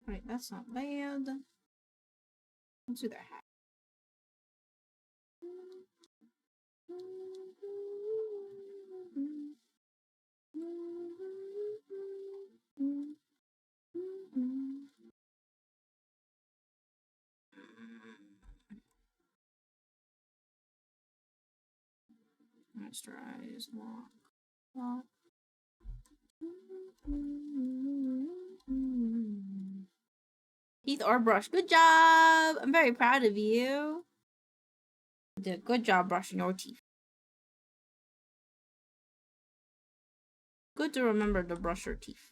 A: Right, that's not bad. Let's do their hat. Moisturize, walk. Teeth or brush. Good job! I'm very proud of you. You did a good job brushing your teeth. Good to remember to brush your teeth.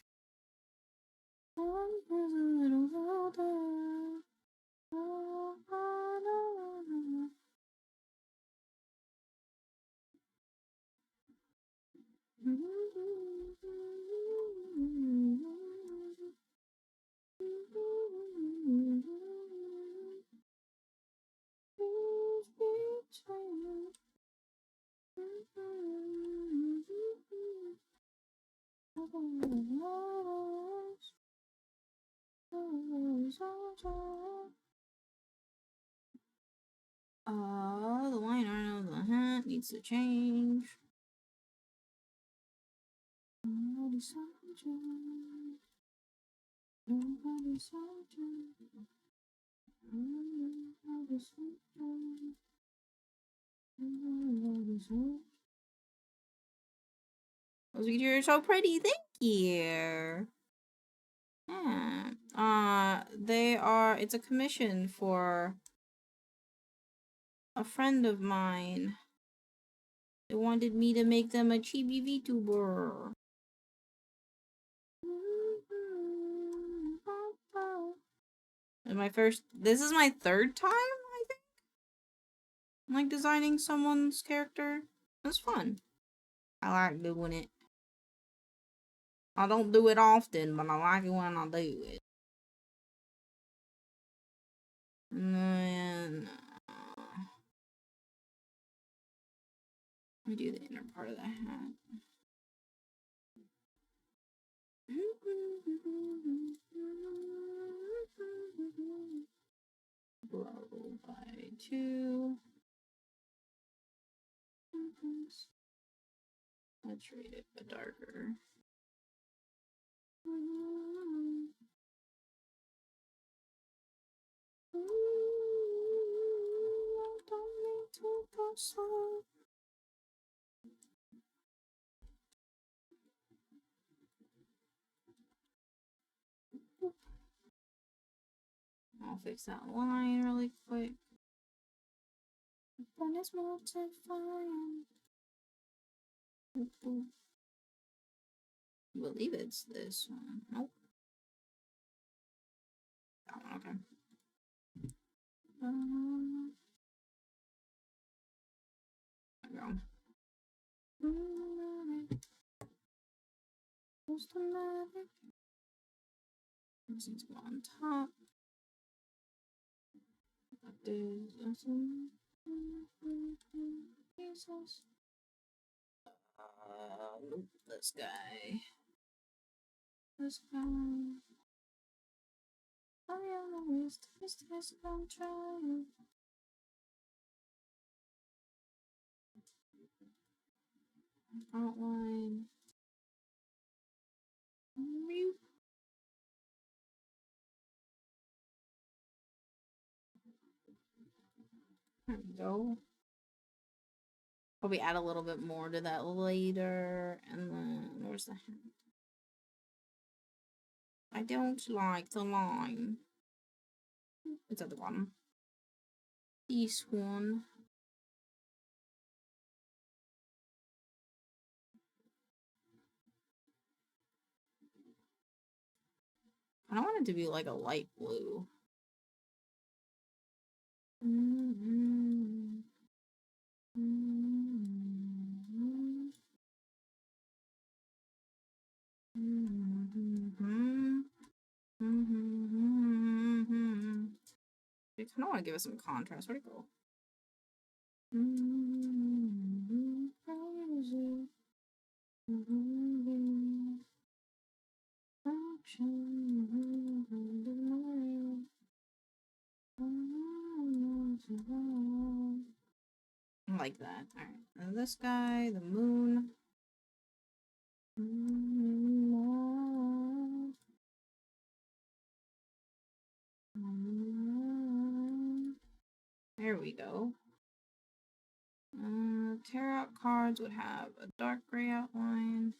A: Oh, the liner of the hat needs to change. Nobody soldier. Nobody soldier. Nobody soldier. Nobody soldier. Those videos are so pretty. Thank you. Yeah. They are. It's a commission for a friend of mine. They wanted me to make them a chibi VTuber. And this is my third time, I think. I'm like designing someone's character. It's fun. I like doing it. I don't do it often, but I like it when I do it. And let me do the inner part of the hat. Grow by 2. Let's read it a darker. Don't need to go slow. I'll fix that line really quick. The fun is multiplying. I believe it's this one. Nope. That one, okay. There we go. This needs to go on top. Jesus. Nope, this guy. This guy. I am always this I'm trying. Outline. Mute. There we go. Probably add a little bit more to that later. And then, where's the hand? I don't like the line. It's at the bottom. This one. I don't want it to be like a light blue. I kind of want to give it some contrast. Where'd it go? I like that. Alright. And this guy, the moon. There we go. Tarot cards would have a dark gray outline.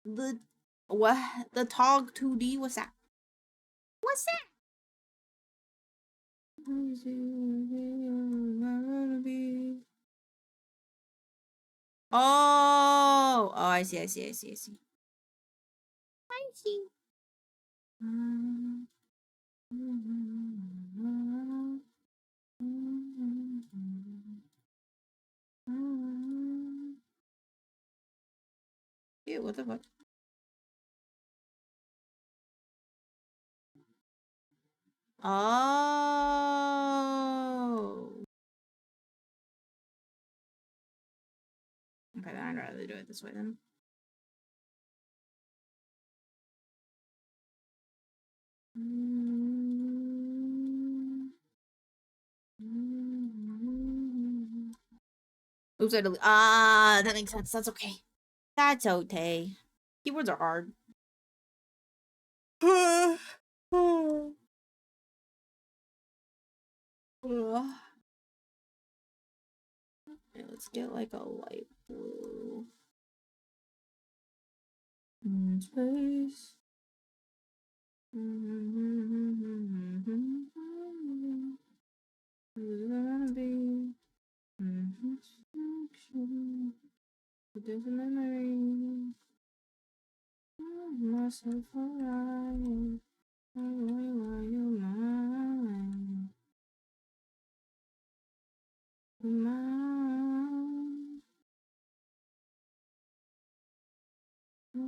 A: The what? The Tog 2D? What's that? What's that? Oh, I see. I see. Yeah, what the fuck? Oh. Okay, then I'd rather do it this way then. Oops, I deleted. Ah, that makes sense. That's okay. That's okay. Keywords are hard. Okay, let's get like a light blue. Space. Who's it gonna be? There's a memory. Myself alive. Why you mine? Mine. There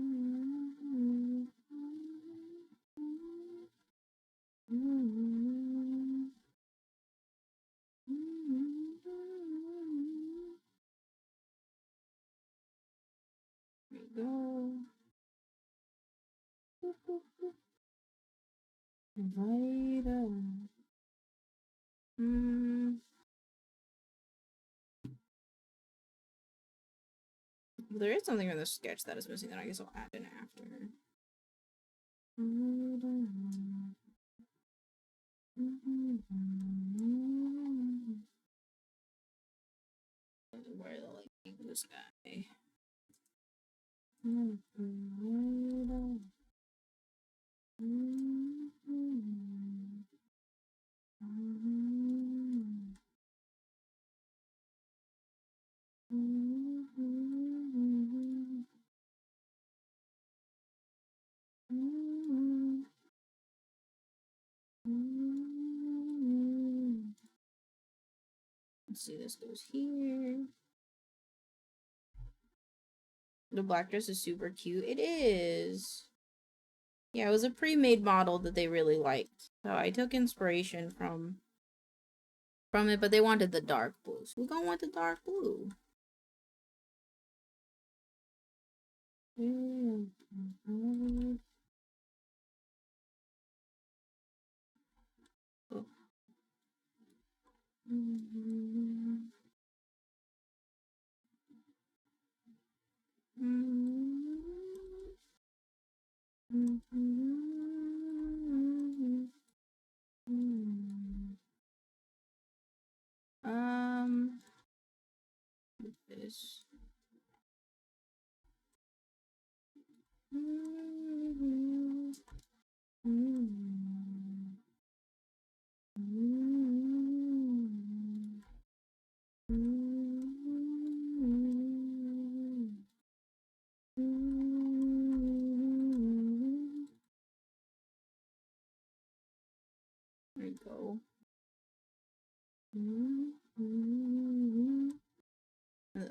A: we go. Later. There is something in the sketch that is missing that I guess I'll add in after. Where the like this guy? Let's see, this goes here. The black dress is super cute. It is. Yeah, it was a pre-made model that they really liked. So I took inspiration from it, but they wanted the dark blue. So we're gonna want the dark blue. Oh. This. There you go.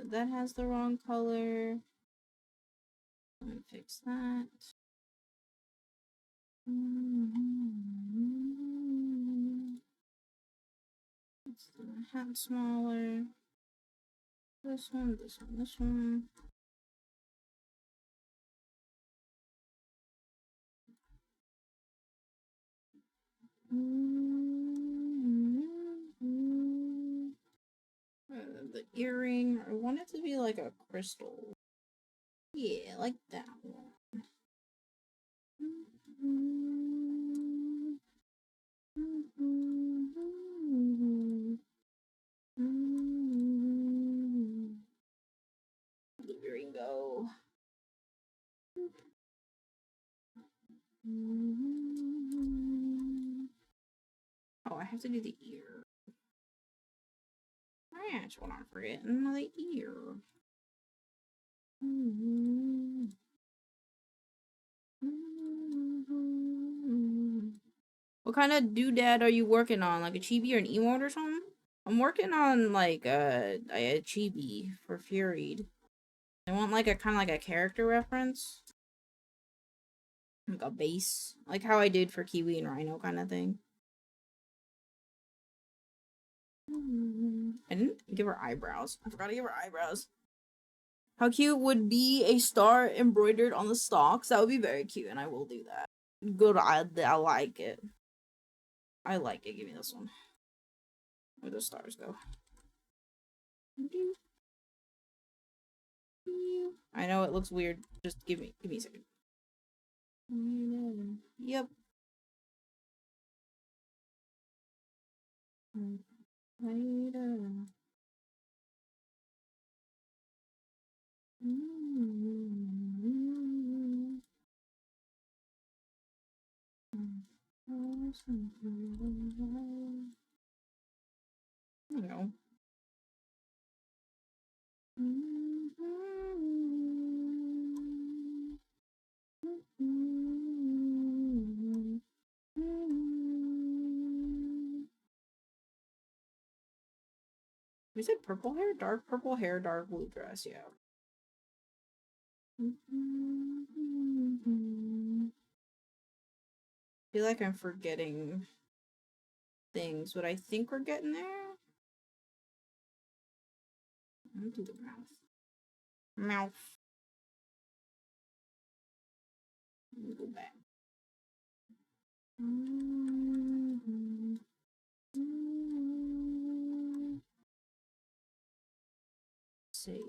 A: That has the wrong color. Let me fix that. It's the hat smaller. This one, this one, this one. The earring, I want it to be like a crystal. Yeah, like that one. The earring go. Oh, I have to do the ear. That's what I'm forgetting. The ear. What kind of doodad are you working on? Like a chibi or an emote or something? I'm working on like a chibi for Furied. I want like a kind of like a character reference. Like a base. Like how I did for Kiwi and Rhino kind of thing. I didn't give her eyebrows. I forgot to give her eyebrows. How cute would be a star embroidered on the stalks? That would be very cute, and I will do that. Good, I like it. I like it. Give me this one. Where the stars go? I know it looks weird. Just give me a second. Yep. Later. You know. We said purple hair, dark purple hair, dark blue dress, yeah. I feel like I'm forgetting things, but I think we're getting there. I'm gonna do the mouth. Mouth. Let me go back. Save.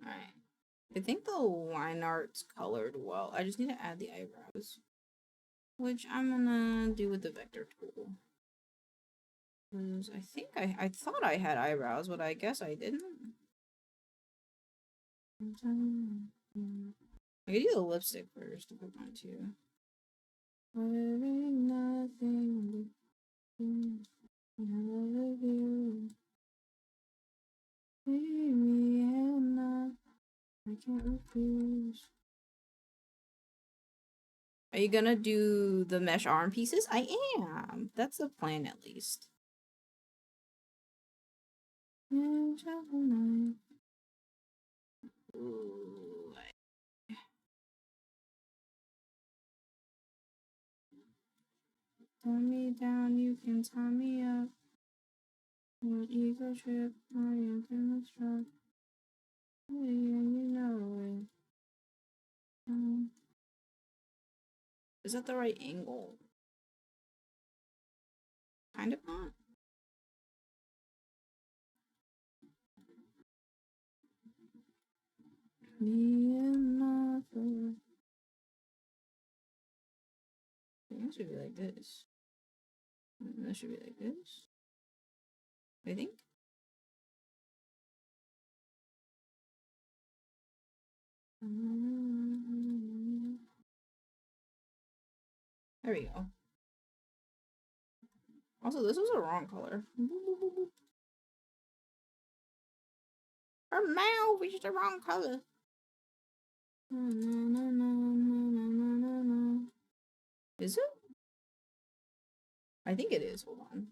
A: Alright. I think the line art's colored well. I just need to add the eyebrows, which I'm gonna do with the vector tool. Because I think I thought I had eyebrows, but I guess I didn't. I could do the lipstick first to put on too. Wearing nothing but love you. Baby, Hannah, I can't refuse. Are you gonna do the mesh arm pieces? I am. That's the plan, at least. Ooh, tie me down, you can tie me up. What ego trip, I am gonna struck. Yeah, you know it. Is that the right angle? Kind of not. Me and my friend. It should be like this. That should be like this. I think. There we go. Also, this was a wrong color. Her mouth is the wrong color. Is it? I think it is. Hold on.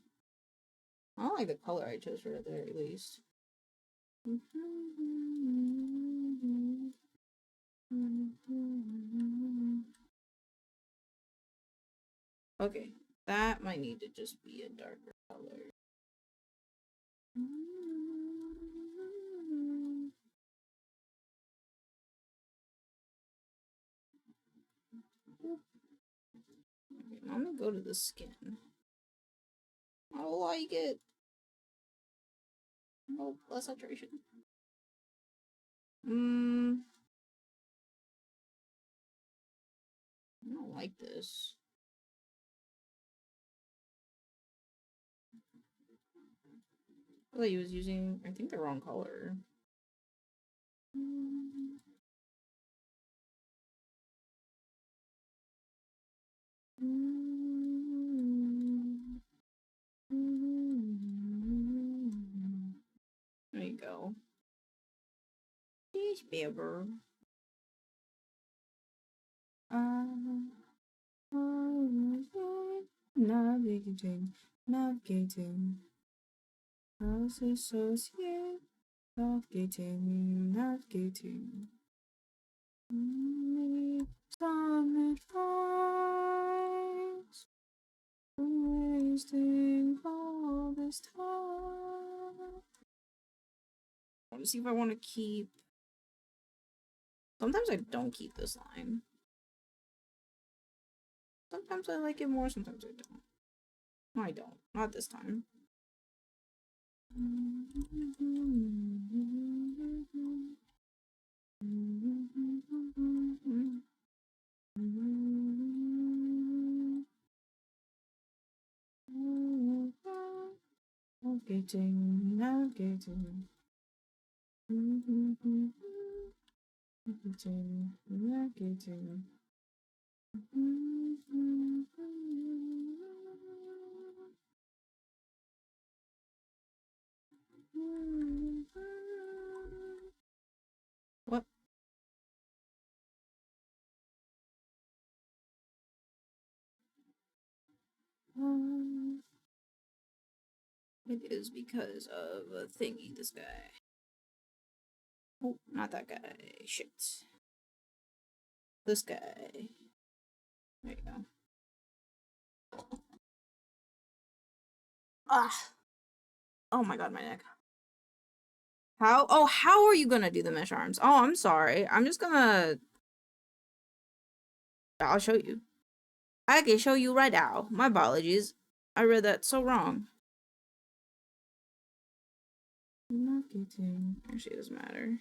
A: I don't like the color I chose for it at the very least. Okay, that might need to just be a darker color. Okay, now I'm gonna go to the skin. I don't like it. Oh, less saturation. I don't like this. I thought he was using, I think, the wrong color. There you go. Beaver. Navigating. House associate. Navigating. Some advice. Wasting all this time. I want to see if I want to keep. Sometimes I don't keep this line. Sometimes I like it more, sometimes I don't. No, I don't. Not this time. Navigating. Navigating. What? It is because of a thingy, this guy. Oh, not that guy. Shit. This guy. There you go. Ah. Oh my god, my neck. How? Oh, how are you gonna do the mesh arms? Oh, I'm sorry. I'm just gonna... I'll show you. I can show you right now. My apologies. I read that so wrong. Marketing. Actually, it doesn't matter.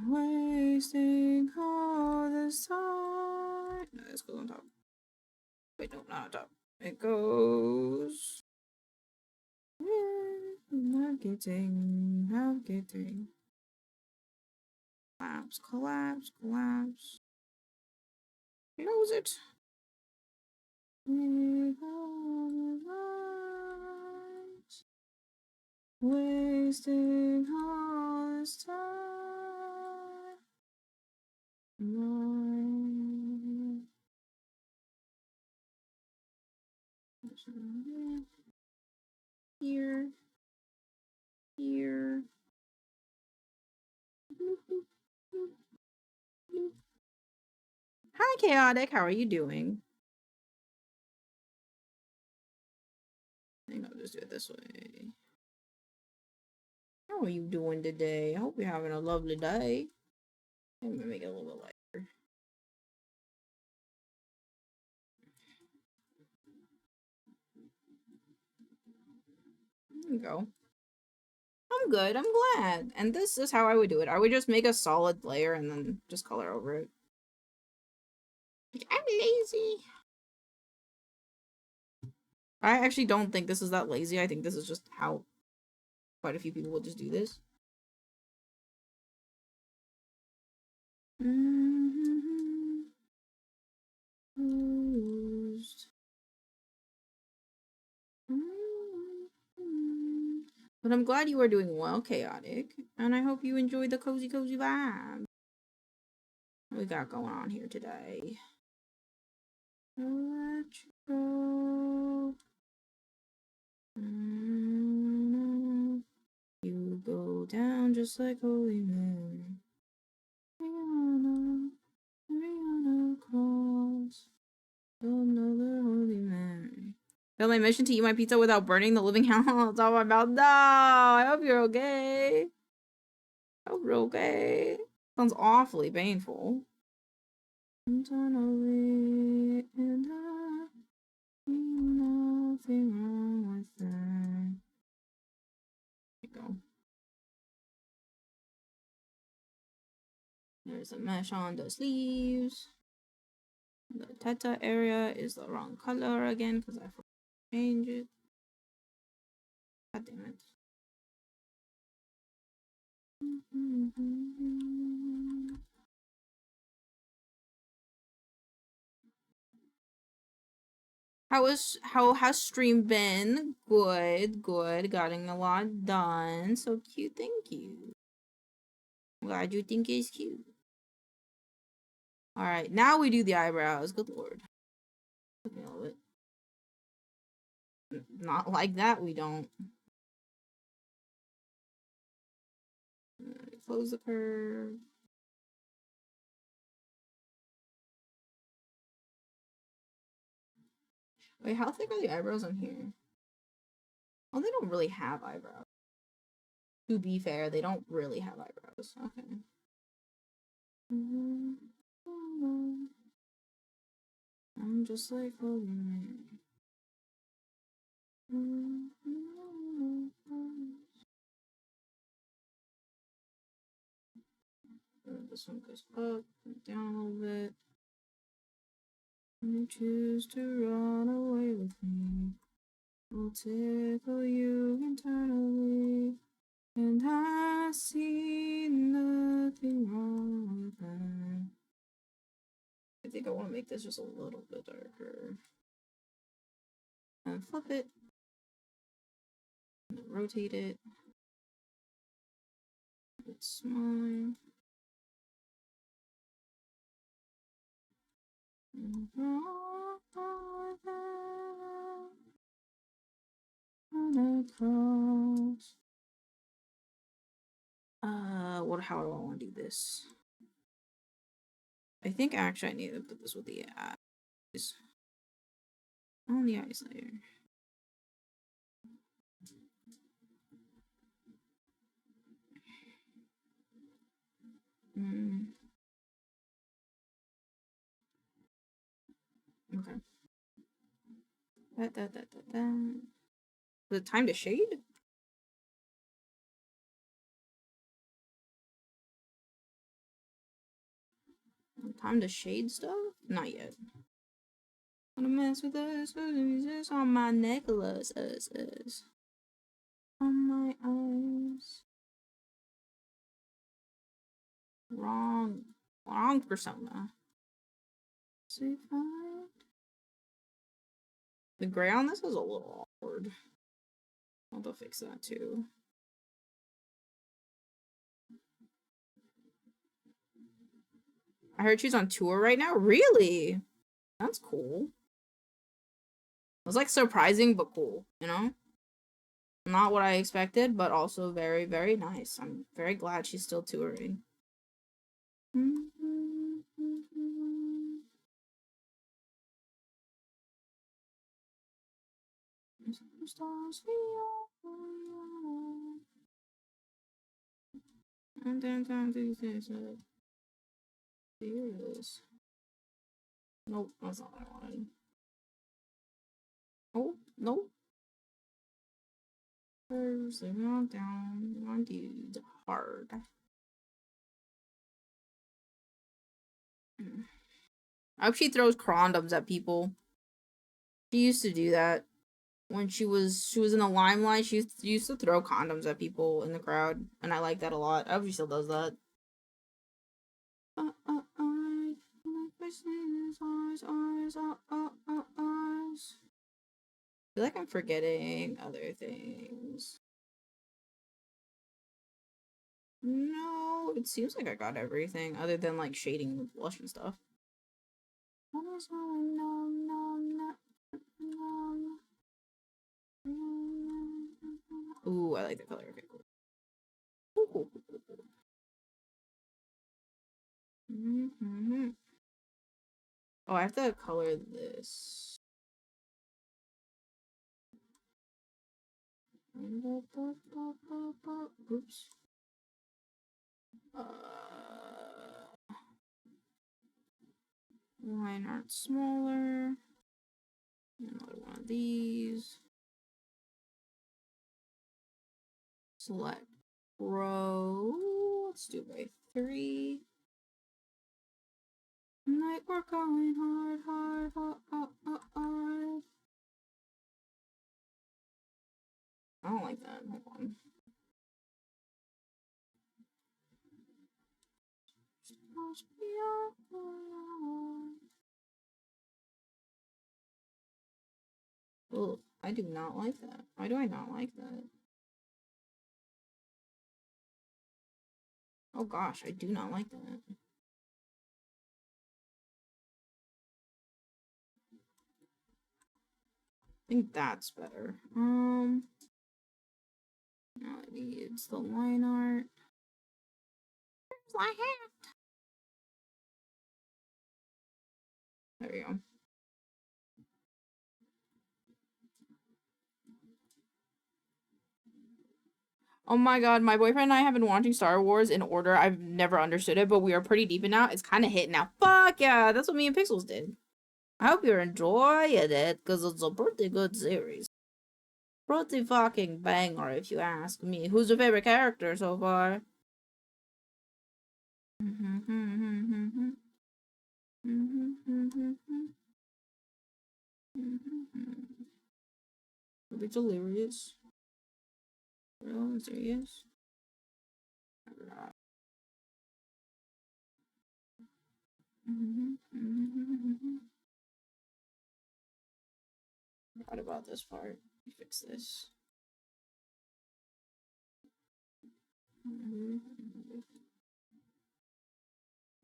A: Wasting all this time. No, this goes on top. Wait, no, not on top. It goes. Navigating. Collapse. Knows it. Wasting all this time. Here. Hi, Chaotic. How are you doing? I think I'll just do it this way. How are you doing today? I hope you're having a lovely day. I'm gonna make it a little bit lighter. There you go. I'm good. I'm glad. And this is how I would do it. I would just make a solid layer and then just color over it. I'm lazy. I actually don't think this is that lazy. I think this is just how quite a few people will just do this. But I'm glad you are doing well, Chaotic. And I hope you enjoy the cozy vibe we got going on here today. I'll let you go. You go down just like Holy Mary. Rihanna calls another Holy Mary. Failed my mission to eat my pizza without burning the living hell on top of my mouth. No, I hope you're okay. I hope you're okay. Sounds awfully painful. Internally, and I see nothing wrong with that. There you go. There's a mesh on the sleeves. The teta area is the wrong color again because I forgot to change it. God damn it. How has stream been? Good. Getting a lot done. So cute, thank you. Glad you think it's cute. Alright, now we do the eyebrows. Good lord. Took me a little bit. Not like that, we don't. Close the curve. Wait, how thick are the eyebrows on here? Oh, they don't really have eyebrows. To be fair, they don't really have eyebrows. Okay. I'm just like Holy Mary. This one goes up and down a little bit. You choose to run away with me. I'll tickle you internally. And I see nothing wrong with that. I think I want to make this just a little bit darker. And flip it. And rotate it. It's mine. How do I want to do this? I think actually I need to put this with the eyes. On the eyes layer. Okay. Is it time to shade? Time to shade stuff? Not yet. Wanna mess with us on my necklace, on my eyes. Wrong persona. See fine. The gray on this is a little awkward. I'll have to fix that too. I heard she's on tour right now. Really? That's cool. It was like surprising but cool, you know? Not what I expected, but also very, very nice. I'm very glad she's still touring. And then time to this. Here it is. Nope, that's not what I wanted. Oh, nope. First, they went down on dudes hard. I hope she throws condoms at people. She used to do that when she was in the limelight. She used to throw condoms at people in the crowd, and I like that a lot. I hope she still does that. I feel like I'm forgetting other things. No, it seems like I got everything other than like shading with blush and stuff. Ooh, I like the color. Okay, cool. Cool. Oh, I have to color this. Oops. Line art smaller. Another one of these. Select row. Let's do by 3. Like we're going hard. I don't like that. Hold on. Oh, I do not like that. Why do I not like that? Oh gosh, I do not like that. I think that's better. Now it needs the line art. There we go. Oh my god, my boyfriend and I have been watching Star Wars in order. I've never understood it, but we are pretty deep in now. It's kind of hitting now. Fuck yeah, that's what me and Pixels did. I hope you're enjoying it, because it's a pretty good series. Pretty fucking banger, if you ask me. Who's your favorite character so far? Are we delirious? Real serious? What about this part? Fix this.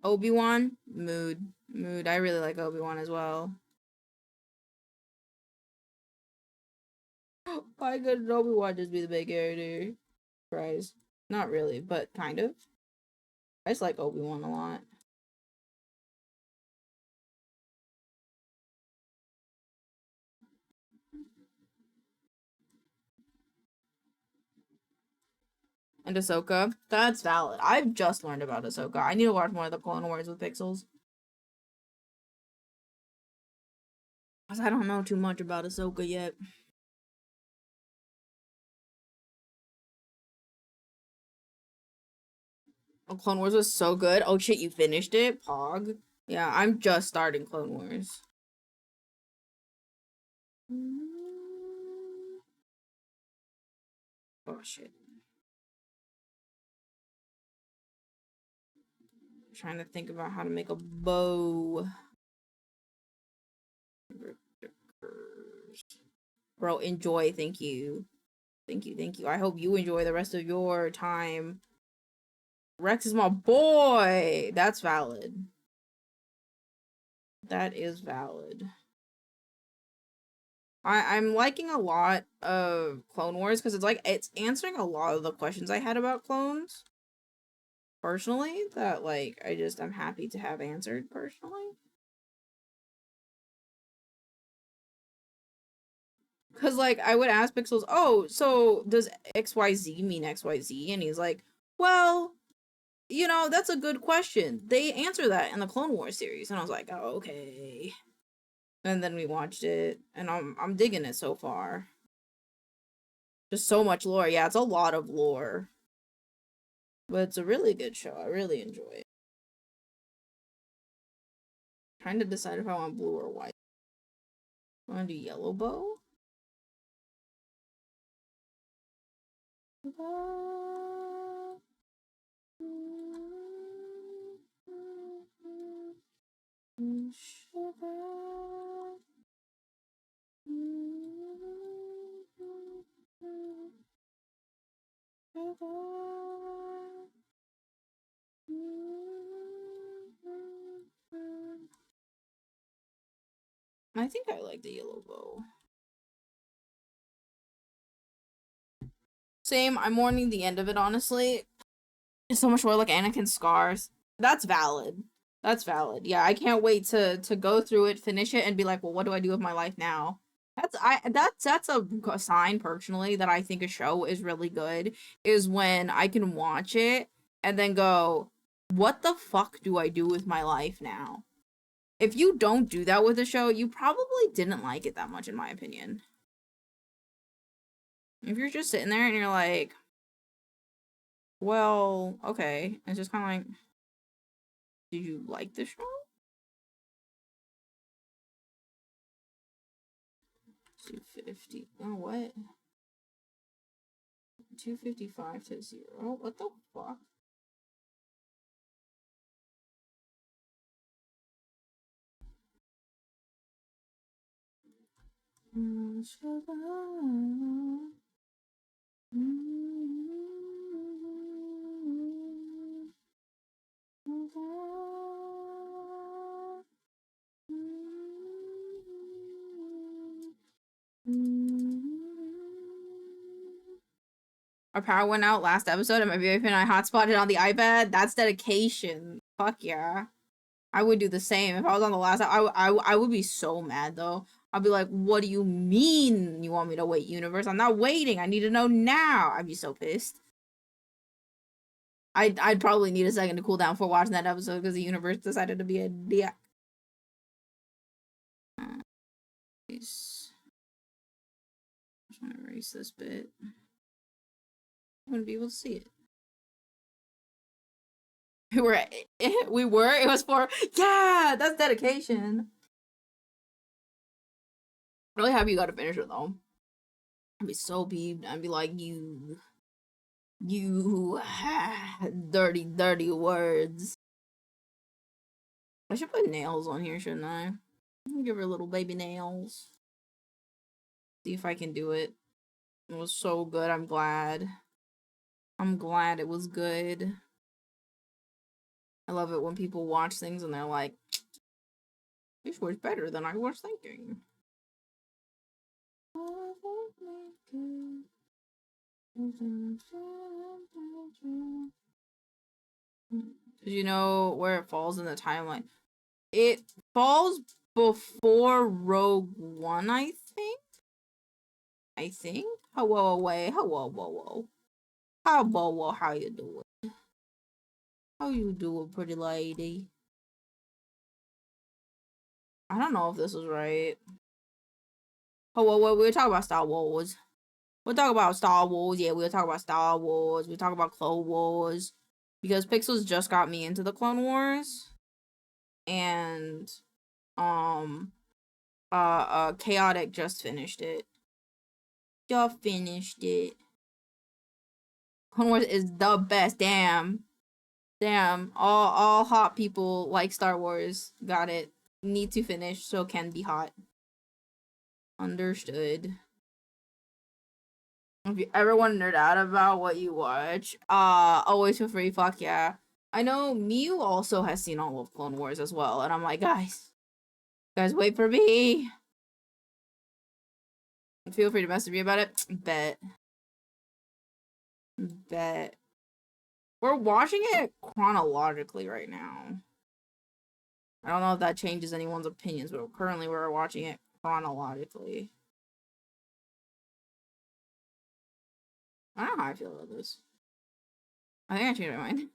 A: Obi-Wan? Mood. I really like Obi-Wan as well. Why couldn't Obi-Wan just be the big character? Surprise. Not really, but kind of. I just like Obi-Wan a lot. And Ahsoka. That's valid. I've just learned about Ahsoka. I need to watch more of the Clone Wars with Pixels. Because I don't know too much about Ahsoka yet. Oh, Clone Wars was so good. Oh shit, you finished it? Pog. Yeah, I'm just starting Clone Wars. Oh shit. I'm trying to think about how to make a bow. Bro, enjoy. Thank you. Thank you. I hope you enjoy the rest of your time. Rex is my boy. That's valid. That is valid. I'm liking a lot of Clone Wars because it's like it's answering a lot of the questions I had about clones. Personally, that like I'm happy to have answered personally. Cause like I would ask Pixels, oh, so does XYZ mean XYZ? And he's like, well, you know, that's a good question. They answer that in the Clone Wars series. And I was like, oh, okay. And then we watched it, and I'm digging it so far. Just so much lore. Yeah, it's a lot of lore. But it's a really good show. I really enjoy it. Trying to decide if I want blue or white. I want to do yellow bow. I think I like the yellow bow. Same, I'm mourning the end of it, honestly. It's so much more like Anakin's scars. That's valid. That's valid. Yeah, I can't wait to go through it, finish it, and be like, well, what do I do with my life now? That's a sign personally that I think a show is really good, is when I can watch it and then go, what the fuck do I do with my life now? If you don't do that with a show, you probably didn't like it that much, in my opinion. If you're just sitting there and you're like, well, okay, it's just kind of like, did you like the show? 250. Oh, what? 255 to 0. What the fuck? Our power went out last episode and my boyfriend and I hotspotted on the iPad. That's dedication. Fuck yeah. I would do the same. If I was on the last, I would be so mad though. I'd be like, what do you mean you want me to wait, universe? I'm not waiting. I need to know now. I'd be so pissed. I'd probably need a second to cool down for watching that episode because the universe decided to be a dick. I'm trying to erase this bit. I'm gonna be able to see it. We were. It was for, yeah, that's dedication. Really happy you got to finish it though. I'd be so peeved. I'd be like, you dirty words. I should put nails on here, shouldn't I? Give her little baby nails. See if I can do it. It was so good. I'm glad. I'm glad it was good. I love it when people watch things and they're like, this was better than I was thinking. Did you know where it falls in the timeline? It falls before Rogue One, I think. Hello, away. Hello. How you doing? How you doing, pretty lady? I don't know if this is right. Hello, we were talking about Star Wars. We'll talk about Star Wars. Yeah, we'll talk about Star Wars. We'll talk about Clone Wars. Because Pixels just got me into the Clone Wars. And, Chaotic just finished it. Clone Wars is the best. Damn. All hot people like Star Wars. Got it. Need to finish so can be hot. Understood. If you ever want to nerd out about what you watch, always feel free. Fuck yeah. I know Miu also has seen all of Clone Wars as well, and I'm like, guys, wait for me. Feel free to message me about it. Bet. We're watching it chronologically right now. I don't know if that changes anyone's opinions, but currently we're watching it chronologically. I don't know how I feel about this. I think I changed my mind.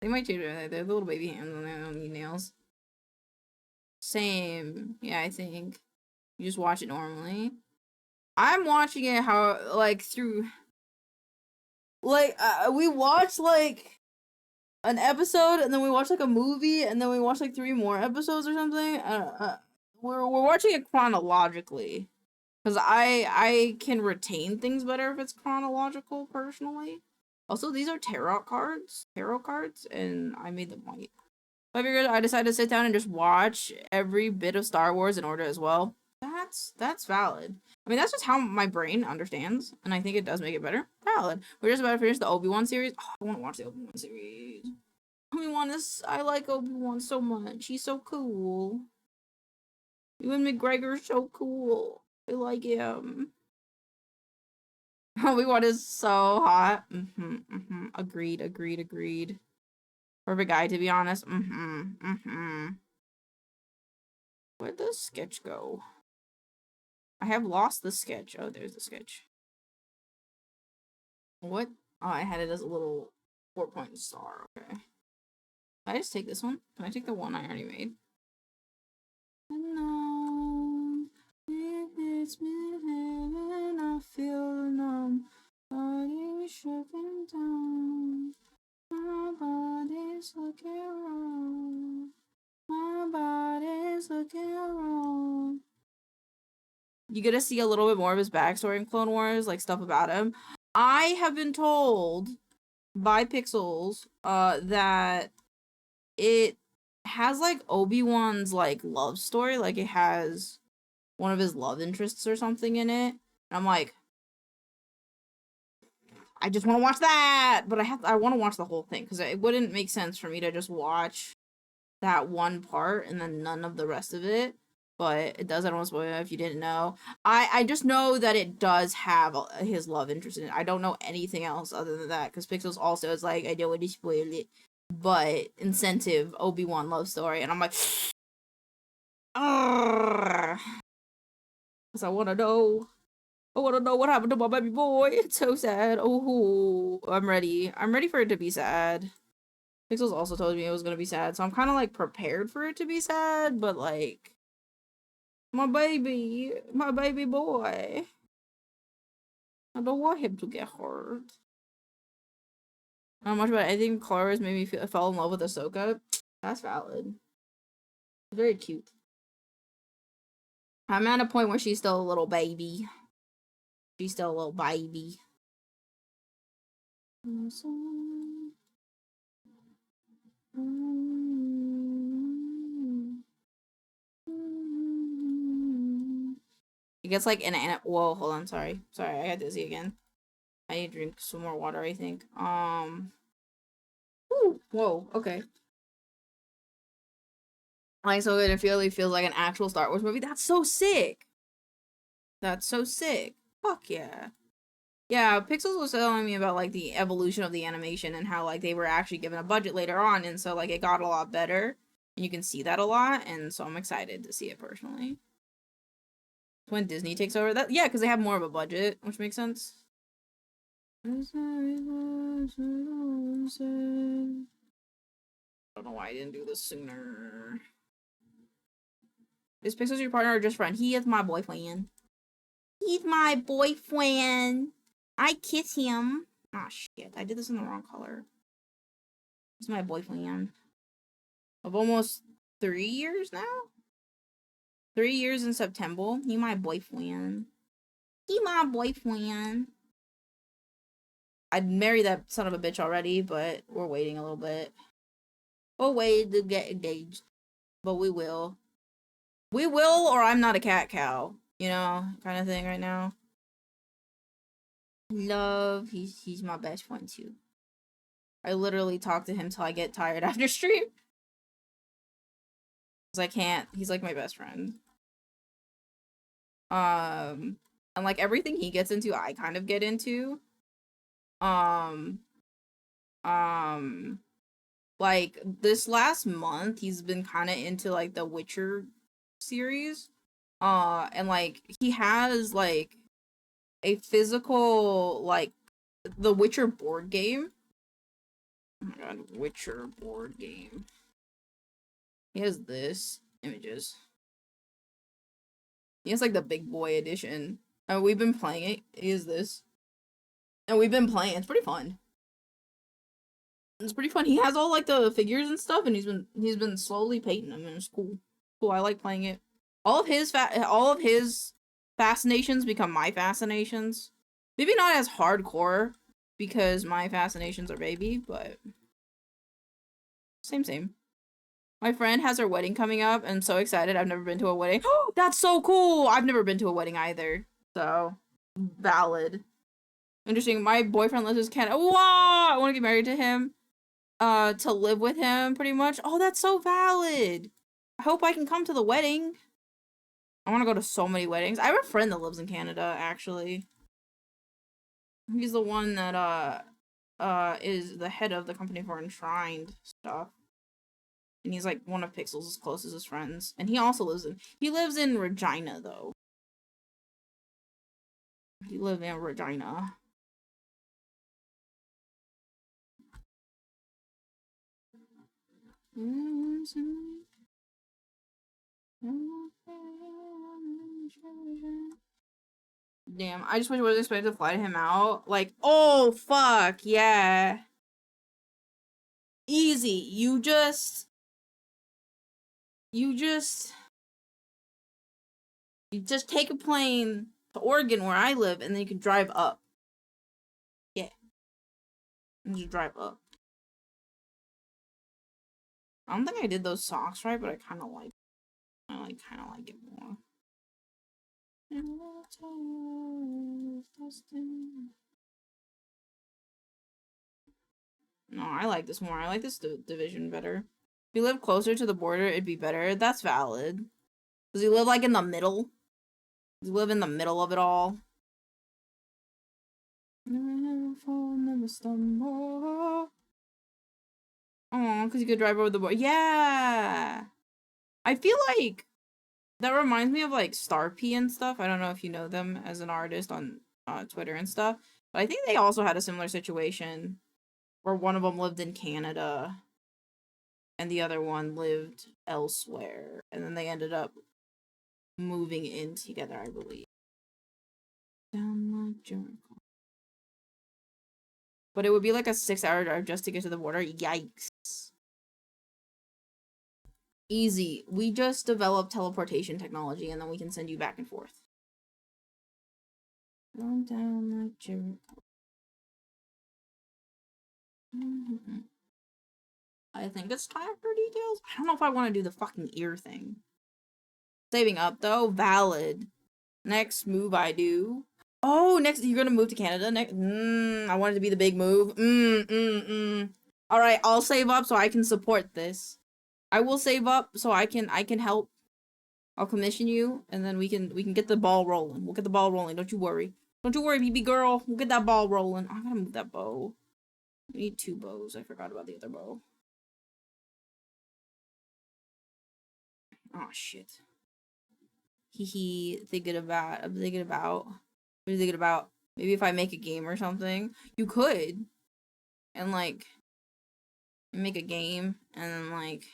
A: They might change it. They're little baby hands and they don't need nails. Same. Yeah, I think. You just watch it normally. I'm watching it how like through like we watch like an episode and then we watch like a movie and then we watch like 3 more episodes or something. We're watching it chronologically because I can retain things better if it's chronological personally. Also, these are tarot cards, and I made them white. So I figured I decided to sit down and just watch every bit of Star Wars in order as well. That's valid. I mean, that's just how my brain understands, and I think it does make it better. Valid. We're just about to finish the Obi-Wan series. Oh, I want to watch the Obi-Wan series. I like Obi-Wan so much. He's so cool. Ewan McGregor's so cool. I like him. Obi-Wan is so hot. Agreed. Perfect guy, to be honest. Where'd the sketch go? I have lost the sketch. Oh, there's the sketch. What? Oh, I had it as a little 4-point star. Okay. Can I just take this one? Can I take the one I already made? No, if it's midheaven, I feel numb. Body shutting down. My body's looking wrong. My body's looking wrong. You get to see a little bit more of his backstory in Clone Wars, like stuff about him. I have been told by Pixels that it has like Obi-Wan's like love story, like it has one of his love interests or something in it. And I'm like, I just want to watch that, but I want to watch the whole thing because it wouldn't make sense for me to just watch that one part and then none of the rest of it. But it does. I don't want to spoil it if you didn't know. I just know that it does have his love interest in it. I don't know anything else other than that because Pixels also is like, I don't want to spoil it, but incentive Obi-Wan love story, and I'm like, because I want to know. I want to know what happened to my baby boy. It's so sad. Oh, I'm ready. I'm ready for it to be sad. Pixels also told me it was gonna be sad, so I'm kind of like prepared for it to be sad, but like, my baby boy. I don't want him to get hurt. Not much about it. I think Clara made me fall in love with Ahsoka. That's valid. Very cute. I'm at a point where she's still a little baby. She's still a little baby. It gets like an whoa, hold on, sorry, I got dizzy again. I need to drink some more water, I think. Ooh, whoa, okay. Like, so it really feels like an actual Star Wars movie. That's so sick. That's so sick. Fuck yeah. Yeah, Pixels was telling me about like the evolution of the animation and how like they were actually given a budget later on, and so like it got a lot better. And you can see that a lot, and so I'm excited to see it personally. When Disney takes over that, yeah, because they have more of a budget, which makes sense. I don't know why I didn't do this sooner. Is Pixels your partner or just friend? He is my boyfriend. He's my boyfriend. I kiss him. Ah, shit. I did this in the wrong color. He's my boyfriend. Of almost 3 years now? 3 years in September. He my boyfriend. He my boyfriend. I'd marry that son of a bitch already, but we're waiting a little bit. We'll wait to get engaged. But we will. We will, or I'm not a cat cow. You know, kind of thing right now. Love, he's my best friend too. I literally talk to him till I get tired after stream. Cause I can't, he's like my best friend. And like everything he gets into, I kind of get into. Like this last month, he's been kind of into like the Witcher series. And like he has like a physical, like, the Witcher board game. Oh my god, Witcher board game. He has this. Images. He has, like, the big boy edition. And we've been playing it. Is this? And we've been playing. It's pretty fun. It's pretty fun. He has all like the figures and stuff, and he's been slowly painting them, and it's cool. Cool. I like playing it. All of his fascinations become my fascinations. Maybe not as hardcore because my fascinations are baby, but same. My friend has her wedding coming up, and I'm so excited. I've never been to a wedding. Oh, that's so cool! I've never been to a wedding either. So, valid. Interesting. My boyfriend lives in Canada. Wow! I want to get married to him. To live with him, pretty much. Oh, that's so valid. I hope I can come to the wedding. I want to go to so many weddings. I have a friend that lives in Canada, actually. He's the one that, is the head of the company for enshrined stuff. And he's like one of Pixel's closest friends. And he also lives in Regina, though. He lives in Regina. Damn, I just wish I wasn't expected to fly him out. Like, oh, fuck, yeah. Easy. You just take a plane to Oregon, where I live, and then you can drive up. Yeah. And just drive up. I don't think I did those socks right, but I kind of like it more. No, I like this more. I like this division better. If you live closer to the border, it'd be better. That's valid. Does he live like in the middle? Does he live in the middle of it all? Never stumble. Oh, because you could drive over the border. Yeah! I feel like that reminds me of like Star P and stuff. I don't know if you know them as an artist on Twitter and stuff. But I think they also had a similar situation where one of them lived in Canada and the other one lived elsewhere. And then they ended up moving in together, I believe. Down like Jericho. But it would be like a 6-hour drive just to get to the border. Yikes. Easy. We just developed teleportation technology and then we can send you back and forth. Going down like Jericho. I think it's time for details. I don't know if I want to do the fucking ear thing. Saving up though, valid. Next move I do. Oh, next you're gonna move to Canada next. I want it to be the big move. All right, I'll save up so I can support this. I will save up so I can help. I'll commission you, and then we can get the ball rolling. We'll get the ball rolling. Don't you worry. Don't you worry, BB girl. We'll get that ball rolling. I gotta move that bow. We need 2 bows. I forgot about the other bow. Oh shit. I'm thinking about. What are you thinking about? Maybe if I make a game or something. You could. And like make a game and then like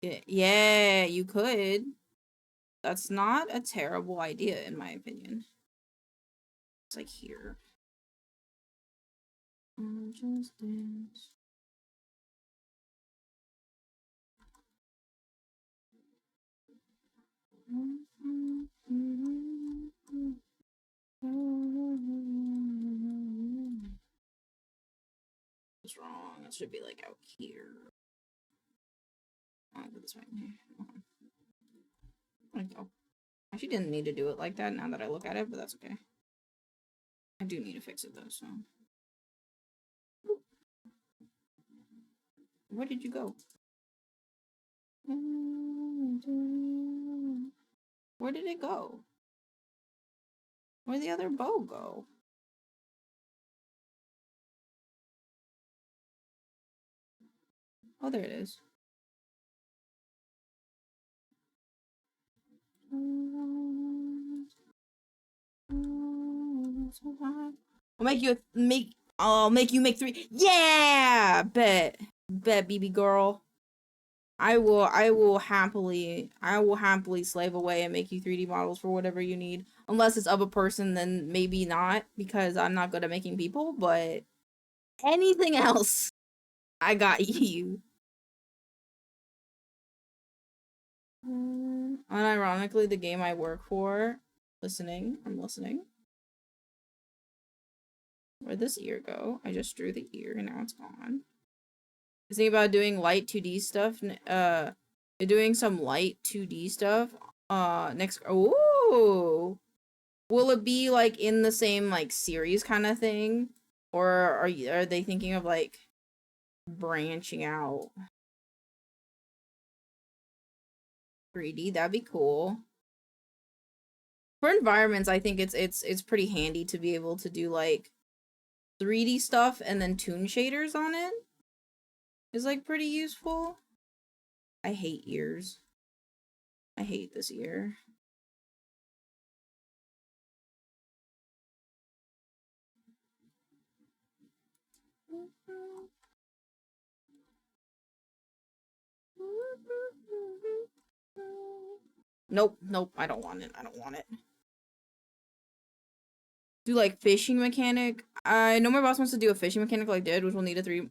A: yeah, you could. That's not a terrible idea in my opinion. It's like here. Just dance. What's wrong? It should be like out here. I'll go this way. There we go. I actually didn't need to do it like that now that I look at it, but that's okay. I do need to fix it though, so. Where did you go? Where did it go? Where'd the other bow go? Oh, there it is. I'll make you make 3. Yeah! Bet, BB girl. I will happily slave away and make you 3D models for whatever you need. Unless it's of a person, then maybe not, because I'm not good at making people, but anything else, I got you. Unironically, the game I work for, I'm listening. Where'd this ear go? I just drew the ear and now it's gone. Is thinking about doing light 2D stuff. Doing some light 2D stuff. Next. Ooh. Will it be like in the same like series kind of thing, or are they thinking of like branching out? 3D, that'd be cool. For environments, I think it's pretty handy to be able to do like 3D stuff and then toon shaders on it. Is like pretty useful. I hate ears. I hate this ear. Nope, nope, I don't want it. I don't want it. Do like fishing mechanic. I know my boss wants to do a fishing mechanic like I did, which will need a 3.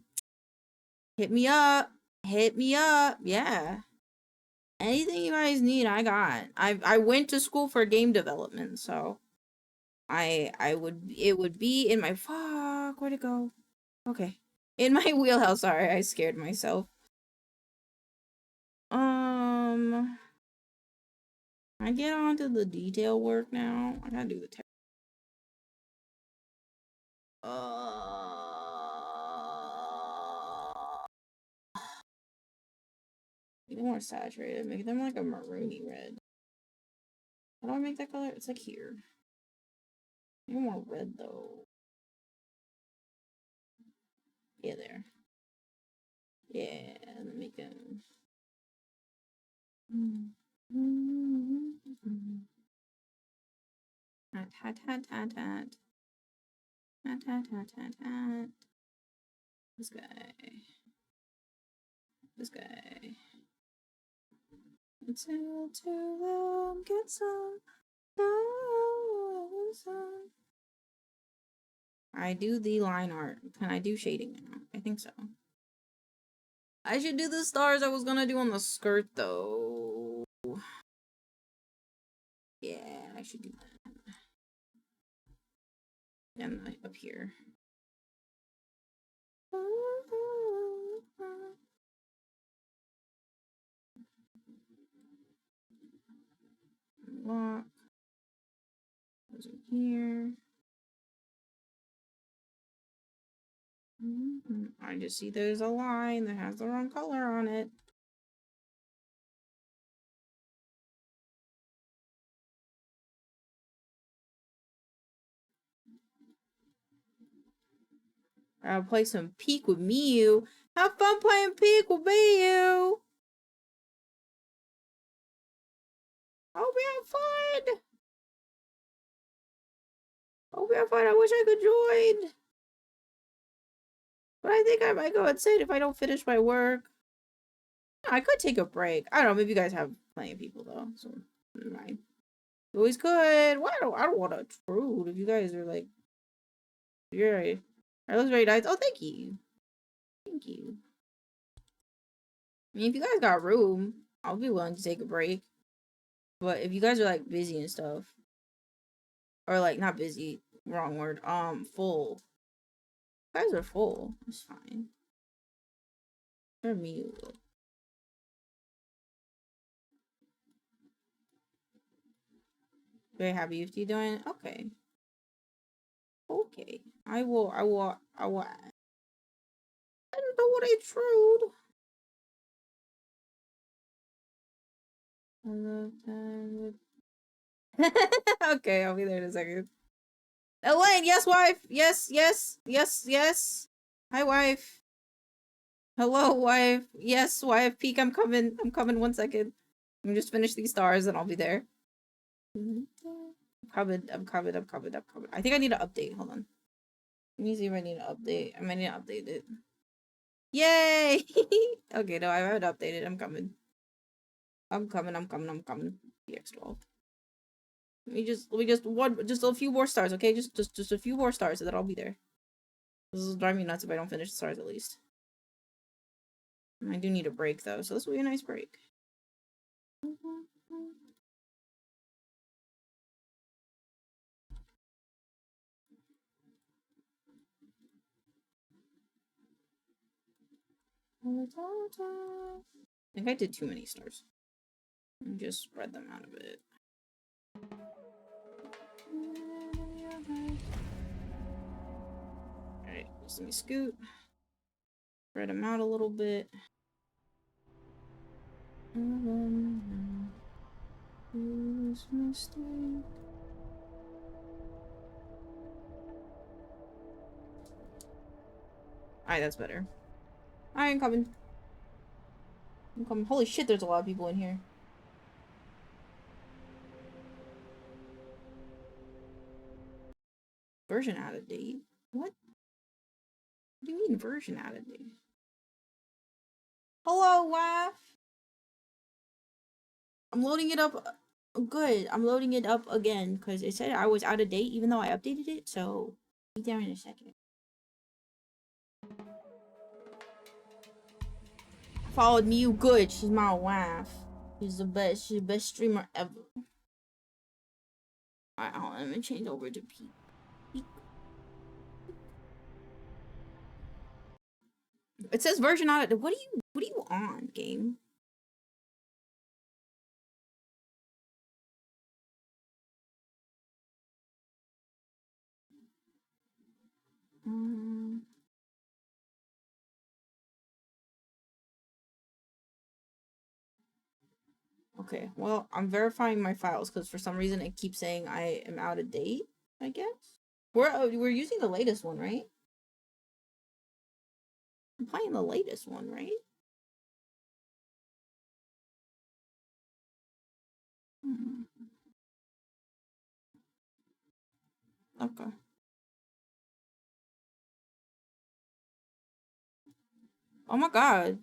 A: Hit me up. Hit me up. Yeah. Anything you guys need, I got. I went to school for game development, so it would be in my fuck, where'd it go? Okay. In my wheelhouse. Sorry, I scared myself. I get on to the detail work now. I gotta do the text. Make them more saturated. Make them like a maroony red. How do I make that color? It's like here. Make more red though. Yeah, there. Yeah, and then make them. Hat, hat, hat, hat, hat. Hat, hat, hat, hat, hat. This guy. This guy. Until to them get some. I do the line art. Can I do shading now? I think so. I should do the stars I was gonna do on the skirt though. Yeah, I should do that. And up here. Lock. Those are here. I just see there's a line that has the wrong color on it. I'll play some Peek with Mew. Have fun playing Peek with Mew. Hope you have fun. Hope you have fun. I wish I could join. But I think I might go and sit if I don't finish my work. I could take a break. I don't know. Maybe you guys have plenty of people though, so never mind. You always could. Well, I don't want to intrude if you guys are like, you're right. That looks very nice. Oh, thank you. Thank you. I mean, if you guys got room, I'll be willing to take a break. But if you guys are like busy and stuff, or like not busy, wrong word, full. You guys are full. It's fine. For me. Very happy if you doing. Okay. Okay. I will. I don't know what I trued. I love that. Okay, I'll be there in a second. Elaine, yes, wife. Yes, yes, yes, yes. Hi, wife. Hello, wife. Yes, wife. Peek, I'm coming. I'm coming 1 second. Let me just finish these stars and I'll be there. I'm coming. I think I need to update. Hold on. Let me see if I need to update. I might need to update it. Yay! Okay, no, I haven't updated. I'm coming. I'm coming. PX12. Let me just a few more stars, okay? Just a few more stars, and then I'll be there. This will drive me nuts if I don't finish the stars at least. I do need a break though, so this will be a nice break. I think I did too many stars. Let me just spread them out a bit. Alright, just let me scoot. Spread them out a little bit. Alright, that's better. I ain't coming. I'm coming. Holy shit, there's a lot of people in here. Version out of date? What? What do you mean version out of date? Hello, wife! I'm loading it up. Good. I'm loading it up again because it said I was out of date even though I updated it, so be there in a second. Followed me, you good. She's my wife. She's the best streamer ever. Alright, hold on, let me change over to P. It says version out of what are you on, game? Okay, well, I'm verifying my files because for some reason it keeps saying I am out of date, I guess. We're using the latest one, right? I'm playing the latest one, right? Okay. Oh my god.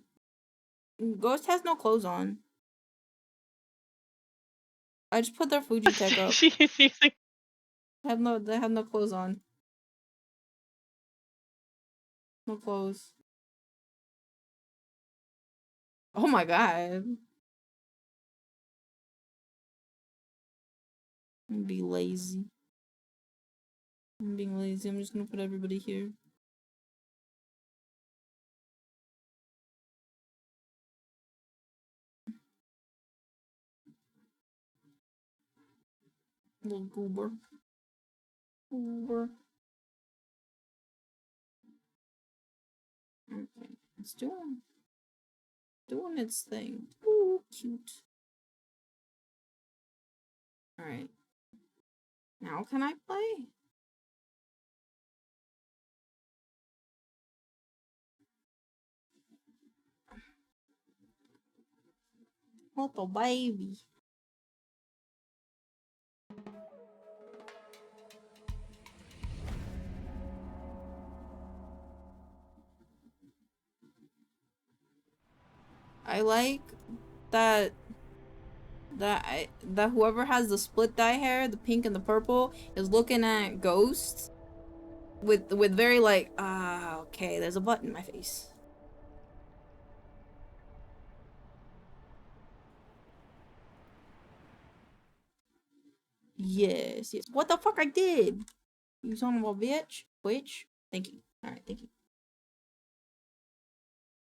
A: Ghost has no clothes on. I just put their Fuji tech up.
I: She is using.
A: They have no clothes on. No clothes. Oh my god. I'm being lazy. I'm being lazy. I'm just gonna put everybody here. Little goober. Goober. Okay. It's doing its thing. Ooh, cute. Alright. Now can I play? Little baby. I like that whoever has the split dye hair, the pink and the purple, is looking at Ghost with very like, okay, there's a button in my face. Yes. What the fuck I did? You son of a bitch? Twitch? Thank you. Alright, thank you.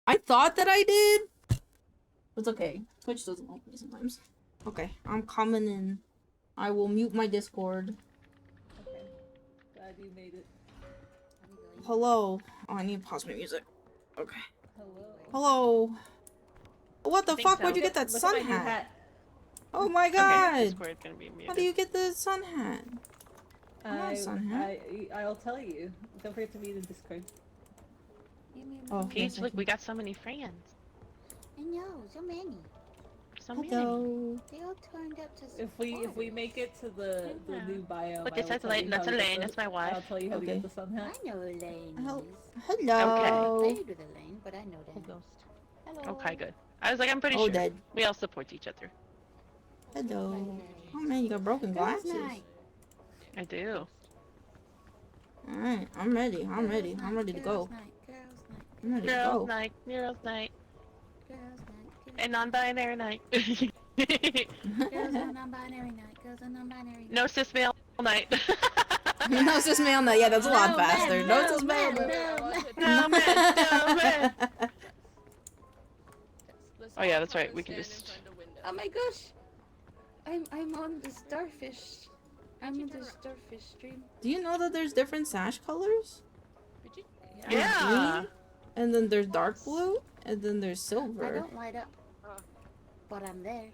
A: I thought that I did. It's okay. Twitch doesn't like me sometimes. Okay, I'm coming in. I will mute my Discord.
D: Okay. Glad you made it.
A: Hello. Oh, I need to pause my music. Okay.
D: Hello.
A: Hello. What the fuck?
I: So.
A: Where'd you get that
D: Look
A: sun
D: at my new
A: hat? Oh my
I: Okay,
A: god!
I: Discord's gonna be muted.
A: How do you get the sun hat? I want a sun hat.
D: I'll tell you. Don't forget to be in Discord.
A: Oh,
I: Peach, look, we got so many friends.
B: I know, so many.
I: so many.
A: Hello.
D: They all turned up to
J: If we make it to the new biome,
I: Look,
J: I
I: it
J: will
I: says
J: tell
I: Elaine.
J: you
I: That's
J: how to get
I: Elaine.
J: the-
I: That's my wife.
J: I'll tell you how to
A: Okay.
J: get the sun hat.
D: I know Elaine.
A: Hello.
I: Okay.
D: Played with Elaine, but I know that.
I: Ghost.
D: Hello.
I: Okay, good. I was like, I'm pretty
A: Oh,
I: sure.
A: dead.
I: We all support each other.
A: Hello. Oh man, you got broken
D: Girls'
A: glasses.
D: night.
I: I do.
A: Alright, I'm ready. I'm ready. I'm ready to go.
D: Girls' night.
A: I'm ready to
I: Girls'
A: go.
I: night. Girls' night.
D: Girls' night.
I: And non-binary night.
D: Girls are non-binary night. Girls are non-binary night.
I: No cis male night.
A: No cis male night. Yeah, that's a lot
D: No,
A: faster.
D: man,
A: No
D: no,
A: cis male
D: man,
A: night.
I: No man, no man.
K: Let's
I: Oh yeah,
K: all
I: that's
K: come
I: right.
K: and
I: We can
K: stand in
I: just.
K: front of window.
D: Oh my gosh. I'm on the starfish. I'm on the starfish stream.
A: Do you know that there's different sash colors? There's
I: Yeah.
A: green, and then there's dark blue, and then there's
D: I
A: silver.
D: don't light up, but I'm there.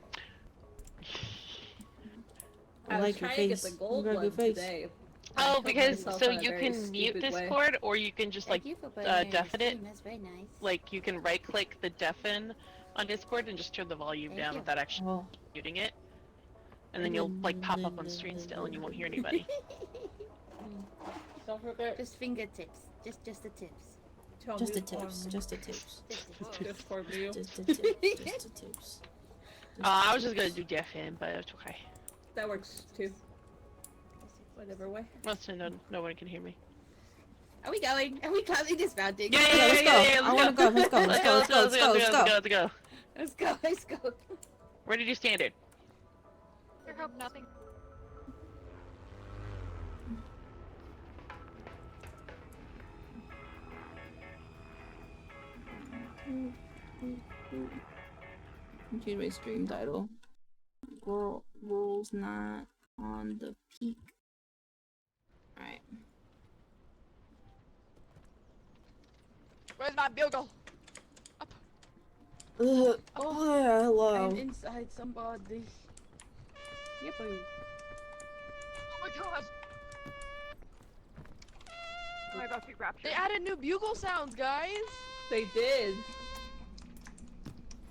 A: I like your
J: trying to get
A: face.
J: the
A: You
J: gold
A: got a
J: one
A: good face.
J: today.
I: Oh,
J: I
I: because
J: myself
I: so
J: in a
I: you
J: very
I: can mute
J: stupid way.
I: Discord, or you can just like
D: Thank you for putting it in your
I: deafen it.
D: stream. That's very nice.
I: Like you can right click the deafen on Discord and just turn the volume
D: Thank
I: down
D: you.
I: without actually
A: Oh.
I: muting it. And then you'll like pop up on screen still and you won't hear anybody.
J: Don't forget.
D: Just fingertips. Just the tips.
A: Just the tips. Just the tips.
J: Discord view.
A: Just the tips. Just the tips.
I: I was just gonna do deafen, but it's okay.
J: That works too. Whatever way.
I: Mostly no one can hear me.
D: Are we going? Are we climbing this mountain?
I: Yeah,
A: let's go. I wanna go. Let's go. Let's go. Let's go. Let's go. Let's go.
I: Let's go.
D: Let's go. Let's go.
I: Where did you standard?
K: I hope nothing.
A: Change my stream title. Girl rules not on the peak. Alright.
K: Where's my bugle?
A: Oh, hello.
D: I'm inside somebody. Yep.
K: Oh my god. Oh my god, we raptured. They added new bugle sounds, guys.
J: They did.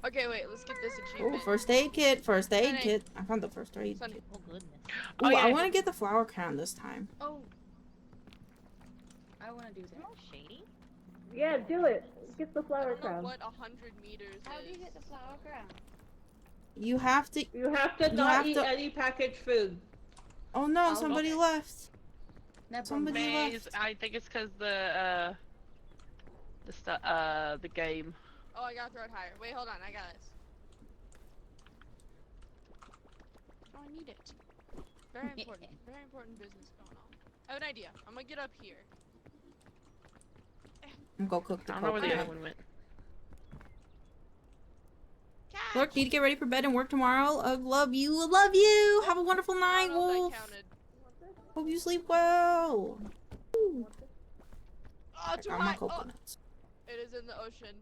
K: Okay, wait, let's get this
A: Oh,
K: achievement.
A: first aid kit. First aid
K: Sunny.
A: kit. I found the first aid
K: Sunny.
A: kit.
D: Oh goodness.
A: Ooh,
I: Oh, yeah,
A: I want to get the flower crown this time.
K: Oh.
D: I want to do that.
K: Shady?
J: Yeah, do it. Get the
K: I
J: flower
K: don't know
J: crown.
K: what 100 meters
D: How do
K: is.
D: you get the flower crown?
A: You have to.
J: You have to
A: You
J: not
A: have
J: eat
A: to-
J: any packaged food.
A: Oh no!
D: Oh,
A: somebody
K: okay.
A: left.
D: Never
A: Somebody
D: mind.
I: Maze,
A: left.
I: I think it's because the game.
K: Oh, I gotta throw it higher. Wait, hold on, I got this. Oh, I need it. Very important business going on. I have an idea. I'm gonna get up here.
A: I'm gonna go cook the
I: I don't know where the other
A: coconut.
I: one went.
K: Catch!
A: Look, need to get ready for bed and work tomorrow. Love you. Love you. Have a wonderful
K: I
A: night,
K: don't know if
A: Wolf.
K: that counted.
A: Hope you sleep well.
K: Oh,
A: I
K: too
A: got my
K: high. Oh,
A: coconuts.
K: it is in the ocean.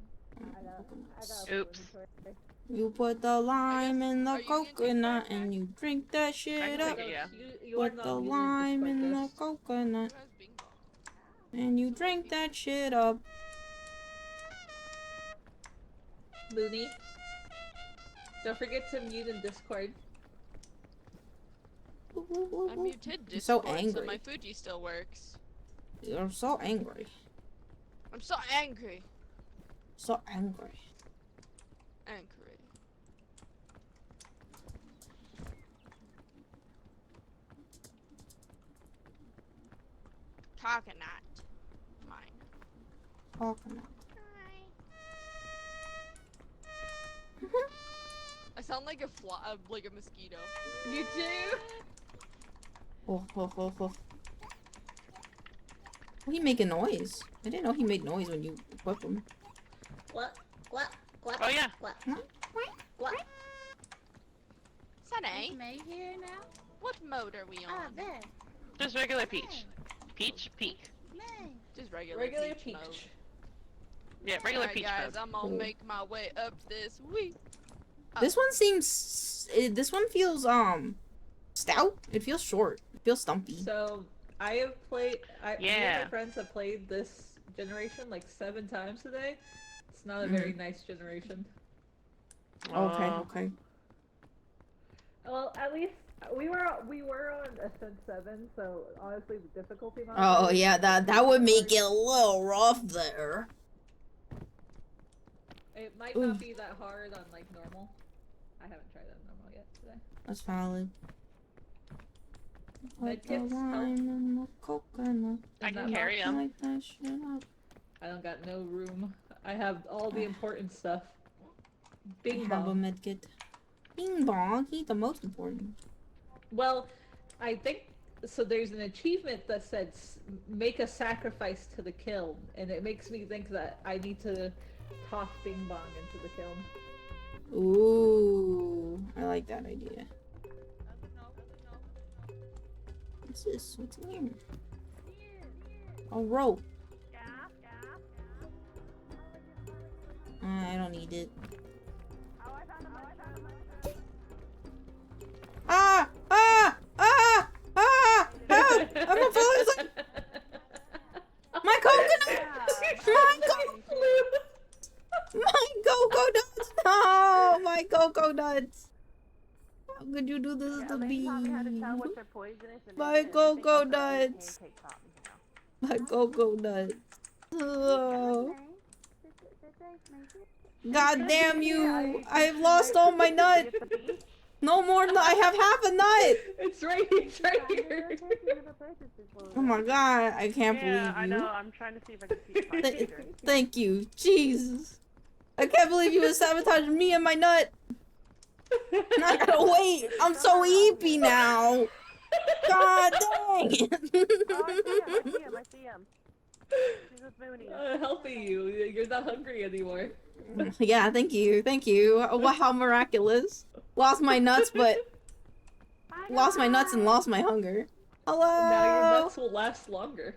I: Oops.
A: You put the lime in the
K: are you gonna take
A: coconut
K: that
A: and you drink that
I: I
A: shit
I: can
A: up.
I: take it, yeah.
J: You are
A: Put
J: not
A: the
J: muted
A: lime in the
J: despite
A: coconut
K: Who has Bing Bong?
A: and you drink that shit up.
J: this. Looney. Don't forget to mute in Discord.
K: I muted
A: You're so
K: Discord, so
A: angry.
K: my Fuji still works.
A: You're so angry.
K: I'm so angry.
A: So angry.
K: Angry. Coconut. Mine.
A: Coconut.
K: I sound like a like a mosquito.
J: You do?
A: Oh. Oh, he making noise. I didn't know he made noise when you equip him.
J: What?
I: Oh yeah.
K: Sunny,
D: May here now?
K: what mode are we
D: Ah,
K: on?
D: there.
I: Just regular peach. Peach, peak.
D: May.
K: Just regular,
J: Regular
K: peach mode.
J: peach.
I: Yeah, regular
K: Alright
I: peach
K: guys,
I: mode.
K: I'm gonna
A: Cool.
K: make my way up this week.
A: This one seems. This one feels stout. It feels short. It feels stumpy.
J: So, I have played. Me and
I: Yeah.
J: my friends have played this generation like 7 times today. It's not a very nice generation.
A: Okay.
I: Oh.
A: Okay.
J: Well, at least we were on Ascent 7, so honestly the difficulty mode.
A: Oh yeah, that would make it a little rough there.
J: It might not be that hard on like normal. I haven't tried that normal yet today.
A: That's valid.
J: Med
A: Put the
J: kits
A: lime
J: help.
A: in the coconut.
I: I can carry him.
A: Like that shit up.
J: I don't got no room. I have all the important stuff. Bing
A: I have a
J: bong.
A: medkit. Bing bong, he's the most important.
J: Well, I think so. There's an achievement that says make a sacrifice to the kiln, and it makes me think that I need to toss Bing Bong into the kiln.
A: Ooh, I like that idea. What's this? What's in here? A rope. I don't need it. Ah! Ah! Ah! Ah! Help! I'm not falling asleep! My coconut! My coconut! My cocoa nuts! No! My cocoa nuts! How could you do this to me? My cocoa nuts! My cocoa nuts! Oh. God damn you! I've lost all my nuts! No more nut! I have half a nut!
J: It's right here!
A: Oh my god, I can't believe you.
I: Yeah, I know. I'm trying to see if I can see my picture.
A: Thank you. Jesus. I can't believe you would sabotage me and my nut! Not gonna wait! I'm so eepy now! God dang it!
I: I see him. He's with Mooney.
J: Healthy you. You're not hungry anymore.
A: Yeah, thank you, thank you. Wow, how miraculous. Lost my nuts, but... Lost my nuts and lost my hunger. Hello!
J: Now your nuts will last longer.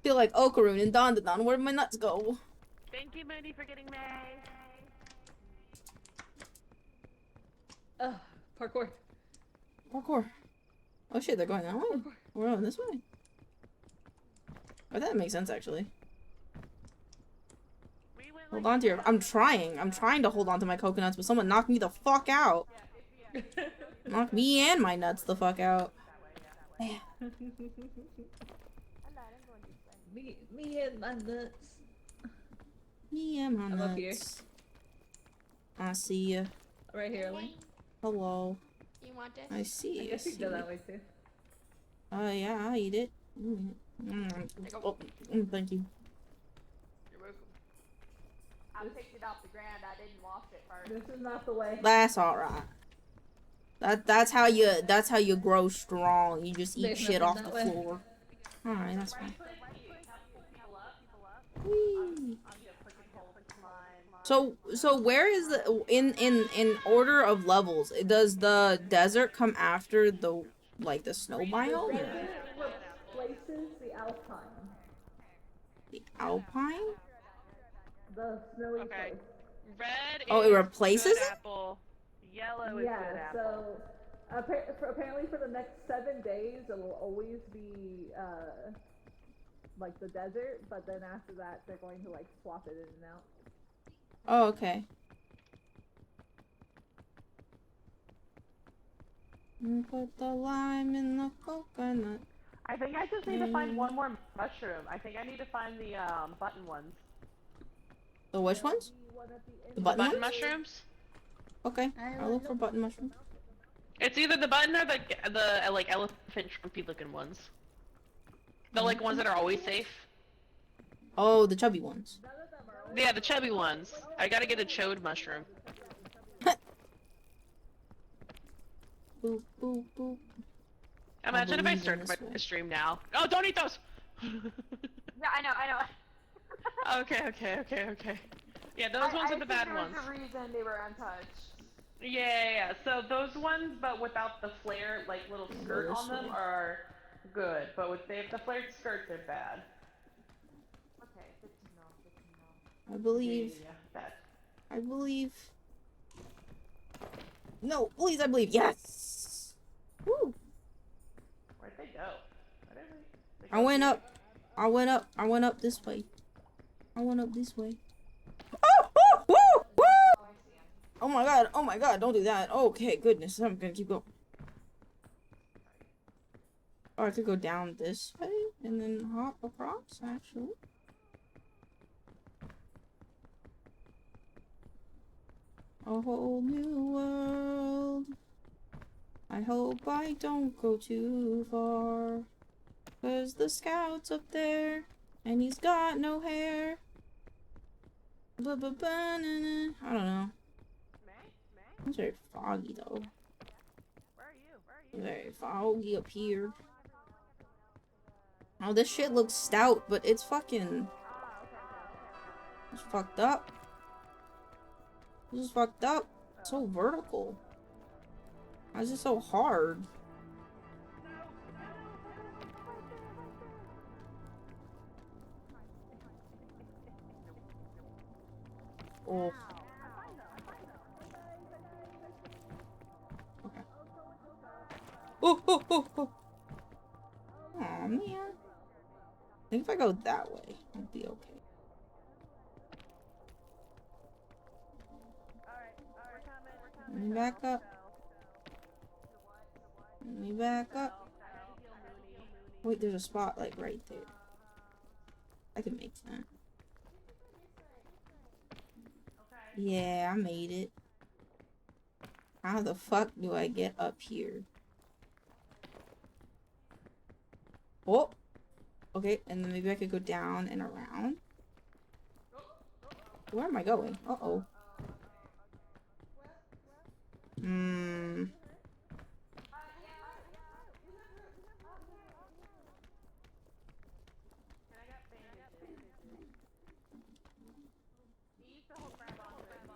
A: Feel like Okaroon and Don. Where'd my nuts go?
I: Thank you, Mooney, for getting me.
J: Parkour.
A: Parkour. Oh shit, they're going that way? We're going this way. Oh, that makes sense, actually. Hold on to your... I'm trying to hold on to my coconuts, but someone knocked me the fuck out. Knock me and my nuts the fuck out.
J: me and my nuts.
A: Me and my
J: I'm
A: nuts.
J: up here.
A: I see ya.
J: Right here, Lee.
A: Hello.
K: You want this?
A: I see.
J: I guess you can go that way too.
A: Yeah, I'll eat it. Oh, thank you.
K: You're welcome. I picked it off the ground. I didn't wash it first.
J: This is not the way.
A: That's alright. That's how you grow strong. You just eat
J: There's
A: shit
J: nothing
A: off the
J: that way.
A: floor. Alright, that's fine. So where is the in order of levels? Does the desert come after the snow biome?
J: Red replaces the alpine.
A: The alpine?
J: The snowy
I: Okay.
J: place.
I: Red
A: Oh,
I: is
A: it replaces
I: good
A: it?
I: apple. Yellow is
J: Yeah,
I: good apple.
J: so apparently for the next 7 days it will always be like the desert, but then after that they're going to like swap it in and out.
A: Oh, okay. Put the lime in the coconut.
I: I think I just need to find one more mushroom. I think I need to find the button ones.
A: The which ones? The
I: Button
A: button ones?
I: mushrooms?
A: Okay, I'll look for button mushrooms.
I: It's either the button or the like elephant shrimpy looking ones. The like ones that are always safe.
A: Oh, the chubby ones.
I: Yeah, the chubby ones. I gotta get a chode mushroom.
A: Boop, boop, boop.
I: Imagine if I
A: believe in
I: started
A: this
I: my
A: way.
I: stream now. Oh, don't eat those!
K: Yeah, I know.
I: Okay. Yeah, those ones are the bad ones.
K: There's a reason they were untouched.
I: Yeah. So those ones, but without the flare, like little skirt on them, are good. But if they have the flared skirt, they're bad.
K: Okay, good to know.
A: I believe.
I: Yeah, bad.
A: I believe. No, please, I believe. Yes! Woo!
I: Where'd they go?
A: I went up. I went up this way. I went up this way. Oh! Oh! Woo! Woo! Oh my god, oh my god, don't do that. Okay, goodness, I'm gonna keep going. Or I could go down this way and then hop across, actually. A whole new world. I hope I don't go too far. 'Cause the scout's up there and he's got no hair. I don't know. It's very foggy though. Very foggy up here. Oh, this shit looks stout, but it's fucking... It's fucked up. This is fucked up. It's so vertical. Why is it so hard? Oh. Okay. Oh, oh, oh, oh. Aw, man. I think if I go that way, I'll be okay. Let me back up. Let me back up. Wait, there's a spot like right there. I can make that. Yeah, I made it. How the fuck do I get up here? Oh! Okay, and then maybe I could go down and around. Where am I going? Uh-oh.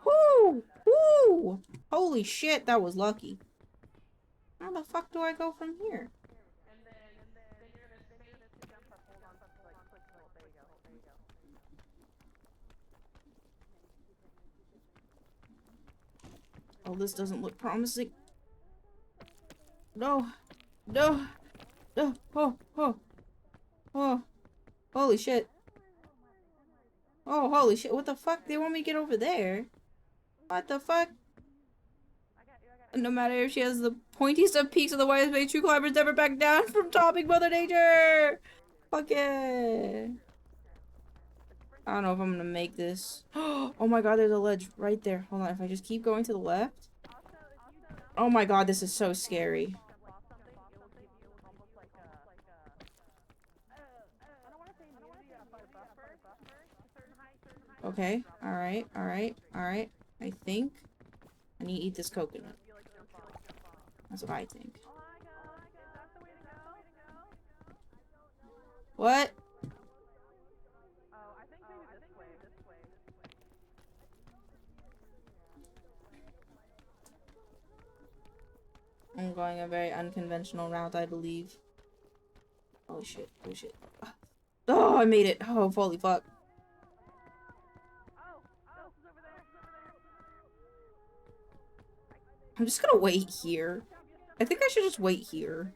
A: Woo! Woo! Holy shit, that was lucky. How the fuck do I go from here? Oh, this doesn't look promising. No. No. No. Oh. Oh. Oh. Holy shit. Oh, holy shit. What the fuck? They want me to get over there? What the fuck? No matter if she has the pointiest of peaks of the widest made, true climbers never back down from topping Mother Nature! Fuck yeah. I don't know if I'm gonna make this. Oh my god, there's a ledge right there. Hold on, if I just keep going to the left. Oh my god, this is so scary. Okay, alright, alright, alright. I think I need to eat this coconut. That's what I think. What? I'm going a very unconventional route, I believe. Oh shit, oh shit. Oh, I made it. Oh, holy fuck. I'm just gonna wait here. I think I should just wait here.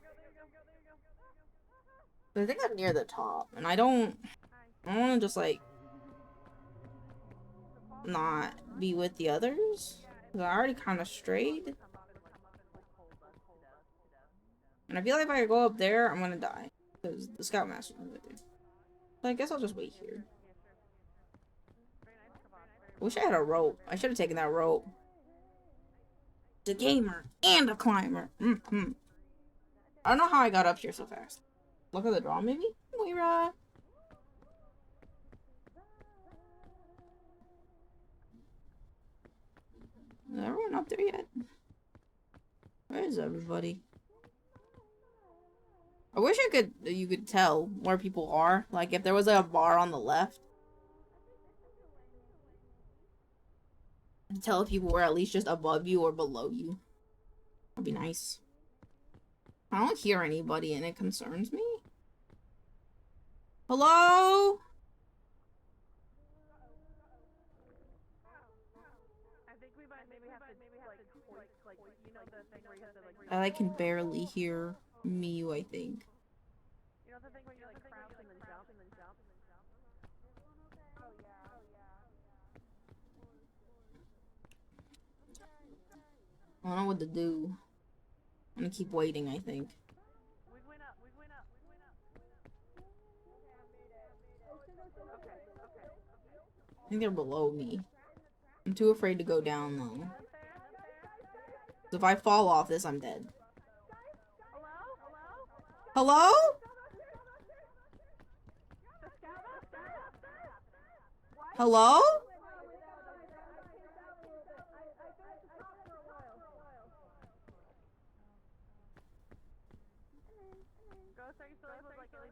A: But I think I'm near the top, and I don't want to just, like, not be with the others. Because I already kind of strayed. And I feel like if I go up there, I'm gonna die. Because the Scoutmaster's right there. So I guess I'll just wait here. I wish I had a rope. I should have taken that rope. The gamer and a climber. I don't know how I got up here so fast. Look at the draw, maybe? Moira. Is everyone up there yet? Where is everybody? I wish you could tell where people are. Like if there was like a bar on the left. And tell if people were at least just above you or below you. That'd be nice. I don't hear anybody and it concerns me. Hello? I can barely hear Mew, I think. I don't know what to do. I'm gonna keep waiting, I think.
I: We went up.
A: I think they're below me. I'm too afraid to go down, though. So if I fall off this, I'm dead. Hello? Hello?
I: Ghost, are you still able to like stand?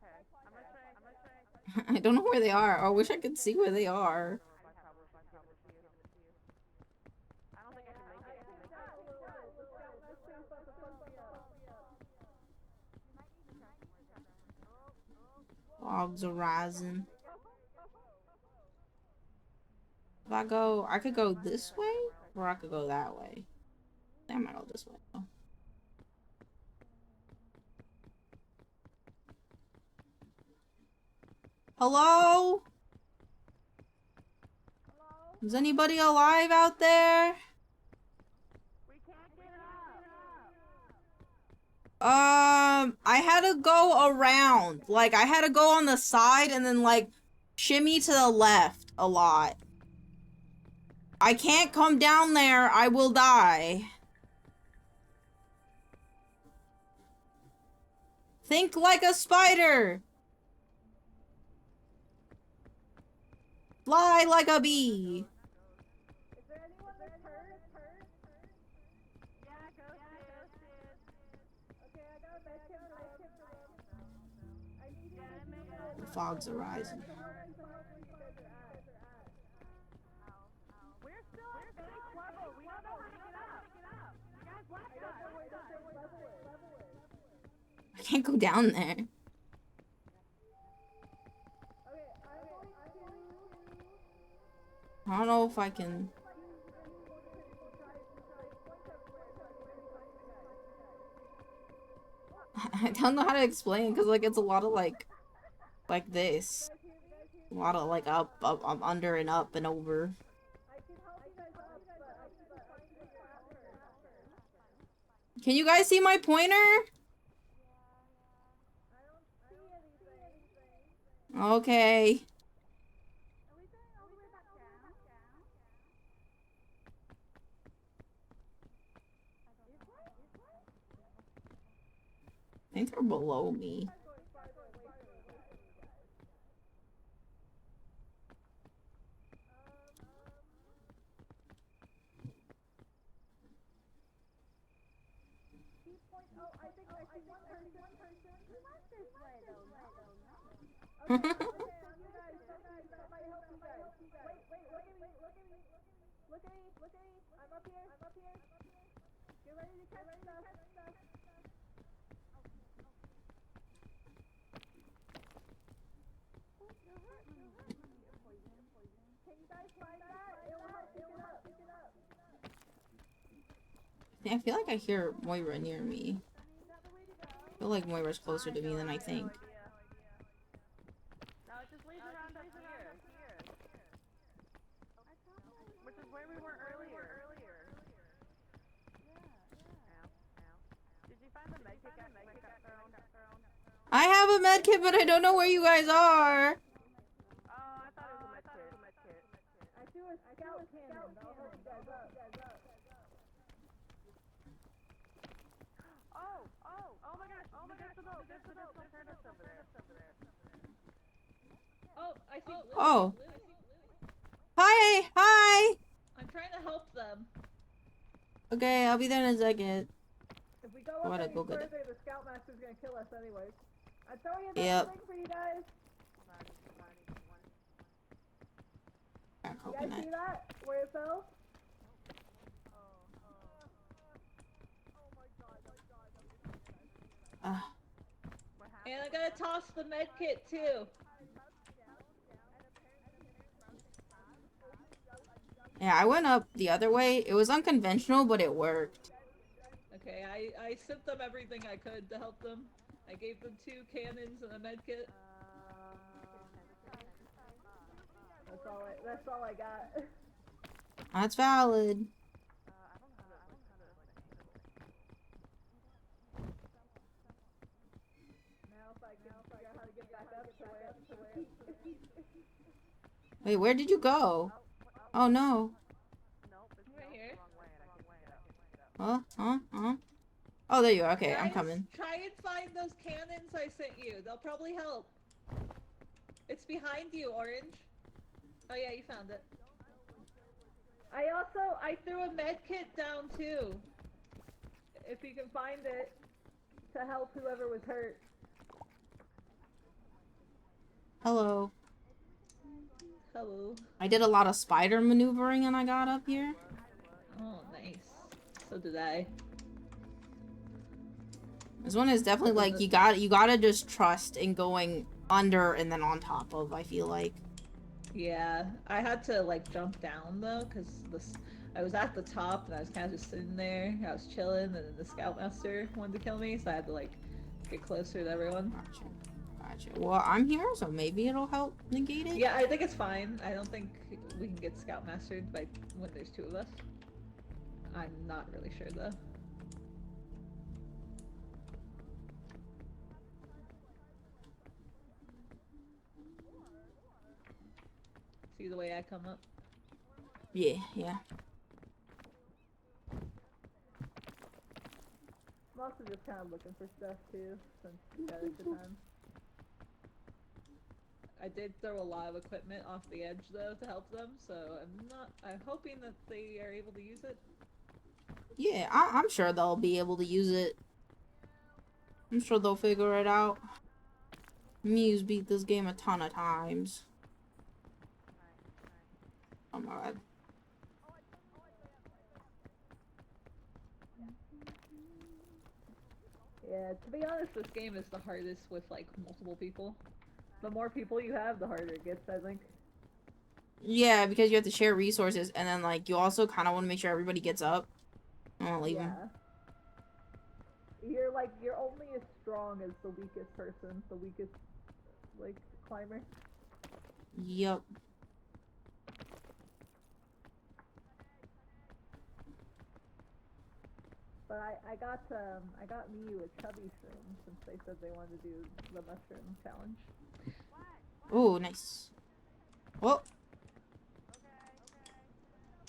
I: Okay, I'm gonna try.
A: I don't know where they are. I wish I could see where they are.
I: I don't think I can make it.
A: Logs are rising. If I go, I could go this way, or I could go that way. I might go this way, though. Hello? Is anybody alive out there? I had to go around. Like, I had to go on the side and then, like, shimmy to the left a lot. I can't come down there. I will die. Think like a spider. Fly like a bee. The fogs are rising. I can't go down there. I don't know if I can. I don't know how to explain because like it's a lot of like this. A lot of like up, under and up and over. Can you guys see my pointer? Okay. I think they're below me. I feel like I hear Moira near me. I feel like Moira's closer to me than I think.
I: No, it just leads around up here. Which is where we were earlier. Did you find the medkit got thrown?
A: I have a medkit, but I don't know where you guys are.
I: Oh, I thought it was a medkit.
D: I threw a scout cannon. I'll help you guys up.
I: Oh my gosh, there's the boat turn us over there.
J: Oh, I see Lily.
A: Oh. Hi!
J: I'm trying to help them.
A: Okay, I'll be there in a second.
D: If we go up any further, the scoutmaster's gonna kill us anyways. I'm throwing a thing for you guys. You guys see that? Where it fell?
J: And I gotta toss the med kit too.
A: Yeah, I went up the other way. It was unconventional, but it worked.
J: Okay, I sent them everything I could to help them. I gave them 2 cannons and a med kit.
D: That's all I got.
A: That's valid. Wait, where did you go? Oh no.
J: Right here.
A: Huh? Oh, there you are. Okay, I'm
J: Guys,
A: coming.
J: try and find those cannons I sent you. They'll probably help. It's behind you, Orange. Oh yeah, you found it. I threw a med kit down too. If you can find it to help whoever was hurt.
A: Hello.
J: Hello.
A: I did a lot of spider maneuvering and I got up here.
J: Oh, nice. So did I.
A: This one is definitely like you gotta just trust in going under and then on top of, I feel like.
J: Yeah, I had to like jump down though, cause I was at the top and I was kind of just sitting there. I was chilling, and then the scoutmaster wanted to kill me, so I had to like get closer to everyone.
A: Gotcha. Well, I'm here, so maybe it'll help negate it.
J: Yeah, I think it's fine. I don't think we can get scoutmastered by when there's two of us. I'm not really sure though. See the way I come up?
A: Yeah.
J: I'm also just kind of looking for stuff too, since we got extra time. I did throw a lot of equipment off the edge though to help them, so I'm hoping that they are able to use it.
A: Yeah, I'm sure they'll be able to use it. I'm sure they'll figure it out. Muse beat this game a ton of times. Oh my god.
J: Yeah, to be honest, this game is the hardest with like multiple people. The more people you have, the harder it gets, I think.
A: Yeah, because you have to share resources, and then like you also kind of want to make sure everybody gets up. I don't leave them.
J: You're only as strong as the weakest person, the weakest like climber.
A: Yup.
J: But I got Miyu a chubby shroom since they said they wanted to do the mushroom challenge.
A: Oh, nice. Well.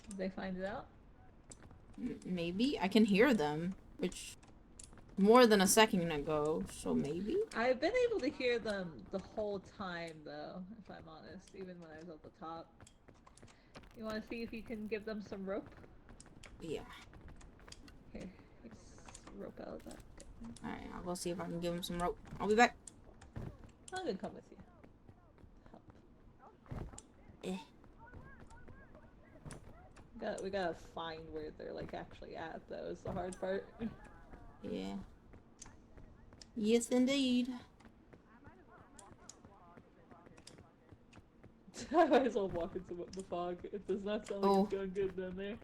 J: Did they find it out?
A: Maybe I can hear them, which more than a second ago. So maybe
J: I've been able to hear them the whole time, though. If I'm honest, even when I was at the top. You want to see if you can give them some rope?
A: Yeah.
J: Here, here's rope out of that.
A: Alright, I'll go see if I can give him some rope. I'll be back.
J: I'm gonna come with you.
A: Eh.
J: We gotta find where they're like actually at, though, is the hard part.
A: Yeah. Yes, indeed.
J: I might as well walk into the fog. It does not sound like it's going good down there.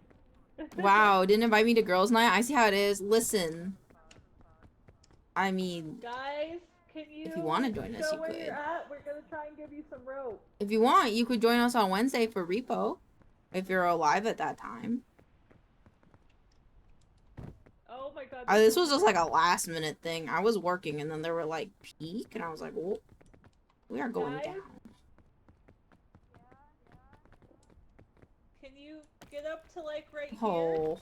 A: Wow, didn't invite me to girls' night? I see how it is. Listen. I mean...
J: Guys, can you...
A: If you want to join us, you
J: where
A: could.
J: You're at? We're gonna try and give you some rope.
A: If you want, you could join us on Wednesday for repo. If you're alive at that time.
J: Oh my god.
A: This was just like a last minute thing. I was working and then there were like peak and I was like, well, we are going down.
J: Can you get up to like right here?
A: Oh.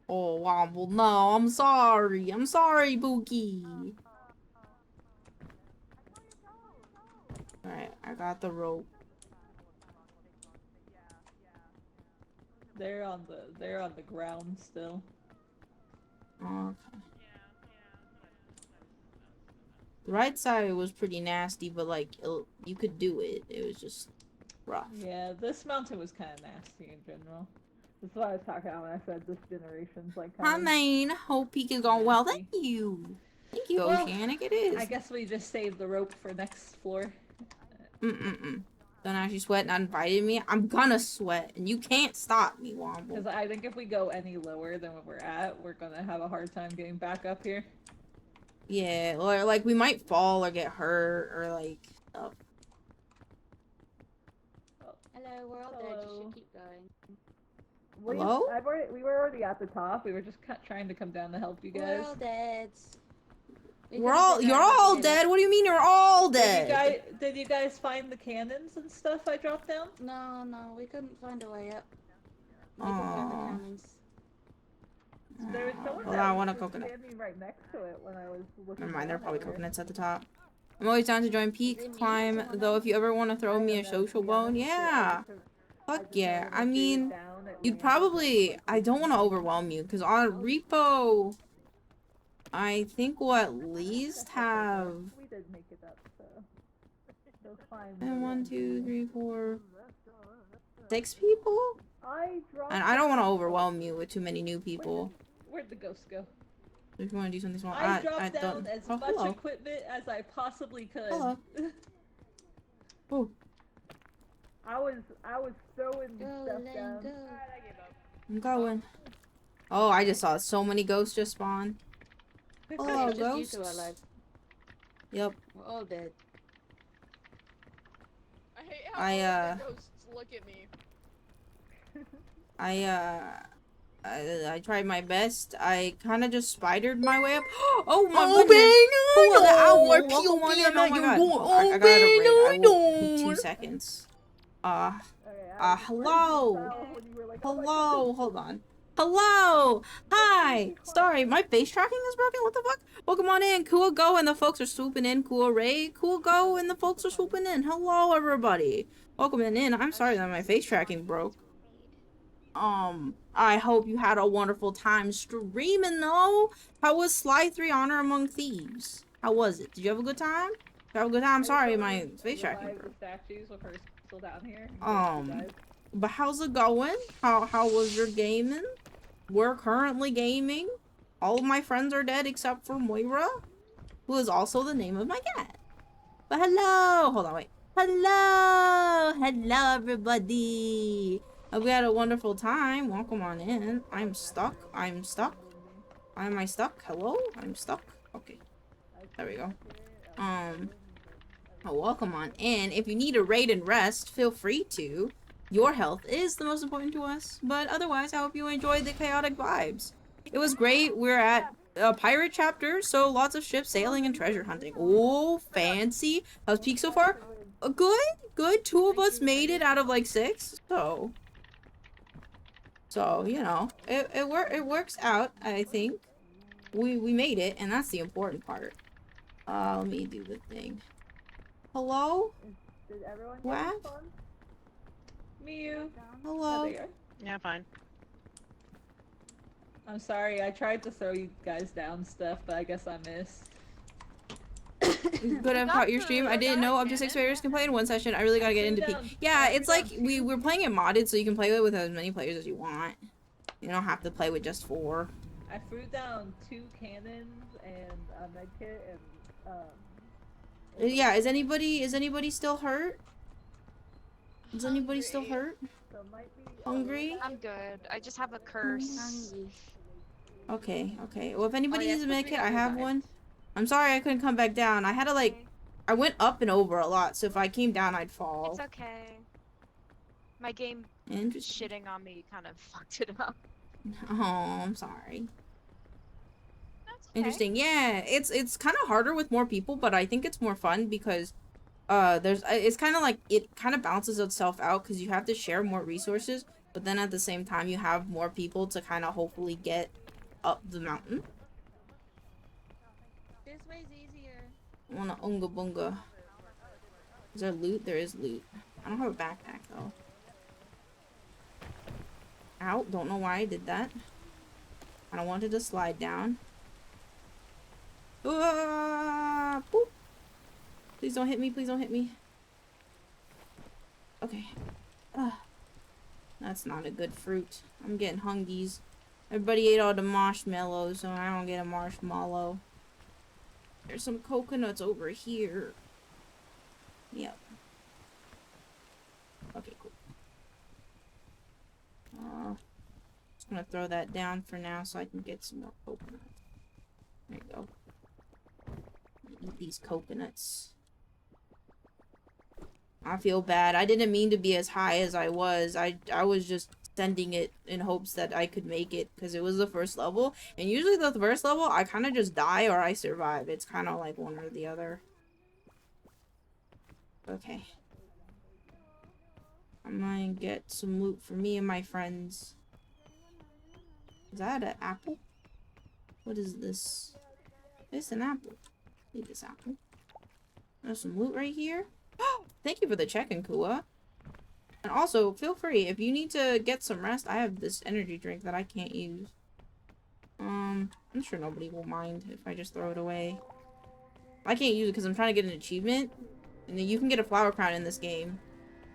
A: Oh, Womble, no, I'm sorry. I'm sorry, Bookie. Alright, I got the rope.
J: They're on the ground still.
A: Okay. The right side was pretty nasty, but like you could do it. It was just rough.
J: Yeah, this mountain was kind of nasty in general. That's what I was talking about when I said this generation's like.
A: I mean, hope peak is going well. Thank you. Thank you, Oceanic. It is.
J: I guess we just saved the rope for next floor.
A: Don't actually sweat. Not invited me. I'm gonna sweat, and you can't stop me, Womble.
J: Because I think if we go any lower than what we're at, we're gonna have a hard time getting back up here.
A: Yeah, or like we might fall or get hurt or like stuff.
B: No, we're all dead. You should keep going.
A: Hello?
J: We were already at the top. We were just trying to come down to help you guys.
B: We're all dead.
A: You're all dead? What do you mean you're all
J: Did
A: dead?
J: you guys find the cannons and stuff I dropped down?
B: No, we couldn't find a way up. We
A: Aww.
B: couldn't find the cannons.
J: There was someone
A: Hold
J: that
A: on, I want a
J: was
A: coconut.
J: standing right next to it when I was looking.
A: Never mind, there are
J: down
A: probably
J: there.
A: coconuts at the top. I'm always down to join Peak Climb, though if you ever want to throw me a social bone, yeah. Fuck yeah. I mean, you'd probably... I don't want to overwhelm you, because on Repo... I think we'll at least have...
J: We did make it up, so... They'll find
A: And 1, 2, 3, 4... 6 people? And I don't want to overwhelm you with too many new people.
J: Where'd the ghost go?
A: If you want to do something small,
J: I dropped down
A: don't...
J: as
A: Oh,
J: much
A: hello.
J: equipment as I possibly could.
A: Hello. Oh.
J: I was throwing stuff down.
A: I'm going. Oh, I just saw so many ghosts just spawn. Hello,
B: Just you
A: ghosts.
B: two are alive.
A: Yep.
B: We're all dead.
K: I hate how all the ghosts look at me.
A: I tried my best. I kind of just spidered my way up. Oh my goodness! Oh, the owl! I peel one in. Oh my god! I got out of raid. I will in 2 seconds. Hello. Hello. Hold on. Hello. Hi. Sorry, my face tracking is broken. What the fuck? Welcome on in. Cool go and the folks are swooping in. Cool Ray. Cool go and the folks are swooping in. Hello, everybody. Welcome in. I'm sorry that my face tracking broke. I hope you had a wonderful time streaming though. How was Sly 3 Honor Among Thieves? How was it? Did you have a good time? Did you have a good time? Sorry, my face tracking broke.
J: Statues with her still down here.
A: But how's it going? How was your gaming? We're currently gaming. All of my friends are dead except for Moira, who is also the name of my cat. But hello! Hold on, wait. Hello! Hello, everybody! Hope we had a wonderful time. Welcome on in. I'm stuck. I'm stuck. Am I stuck? Hello? I'm stuck. Okay. There we go. Welcome on in. If you need a raid and rest, feel free to. Your health is the most important to us. But otherwise, I hope you enjoyed the chaotic vibes. It was great. We're at a pirate chapter, so lots of ships sailing and treasure hunting. Oh, fancy. How's Peak so far? Good. Good. 2 of us made it out of like 6. So, you know, it works out, I think. We made it, and that's the important part. Let me do the thing. Hello?
J: Did everyone
A: What?
J: fun? Mew.
A: Hello?
I: Yeah, fine.
J: I'm sorry, I tried to throw you guys down stuff, but I guess I missed.
A: Good, I've caught your stream. I didn't know up to 6 players can play in one session. I really gotta get into Peak. Yeah, it's like we're playing it modded, so you can play it with as many players as you want. You don't have to play with just 4.
J: I threw down 2 cannons and a medkit and
A: Yeah, is anybody still hurt? Is anybody still hurt? Hungry?
L: I'm good. I just have a curse.
A: Okay. Well, if anybody
L: yeah,
A: needs a
L: feel free
A: medkit,
L: to
A: I have
L: revive.
A: one. I'm sorry I couldn't come back down. I had to like, I went up and over a lot, so if I came down, I'd fall.
L: It's okay. My game
A: Interesting.
L: shitting on me kind of fucked it up.
A: Oh, I'm sorry.
L: That's okay.
A: Interesting. Yeah, it's kind of harder with more people, but I think it's more fun because it's kind of like it kind of balances itself out because you have to share more resources, but then at the same time you have more people to kind of hopefully get up the mountain.
B: This way's easier.
A: I want a unga bunga. Is there loot? There is loot. I don't have a backpack though. Ow, don't know why I did that. I don't want it to slide down. Boop. Please don't hit me, please don't hit me. Okay. That's not a good fruit. I'm getting hungies. Everybody ate all the marshmallows, so I don't get a marshmallow. There's some coconuts over here. Yep. Okay, cool. Just gonna throw that down for now so I can get some more coconuts. There you go. Eat these coconuts. I feel bad. I didn't mean to be as high as I was. I was just sending it in hopes that I could make it because it was the first level. And usually the first level, I kind of just die or I survive. It's kind of like one or the other. Okay. I'm gonna get some loot for me and my friends. Is that an apple? What is this? It's an apple. Need this apple. There's some loot right here. Thank you for the check-in, Kua. And also, feel free, if you need to get some rest, I have this energy drink that I can't use. I'm sure nobody will mind if I just throw it away. I can't use it because I'm trying to get an achievement. And then you can get a flower crown in this game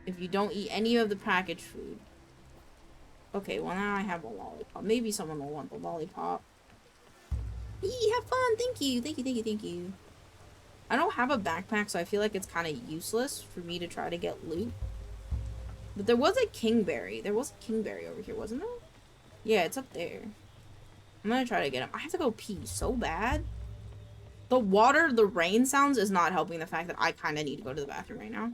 A: if you don't eat any of the packaged food. Okay, well now I have a lollipop. Maybe someone will want the lollipop. Eee, have fun! Thank you! Thank you, thank you, thank you. I don't have a backpack, so I feel like it's kind of useless for me to try to get loot. But there was a kingberry. There was a kingberry over here, wasn't there? Yeah, it's up there. I'm gonna try to get him. I have to go pee so bad. The water, the rain sounds is not helping the fact that I kind of need to go to the bathroom right now.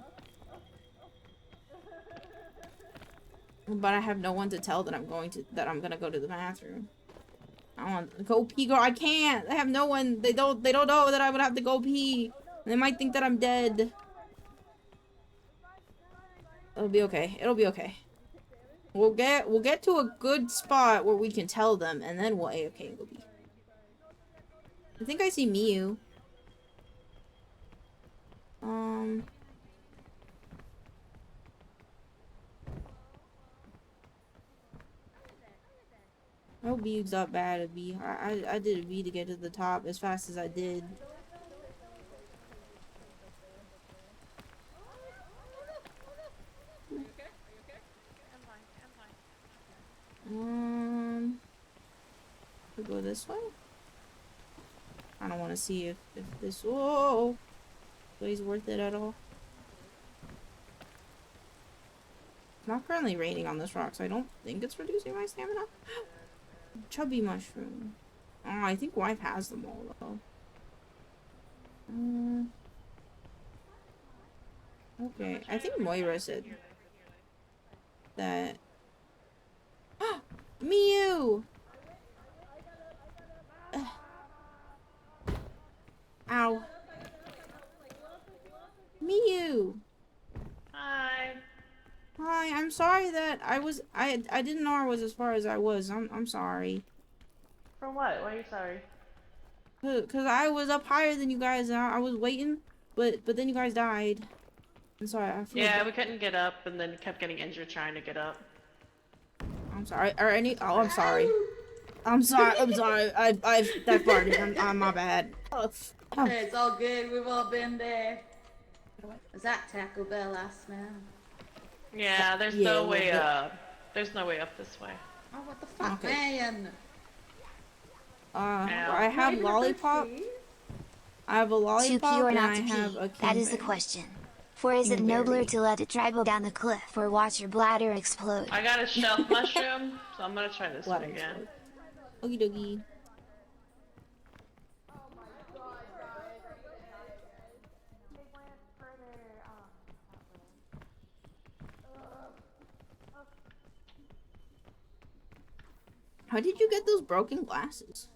A: But I have no one to tell that I'm gonna go to the bathroom. I want to go pee, girl. I can't. I have no one. They don't know that I would have to go pee. They might think that I'm dead. It'll be okay. It'll be okay. We'll get to a good spot where we can tell them, and then we'll AFK and go pee. I think I see Miu. I hope Miu's not bad at B. I did a B to get to the top as fast as I did. We go this way. I don't want to see if this way's worth it at all. It's not currently raining on this rock, so I don't think it's reducing my stamina. Chubby mushroom. Oh, I think wife has them all though. Okay, I think Moira said that. Miu! Ow. Miu!
I: Hi.
A: Hi, I'm sorry that I didn't know I was as far as I was. I'm sorry.
I: For what? Why are you sorry?
A: Cause I was up higher than you guys and I was waiting, but then you guys died. I'm sorry, I feel
I: Yeah, we couldn't get up and then kept getting injured trying to get up.
A: I'm sorry. I'm sorry. I'm sorry. I've that farted. I'm my bad.
M: It's all good. We've all been there. Was that Taco Bell I smell?
I: Yeah, there's no way up. There's no way up this way.
M: Oh, what the fuck,
A: Okay.
M: man?
A: I have lollipop. I have a
B: Too
A: lollipop
B: pure
A: and
B: not
A: I
B: to
A: have a
B: pee. That is the
A: kingberry.
B: question. For is it nobler to let it dribble down the cliff or watch your bladder explode?
I: I got a shelf mushroom, so I'm gonna try this one again.
A: Okie dokie. How did you get those broken glasses?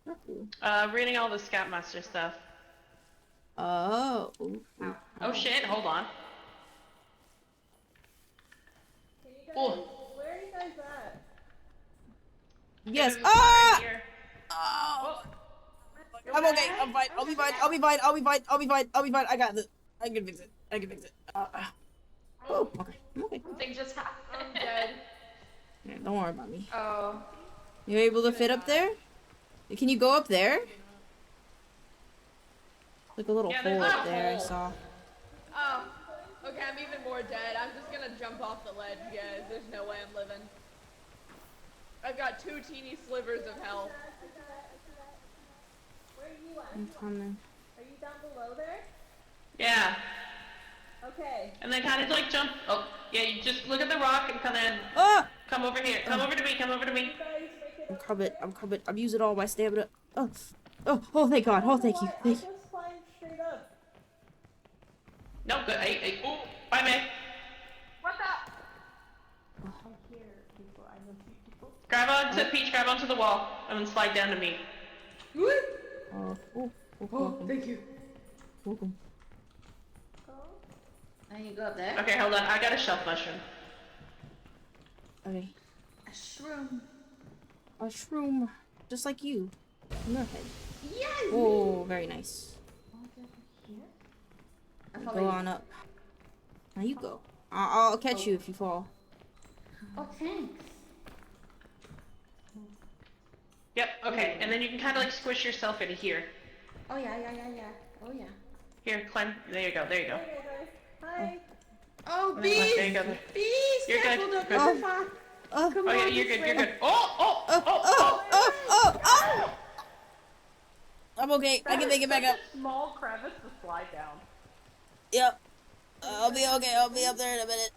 A: They're cool.
I: Reading all the Scoutmaster stuff.
A: Oh.
I: Oh shit, hold on. Oh.
J: Where are you guys at?
A: Yes.
I: Right
A: Ah!
I: here.
A: Oh. I'm okay. I'm fine. I'll be fine. I'll be fine. I'll be fine. I'll be fine. I'll be fine. I got this. I can fix it. I can fix it. Oh, okay. I'm okay.
L: Something just happened.
K: I'm dead.
A: Yeah, don't worry about me.
L: Oh.
A: You able to fit up there? Can you go up there? Like a little hole up there, I saw.
K: Oh. Okay, I'm even more dead. I'm just gonna jump off the ledge, guys. There's no way I'm living. I've got 2 teeny slivers of health.
M: Where are you at?
A: I'm coming.
M: Are you down below there?
I: Yeah.
M: Okay.
I: And then kind of like jump. Oh, yeah, you just look at the rock and come in.
A: Ah!
I: Come over here. Come over to me. Come over to me.
A: I'm covered. I'm covered. I'm using all my stamina. Oh, thank God. Oh, thank you. Thank you.
M: Just climb straight up.
I: No, good. Oh, bye, man. What the? Grab onto Peach, grab onto the wall, and then slide down to me.
M: Oh, thank you.
A: Welcome.
M: Now you go up there.
I: Okay, hold on. I got a shelf mushroom.
A: Okay.
M: A shroom.
A: A shroom. Just like you. In your head.
M: Yes!
A: Oh, very nice. Go on up. Now you go. I'll catch you if you fall.
M: Oh, thanks.
I: Yep, okay. And then you can kind of like squish yourself into here.
M: Oh, yeah. Oh, yeah.
I: Here, climb. There you go, there you go.
J: Hi.
M: Oh,
I: There you
M: bees!
I: go.
M: Bees!
I: You're
M: Careful,
I: good.
M: don't go too far.
I: Oh, yeah, you're good, you're good. Oh!
A: I'm okay. I can make it back up.
I: Small crevice to slide down.
A: Yep. I'll be okay. I'll be up there in a minute.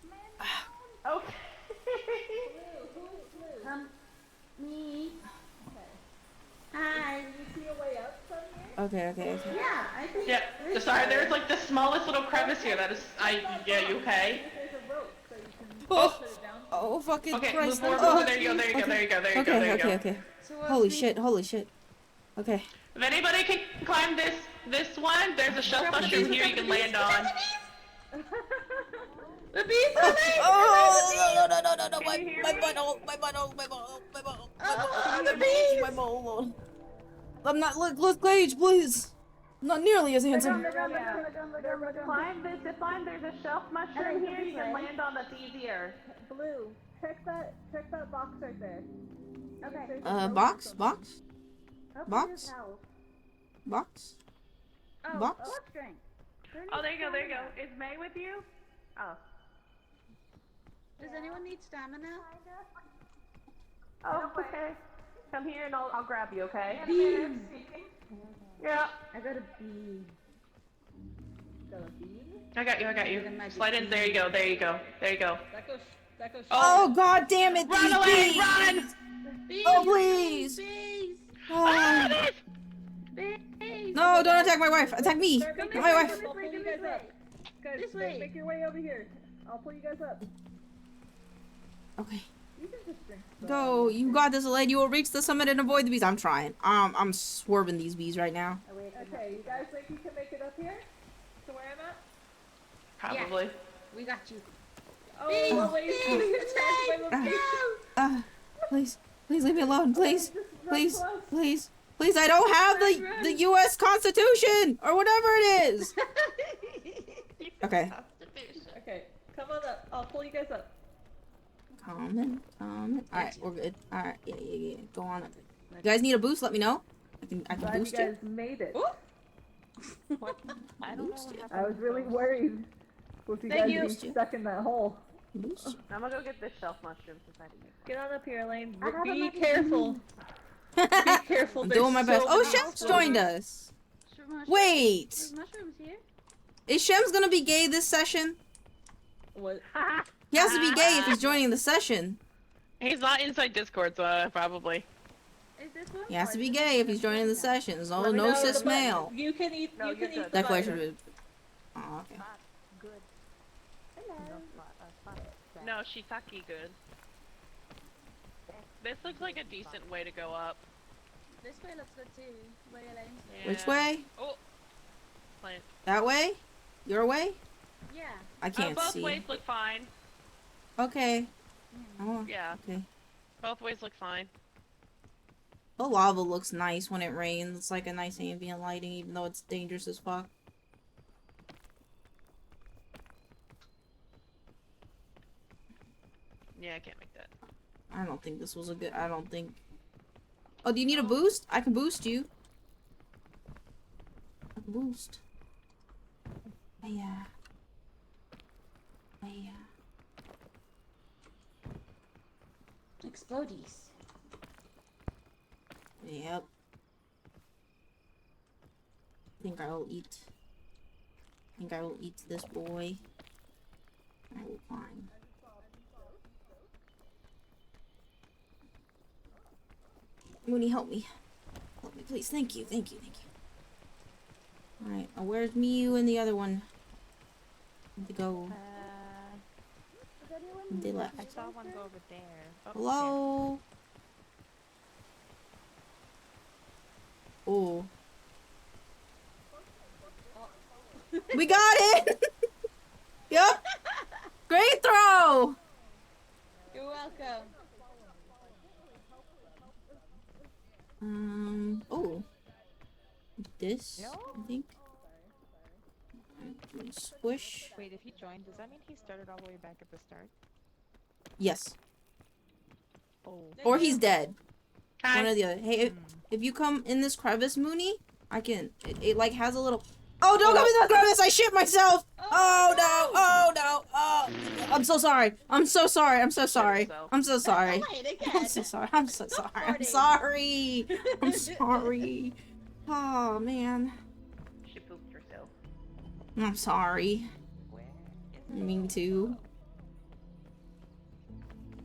I: Okay.
M: Come. Me. Hi.
J: Can you see a way up from here?
A: Okay.
M: Yeah, I think.
I: Yeah, sorry, there's like the smallest little crevice here that is, yeah, you okay?
J: There's a rope so you can
A: Oh,
J: put it down.
A: oh fucking
I: Okay,
A: Christ.
I: move forward,
A: Oh.
I: there you go, there you go, there you go, there you go, there you go.
A: Okay. Holy shit. Okay.
I: If anybody can climb this one, there's a shelf mushroom here you can land on.
M: The bees are there!
A: Oh, no. My butthole.
M: The bees!
A: My butthole. I'm not, look, Gage, please. I'm not nearly as handsome.
I: Climb this, there's a shelf mushroom here you can land on that's easier.
J: Blue, check that box right there. Okay.
A: Box?
J: Up
A: Box?
J: to your
A: Box?
J: towel.
A: Box?
J: Oh,
A: Box?
J: strength.
I: Oh, there you go. Is May with you? Oh.
M: Does anyone need stamina?
I: Oh, okay. Come here and I'll grab you, okay?
M: Bees!
I: Yeah.
M: I got a bee.
J: Got a bee?
I: I got you. Slide in. There you go.
J: That goes.
A: Oh, god damn it,
I: Run
A: these
I: away,
A: bees!
I: run!
M: Bees!
A: Oh, please!
M: Bees!
A: Oh.
M: Bees!
A: No, don't attack my wife. Attack me.
J: Come
A: My wife.
J: I'll pull you guys up. Guys,
M: This way.
J: make your way over here. I'll pull you guys up.
A: Okay.
J: You can just drink.
A: Go. You got this, lady. You will reach the summit and avoid the bees. I'm trying. I'm swerving these bees right now.
J: Okay, you guys think you can make it up here? To where I'm at?
I: Probably.
M: Yeah. We got you.
J: Oh,
M: Bees!
J: well, wait.
A: Please leave me alone. Please. I don't have the U.S. Constitution or whatever it is. Okay.
J: Okay, come on up. I'll pull you guys up.
A: Calm in. Alright, we're good. Alright, yeah. Go on up. You guys need a boost? Let me know. I can
J: Glad
A: boost
J: you guys made it.
A: I don't know.
J: I was really worried with you guys being stuck in that hole.
I: I'm gonna go get this shelf mushroom since I didn't make
J: Get on up here, Elaine.
M: I have
J: Be
M: a
J: careful. Be careful.
A: I'm
J: there's
A: doing my best.
J: so
A: Oh,
J: many
A: Shem's joined us.
M: Mushrooms.
A: Wait.
M: There's mushrooms here.
A: Is Shem's gonna be gay this session?
J: What?
A: He has to be gay if he's joining the session.
I: He's not inside Discord, so probably.
M: Is this one?
A: He has to be gay if he's joining the session. No cis male.
J: You can eat. You can eat.
A: Declaration. Oh, okay.
I: No, shiitake good. This looks like a decent way to go up.
M: This way looks good too. Where Elaine?
I: Yeah.
A: Which way?
I: Oh. Plant.
A: That way? Your way?
M: Yeah.
A: I can't
I: both
A: see.
I: ways look fine.
A: Okay. Oh,
I: Yeah.
A: okay.
I: Both ways look fine.
A: The lava looks nice when it rains. It's like a nice ambient lighting, even though it's dangerous as fuck.
I: Yeah, I can't make that.
A: I don't think this was a good. I don't think. Oh, do you need a boost? I can boost you. I can boost. Yeah.
M: Explodies.
A: Yep. I think I will eat this boy. I will climb. Mooney, help me. Help me, please. Thank you. Alright, where's Mew and the other one? Need to go. They left.
L: I saw one go over there. Oh,
A: Hello? Oh. We got it! Yep! Great throw!
M: You're welcome.
A: Oh. This, I think. Squish.
L: Wait, if he joined, does that mean he started all the way back at the start?
A: Yes.
L: Oh.
A: Or he's dead. One or the other. Hey, if you come in this crevice, Mooney, I can. It like has a little. Oh, don't come in that crevice! I shit myself! Oh no! Oh no! Oh! I'm so sorry. I'm so sorry. I'm so sorry. I'm so sorry. I'm so sorry. I'm so sorry. I'm sorry. I'm sorry. Oh man.
I: She pooped herself.
A: I'm sorry. Me too.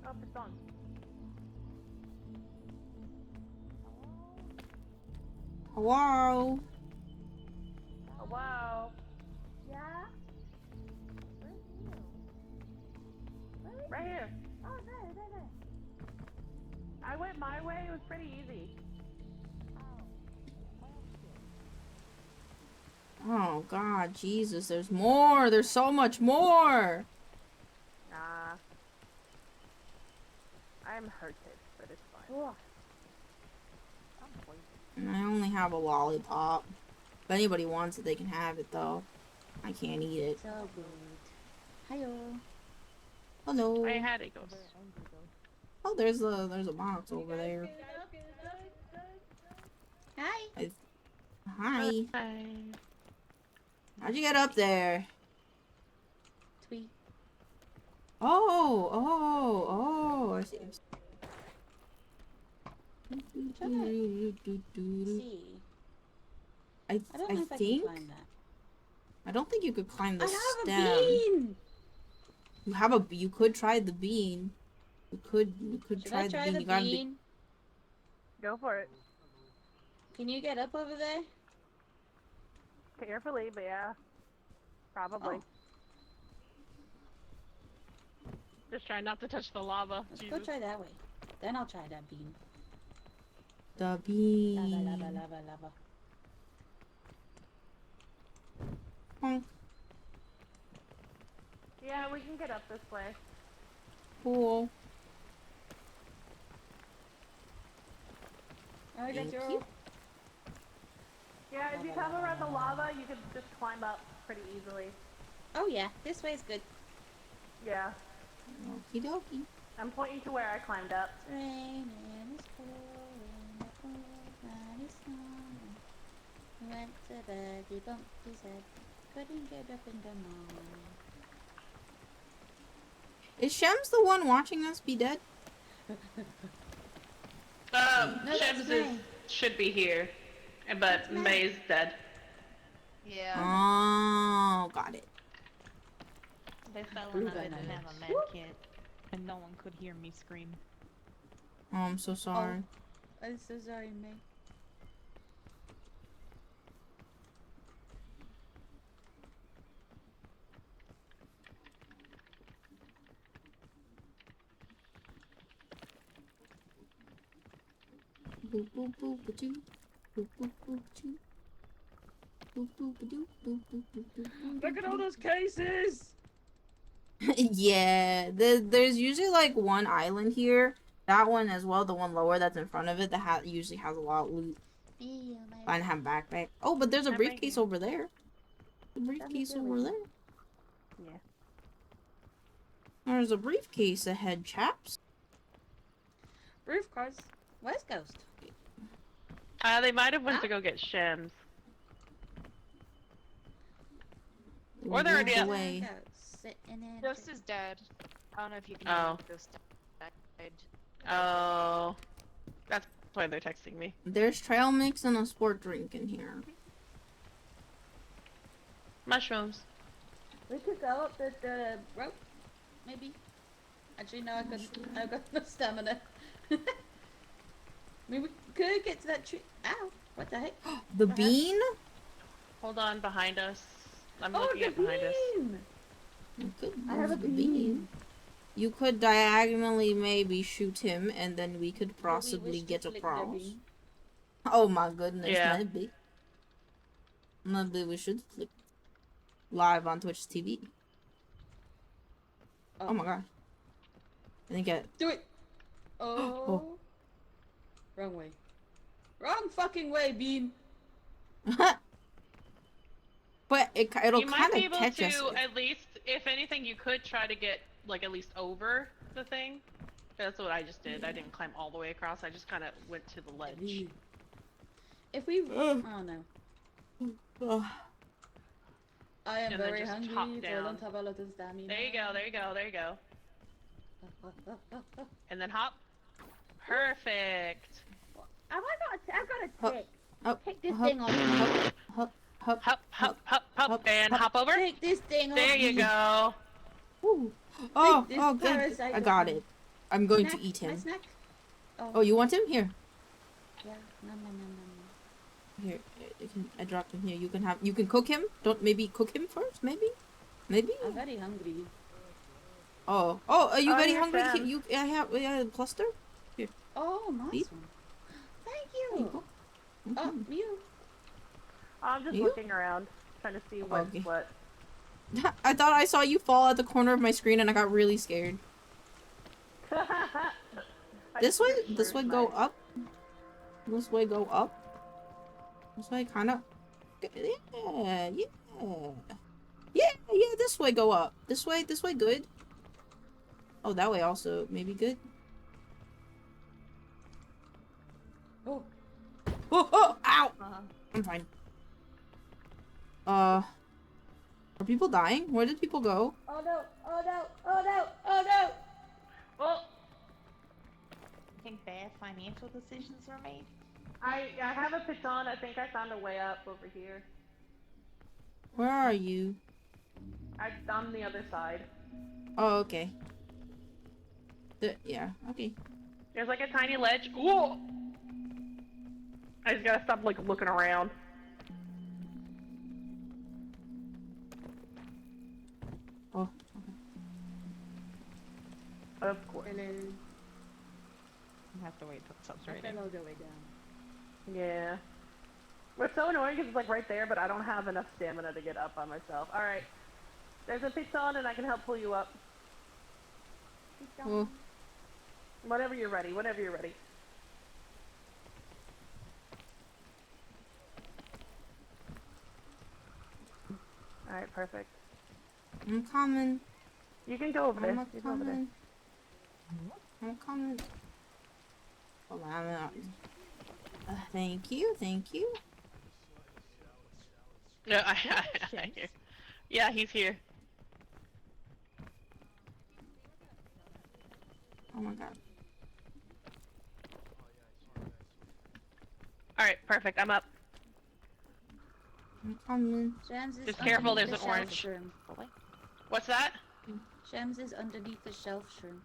I: Oh, it's on.
A: Hello.
I: Oh, wow. Yeah? Right here. Oh, there. I went my way. It was pretty easy.
A: Oh God, Jesus! There's more. There's so much more.
I: Nah. I'm hurted, but it's fine.
A: And I only have a lollipop. If anybody wants it, they can have it though. I can't eat it.
M: So good. Hiyo.
A: Hello.
I: I had it, Ghost.
A: Oh, there's a box over there.
M: Hi.
A: Hi.
I: Hi.
A: How'd you get up there?
M: Tweet.
A: Oh, I see.
M: See.
A: I
M: don't know if I can
A: think.
M: climb that.
A: I don't think you could climb the
M: I have
A: stem.
M: a bean.
A: You have a. You could try the bean. You could
M: Should
A: try
M: I try
A: the bean.
M: the
A: You gotta
M: bean?
I: Go for it.
M: Can you get up over there?
I: Carefully, but yeah. Probably.
M: Oh.
I: Just try not to touch the lava.
M: Let's
I: Jesus.
M: go try that way. Then I'll try that bean.
A: The bean.
M: Lava.
A: Honk.
I: Yeah, we can get up this way.
A: Cool.
M: Oh,
A: Thank
M: that's
A: you.
I: Yeah, if you come around the lava, you can just climb up pretty easily.
M: Oh yeah, this way's good.
I: Yeah.
A: Okie dokie.
I: I'm pointing to where I climbed up.
M: It's raining, it's pouring, the cold night is snowing. We went to bed, he bumped his head, couldn't get up in the morning.
A: Is Shems the one watching us be dead?
M: No,
I: Shems
M: May.
I: should be here, but May's dead.
L: Yeah.
A: Oh, got it.
L: They fell in I didn't have a med kit, and no one could hear me scream.
A: Oh, I'm so sorry.
M: I'm so sorry, May.
A: Boop boop boop ba doo. Boop boop boop doo. Boop boop ba doo. Boop boop boop boop.
J: Look at all those cases!
A: Yeah, there's usually like one island here. That one as well, the one lower that's in front of it that usually has a lot of loot. I don't have a backpack. Oh, but there's a briefcase over there. The briefcase over there.
I: Yeah.
A: There's a briefcase ahead, chaps.
M: Briefcase. Where's Ghost?
I: They might have went to go get Shems. Or they're already up.
A: Away.
L: Ghost is dead. I don't know if you can
I: Oh.
L: hear Ghost died.
I: Oh. That's why they're texting me.
A: There's trail mix and a sport drink in here.
I: Mushrooms.
M: We could go up the rope, maybe. Actually, no, I've got no stamina. I mean, we could get to that tree. Ow! What the heck?
A: The bean?
I: Hold on, behind us. I'm
M: Oh,
I: looking
M: the
I: at behind us.
M: bean!
A: You could
M: I have
A: move
M: a
A: the
M: bean.
A: You could diagonally maybe shoot him, and then we could possibly
M: wish to
A: get
M: flick their
A: across.
M: bean.
A: Oh my goodness,
I: Yeah.
A: maybe. Maybe we should flick live on Twitch TV. Oh my god. I think I...
M: Do it! Oh. Wrong way. Wrong fucking way, Bean!
A: But it'll
I: You might
A: kind
I: be
A: of
I: able
A: catch
I: to,
A: us.
I: at least, if anything, you could try to get, like, at least over the thing. That's what I just did. I didn't climb all the way across. I just kind of went to the ledge.
M: If we... Oh no. I am
I: And then
M: very
I: just
M: hungry,
I: hop
M: so I
I: down.
M: don't have a lot of stamina.
I: There you go, there you go, there you go. And then hop. Perfect.
M: I've got a tick.
A: Hop,
M: Take this
A: hop,
M: thing off.
A: hop, hop,
I: Hop, hop, hop, hop, and hop over.
M: Take this thing off.
I: There you go.
A: Ooh. Oh,
M: this
A: oh, good.
M: parasite
A: I got
M: off.
A: it. I'm going
M: Snack,
A: to eat
M: my
A: him.
M: snack.
A: Oh, you want him? Here.
M: Yeah. No.
A: Here, I dropped him here. You can cook him. Don't maybe cook him first. Maybe.
M: I'm very hungry.
A: Oh, are you very
I: you're
A: hungry?
I: fine.
A: I have a cluster. Here.
M: Oh, nice
A: See?
M: one. Thank you. Oh, you.
I: I'm just
A: You?
I: looking around, trying to see what's
A: Okay.
I: what.
A: I thought I saw you fall at the corner of my screen, and I got really scared. This way go up. This way go up. This way kind of. Yeah. This way go up. This way good. Oh, that way also maybe good.
M: Oh.
A: Oh, ow! I'm fine. Are people dying? Where did people go?
M: Oh no! Oh no! Oh no! Oh no!
I: Well,
L: I think bad financial decisions were made.
I: I have a piton. I think I found a way up over here.
A: Where are you?
I: I'm on the other side.
A: Oh, okay. Yeah, okay.
I: There's like a tiny ledge. Ooh! I just gotta stop like looking around.
A: Oh.
I: Of course.
M: Hello.
L: You have to wait till it stops
M: I
L: raining.
M: fell all the way down.
I: Yeah. What's so annoying is it's like right there, but I don't have enough stamina to get up by myself. Alright. There's a piton and I can help pull you up.
A: Oh.
I: Whenever you're ready, whenever you're ready. Alright, perfect.
A: I'm coming.
I: You can go over there.
A: I'm
I: You can go over there.
A: coming. I'm coming. Hold on, I'm out. Thank you.
I: Yeah, I hear. Yeah, he's here.
A: Oh my god.
I: Alright, perfect. I'm up.
A: I'm coming.
M: Shams is
I: Just careful,
M: underneath
I: there's
M: the
I: an
M: shelf
I: orange.
M: shroom.
I: What's that?
M: Shams is underneath the shelf shroom.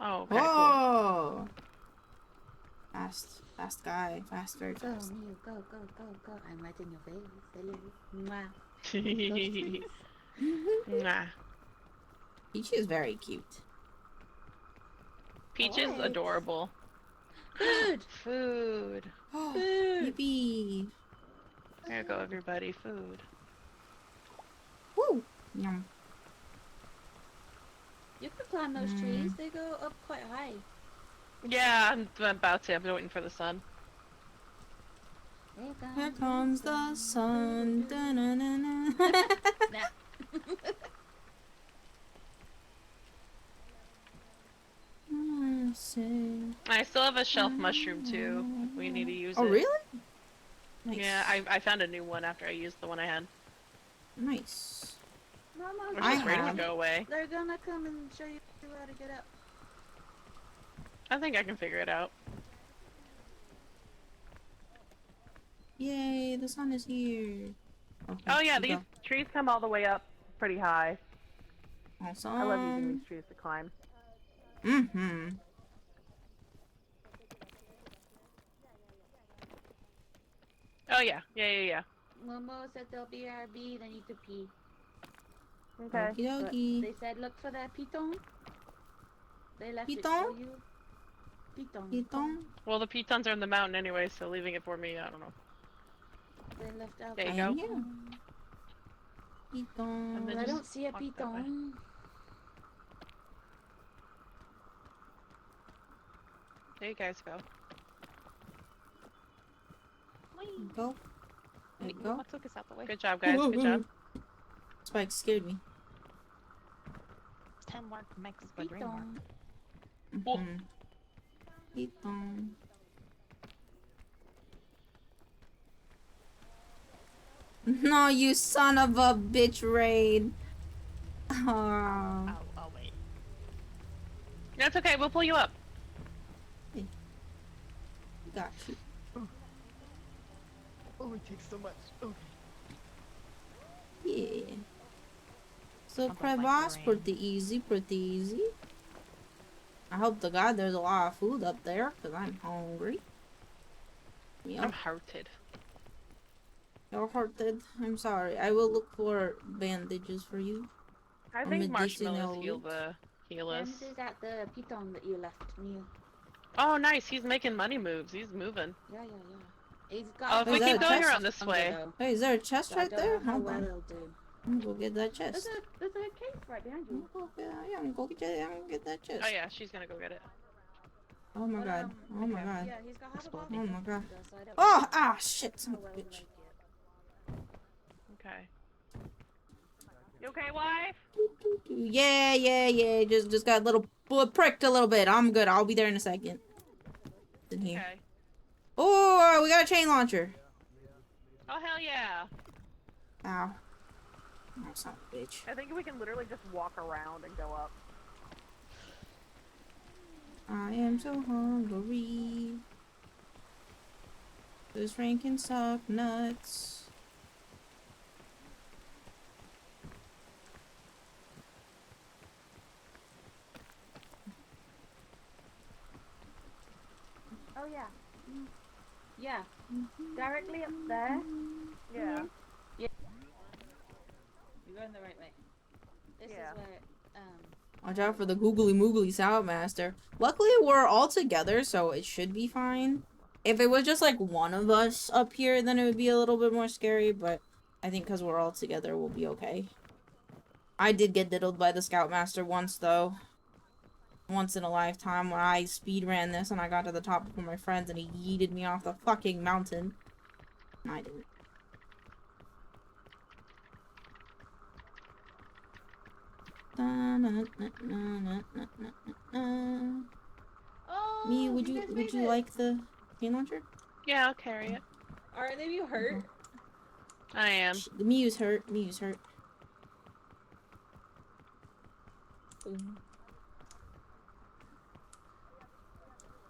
I: Oh, okay, cool.
A: Whoa! Fast guy. Fast, very
M: Go,
A: fast.
M: Mew, go. I'm right in your face. Hello. Mwah.
I: Nah.
A: Peach is very cute.
I: Peach is adorable.
M: Food!
I: Food.
M: Food!
A: Yippee!
I: There you go, everybody. Food.
A: Woo! Yum.
M: You can climb those trees. They go up quite high.
I: Yeah, I'm about to. I'm waiting for the sun.
A: Here comes the sun. Da-na-na-na.
I: I still have a shelf mushroom too. If we need to use it.
A: Oh, really? Nice.
I: Yeah, I found a new one after I used the one I had.
A: Nice.
M: Mama,
I: We're just ready to go away.
M: They're gonna come and show you how to get up.
I: I think I can figure it out.
A: Yay, the sun is here.
I: Oh yeah,
A: here we
I: these trees come all the way up pretty high.
A: go. Awesome.
I: I love using these trees to climb.
A: Mm-hmm.
I: Oh yeah. Yeah.
M: Momo said they'll be RB, they need to pee.
I: Okay.
A: Okie
M: But
A: dokie.
M: they said look for their piton. They left it
A: Piton?
M: for you. Piton.
A: Piton?
I: Well, the pitons are in the mountain anyway, so leaving it for me, I don't know.
M: They left out.
I: There you
A: I
I: go.
A: am here. Piton.
I: And then
M: I
I: just
M: don't see a
I: walk that way.
M: piton.
I: There you guys go.
A: Go. There you go.
L: What took us out the way?
I: Good job, guys. Good job.
A: Spike scared me.
L: 10 work makes the dream work.
A: Mm-hmm. Piton. No, you son of a bitch, Raid. Oh,
L: wait.
I: That's okay. We'll pull you up.
A: got you.
L: Oh, it takes so much. Okay.
A: Yeah. So
L: Sounds like
A: crevasse,
L: rain.
A: pretty easy, pretty easy. I hope to God there's a lot of food up there, because I'm hungry. Yeah.
I: I'm hurted.
A: You're hurted. I'm sorry. I will look for bandages for you.
I: I
A: Or
I: think marshmallows
A: medicinal
I: heal us.
M: James is at the piton that you left me.
I: Oh, nice. He's making money moves. He's moving.
M: Yeah. He's got.
I: Oh, if we
A: Is that
I: keep
A: a
I: going
A: chest?
I: around this way.
A: Hey, is there a chest
M: So I
A: right
M: don't
A: there?
M: know how
A: Hold
M: well
A: on.
M: it'll do.
A: I'm gonna go get that chest.
M: There's a case right behind you.
A: Yeah, I'm gonna go get that chest.
I: Oh yeah, she's gonna go get it.
A: Oh my god. Oh my god.
M: Yeah, he's got half a body.
A: Oh my god.
M: So I don't
A: Oh,
M: know
A: ah, shit, son
M: how
A: of a
M: well he'll
A: bitch.
M: like it.
I: Okay. You okay, wife?
A: Yeah. Just got a little pricked a little bit. I'm good. I'll be there in a second. In here.
I: Okay.
A: Oh, we got a chain launcher.
I: Oh hell yeah!
A: Ow. Oh, son of a bitch.
I: I think we can literally just walk around and go up.
A: I am so hungry. This rain can suck nuts.
M: Oh yeah. Yeah. Directly up there.
I: Yeah.
M: Yeah. You're going the right way. This
I: Yeah.
M: is where
A: Watch out for the googly moogly Soundmaster. Luckily, we're all together, so it should be fine. If it was just like one of us up here, then it would be a little bit more scary, but I think because we're all together, we'll be okay. I did get diddled by the Scoutmaster once, though. Once in a lifetime when I speed ran this and I got to the top with my friends and he yeeted me off the fucking mountain. And I didn't.
J: Oh,
A: Me, would
J: guys
A: you
J: made it.
A: like the chain launcher?
I: Yeah, I'll carry it.
J: Are any of you hurt?
I: I am.
A: The Mew's hurt. Mew's hurt.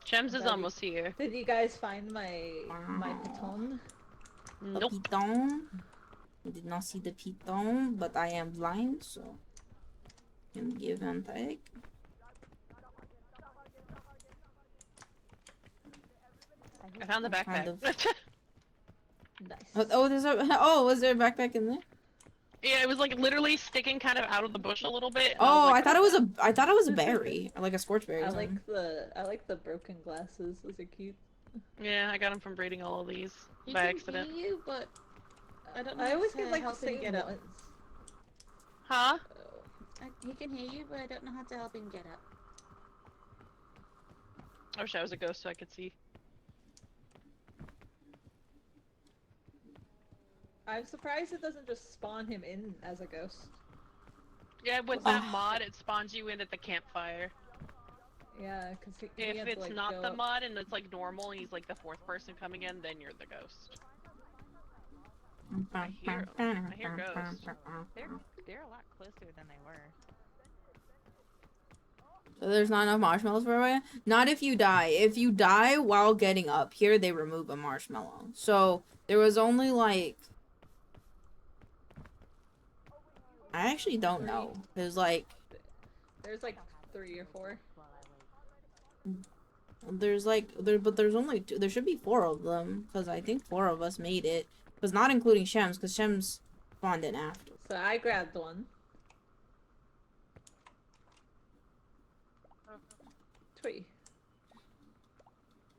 I: Gems is almost here.
J: Did you guys find my piton?
A: The
I: Nope.
A: piton. I did not see the piton, but I am blind, so can give and take.
I: I found the
A: Kind
I: backpack.
A: of.
J: Nice.
A: Was there a backpack in there?
I: Yeah, it was like literally sticking kind of out of the bush a little bit. and
A: Oh,
I: was
A: I
I: like,
A: thought it was a berry, or like a scorch berry. Or
J: I
A: something.
J: like the broken glasses. Those are cute.
I: Yeah, I got them from breeding all of these
M: he
I: by
M: can
I: accident.
M: hear you, but I don't know.
J: I always
M: how
J: get
M: to
J: like the
M: help him
J: same
M: get up.
J: ones.
I: Huh?
M: He can hear you, but I don't know how to help him get up.
I: I wish I was a ghost so I could see.
J: I'm surprised it doesn't just spawn him in as a ghost.
I: Yeah, with that mod, it spawns you in at the campfire.
J: Yeah, because
I: If it's not the mod and it's like normal and he's like the fourth person coming in, then you're the ghost. I hear ghosts.
L: They're a lot closer than they were.
A: So there's not enough marshmallows for everyone? Not if you die. If you die while getting up here, they remove a marshmallow. So there was only like... I actually don't know. There's like...
J: There's like 3 or 4.
A: There's like... But there's only 2. There should be 4 of them. Because I think 4 of us made it. Because not including Shems. Because Shems spawned in after.
J: So I grabbed one. tree.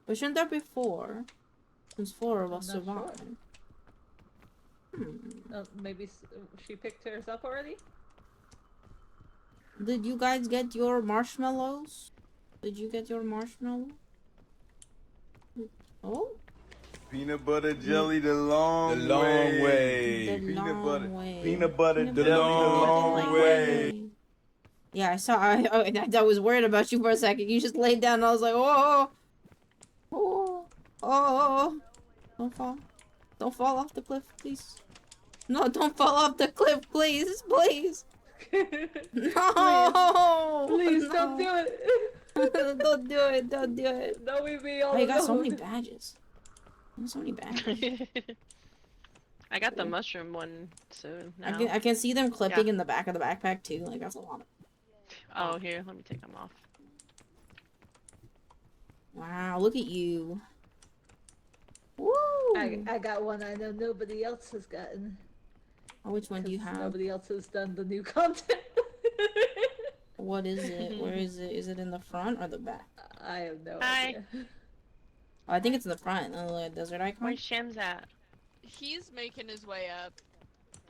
A: But shouldn't there be 4? Since 4 of us
J: I'm not
A: survived.
J: sure. Maybe she picked hers up already?
A: Did you guys get your marshmallows? Did you get your marshmallow? Oh?
N: Peanut butter jelly the long way.
A: The
N: Peanut butter.
A: way.
N: Peanut butter
A: Peanut
N: jelly the
A: butter
N: long way.
A: Yeah, I saw. I was worried about you for a second. You just laid down and I was like, oh, oh, don't fall. Don't fall off the cliff, please. No, don't fall off the cliff, please, please. No!
J: Please,
A: no.
J: don't do it!
A: Don't do it, don't do it.
J: No, we be all
A: Oh, you got so
J: alone.
A: many badges. You got so many badges.
L: I got the mushroom one, so now.
A: I can see them clipping in the back of the backpack too. Like that's a lot of.
L: Oh, here, let me take them off.
A: Wow, look at you. Woo!
J: I got one I know nobody else has gotten.
A: Oh, which one do you have?
J: Nobody else has done the new content.
A: What is it? Where is it? Is it in the front or the back?
J: I have no
L: Hi.
J: idea.
A: Oh, I think it's in the front. The desert icon.
L: Where's Shem's at?
K: He's making his way up.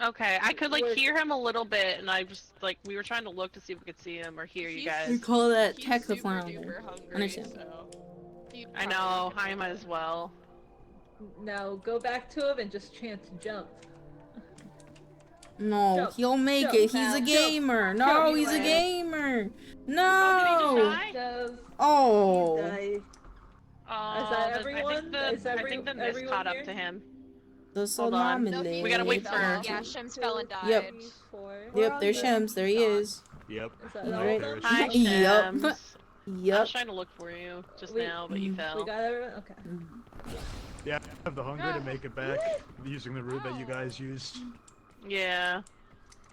L: Okay, I could like hear him a little bit, and I just like we were trying to look to see if we could see him or hear you guys.
A: We call that tech the
K: super
A: flounder.
K: duper hungry,
A: Understand?
K: so he
L: I know, I might as well.
J: Now go back to him and just chant jump.
A: No,
J: Jump,
A: he'll make
J: jump,
A: it. He's
J: Mal,
A: a
J: jump,
A: gamer.
J: jump,
A: No,
J: you
A: he's a
J: win.
A: gamer.
L: Oh,
A: No. Oh.
J: Die.
L: Oh,
J: Is that everyone?
L: I think the mist
J: everyone
L: caught up
J: here?
L: to him.
A: The
L: Hold on.
A: salami.
L: We gotta wait for her.
K: Yeah, Shims fell and died.
A: Yep. Yep, there's Shems. There he is.
N: Yep.
A: He's right.
L: Hi,
A: Yep.
L: Shems. I
A: Yep.
L: was trying to look for you just now, but you fell.
J: We got everyone? Okay.
O: Yeah, I have the hunger to make it back using the route that you guys used.
L: Yeah.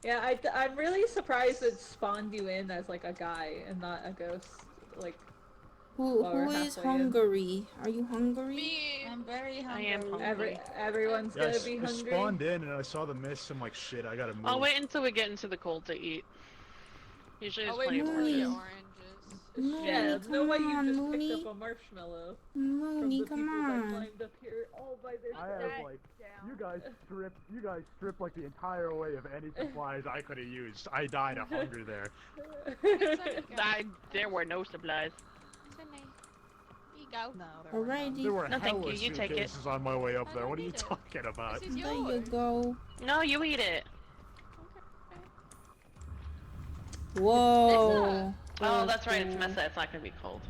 J: Yeah, I'm really surprised it spawned you in as like a guy and not a ghost. Like,
A: Who
J: while we're
A: is
J: halfway in.
A: hungry? Are you hungry?
K: Me.
M: I'm very hungry.
L: I am hungry.
J: Everyone's
O: Yeah,
J: gonna be
O: I
J: hungry.
O: spawned in and I saw the mist. I'm like, shit, I gotta move.
L: I'll wait until we get into the cold to eat. Usually there's
K: I'll wait
L: plenty of
K: for the
L: oranges.
K: oranges.
A: Mooney,
J: Yeah,
A: come
J: no way you
A: on,
J: just
A: Mooney.
J: picked up a marshmallow
A: Mooney,
J: from the
A: come
J: people that
A: on.
J: climbed up here all by
O: I
J: themselves.
O: have like, you guys stripped like the entire way of any supplies I could have used. I died of hunger there.
L: There were no supplies.
K: Here you go.
L: No,
A: Alrighty.
O: There were
L: No, thank
O: hella
L: you. You take it.
O: suitcases on my way up there. What are you talking about?
K: This is
A: There you
K: yours.
A: go.
L: No, you eat it.
A: Whoa.
L: Oh, that's right. It's Mesa. It's not gonna be cold.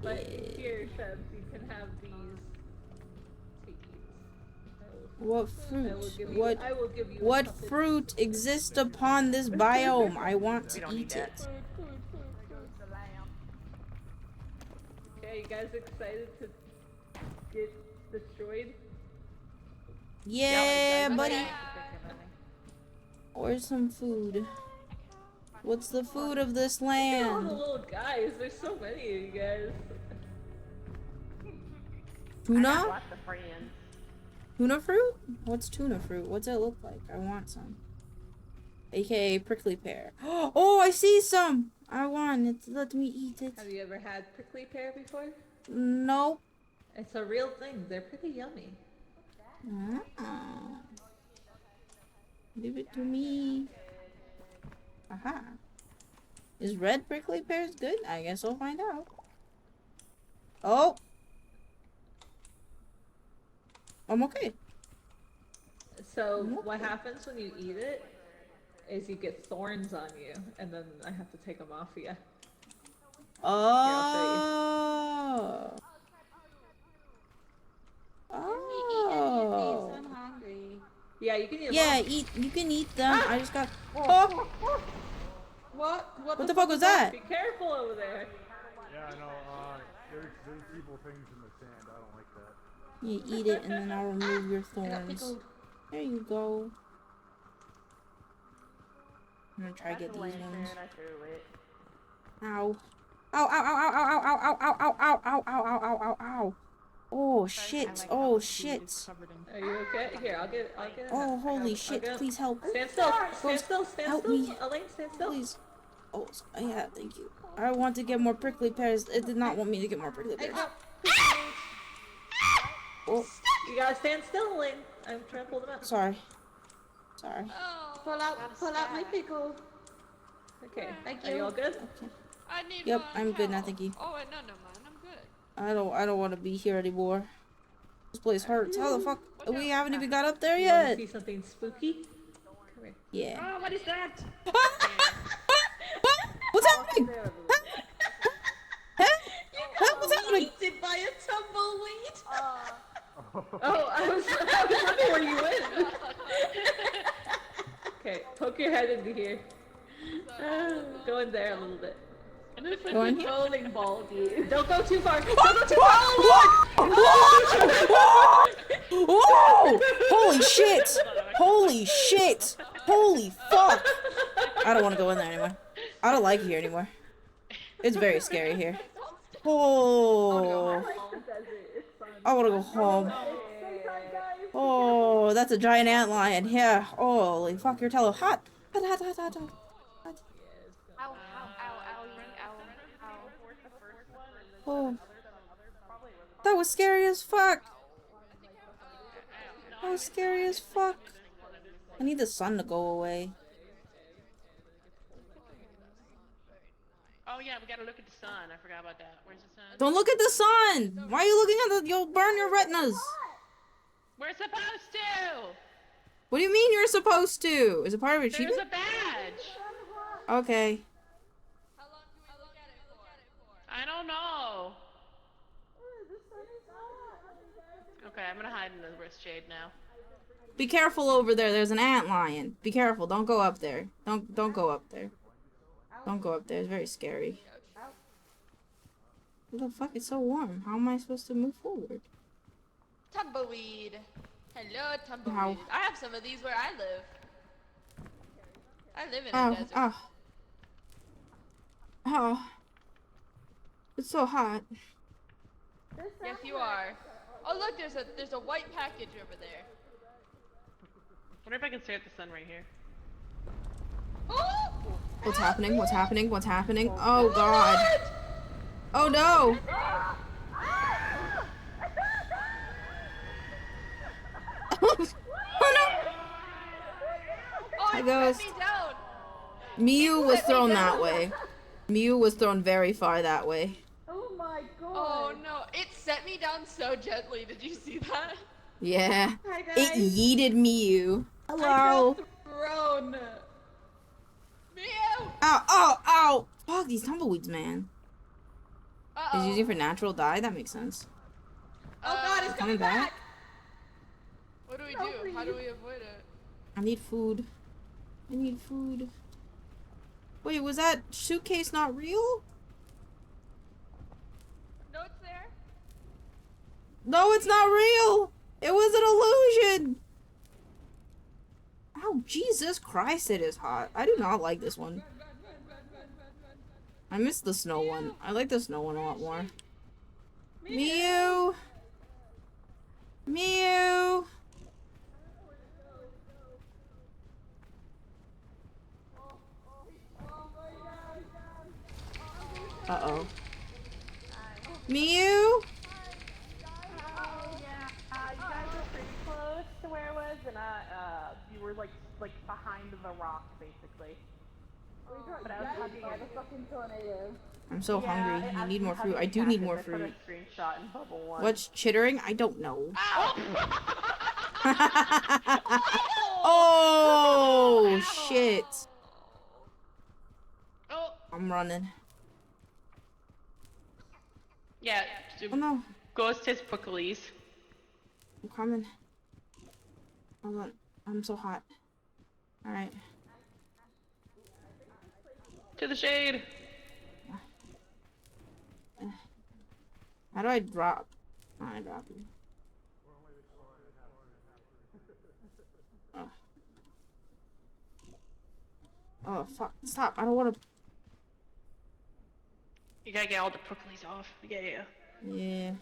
J: But here, Shebs, you can have these to eat.
A: What
J: I
A: fruit?
J: will give you,
A: What
J: I will give you a
A: what
J: couple-
A: fruit exists upon this biome? I want to eat it.
J: Okay, you guys excited to get destroyed?
A: Yeah, buddy.
J: Okay.
A: Where's some food? What's the food of this
J: Look at all the
A: land?
J: little guys. There's so many of you guys.
A: Tuna?
L: Lots of friends.
A: Tuna fruit? What's tuna fruit? What's it look like? I want some. AKA prickly pear. Oh, I see some! I want it. Let me eat it.
J: Have you ever had prickly pear before?
A: Nope.
J: It's a real thing. They're pretty yummy.
A: Give it to me. Aha. Is red prickly pears good? I guess we'll find out. Oh! I'm okay.
J: So what happens when you eat it is you get thorns on you, and then I have to take them off of you.
A: Oh! Oh!
M: I'm hungry.
J: Yeah, you can eat them.
A: Yeah,
J: all.
A: you can eat them. I just got. Oh!
J: What
A: the fuck was that?
J: Be careful over there.
O: Yeah, I know. There's evil things in the sand. I don't like that.
A: You eat it and then I'll remove your thorns. There you go. I'm gonna try to get these ones. Ow. Ow, ow, ow, ow, ow, ow, ow, ow, ow, ow, ow, ow, ow, ow, ow, ow. Oh shit, oh shit.
J: Are you okay? Here, I'll get
A: Oh, holy shit, please help.
J: Stand still, stand
A: Ghost,
J: still, stand
A: help
J: still.
A: me.
J: Elaine, stand still.
A: Please. Oh, yeah, thank you. I want to get more prickly pears. It did not want me to get more prickly pears. Oh.
J: You gotta stand still, Lane. I'm trying to pull them out.
A: Sorry. Sorry.
M: Pull out my pickle.
J: Okay.
M: Thank
J: Are you all good?
A: Okay.
K: I need
A: Yep,
K: one
A: I'm good now,
K: help.
A: thank you.
K: Oh, wait, no, never mind. I'm good.
A: I don't want to be here anymore. This place hurts. How the fuck? We haven't even got up there
J: You wanna
A: yet.
J: see something spooky? Come here.
A: Yeah.
L: Oh, what is that?
A: What's happening? What's happening?
M: Eaten by a tumbleweed.
J: Oh, I was wondering where you went. Okay, poke your head into here. Go in there a little bit.
A: Go in here?
J: Bowling ball, dude. Don't go too far. Don't go too far.
A: Whoa! Holy shit! Holy shit! Holy fuck! I don't want to go in there anymore. I don't like it here anymore. It's very scary here. Oh! I want to go home. Oh, that's a giant antlion. Yeah. Holy fuck! You're telling hot. Hot.
K: Ow, ow, ow, ow,
A: Oh. That was scary as fuck. That was scary as fuck. I need the sun to go away.
L: Oh yeah, we gotta look at the sun. I forgot about that. Where's the sun?
A: Don't look at the sun! Why are you looking at the- you'll burn your retinas!
L: We're supposed to!
A: What do you mean you're supposed to? Is it part of achievement?
L: There's a badge!
A: Okay.
L: I don't know. Okay, I'm gonna hide in the wrist shade now.
A: Be careful over there, there's an antlion. Be careful, don't go up there. Don't go up there. Don't go up there, it's very scary. What the fuck, it's so warm. How am I supposed to move forward?
K: Tumbleweed. Hello, tumbleweed.
A: Ow.
K: I have some of these where I live. I live in a
A: Ow,
K: desert.
A: ow. Oh. It's so hot.
K: Yes, you are. Oh, look, there's a white package over there.
L: Wonder if I can stare at the sun right here.
K: Oh!
A: What's happening? What's happening? What's happening? Oh god. Oh no! Oh no!
K: Oh,
A: Hi,
K: it
A: Ghost.
K: set me down.
A: Mew was thrown that way. Mew was thrown very far that way.
M: Oh my god.
K: Oh no, it set me down so gently. Did you see that?
A: Yeah.
M: Hi, guys.
A: It yeeted Mew.
K: I
A: Hello.
K: got thrown. Meow.
A: Ow, ow, ow! Fuck these tumbleweeds, man.
K: Uh-oh.
A: Is using for natural dye? That makes sense.
K: Oh god, it's
A: Coming back?
K: What do we do? How do we avoid it?
A: I need food. I need food. Wait, was that suitcase not real?
K: No, it's there.
A: No, it's not real! It was an illusion! Oh, Jesus Christ, it is hot. I do not like this one. I miss the snow one. I like the snow one a lot more. Mew! Mew! Uh-oh. Mew?
I: You guys were pretty close to where it was, and you were like behind the rock, basically. But I was hugging it.
M: Fucking tornado.
A: I'm so hungry. I need more fruit. I do need more fruit.
I: I put a screenshot in bubble one.
A: What's chittering? I don't know. Oh, shit.
L: Oh.
A: I'm running.
L: Yeah.
A: Oh no.
L: Ghost has pricklies.
A: I'm coming. Hold on. I'm so hot. Alright.
L: To the shade.
A: How do I drop? Oh, I drop it. Oh. Oh, fuck. Stop. I don't want to.
L: You gotta get all the pricklies off. Yeah.
A: Yeah.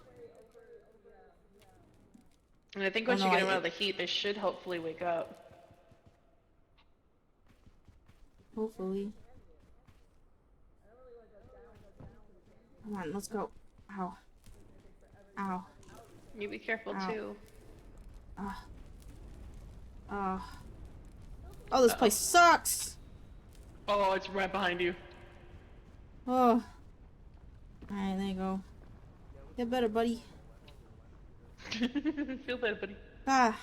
L: And I think
A: Oh,
L: once
A: no,
L: you get
A: I-
L: them out of the heat, they should hopefully wake up.
A: Hopefully. Come on, let's go. Ow. Ow.
I: You be careful
A: Ow.
I: too.
A: Oh, this place sucks!
I: Oh, it's right behind you.
A: Oh. Alright, there you go. Get better, buddy.
I: Feel better, buddy.
A: Ah.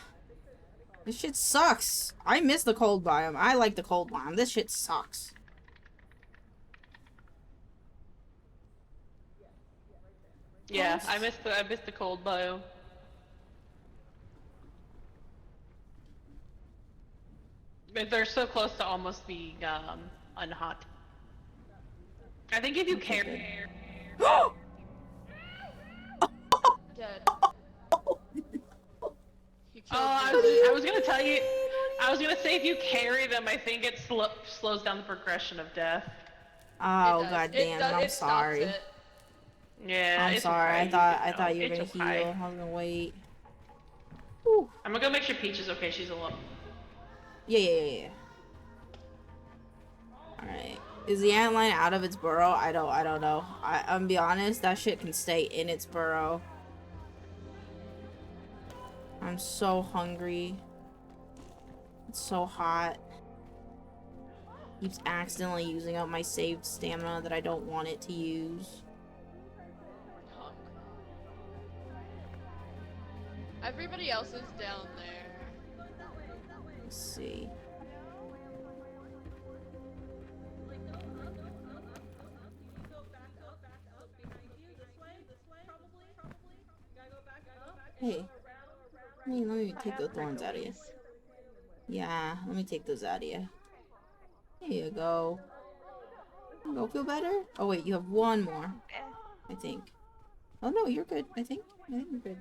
A: This shit sucks. I miss the cold biome. I like the cold biome. This shit sucks.
I: Yeah, I missed the cold biome. But they're so close to almost being unhot. I think if you care.
K: Dead.
I: I was gonna tell you. I was gonna say if you carry them, I think it slows down the progression of death.
A: Oh goddamn! I'm sorry.
I: Yeah,
A: I'm
I: it's
A: sorry.
I: okay.
A: I thought you were
I: It's
A: gonna
I: okay.
A: heal. I was gonna wait.
I: I'm gonna go make sure Peach is okay. She's alone.
A: Yeah. Alright. Is the antlion out of its burrow? I don't know. I'm gonna be honest, that shit can stay in its burrow. I'm so hungry. It's so hot. Keeps accidentally using up my saved stamina that I don't want it to use.
K: Everybody else is down there.
A: Let's see. Hey, let me take the thorns out of you. Yeah, let me take those out of you. There you go. Go feel better? Oh wait, you have one more. I think. Oh no, you're good. I think you're good.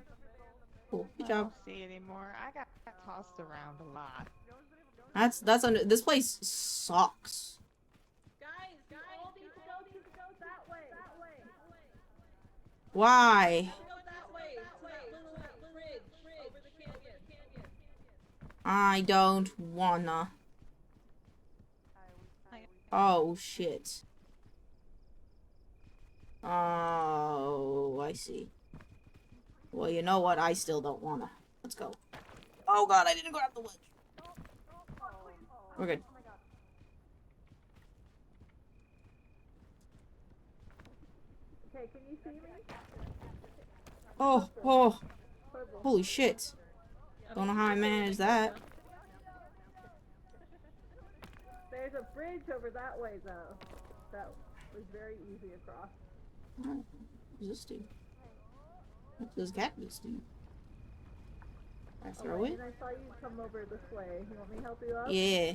A: Cool. Good job.
L: I don't see anymore. I got tossed around a lot.
A: That's under. This place sucks.
J: Guys, all need to go that way.
A: Why?
J: Go that way, to that little bridge over the canyon.
A: I don't wanna. Oh shit. Oh, I see. Well, you know what? I still don't wanna. Let's go. Oh god, I didn't grab the wedge. We're good.
J: Okay, can you see me?
A: Oh. Holy shit. Don't know how I managed that.
J: There's a bridge over that way, though. That was very easy across.
A: What does this do? What does cactus do? I throw it?
J: And I saw you come over this way. You want me to help you up?
A: Yeah.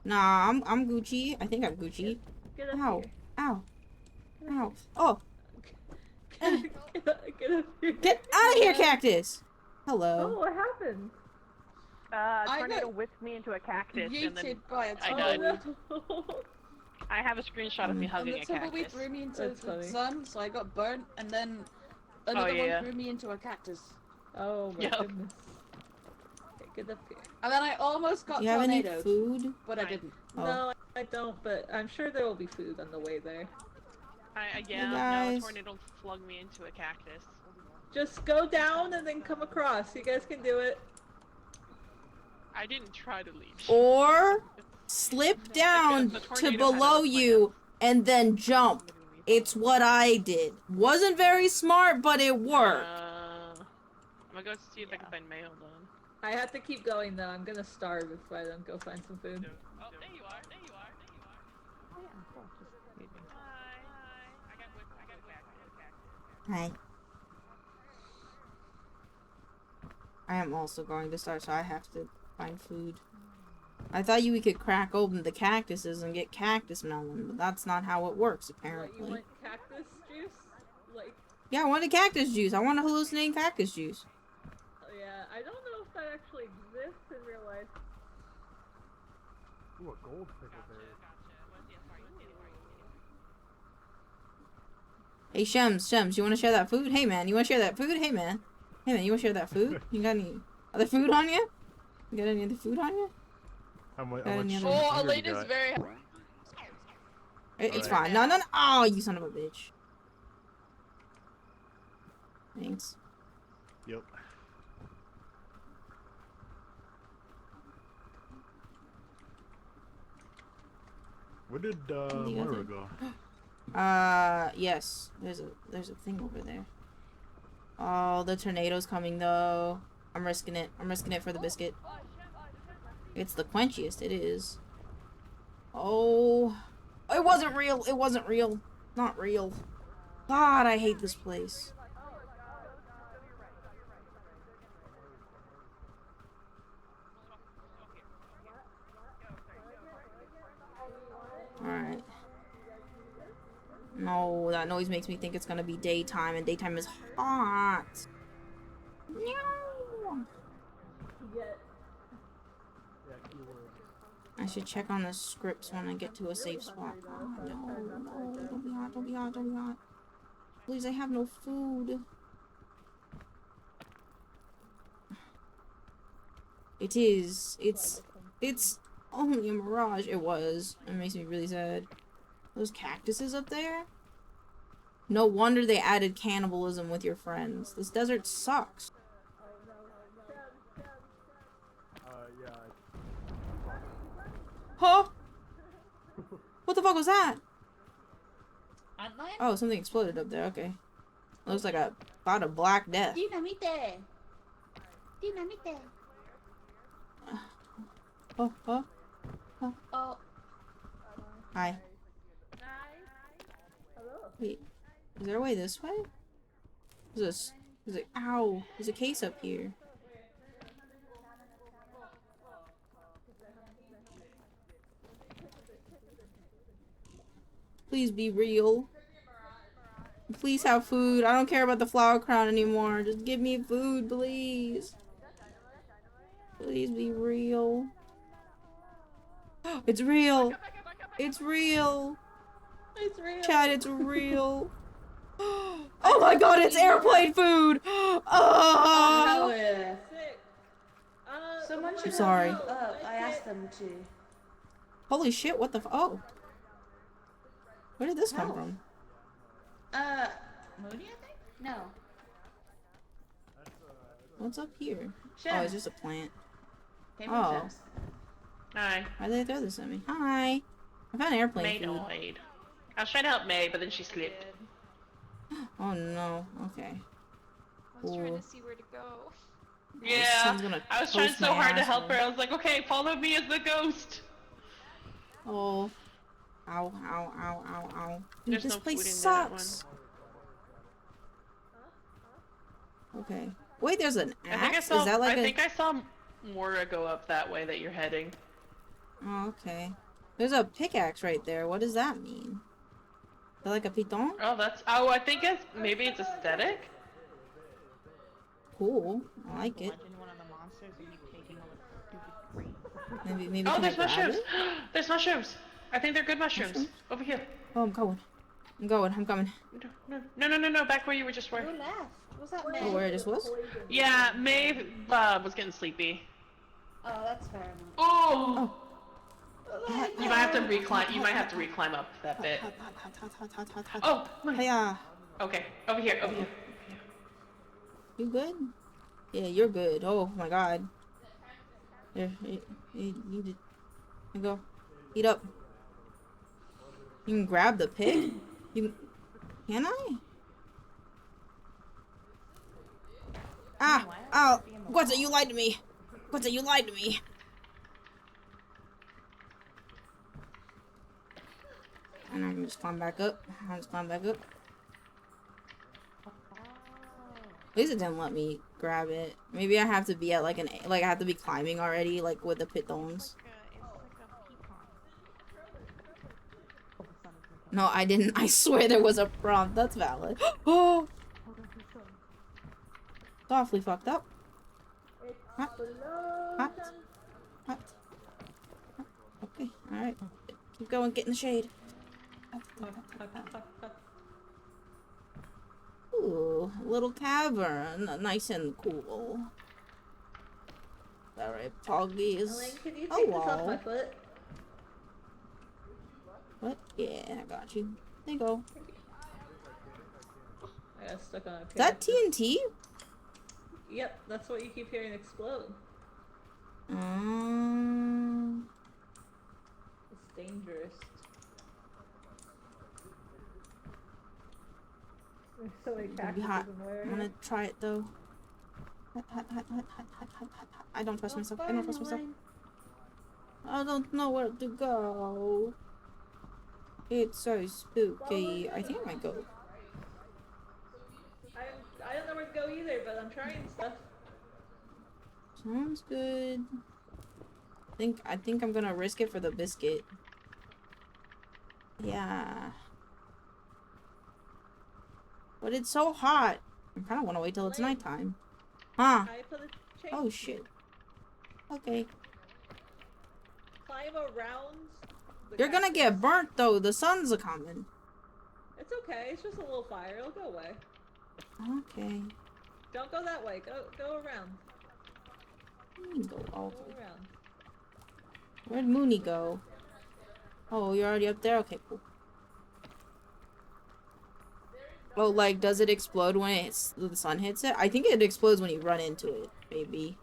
A: Nah, I'm Gucci. I think I'm Gucci.
J: Get up
A: Ow.
J: here.
A: Ow. Ow. Oh.
J: Get up here.
A: Get out of here, cactus! Hello.
J: Oh, what happened?
I: A tornado whipped me into a cactus and then I died.
J: No.
I: I have a screenshot of me hugging a
M: And the tumbleweed
I: cactus.
M: threw me into the sun, so I got burnt, and then
I: Oh,
M: another
I: yeah.
M: one threw me into a cactus.
J: Oh my
I: Yep.
J: goodness. Okay, get up here.
M: And then I almost got
A: Do you have any
M: tornadoed,
A: food?
M: but I didn't.
A: Oh.
J: No, I don't, but I'm sure there will be food on the way there.
I: Yeah, no, a
A: guys.
I: tornado flung me into a cactus.
J: Just go down and then come across. You guys can do it.
I: I didn't try to leave.
A: Or slip down
I: the
A: to
I: tornado had
A: below
I: a
A: you and then jump. It's what I did. Wasn't very smart, but it worked.
I: I'm gonna go see if I can find mail then.
J: I have to keep going though. I'm gonna starve if I don't go find some food.
I: Oh, there you are, there you are, there you are. Hi. I got whipped.
A: Hi. I am also going to start, so I have to find food. I thought we could crack open the cactuses and get cactus melon, but that's not how it works,
J: What,
A: apparently.
J: you want cactus juice? Like,
A: Yeah, I wanted cactus juice. I want a hallucinating cactus juice.
J: yeah, I don't know if that actually exists in real life.
O: Ooh, a gold pickleberry.
A: Hey, Shems, you want to share that food? Hey, man, you want to share that food? Hey, man, you want to share that food? You got any other food on you? You got any other food on you?
O: How much
A: Got any other-
K: Oh, Elena's very.
A: It's fine. No. Oh, you son of a bitch. Thanks.
O: Yep. Where did Moira go?
A: Yes. There's a thing over there. Oh, the tornado's coming though. I'm risking it. I'm risking it for the biscuit. It's the quenchiest. It is. Oh, it wasn't real. It wasn't real. Not real. God, I hate this place. Alright. No, that noise makes me think it's gonna be daytime, and daytime is hot. No. I should check on the scripts when I get to a safe spot. Oh, no, don't be hot, don't be hot, don't be hot. Please, I have no food. It's only a mirage. It was. It makes me really sad. Those cactuses up there? No wonder they added cannibalism with your friends. This desert sucks. Huh? What the fuck was that? Oh, something exploded up there. Okay. Looks like a bout of black death.
M: Dinamite. Dinamite.
A: Oh.
M: Oh.
A: Hi. Wait, is there a way this way? Is it? Ow! There's a case up here. Please be real. Please have food. I don't care about the flower crown anymore. Just give me food, please. Please be real. It's real. It's real.
M: It's real.
A: Chad, it's real. Oh my god, it's airplane food! Oh,
M: yeah. Someone should
A: I'm sorry.
M: help up. I asked them to.
A: Holy shit, what the oh. Where did this come from?
M: Moody, I think? No.
A: What's up here?
M: Shem.
A: Oh, it's just a plant.
M: Came
A: Oh.
M: from Shem's.
I: Hi.
A: Why did they throw this at me? Hi. I found airplane
I: May
A: food.
I: died. I was trying to help May, but then she slipped.
A: Oh no. Okay.
L: I was trying to see where to go.
I: Yeah, I was trying
A: toast
I: so
A: my
I: hard to
A: asshole.
I: help her. I was like, okay, follow me as the ghost.
A: Oh. Ow, ow, ow, ow, ow. Dude,
I: There's
A: this
I: no
A: place
I: food in that
A: sucks. Okay. Wait, there's an axe? Is that like
I: I think I saw Moira go up that way that you're heading.
A: Oh, okay. There's a pickaxe right there. What does that mean? Is that like a piton?
I: Oh, I think maybe it's aesthetic.
A: Cool. I like it.
L: Imagine one of the monsters would be taking all the stupid green.
A: Maybe
I: Oh,
A: can I
I: there's
A: grab
I: mushrooms.
A: it?
I: There's mushrooms. I think they're good mushrooms. Over here.
A: Oh, I'm going. I'm coming.
I: No. Back where you were just were.
M: Who left? Was that May?
A: Oh, where I just was?
I: Yeah, May was getting sleepy.
M: Oh, that's fair enough.
I: Oh. You might have to reclimb. You might have to reclimb up that bit. Oh.
A: Hiya.
I: Okay. Over here. Over here.
A: You good? Yeah, you're good. Oh my god. There, you need to go. Eat up. You can grab the pig? Can I? Ah! Ow! What's it? You lied to me! What's it? You lied to me! And I can just climb back up. I'll just climb back up. At least it didn't let me grab it. Maybe I have to be at like I have to be climbing already, like with the pitons. No, I didn't. I swear there was a prompt. That's valid. Oh! It's awfully fucked up. Hot. Okay, alright. Keep going, get in the shade. Ooh, little cavern. Nice and cool. Alright, poggies.
M: Elaine, can you take this off my foot?
A: What? Yeah, I got you. There you go.
J: I got stuck on a
A: Is that
J: cactus.
A: TNT?
J: Yep, that's what you keep hearing explode. It's dangerous. There's so many
A: It'll be hot.
J: cactuses in there.
A: I'm gonna try it though. I don't trust myself. I don't trust myself. I don't know where to go. It's so spooky. I think I might go.
J: I don't know where to go either, but I'm trying stuff.
A: Sounds good. I think I'm gonna risk it for the biscuit. Yeah. But it's so hot. I kind of want to wait till it's nighttime. Huh? Oh shit. Okay.
J: Climb around.
A: You're gonna get burnt though. The sun's a coming.
J: It's okay. It's just a little fire. It'll go away.
A: Okay.
J: Don't go that way. Go around.
A: Go all
J: Go around.
A: Where'd Mooney go? Oh, you're already up there? Okay, cool. Oh, like, does it explode when the sun hits it? I think it explodes when you run into it, maybe.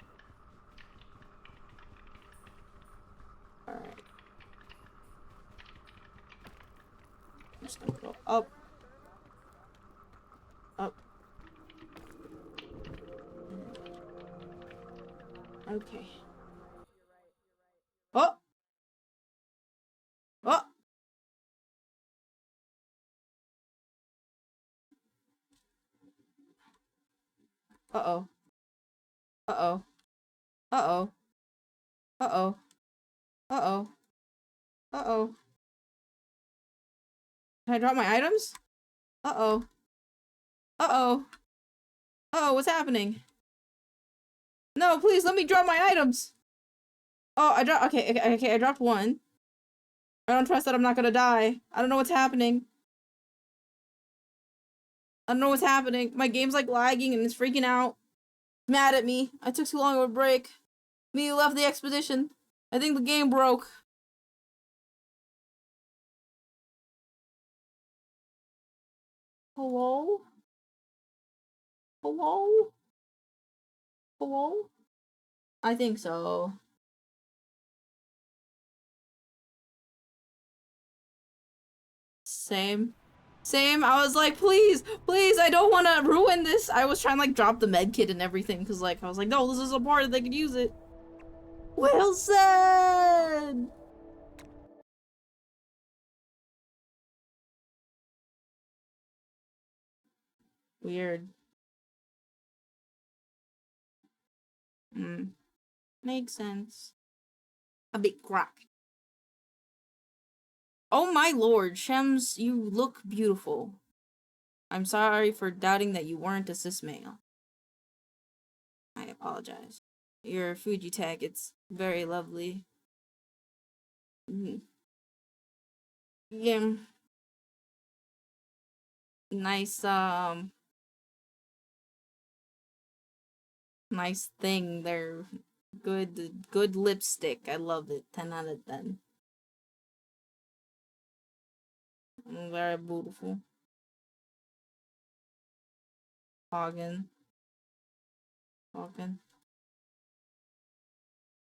A: Alright. I'm just gonna go up. Up. Okay. Oh! Oh! Uh-oh. Uh-oh. Uh-oh. Uh-oh. Uh-oh. Uh-oh. Can I drop my items? Uh-oh. Uh-oh. Uh-oh, what's happening? No, please let me drop my items! Oh, I dropped- okay, I dropped one. I don't trust that I'm not gonna die. I don't know what's happening. I don't know what's happening. My game's like lagging and it's freaking out. Mad at me. I took too long of a break. Me left the expedition. I think the game broke. Hello? Hello? Hello? I think so. Same. Same. I was like, please, please, I don't want to ruin this. I was trying to like drop the med kit and everything because like I was like, no, this is a part that they could use it. Wilson! Weird. Makes sense. A big crack. Oh my lord, Shems, you look beautiful. I'm sorry for doubting that you weren't a cis male. I apologize. Your Fuji tag, it's very lovely. Yeah. Nice, nice thing there. Good lipstick. I love it. 10 out of 10. Very beautiful. Hagen.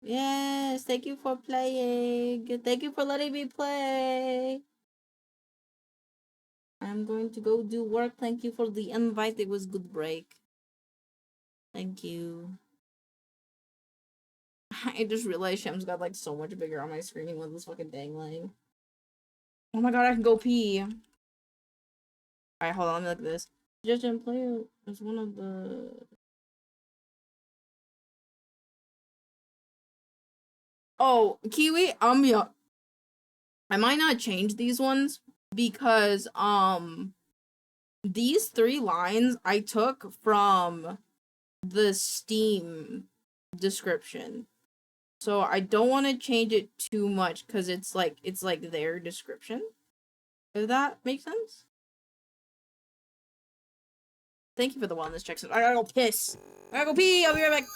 A: Yes, thank you for playing. Thank you for letting me play. I'm going to go do work. Thank you for the invite. It was good break. Thank you. I just realized Shem's got like so much bigger on my screen with this fucking dangling. Oh my god, I can go pee. Alright, hold on, let me look at this. Judge and player is one of the... Oh, Kiwi, yeah. I might not change these ones because, these 3 lines I took from the Steam description. So I don't want to change it too much because it's like their description. Does that make sense? Thank you for the wellness checks. I gotta go piss. I gotta go pee. I'll be right back.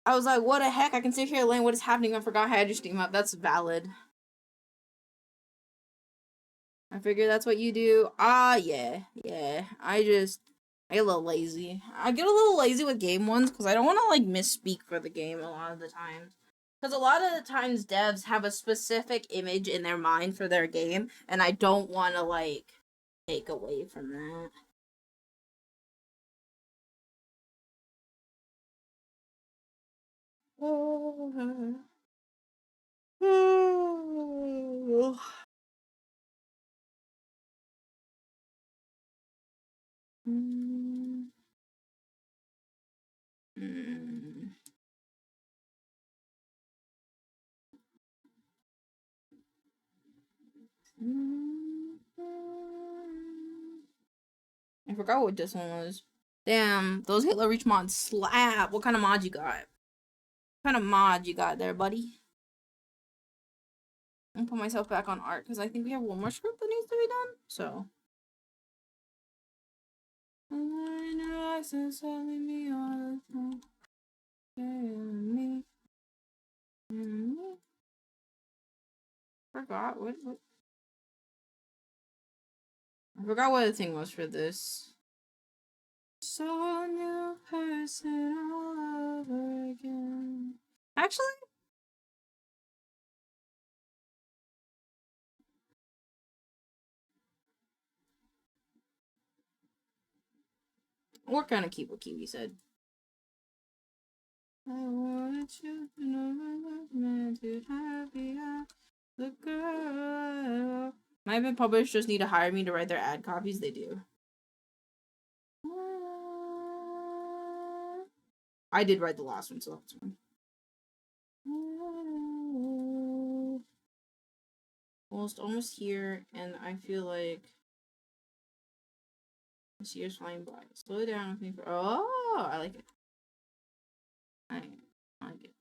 A: I was like, what the heck? I can sit here laying what is happening. I forgot I had your Steam up. That's valid. I figure that's what you do. Yeah. I get a little lazy. I get a little lazy with game ones because I don't want to like misspeak for the game a lot of the times. Because a lot of the times devs have a specific image in their mind for their game, and I don't want to like take away from that. I forgot what this one was. Damn, those Halo Reach mods slap. What kind of mod you got? What kind of mod you got there, buddy? I'm gonna put myself back on art because I think we have one more script that needs to be done. So. Forgot what I forgot what the thing was for this. So new person all over again. Actually, we're gonna keep what Kiwi said. I want you to know I meant to happy the girl. My event publishers just need to hire me to write their ad copies. They do. I did write the last one, so that's fine. Almost here, and I feel like this year's flying by. Slow down with me for. Oh, I like it. I like it.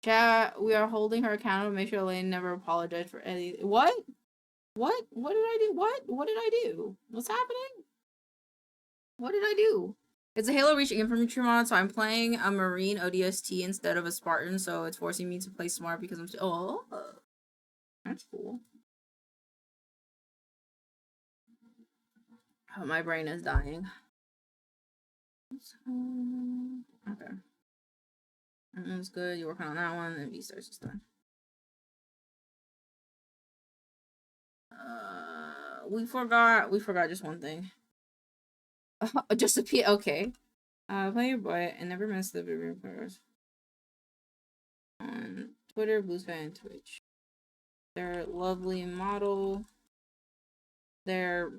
A: Chat, we are holding her accountable. Make sure Elaine never apologized for anything. What? What? What did I do? What did I do? What's happening? What did I do? It's a Halo Reach infantry mod, so I'm playing a Marine ODST instead of a Spartan, so it's forcing me to play smart because I'm oh, that's cool. Oh, my brain is dying. Okay. That one's good. You're working on that one, and V-Stars is done. We forgot just one thing. Just a P. Okay. Play your boy and never miss the video players on Twitter, Blue Sky, and Twitch. They're lovely model. They're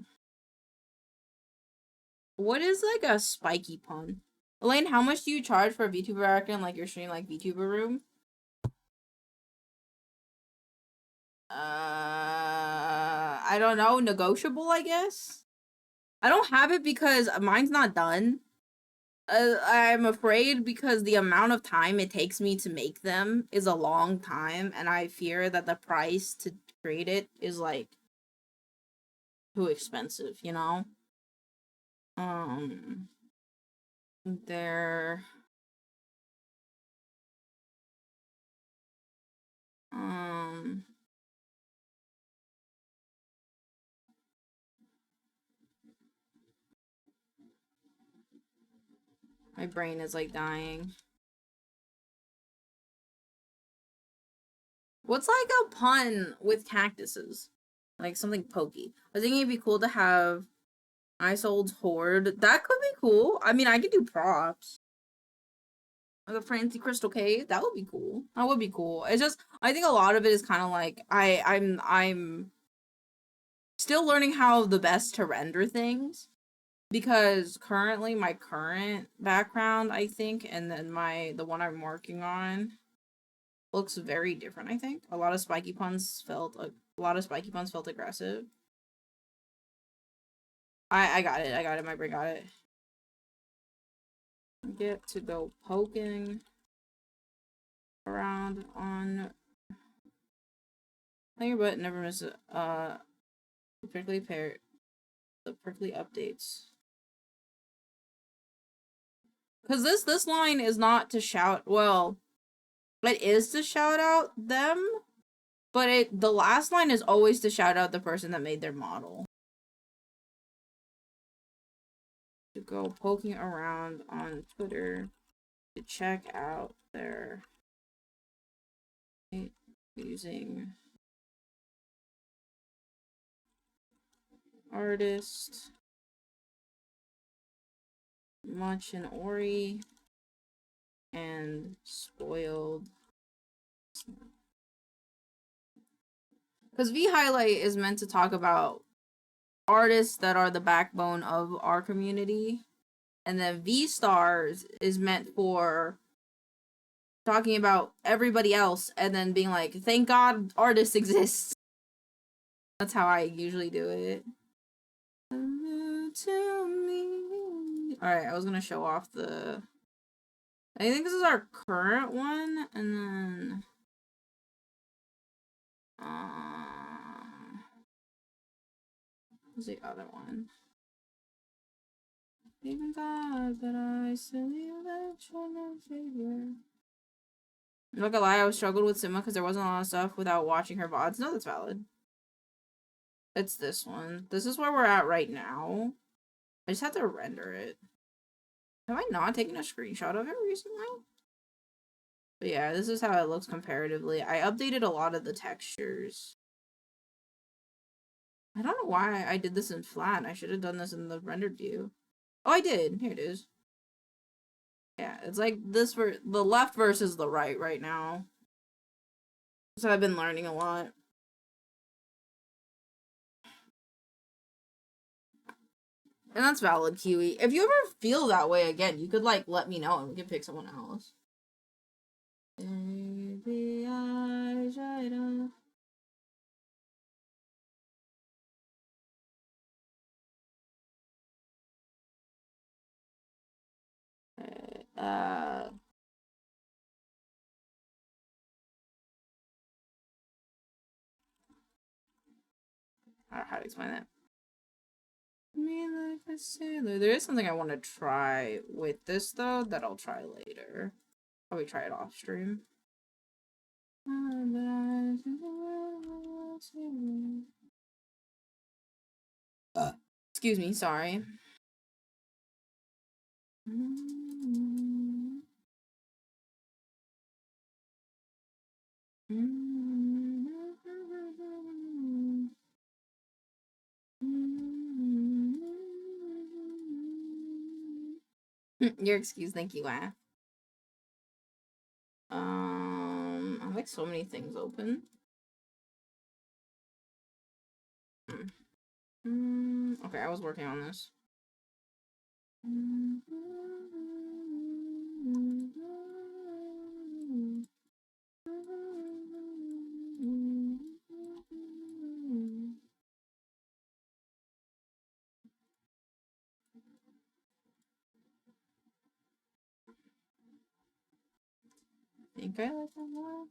A: what is like a spiky pun? Elaine, how much do you charge for a VTuber arc in like your stream like VTuber room? I don't know, negotiable, I guess. I don't have it because mine's not done. I'm afraid because the amount of time it takes me to make them is a long time, and I fear that the price to create it is like too expensive, you know? They're my brain is like dying. What's like a pun with cactuses? Like something pokey. I was thinking it'd be cool to have Isold's Horde. That could be cool. I mean, I could do props. Like a fancy crystal cave. That would be cool. That would be cool. It's just, I think a lot of it is kind of like, I'm still learning how the best to render things. Because currently my current background, I think, and then the one I'm working on looks very different, I think. A lot of spiky puns felt aggressive. I got it, my brain got it. Get to go poking around on play your butt, never miss it. The prickly updates. Because this line is not to shout, well, it is to shout out them, but the last line is always to shout out the person that made their model. To go poking around on Twitter to check out their using artist Much and Ori and Spoiled. Because V Highlight is meant to talk about artists that are the backbone of our community, and then V Stars is meant for talking about everybody else and then being like, thank God artists exist. That's how I usually do it. Alright, I was gonna show off the... I think this is our current one, and then... what's the other one? Even God, but I still eventually figure. I'm not gonna lie, I struggled with Sima because there wasn't a lot of stuff without watching her VODs. No, that's valid. It's this one. This is where we're at right now. I just have to render it. Have I not taken a screenshot of it recently? But yeah, this is how it looks comparatively. I updated a lot of the textures. I don't know why I did this in flat. I should have done this in the rendered view. Oh, I did. Here it is. Yeah, it's like this for the left versus the right now. So I've been learning a lot. And that's valid, Kiwi. If you ever feel that way again, you could like let me know and we could pick someone else. Maybe I should have. I don't know how to explain that. Me like a sailor. There is something I want to try with this though that I'll try later. Probably try it off stream. Excuse me, sorry. Your excuse, thank you, I have like so many things open. Okay, I was working on this. I think I like that more.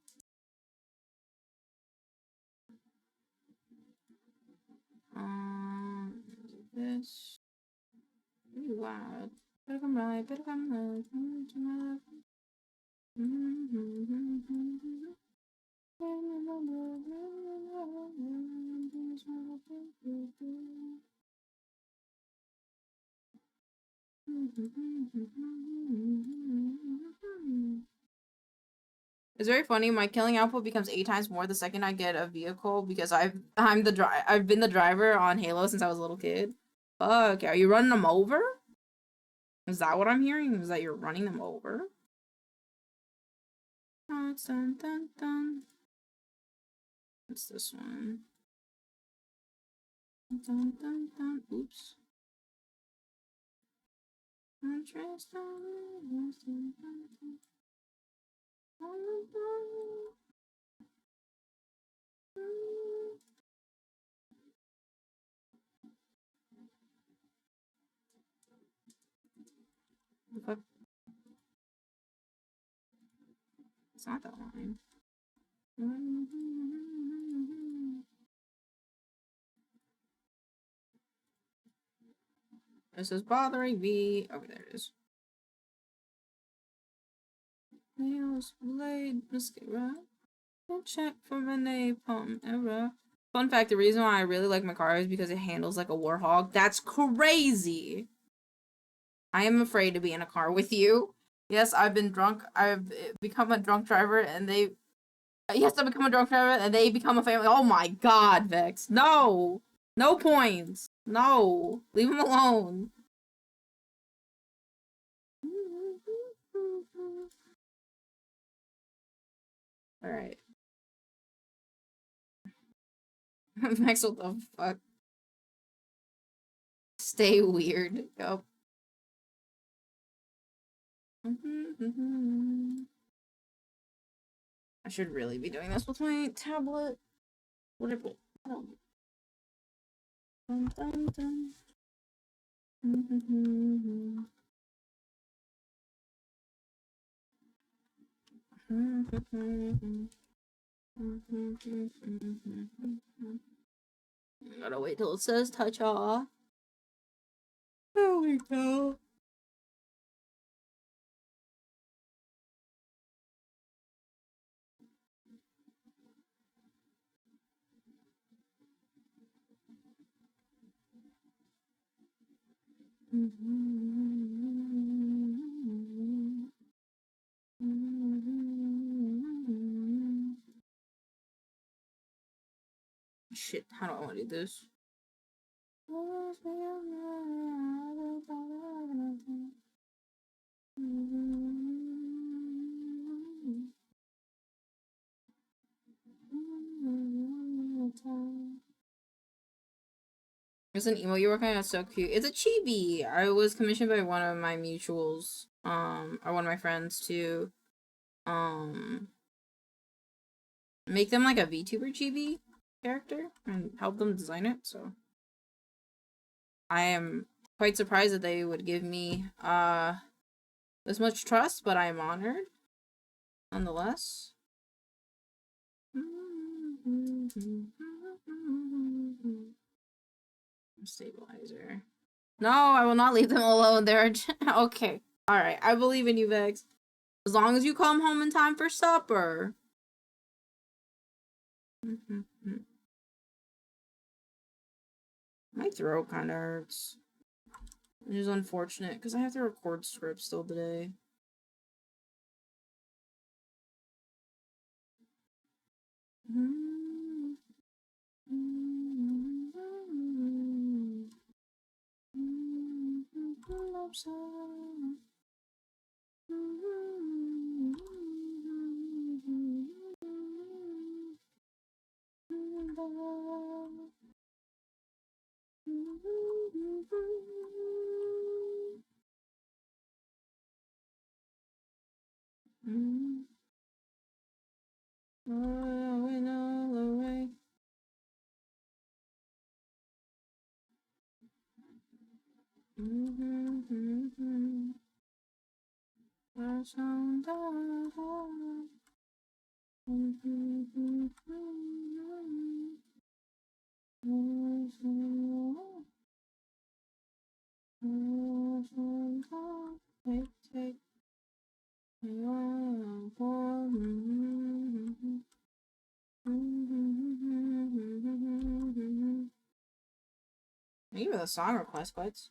A: This. Ooh, wow. Better come right, better come right. It's very funny. My killing output becomes 8 times more the second I get a vehicle because I've been the driver on Halo since I was a little kid. Fuck, are you running them over? Is that what I'm hearing? Is that you're running them over? What's this one? Oops. Fuck. It's not that line. This is bothering me. Okay, there it is. Nails, blade, mascara. Don't check for my napalm error. Fun fact, the reason why I really like my car is because it handles like a warthog. That's crazy! I am afraid to be in a car with you. Yes, I've been drunk. I've become a drunk driver and they... Yes, I've become a drunk driver and they become a family. Oh my god, Vex. No! No points. No. Leave him alone. Alright. Vex, what the fuck? Stay weird. Yup. I should really be doing this with my tablet. Whatever. Dun, dun, dun. Gotta wait till it says touch off. There we go. Shit, how do I want to do this? There's an emo you're working on. It's so cute. It's a chibi. I was commissioned by one of my mutuals, or one of my friends to, make them like a VTuber chibi character and help them design it. So I am quite surprised that they would give me this much trust, but I am honored nonetheless. Stabilizer. No, I will not leave them alone. They're okay. All right, I believe in you, Vex. As long as you come home in time for supper. My throat kind of hurts. It is unfortunate because I have to record scripts still today. Maybe the song request quits.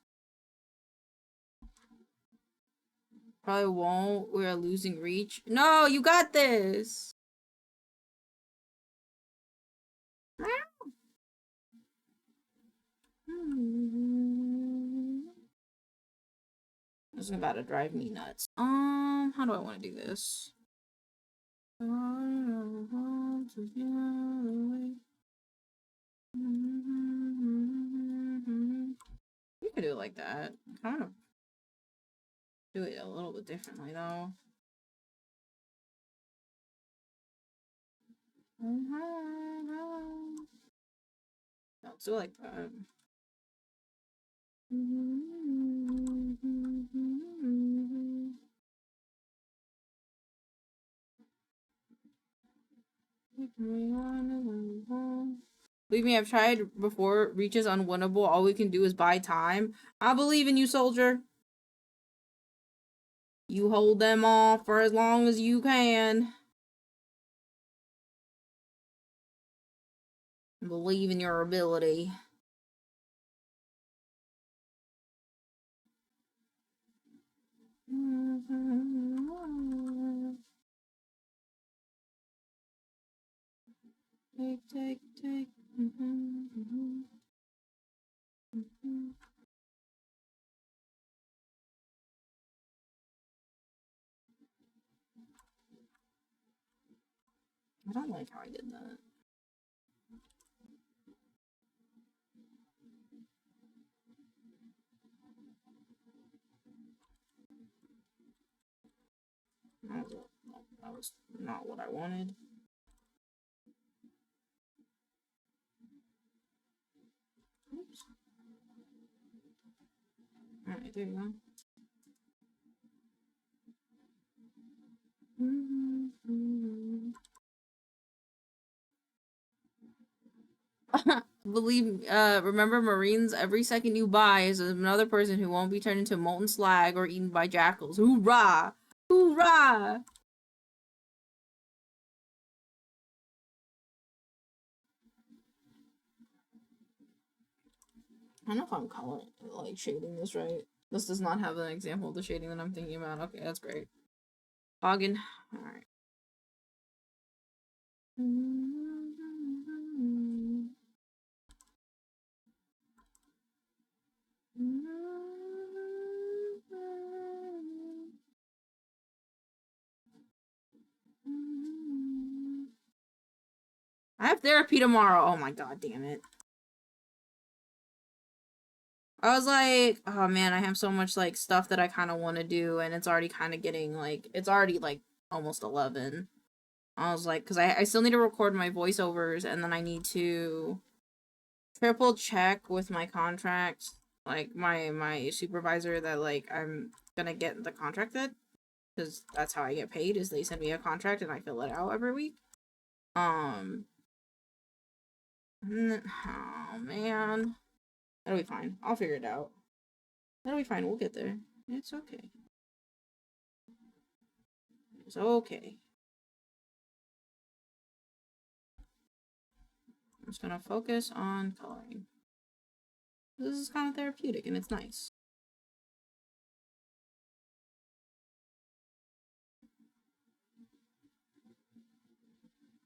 A: Probably won't. We're losing reach. No, you got this. This is about to drive me nuts. How do I want to do this? You could do it like that. Kind of do it a little bit differently though. Let's do it like that. Believe me, I've tried before. Reach is unwinnable. All we can do is buy time. I believe in you, soldier. You hold them off for as long as you can. Believe in your ability. Take. I don't like how I did that. That was not what I wanted. Oops. Alright, there you go. Remember Marines, every second you buy is another person who won't be turned into molten slag or eaten by jackals. Hoorah! Hoorah! I don't know if I'm coloring, like, shading this right. This does not have an example of the shading that I'm thinking about. Okay, that's great. Hagen. Alright. I have therapy tomorrow. Oh my god, damn it. I was like, oh man, I have so much like stuff that I kind of want to do, and it's already kind of getting like, it's already like almost 11. I was like, because I still need to record my voiceovers, and then I need to triple check with my contract, like my supervisor, that like I'm gonna get the contracted, because that's how I get paid, is they send me a contract and I fill it out every week. Oh man. That'll be fine. I'll figure it out. That'll be fine. We'll get there. It's okay. It's okay. I'm just gonna focus on coloring. This is kind of therapeutic and it's nice.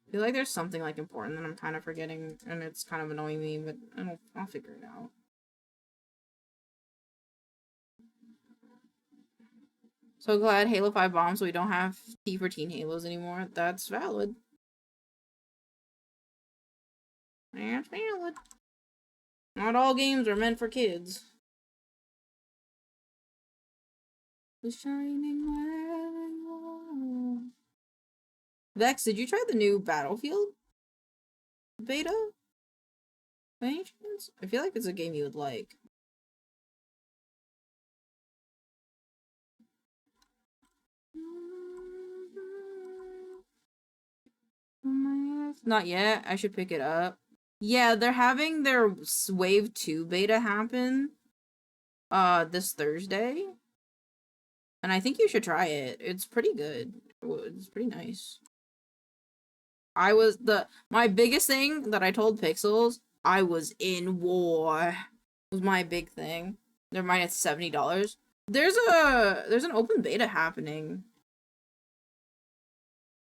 A: I feel like there's something like important that I'm kind of forgetting, and it's kind of annoying me, but I'll figure it out. So glad Halo 5 bombed, so we don't have T for Teen Halos anymore. That's valid. That's valid. Not all games are meant for kids. The shining where you are. Vex, did you try the new Battlefield beta? By any chance? I feel like it's a game you would like. Not yet. I should pick it up. Yeah, they're having their Wave 2 beta happen this Thursday. And I think you should try it. It's pretty good. It's pretty nice. My biggest thing that I told Pixels, I was in war. Was my big thing. Never mind, it's $70. There's an open beta happening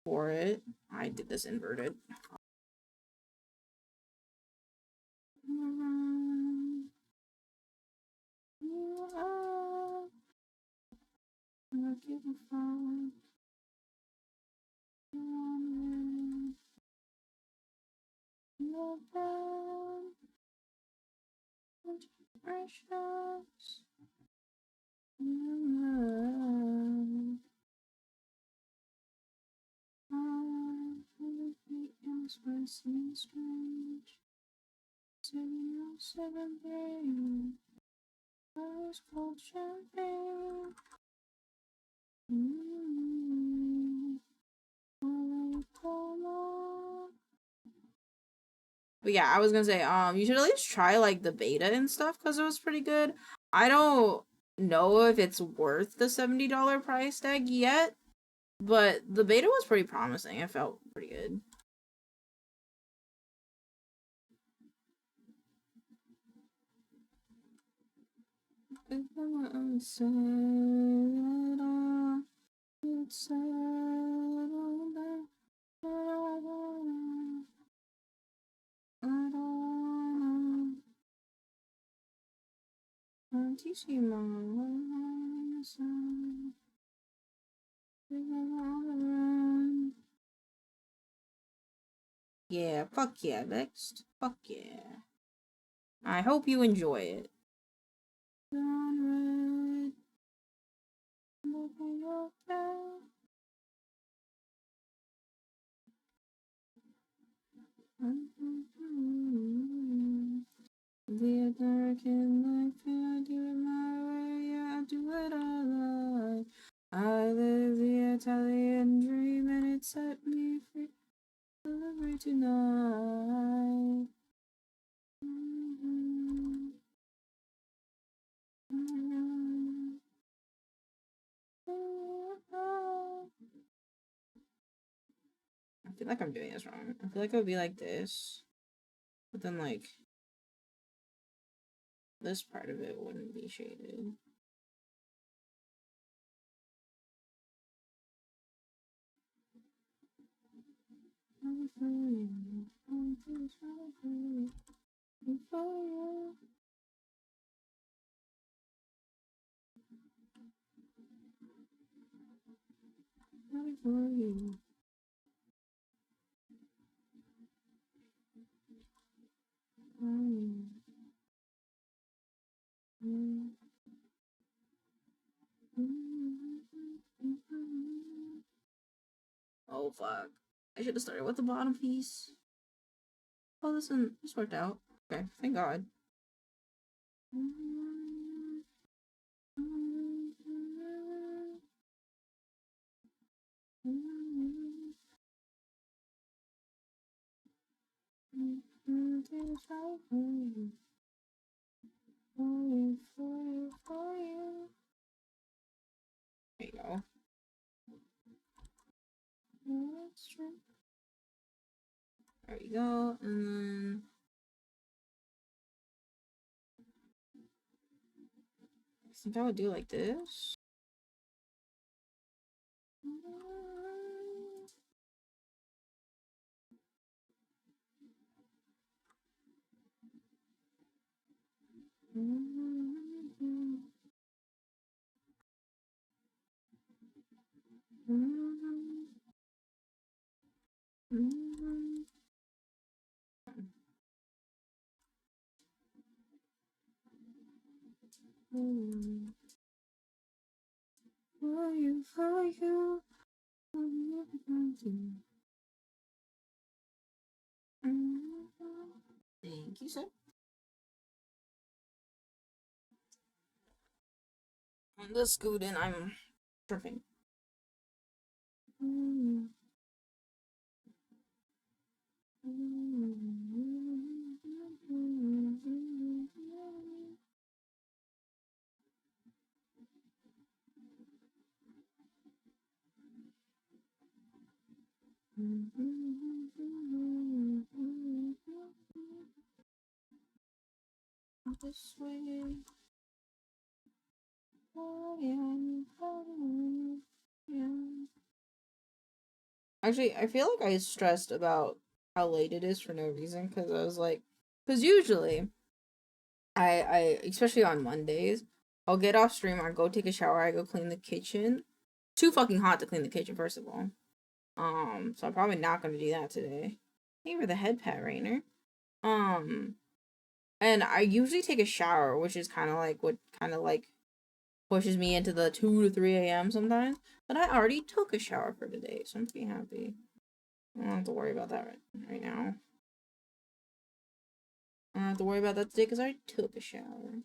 A: for it. I did this inverted. But yeah, I was gonna say, you should at least try like the beta and stuff because it was pretty good. I don't know if it's worth the $70 price tag yet, but the beta was pretty promising. It felt pretty good. Yeah, fuck yeah, next. Fuck yeah. I hope you enjoy it. The American life, I do it my way, yeah, I do it all like. I live the Italian dream and it set me free. Celebrate tonight. I feel like I'm doing this wrong. I feel like it would be like this, but then like this part of it wouldn't be shaded. Oh fuck. I should have started with the bottom piece. Oh, this worked out. Okay, thank God. There you go. There we go, and then I think I would do like this. For you, for you. Thank you, sir. On the scooting, I'm tripping. This way. Actually, I feel like I stressed about how late it is for no reason because I was like, because usually I especially on Mondays, I'll get off stream, I go take a shower, I go clean the kitchen. Too fucking hot to clean the kitchen, first of all. So I'm probably not gonna do that today. Thank you for the head pat, Rainer. And I usually take a shower, which is kind of like what kind of like pushes me into the 2 to 3 a.m. sometimes. But I already took a shower for today, so I'm pretty happy. I don't have to worry about that right now. I don't have to worry about that today because I already took a shower.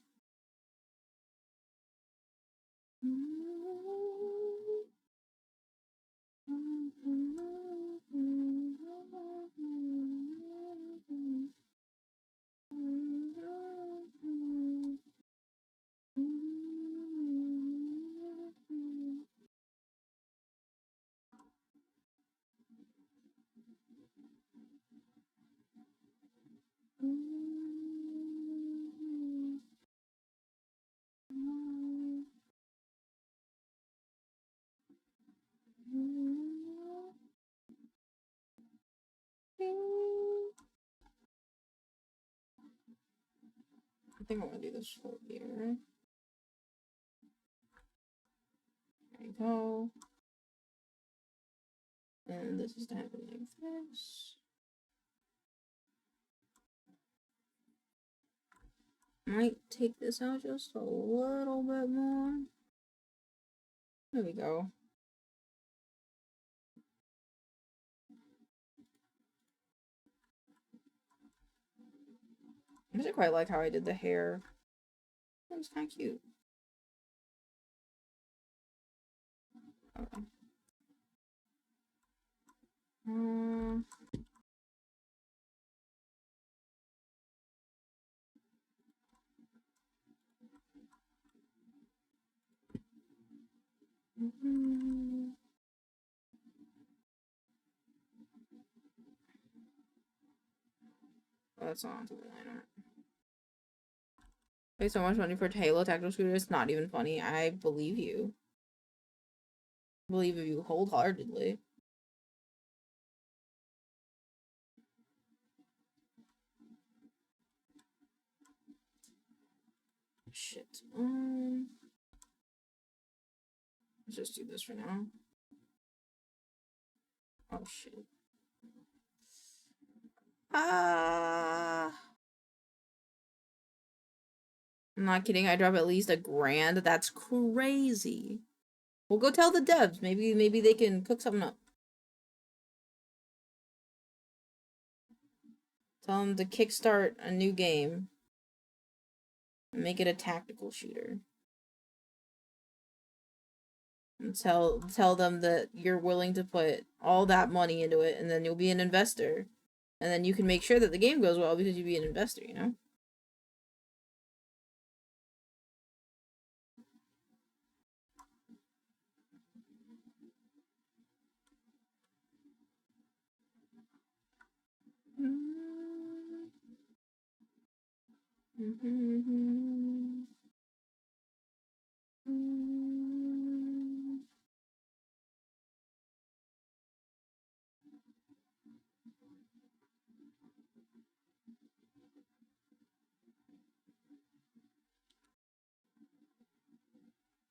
A: think I'm gonna do this for here. There you go. And this is happening like this. Might take this out just a little bit more. There we go. I actually quite like how I did the hair. That was kind of cute. Okay. That's not onto the line art. Pay so much money for Halo tactical shooter. It's not even funny. I believe you. I believe you wholeheartedly. Shit. Let's just do this for now. Oh shit. I'm not kidding. I drop at least $1,000. That's crazy. We'll go tell the devs. Maybe they can cook something up. Tell them to kickstart a new game. Make it a tactical shooter. And tell them that you're willing to put all that money into it, and then you'll be an investor. And then you can make sure that the game goes well because you'll be an investor, you know?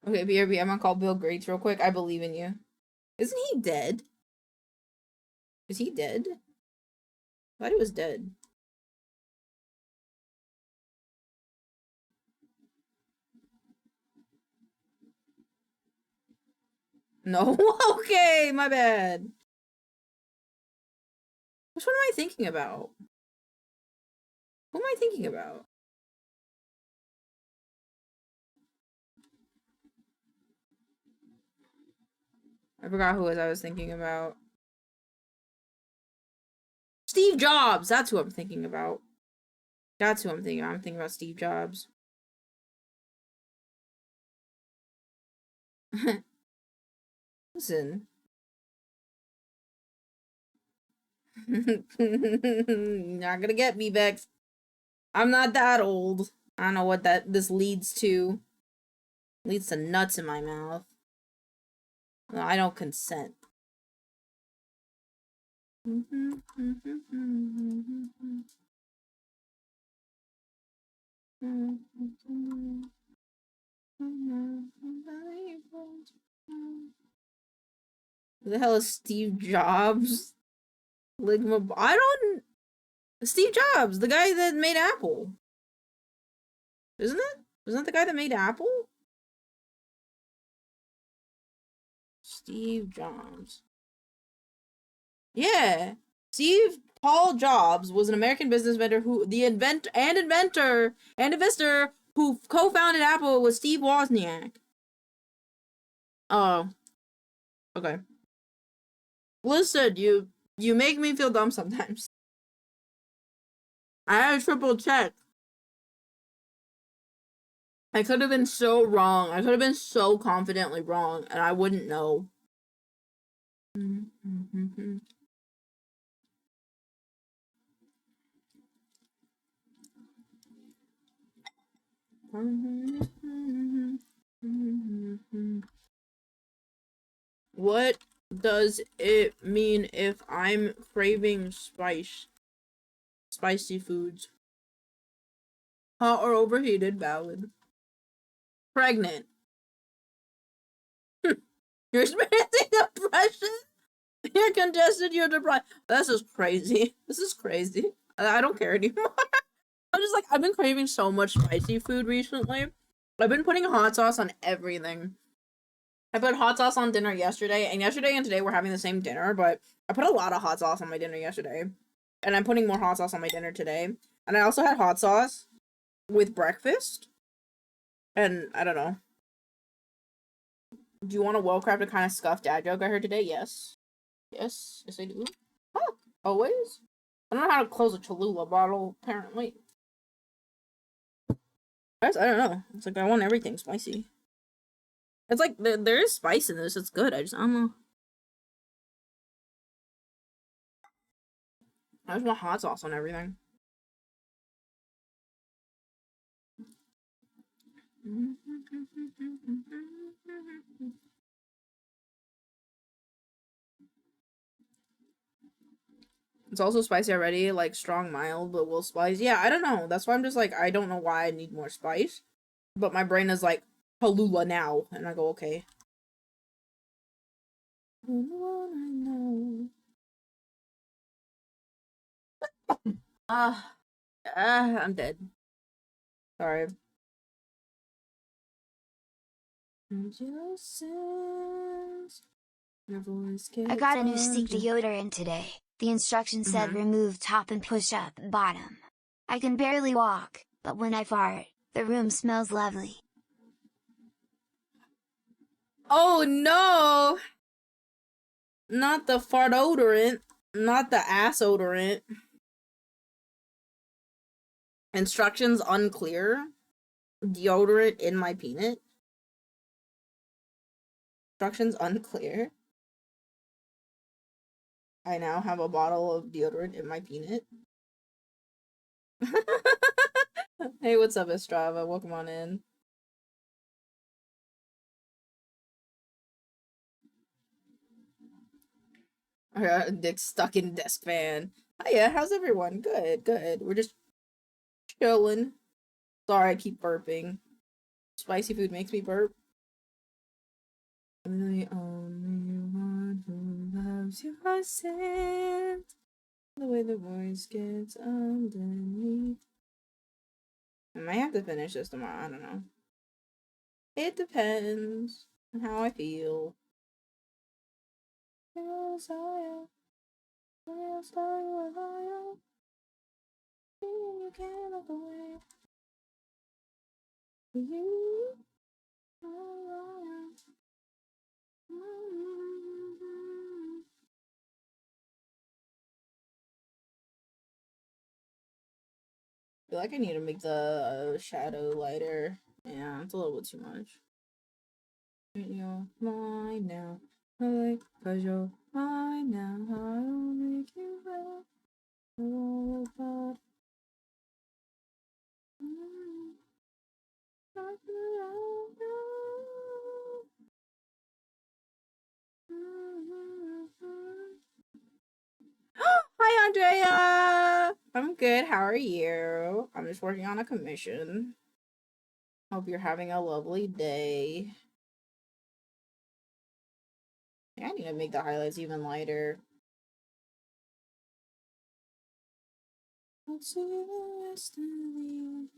A: Okay, BRB, I'm gonna call Bill Gates real quick. I believe in you. Isn't he dead? Is he dead? I thought he was dead. No? Okay, my bad. Which one am I thinking about? Who am I thinking about? I forgot who I was thinking about. Steve Jobs! That's who I'm thinking about. That's who I'm thinking about. I'm thinking about Steve Jobs. Listen. Not gonna get me, Bex. I'm not that old. I don't know what this leads to. Leads to nuts in my mouth. No, I don't consent. Who the hell is Steve Jobs? I don't... Steve Jobs, the guy that made Apple. Isn't it? Isn't that the guy that made Apple? Steve Jobs. Yeah. Steve Paul Jobs was an American business inventor who investor who co-founded Apple with Steve Wozniak. Oh. Okay. Listen, you make me feel dumb sometimes. I had to triple check. I could have been so wrong. I could have been so confidently wrong, and I wouldn't know. What does it mean if I'm craving spicy foods? Hot or overheated, valid. Pregnant. You're experiencing depression? You're congested, you're depressed. This is crazy. This is crazy. I don't care anymore. I'm just like, I've been craving so much spicy food recently. I've been putting hot sauce on everything. I put hot sauce on dinner yesterday, and yesterday and today we're having the same dinner, but I put a lot of hot sauce on my dinner yesterday. And I'm putting more hot sauce on my dinner today. And I also had hot sauce with breakfast. And I don't know. Do you want a well-crafted kind of scuffed dad joke I heard today? Yes. Yes. Yes, I do. Oh, always? I don't know how to close a Cholula bottle, apparently. I don't know. It's like, I want everything spicy. It's like, there is spice in this. It's good. I don't know. I just want hot sauce on everything. It's also spicy already, like strong, mild, but will spice. Yeah, I don't know. That's why I'm just like, I don't know why I need more spice. But my brain is like, Cholula now. And I go, okay. I'm dead. Sorry.
B: I got a new stick deodorant today. The instructions said remove top and push up bottom. I can barely walk, but when I fart, the room smells lovely.
A: Oh no! Not the fart odorant. Not the ass odorant. Instructions unclear. Deodorant in my peanut. Instructions unclear. I now have a bottle of deodorant in my peanut. Hey, what's up, Estrava? Welcome on in. I got a dick stuck in desk fan. Hiya, how's everyone? Good, good. We're just chilling. Sorry, I keep burping. Spicy food makes me burp. I'm the only one who loves your scent. The way the voice gets underneath. I might have to finish this tomorrow. I don't know. It depends on how I feel. Yes, I am. Yes, I am. You can't look away. You. I feel like I need to make the shadow lighter. Yeah, it's a little bit too much. You're mine now. Like, cause you're mine now. I'll make you better. Oh, but Hi, Andrea! I'm good. How are you? I'm just working on a commission. Hope you're having a lovely day. I need to make the highlights even lighter. Let's see the rest of you.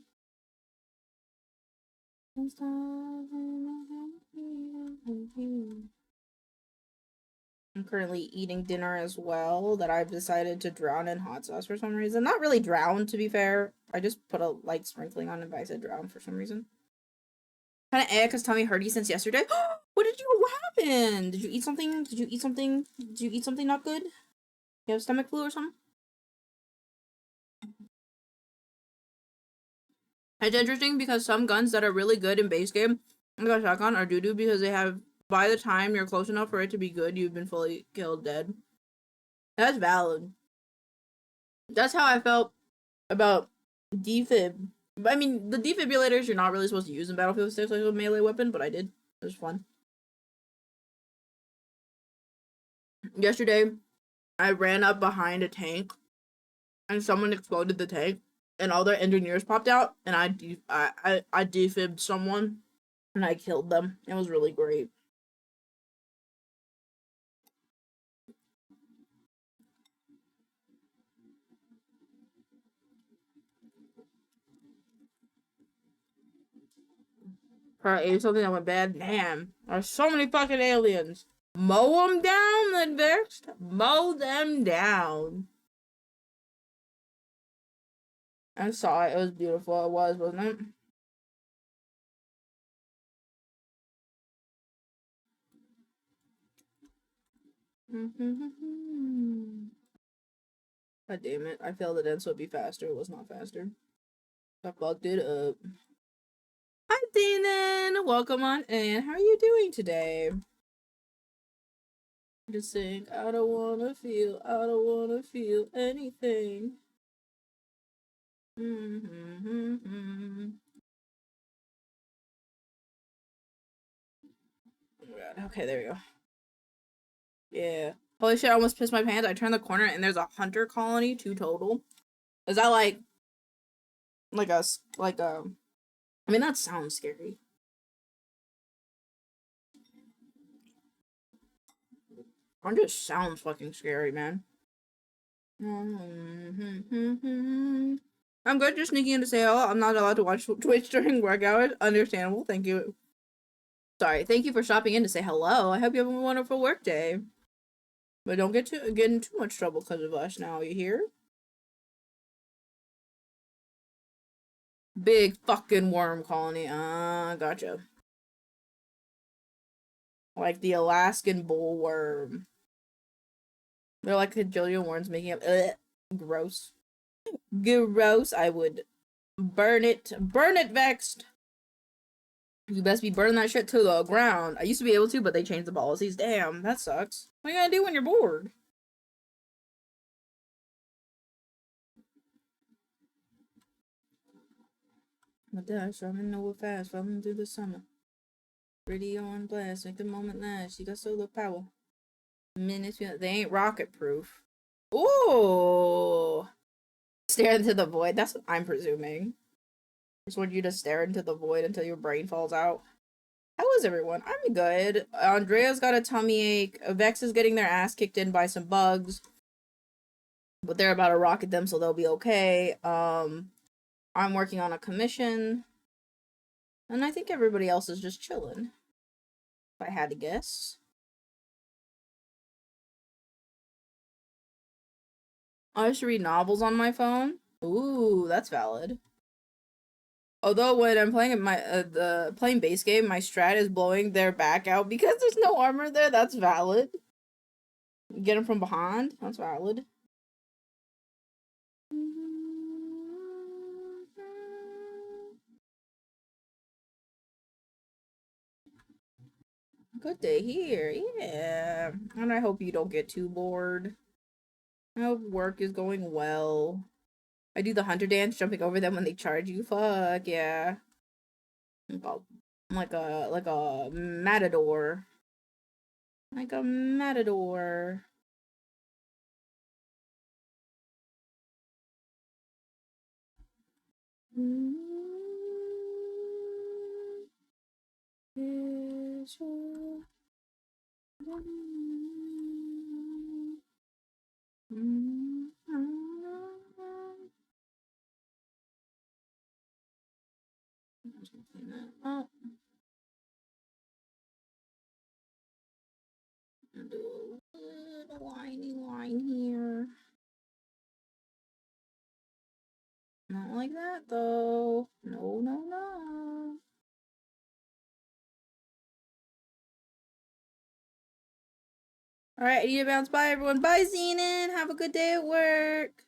A: I'm currently eating dinner as well that I've decided to drown in hot sauce for some reason. Not really drown, to be fair. I just put a light sprinkling on it, but I said drown for some reason. Kind of because tummy hurty since yesterday. What happened? Did you eat something? Did you eat something not good? You have stomach flu or something? It's interesting because some guns that are really good in base game, like a shotgun, are doo-doo because they have, by the time you're close enough for it to be good, you've been fully killed dead. That's valid. That's how I felt about defib. I mean, the defibrillators you're not really supposed to use in Battlefield 6 like a melee weapon, but I did. It was fun. Yesterday, I ran up behind a tank, and someone exploded the tank, and all their engineers popped out, and I defibbed someone, and I killed them. It was really great. Probably something that went bad. Damn, there's so many fucking aliens. Mow them down, then Vext. Mow them down. I saw it. It was beautiful. It was, wasn't it? God damn it. I failed it in, so it'd be faster. It was not faster. I fucked it up. Hi, Denon. Welcome on in. How are you doing today? Just saying, I don't wanna feel anything. Oh my god. Okay, there we go. Yeah. Holy shit, I almost pissed my pants. I turned the corner and there's a hunter colony, 2 total. Is that like I mean, that sounds scary. It just sounds fucking scary, man. I'm good, just sneaking in to say hello. I'm not allowed to watch Twitch during work hours. Understandable, thank you. Sorry, thank you for stopping in to say hello. I hope you have a wonderful work day. But don't get in too much trouble because of us now, you hear? Big fucking worm colony. Gotcha. Like the Alaskan bullworm. They're like a jillion worms making up. Gross. Gross. I would burn it. Burn it, Vexed. You best be burning that shit to the ground. I used to be able to, but they changed the policies. Damn, that sucks. What are you gonna do when you're bored? My dash, running nowhere fast, falling through the summer. Radio on blast, make the moment last. You got solar power. Minutes, they ain't rocket proof. Ooh! Stare into the void. That's what I'm presuming. Just want you to stare into the void until your brain falls out. How is everyone? I'm good. Andrea's got a tummy ache. Vex is getting their ass kicked in by some bugs. But they're about to rocket them, so they'll be okay. I'm working on a commission. And I think everybody else is just chilling. If I had to guess. I used to read novels on my phone. Ooh, that's valid. Although when I'm playing playing base game, my strat is blowing their back out because there's no armor there. That's valid. Get them from behind. That's valid. Good day here. Yeah. And I hope you don't get too bored. I hope work is going well. I do the hunter dance, jumping over them when they charge you. Fuck yeah. I'm like a matador. Like a matador. Do a little whiny line here. Not like that though. No, no, no. Alright, I need to bounce. Bye everyone. Bye Zenon. Have a good day at work.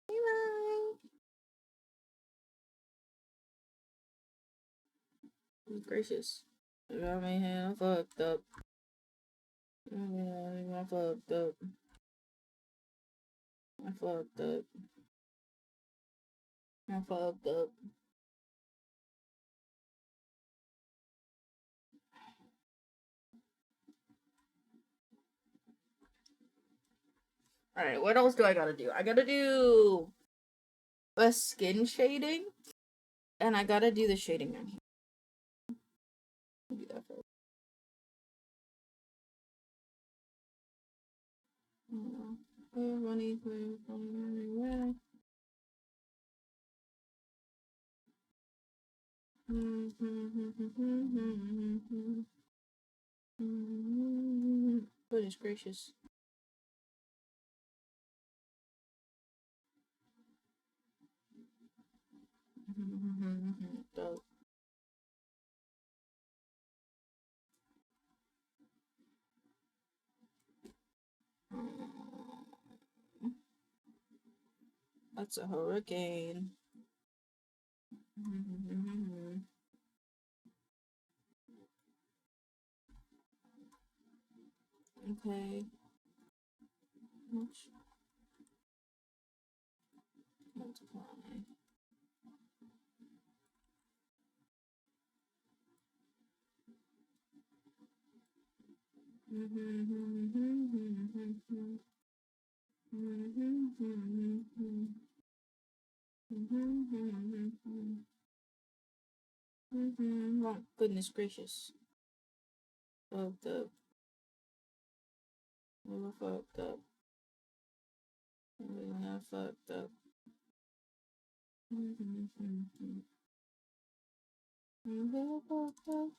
A: Bye bye. Gracious. I got my hand fucked up. I fucked up. I fucked up. I fucked up. Alright, what else do I gotta do? I gotta do a skin shading, and I gotta do the shading on here. Do that first. Goodness gracious. Dope. That's a hurricane. Okay. Multiply. Oh, goodness gracious. Fucked up. We're fucked up. We're fucked up.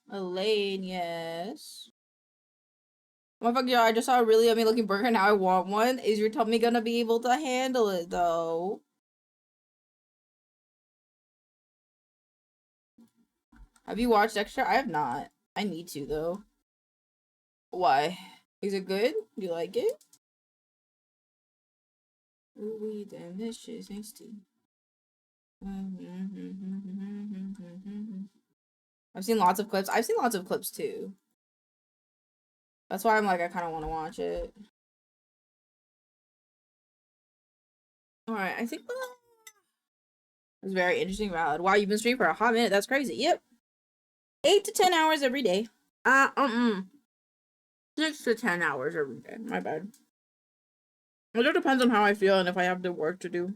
A: Elaine, yes. Motherfucker, yo, I just saw a really yummy looking burger, now I want one. Is your tummy gonna be able to handle it, though? Have you watched Extra? I have not. I need to, though. Why? Is it good? Do you like it? Ooh, damn, this shit is tasty. I've seen lots of clips. I've seen lots of clips, too. That's why I'm like, I kind of want to watch it. Alright, I think it was very interesting, valid. Wow, you've been streaming for a hot minute. That's crazy. Yep. 8 to 10 hours every day. 6 to 10 hours every day. My bad. It just depends on how I feel and if I have the work to do.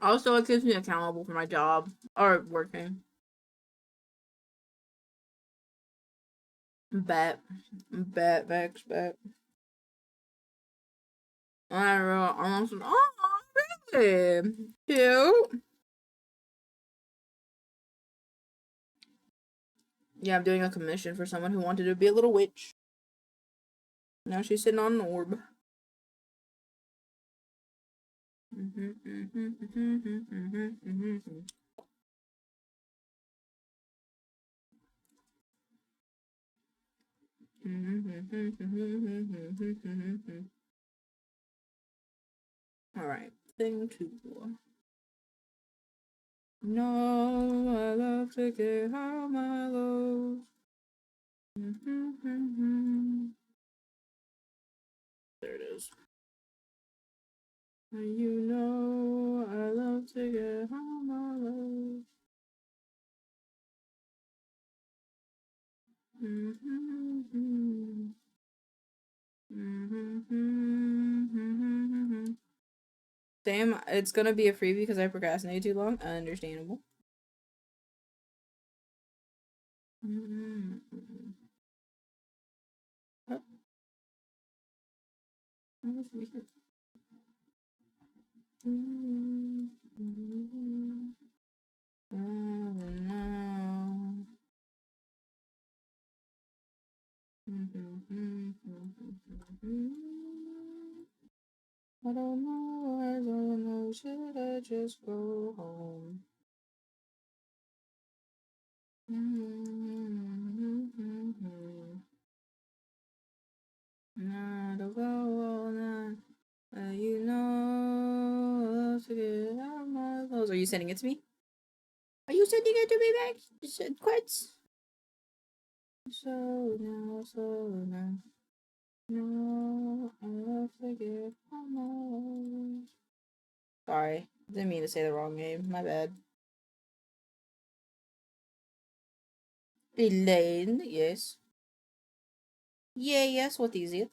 A: Also, it keeps me accountable for my job or working. Bet. I wrote almost. Oh, really? Cute. Yeah, I'm doing a commission for someone who wanted to be a little witch. Now she's sitting on an orb. Alright, thing 2. No, I love to get how my lows. There it is. You know, I love to get how my lows. Damn, it's gonna be a freebie because I procrastinated too long. Understandable. Oh. I don't know, I don't know, should I just go home? Not to go all night. You know, to get out my clothes. Are you sending it to me? Are you sending it to me back? You said quits. So now. No, I love to get out my clothes. Sorry, didn't mean to say the wrong name. My bad. Elaine, yes. Yes, what is it?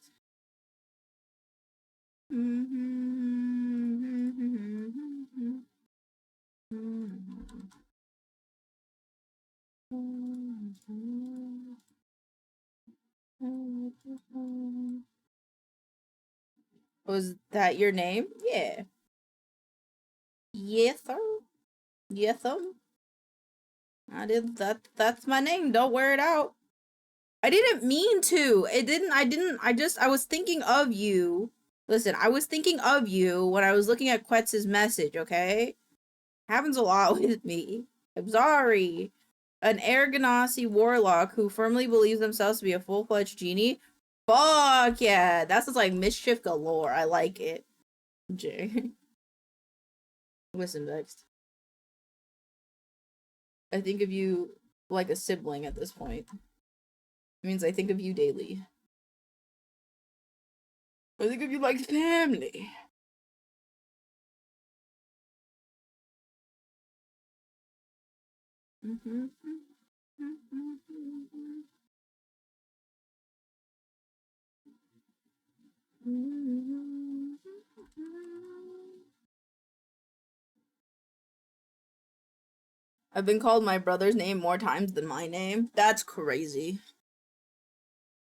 A: Was that your name? Yeah. Yes, sir. Yes, sir. I did that. That's my name. Don't wear it out. I didn't mean to. I was thinking of you. Listen, I was thinking of you when I was looking at Quetz's message, okay? Happens a lot with me. I'm sorry. An Aragonasi warlock who firmly believes themselves to be a full-fledged genie. Fuck yeah. That sounds like mischief galore. I like it. Jay. Listen, next. I think of you like a sibling at this point. It means I think of you daily. I think of you like family. I've been called my brother's name more times than my name. That's crazy.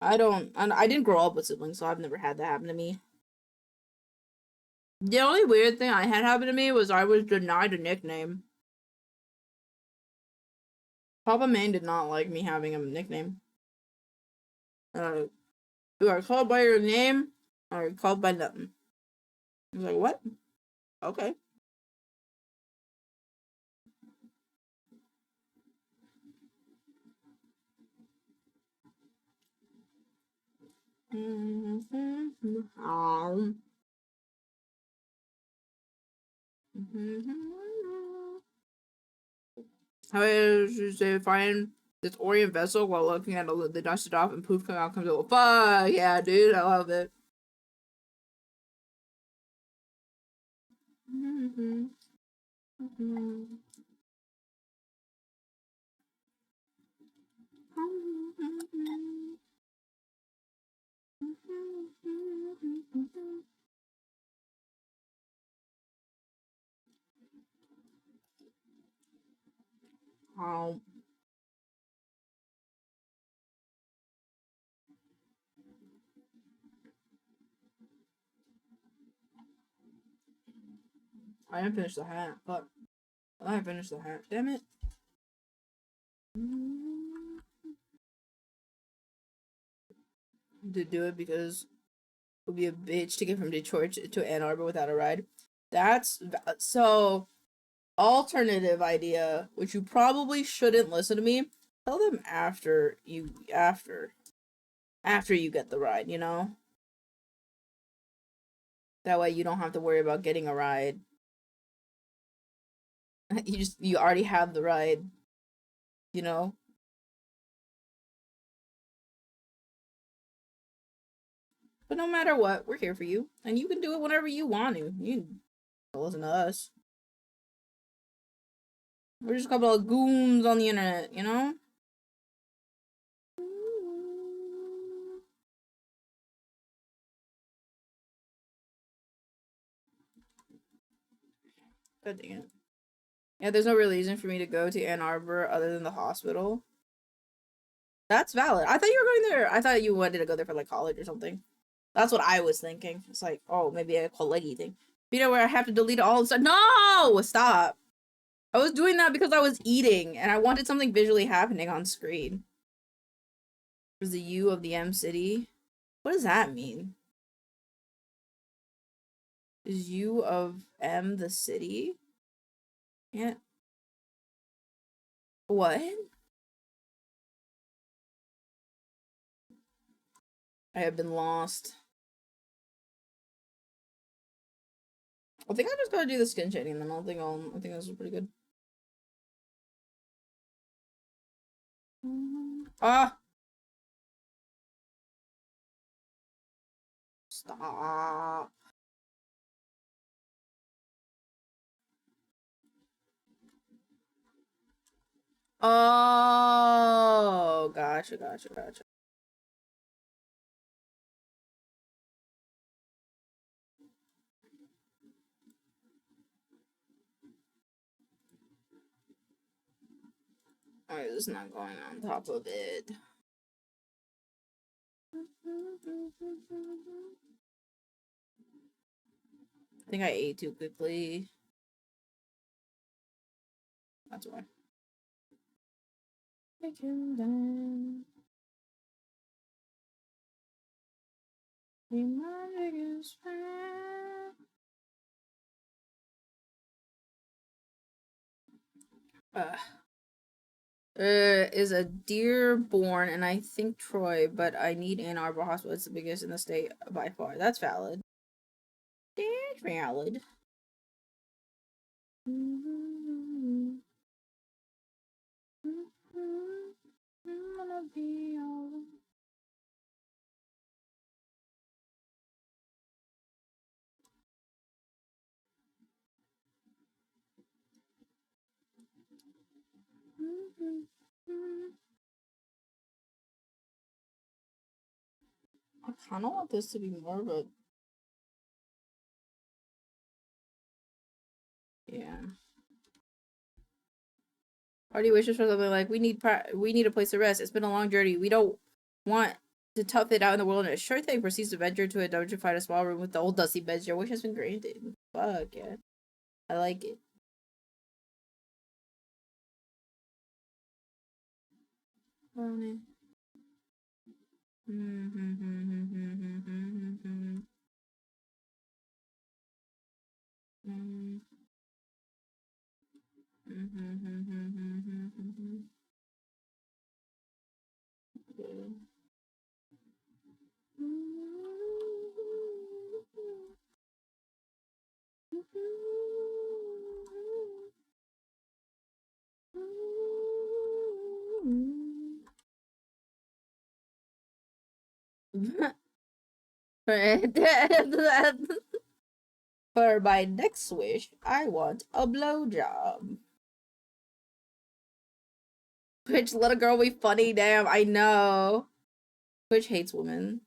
A: I didn't grow up with siblings, so I've never had that happen to me. The only weird thing I had happen to me was I was denied a nickname. Papa Main did not like me having a nickname. You are called by your name, or you're called by nothing. I was like, what? Okay. How is they find this Orient vessel while looking at the dusted off and poof out comes out. Fuck yeah, dude, I love it. I didn't finish the hat. Fuck. I didn't finish the hat. Damn it. To do it because it would be a bitch to get from Detroit to Ann Arbor without a ride. That's so alternative idea, which you probably shouldn't listen to me. Tell them after you get the ride, you know? That way you don't have to worry about getting a ride. You already have the ride, you know? But no matter what, we're here for you. And you can do it whenever you want to. You can listen to us. We're just a couple of goons on the internet, you know? God dang it. Yeah, there's no real reason for me to go to Ann Arbor other than the hospital. That's valid. I thought you were going there. I thought you wanted to go there for like college or something. That's what I was thinking. It's like, oh, maybe a collegiate thing. You know where I have to delete all the stuff. No! Stop! I was doing that because I was eating and I wanted something visually happening on screen. Was the U of the M city? What does that mean? Is U of M the city? Yeah. What? I have been lost. I think I just gotta do the skin shading and then I think this is pretty good. Ah! Stop. Oh, gotcha. Why is this not going on top of it? I think I ate too quickly. That's why. I can dance. Be my biggest fan. Is a deer born, and I think Troy, but I need Ann Arbor Hospital. It's the biggest in the state by far. That's valid. That's valid. Wanna be all. I kind of want this to be more of a, yeah. Party wishes for something like we need a place to rest. It's been a long journey. We don't want to tough it out in the wilderness. Sure thing. Proceeds to venture to a dungeon, find a small room with the old dusty beds. Your wish has been granted. Fuck yeah, I like it. Funny. For my next wish, I want a blowjob. Twitch, let a girl be funny. Damn, I know. Twitch hates women.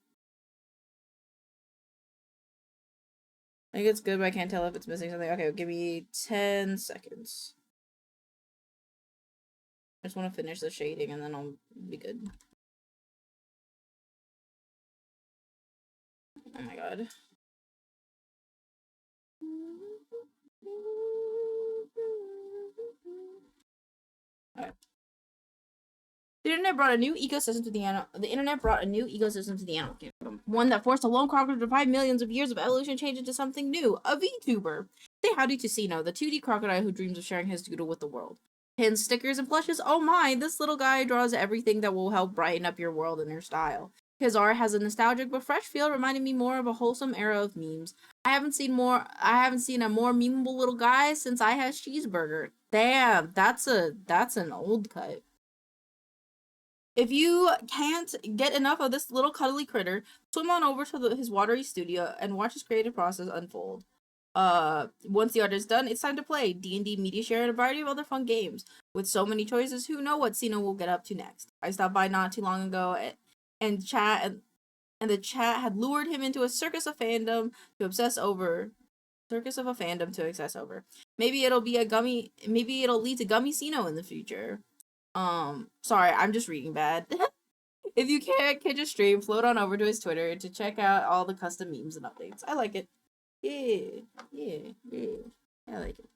A: I think it's good, but I can't tell if it's missing something. Okay, give me 10 seconds. I just want to finish the shading and then I'll be good. Oh my god. Alright. The internet brought a new ecosystem to the animal. The internet brought a new ecosystem to the animal kingdom. One that forced a lone crocodile to defy millions of years of evolution, change into something new. A VTuber. Say howdy to Sino, the 2D crocodile who dreams of sharing his doodle with the world. Pins, stickers, and plushes. Oh my! This little guy draws everything that will help brighten up your world in your style. His art has a nostalgic but fresh feel, reminding me more of a wholesome era of memes. I haven't seen a more memeable little guy since I had cheeseburger. Damn, that's an old cut. If you can't get enough of this little cuddly critter, swim on over to his watery studio and watch his creative process unfold. Once the art is done, it's time to play D&D Media Share and a variety of other fun games. With so many choices, who knows what Sino will get up to next. I stopped by not too long ago and the chat had lured him into a circus of fandom to obsess over. Maybe it'll lead to Gummy Sino in the future. Sorry, I'm just reading bad. If you can't catch a stream, float on over to his Twitter to check out all the custom memes and updates. I like it. Yeah. I like it.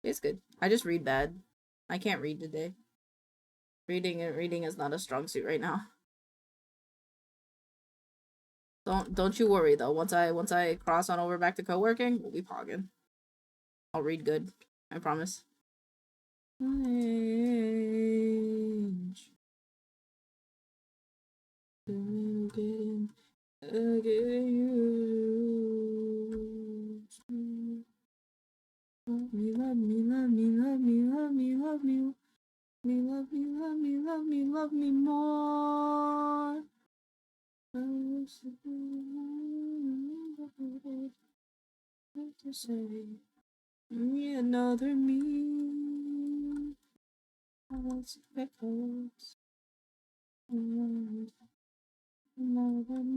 A: It's good. I just read bad. I can't read today. Reading is not a strong suit right now. Don't you worry though. Once I cross on over back to coworking, we'll be pogging. I'll read good. I promise. Love me more. To say me another me. Let's records. Another me.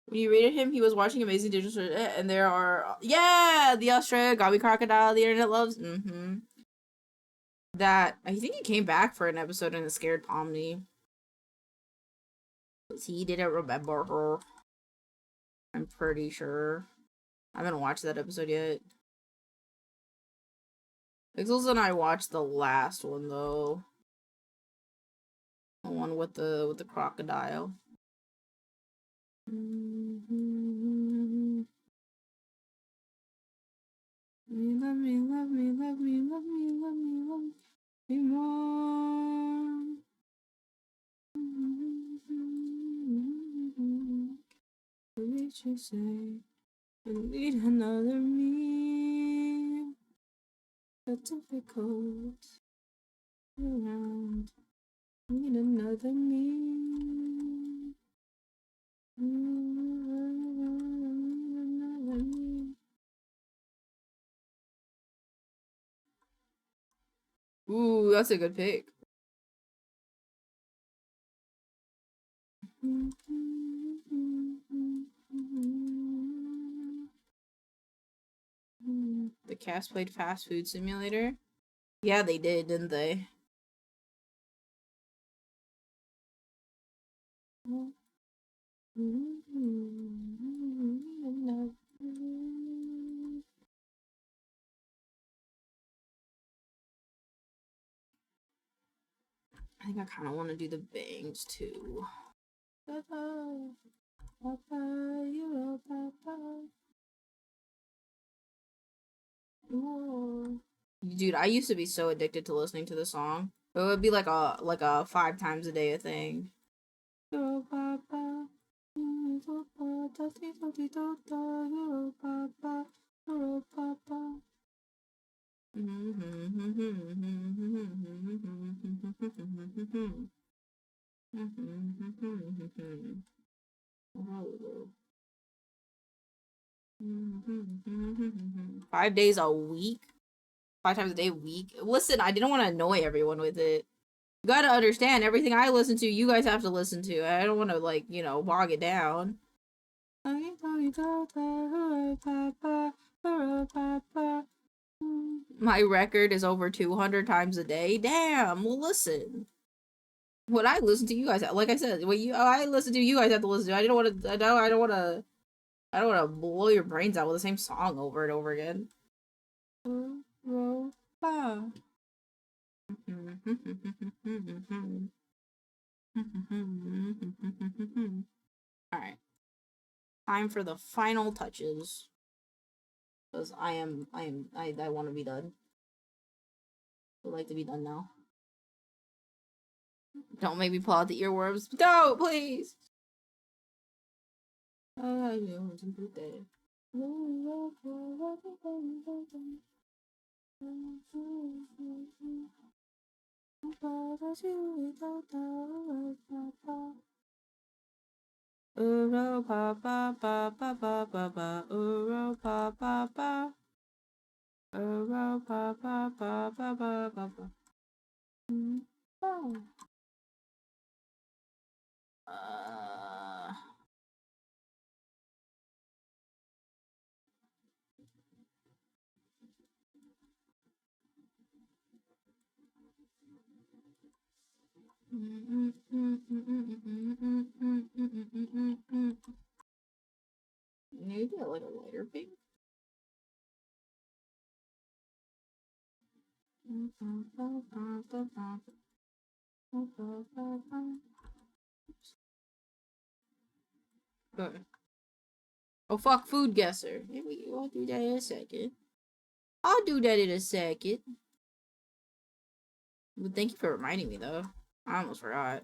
A: When you rated him, he was watching Amazing Digital, and there are the Australia Gobby Crocodile the internet loves. That I think he came back for an episode in the Scared Pomni. He didn't remember her. I'm pretty sure. I haven't watched that episode yet. Pixels and I watched the last one though. The one with the crocodile. Love me, love me, love me, love me, love me, love me more. What did you say? I need another me. So difficult. Around. I need another me. Another me. Ooh, that's a good pick. The cast played Fast Food Simulator. Yeah, they did, didn't they? I think I kind of want to do the bangs too. Dude, I used to be so addicted to listening to the song. It would be like a 5 times a day thing. Five days a week? 5 times a day a week? Listen, I didn't want to annoy everyone with it. You gotta understand, everything I listen to, you guys have to listen to. I don't want to, like, you know, bog it down. My record is over 200 times a day. Damn, well, listen. What I listen to, you guys, like I said, what I listen to, you guys have to listen to. I don't want to blow your brains out with the same song over and over again. Alright. Time for the final touches. Because I want to be done. I would like to be done now. Don't make me pull out the earworms. Don't, please! I want to do that. Uro pa pa pa pa pa pa pa. Uro pa pa pa. Uro pa pa pa pa pa pa pa. Maybe I like a lighter pink. Okay. Oh fuck, food guesser. Maybe I'll do that in a second. I'll do that in a second. Well, thank you for reminding me though. I almost forgot.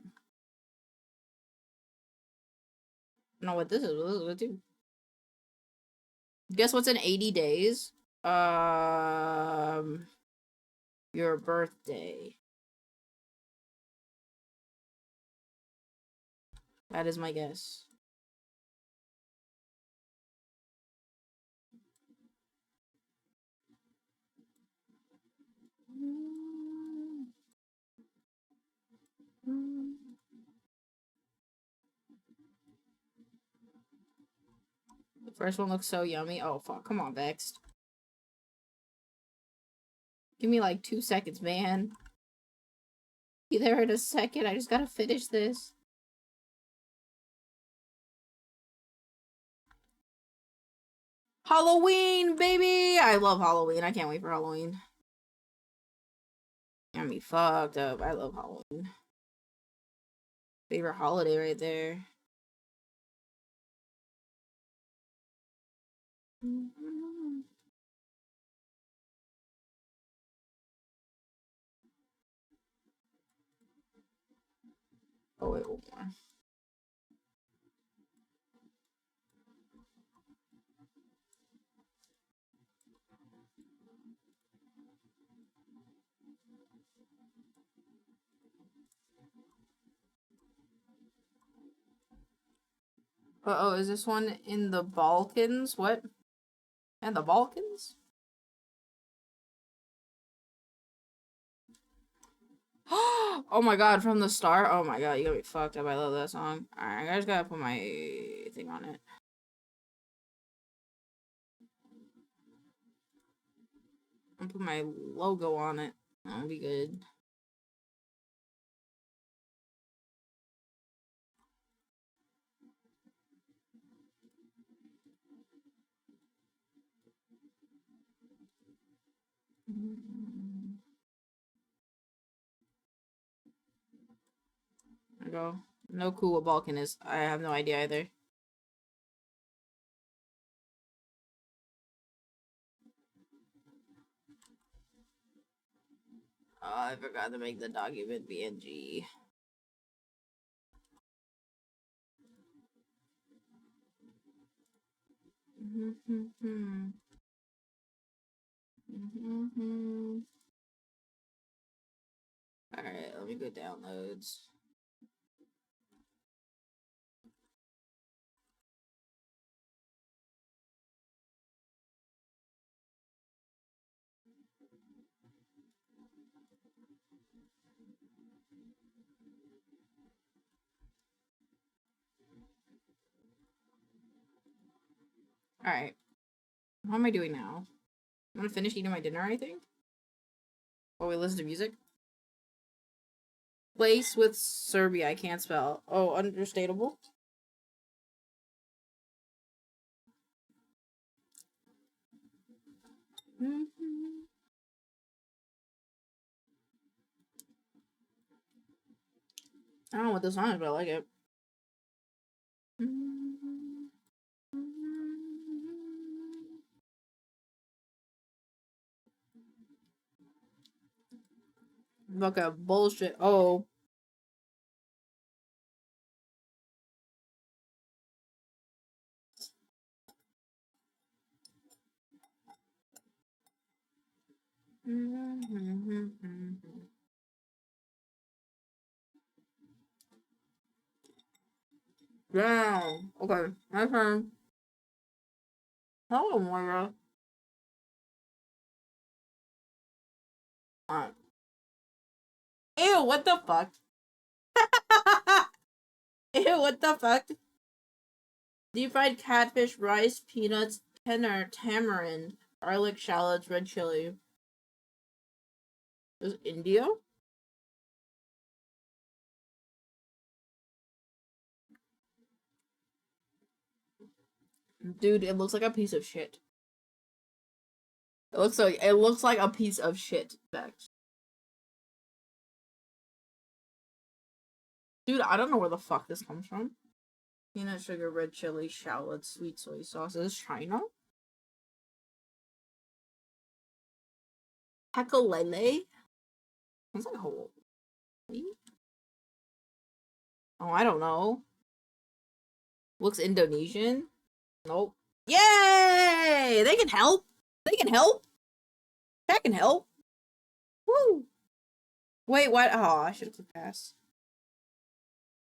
A: Know what this is? This is what too. Guess what's in 80 days? Your birthday. That is my guess. First one looks so yummy. Oh, fuck. Come on, Vexed. Give me like 2 seconds, man. Be there in a second. I just gotta finish this. Halloween, baby! I love Halloween. I can't wait for Halloween. Got me fucked up. I love Halloween. Favorite holiday right there. Oh, wait, one more. Uh-oh, is this one in the Balkans? What? And the Balkans? Oh my god, From the Start? Oh my god, you got me fucked up. I love that song. Alright, I just gotta put my thing on it. I'll put my logo on it. That'll be good. There we go. No clue what Balkan is. I have no idea either. Oh, I forgot to make the document BNG. Alright, let me go downloads. Alright. What am I doing now? I'm gonna finish eating my dinner, I think. Oh, we listen to music? Place with Serbia, I can't spell. Oh, understandable. I don't know what this song is, but I like it. Look at bullshit. Oh. Damn. Okay, my turn. Hello, Moira. Alright. Ew, what the fuck? Ew, what the fuck? Deep fried catfish, rice, peanuts, tamarind, garlic, shallots, red chili. Is India? Dude, it looks like a piece of shit. It looks like a piece of shit, Bex. Dude, I don't know where the fuck this comes from. Peanut sugar, red chili, shallots, sweet soy sauce. Is this China? Pekalele? Sounds like Hawaii. Oh, I don't know. Looks Indonesian. Nope. Yay! They can help. They can help. That can help. Woo! Wait, what? Oh, I should have clicked pass.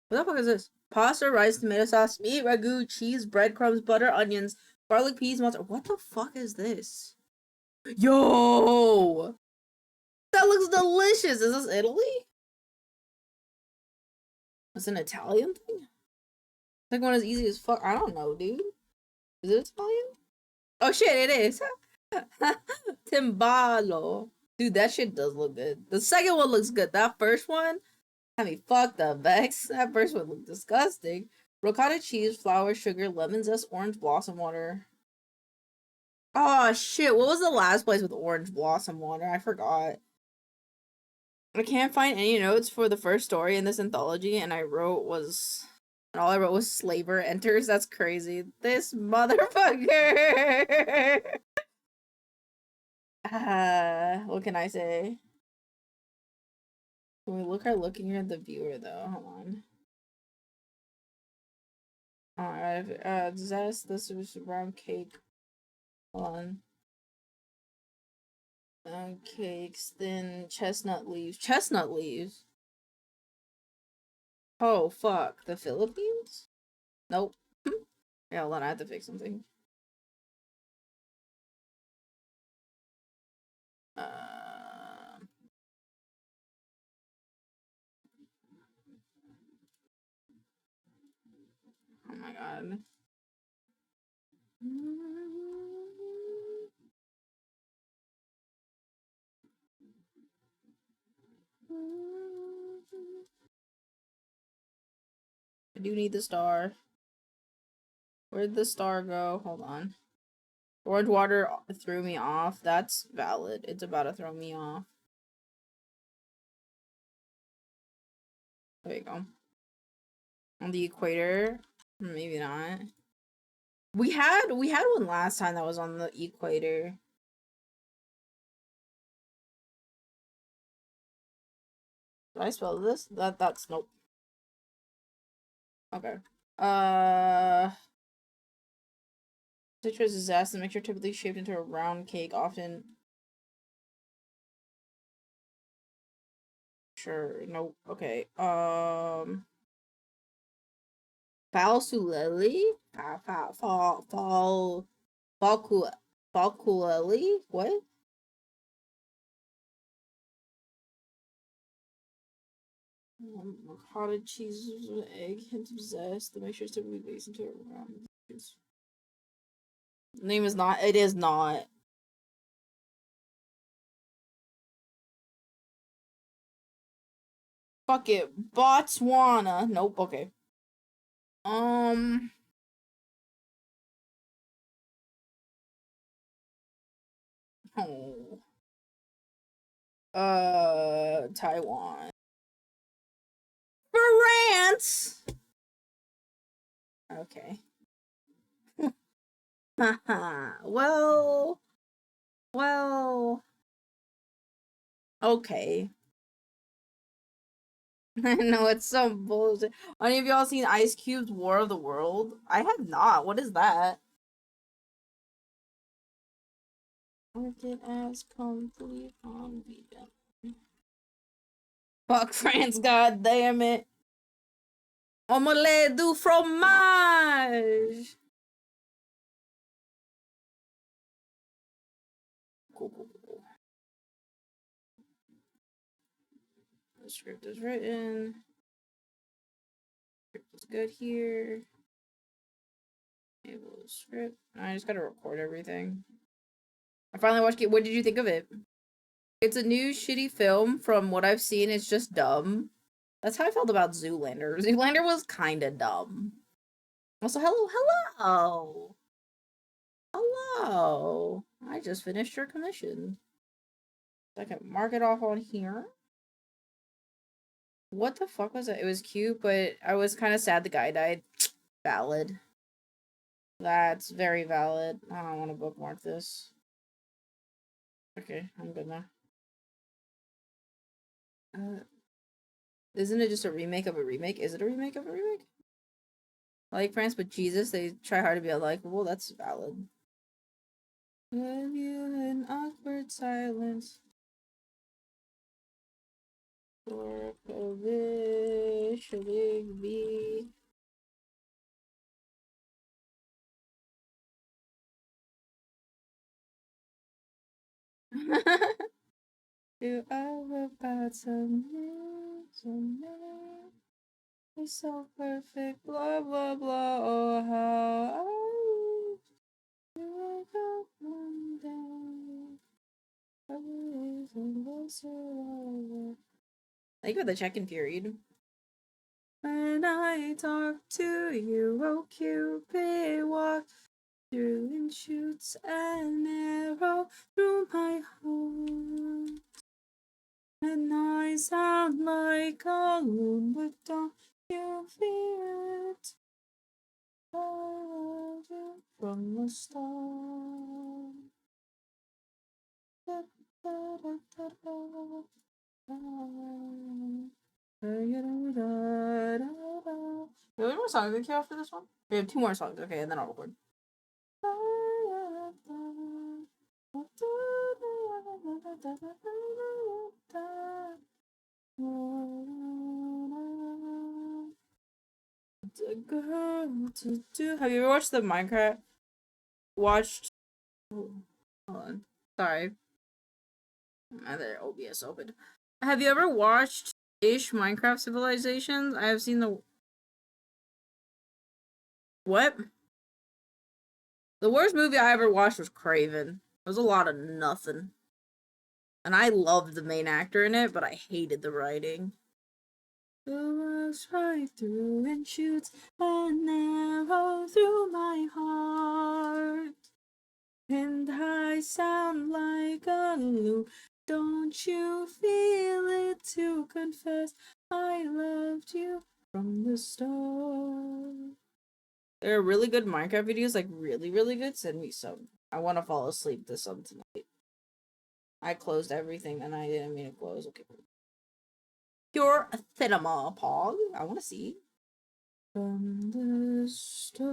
A: What the fuck is this? Pasta, rice, tomato sauce, meat, ragu, cheese, breadcrumbs, butter, onions, garlic, peas, mozzarella. What the fuck is this? Yo! That looks delicious! Is this Italy? It's an Italian thing? Like one as easy as fuck. I don't know, dude. Is it Italian? Oh shit, it is. Timbalo. Dude, that shit does look good. The second one looks good. That first one, I mean, fuck the Vex. That first one looked disgusting. Ricotta cheese, flour, sugar, lemon zest, orange blossom water. Oh shit, what was the last place with orange blossom water? I forgot. I can't find any notes for the first story in this anthology, and all I wrote was slaver enters. That's crazy. This motherfucker. What can I say? Can we look looking at the viewer though? Hold on. Alright, zest, this was round cake. Hold on. Cakes, then chestnut leaves. Chestnut leaves? Oh, fuck. The Philippines? Nope. Yeah, hold on, I have to fix something. Oh my god. I do need the star. Where'd the star go? Hold on. Orange water threw me off. That's valid. It's about to throw me off. There you go. On the equator? Maybe not. We had one last time that was on the equator. Did I spell this? That's nope. Okay. Citrus is zest. The mixture typically shaped into a round cake, often. Sure. Nope. Okay. Falsuleli? Falculeli? What? Cottage cheese with egg, hint of zest. The mixture is typically based into a round. Name is not. It is not. Fuck it. Botswana. Nope. Okay. Oh. Taiwan. France. Okay. well. Okay. I know it's so bullshit. Any of y'all seen Ice Cube's War of the World? I have not. What is that? Market as complete on vegan. Fuck France, god damn it. Omelette du fromage. Cool. The script is written. Script is good here. Enable script. I just gotta record everything. I finally watched it. What did you think of it? It's a new shitty film. From what I've seen, it's just dumb. That's how I felt about Zoolander. Zoolander was kinda dumb. Also, hello. I just finished your commission. So I can mark it off on here. What the fuck was it? It was cute, but I was kind of sad the guy died. Valid. That's very valid. I don't want to bookmark this. Okay, I'm good now. Isn't it just a remake of a remake? Is it a remake of a remake? Like France, but Jesus, they try hard to be unlikable. That's valid. Love you in awkward silence. For provisionally be. You are about some it's so perfect, blah blah blah. Oh, how Thank you for the check-in period. When I talk to you, oh Cupid, walk through and shoots an arrow through my heart. And I sound like a loon, but don't you fear it? I love you from the start. Da, da, da, da, da. Do we have more songs in queue after this one? We have 2 more songs, okay, and then I'll record. Have you ever watched the Minecraft? Hold on. Sorry. Other OBS opened. Have you ever watched Minecraft Civilizations? I have seen the... What? The worst movie I ever watched was Craven. It was a lot of nothing. And I loved the main actor in it, but I hated the writing. Who walks right through and shoots an arrow through my heart. And I sound like a loon. Don't you feel it to confess I loved you from the start? There are really good Minecraft videos, like really, really good. Send me some. I want to fall asleep to some tonight. I closed everything and I didn't mean to close. Okay. Pure cinema, Pog. I want to see. From the start.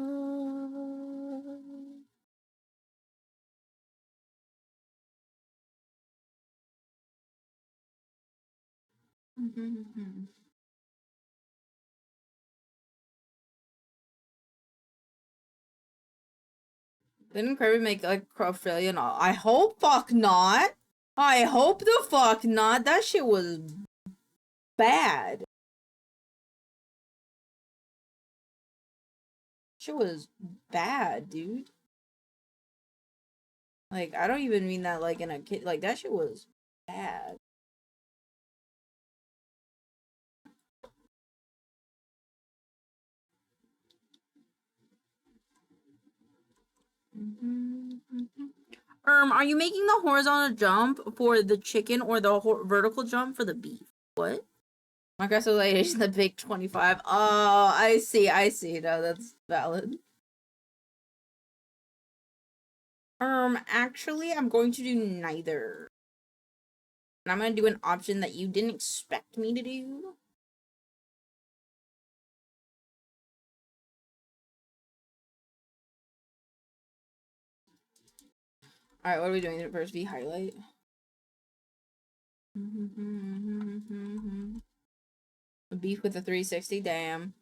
A: Didn't Kirby make like Australian? I hope fuck not. I hope the fuck not. That shit was bad. Shit was bad, dude. Like, I don't even mean that like in a kid. Like, that shit was bad. Are you making the horizontal jump for the chicken or the vertical jump for the beef? What? Minecraft Civilization, the big 25. Oh, I see. No, that's valid. Actually, I'm going to do neither. And I'm going to do an option that you didn't expect me to do. Alright, what are we doing? The first V highlight? A beef with a 360, damn.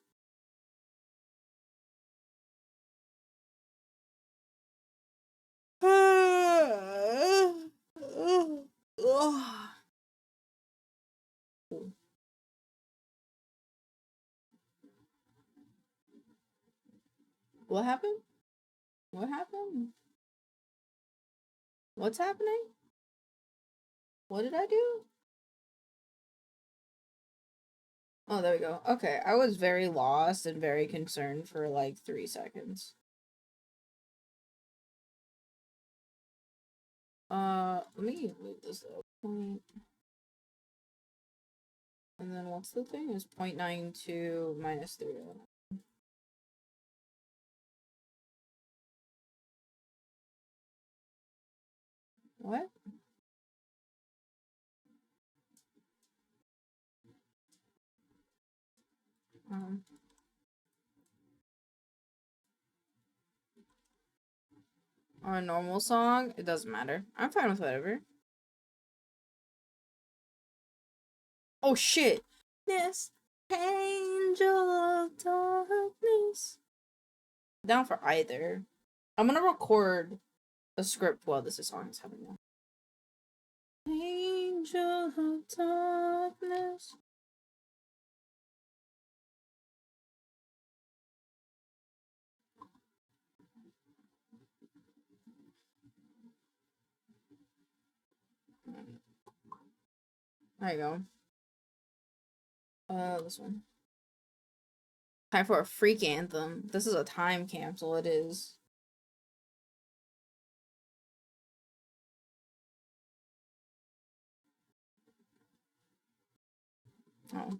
A: What happened? What happened? What's happening? What did I do? Oh, there we go. Okay, I was very lost and very concerned for like 3 seconds. Let me move this up. And then what's the thing? It's 0.92 minus 3. What? Or a normal song? It doesn't matter. I'm fine with whatever. Oh shit! This angel of darkness. Down for either. I'm gonna record a script while this song is happening. Angel of darkness. There you go. This one. Time for a freak anthem. This is a time capsule, it is. Oh.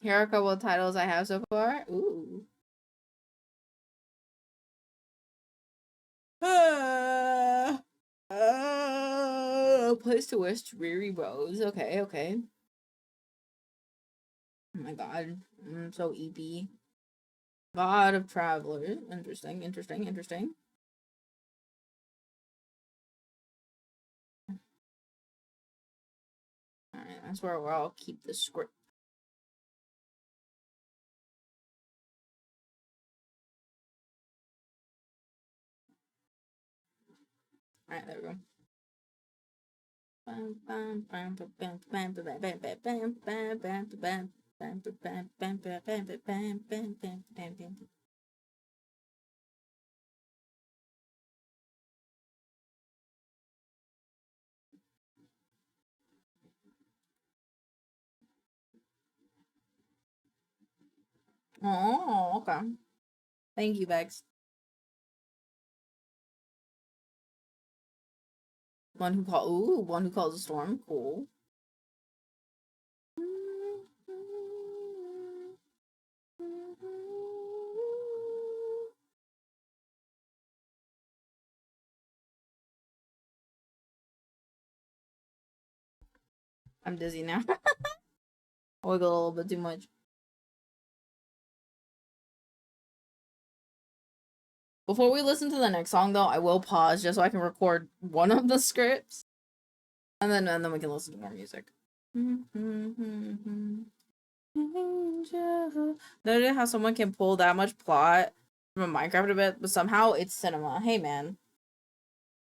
A: Here are a couple of titles I have so far. Ooh. Place to wish dreary roads. Okay, okay. Oh my god. So EP. God of Travelers. Interesting, interesting, interesting. Alright, that's where I'll keep the script. Alright, there we go. Oh, okay. Thank you, Bex. One who calls a storm. Cool. I'm dizzy now. I wiggle a little bit too much. Before we listen to the next song, though, I will pause just so I can record one of the scripts, and then we can listen to more music. Noted how someone can pull that much plot from a Minecraft a bit, but somehow it's cinema. Hey, man.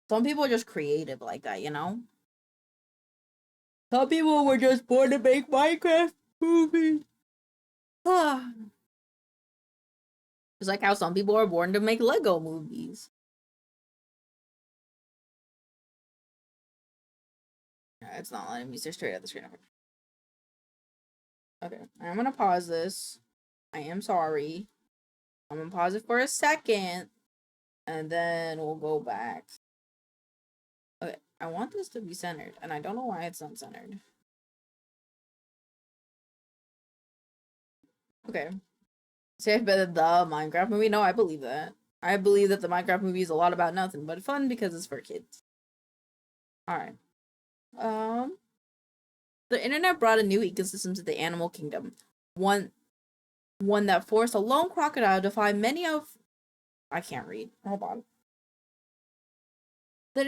A: Some people are just creative like that, you know? Some people were just born to make Minecraft movies. It's like how some people are born to make Lego movies. It's not letting me stare straight at the screen. Okay, I'm gonna pause this. I am sorry. I'm gonna pause it for a second, and then we'll go back. Okay, I want this to be centered, and I don't know why it's not centered. Okay. Say I've been the Minecraft movie? No, I believe that. I believe that the Minecraft movie is a lot about nothing but fun because it's for kids. Alright. The internet brought a new ecosystem to the animal kingdom. One that forced a lone crocodile to find many of... I can't read. Hold on. The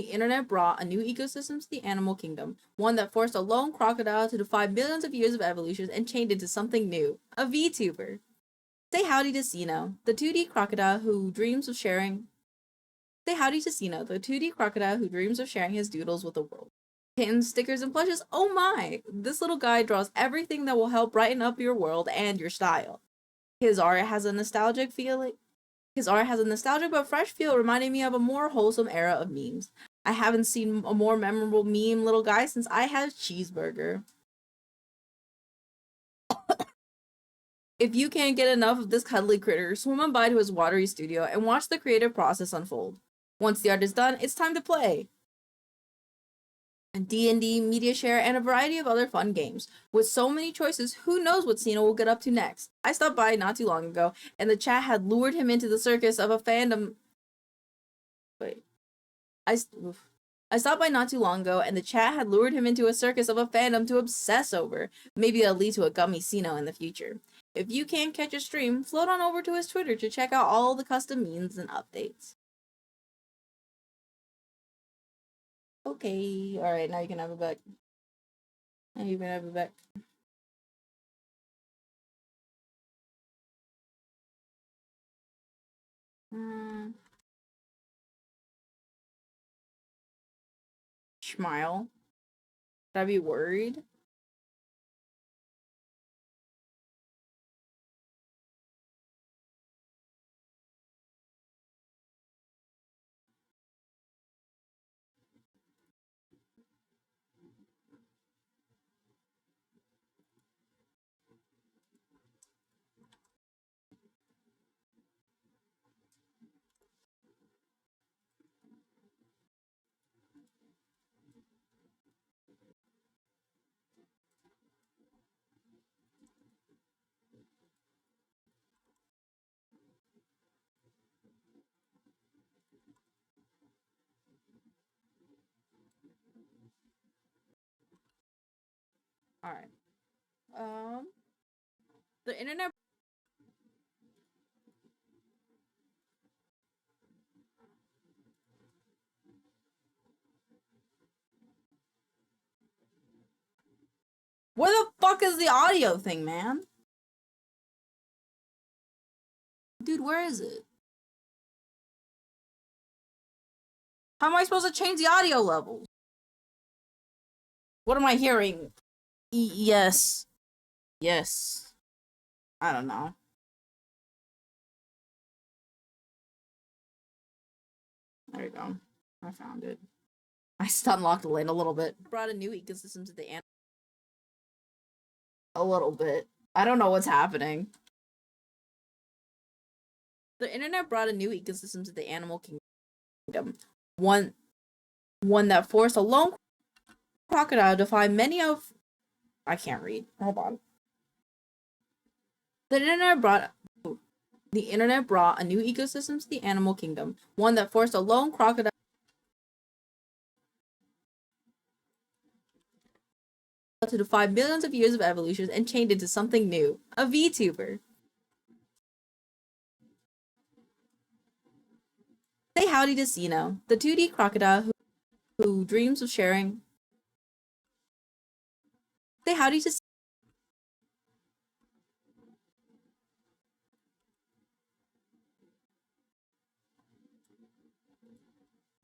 A: internet brought a new ecosystem to the animal kingdom, one that forced a lone crocodile to defy millions of years of evolution and chained into something new, a VTuber. Say howdy to Sino, the 2D crocodile who dreams of sharing... Say howdy to Sino, the 2D crocodile who dreams of sharing his doodles with the world. Pins, stickers, and plushes, oh my! This little guy draws everything that will help brighten up your world and your style. His art has a nostalgic but fresh feel, reminding me of a more wholesome era of memes. I haven't seen a more memorable meme little guy since I had cheeseburger. If you can't get enough of this cuddly critter, swim on by to his watery studio and watch the creative process unfold. Once the art is done, it's time to play. D&D, media share, and a variety of other fun games. With so many choices, who knows what Cena will get up to next? I stopped by not too long ago, and the chat had lured him into the circus of a fandom... Wait. I stopped by not too long ago, and the chat had lured him into a circus of a fandom to obsess over. Maybe that'll lead to a gummy Cino in the future. If you can't catch a stream, float on over to his Twitter to check out all the custom memes and updates. Okay, alright, now you can have it back. Now you can have it back. Smile. Should I be worried? Alright. The internet. Where the fuck is the audio thing, man? Dude, where is it? How am I supposed to change the audio levels? What am I hearing? Yes. Yes. I don't know. There you go. I found it. I stun locked the lane a little bit. Brought a new ecosystem to the animal. A little bit. I don't know what's happening. The internet brought a new ecosystem to the animal kingdom. One that forced a lone crocodile to find many of... I can't read. Hold on. The internet brought a new ecosystem to the animal kingdom. One that forced a lone crocodile to defy millions of years of evolution and chained into something new. A VTuber. Say howdy to Sino, the 2D crocodile who dreams of sharing. Say howdy to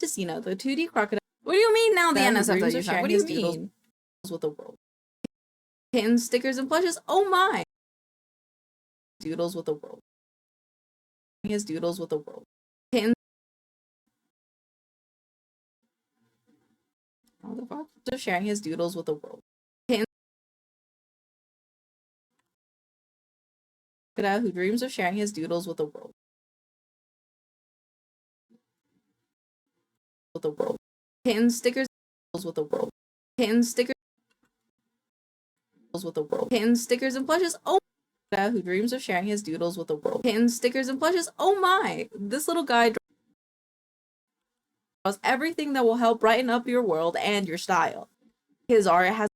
A: Sino, the 2D crocodile. What do you mean now the NSFW? What do you mean? With the world. Kittens, stickers, and plushes. Oh my! Doodles with the world. He has doodles with the world. Kittens. How the fuck? So sharing his doodles with the world. Kittens. Who dreams of sharing his doodles with the world. With the world. Kittens, stickers, with the world. Kittens, stickers with the world. Kittens, stickers, and plushes. Oh, who dreams of sharing his doodles with the world. Kittens, stickers, and plushes. Oh my! This little guy draws everything that will help brighten up your world and your style. His art has.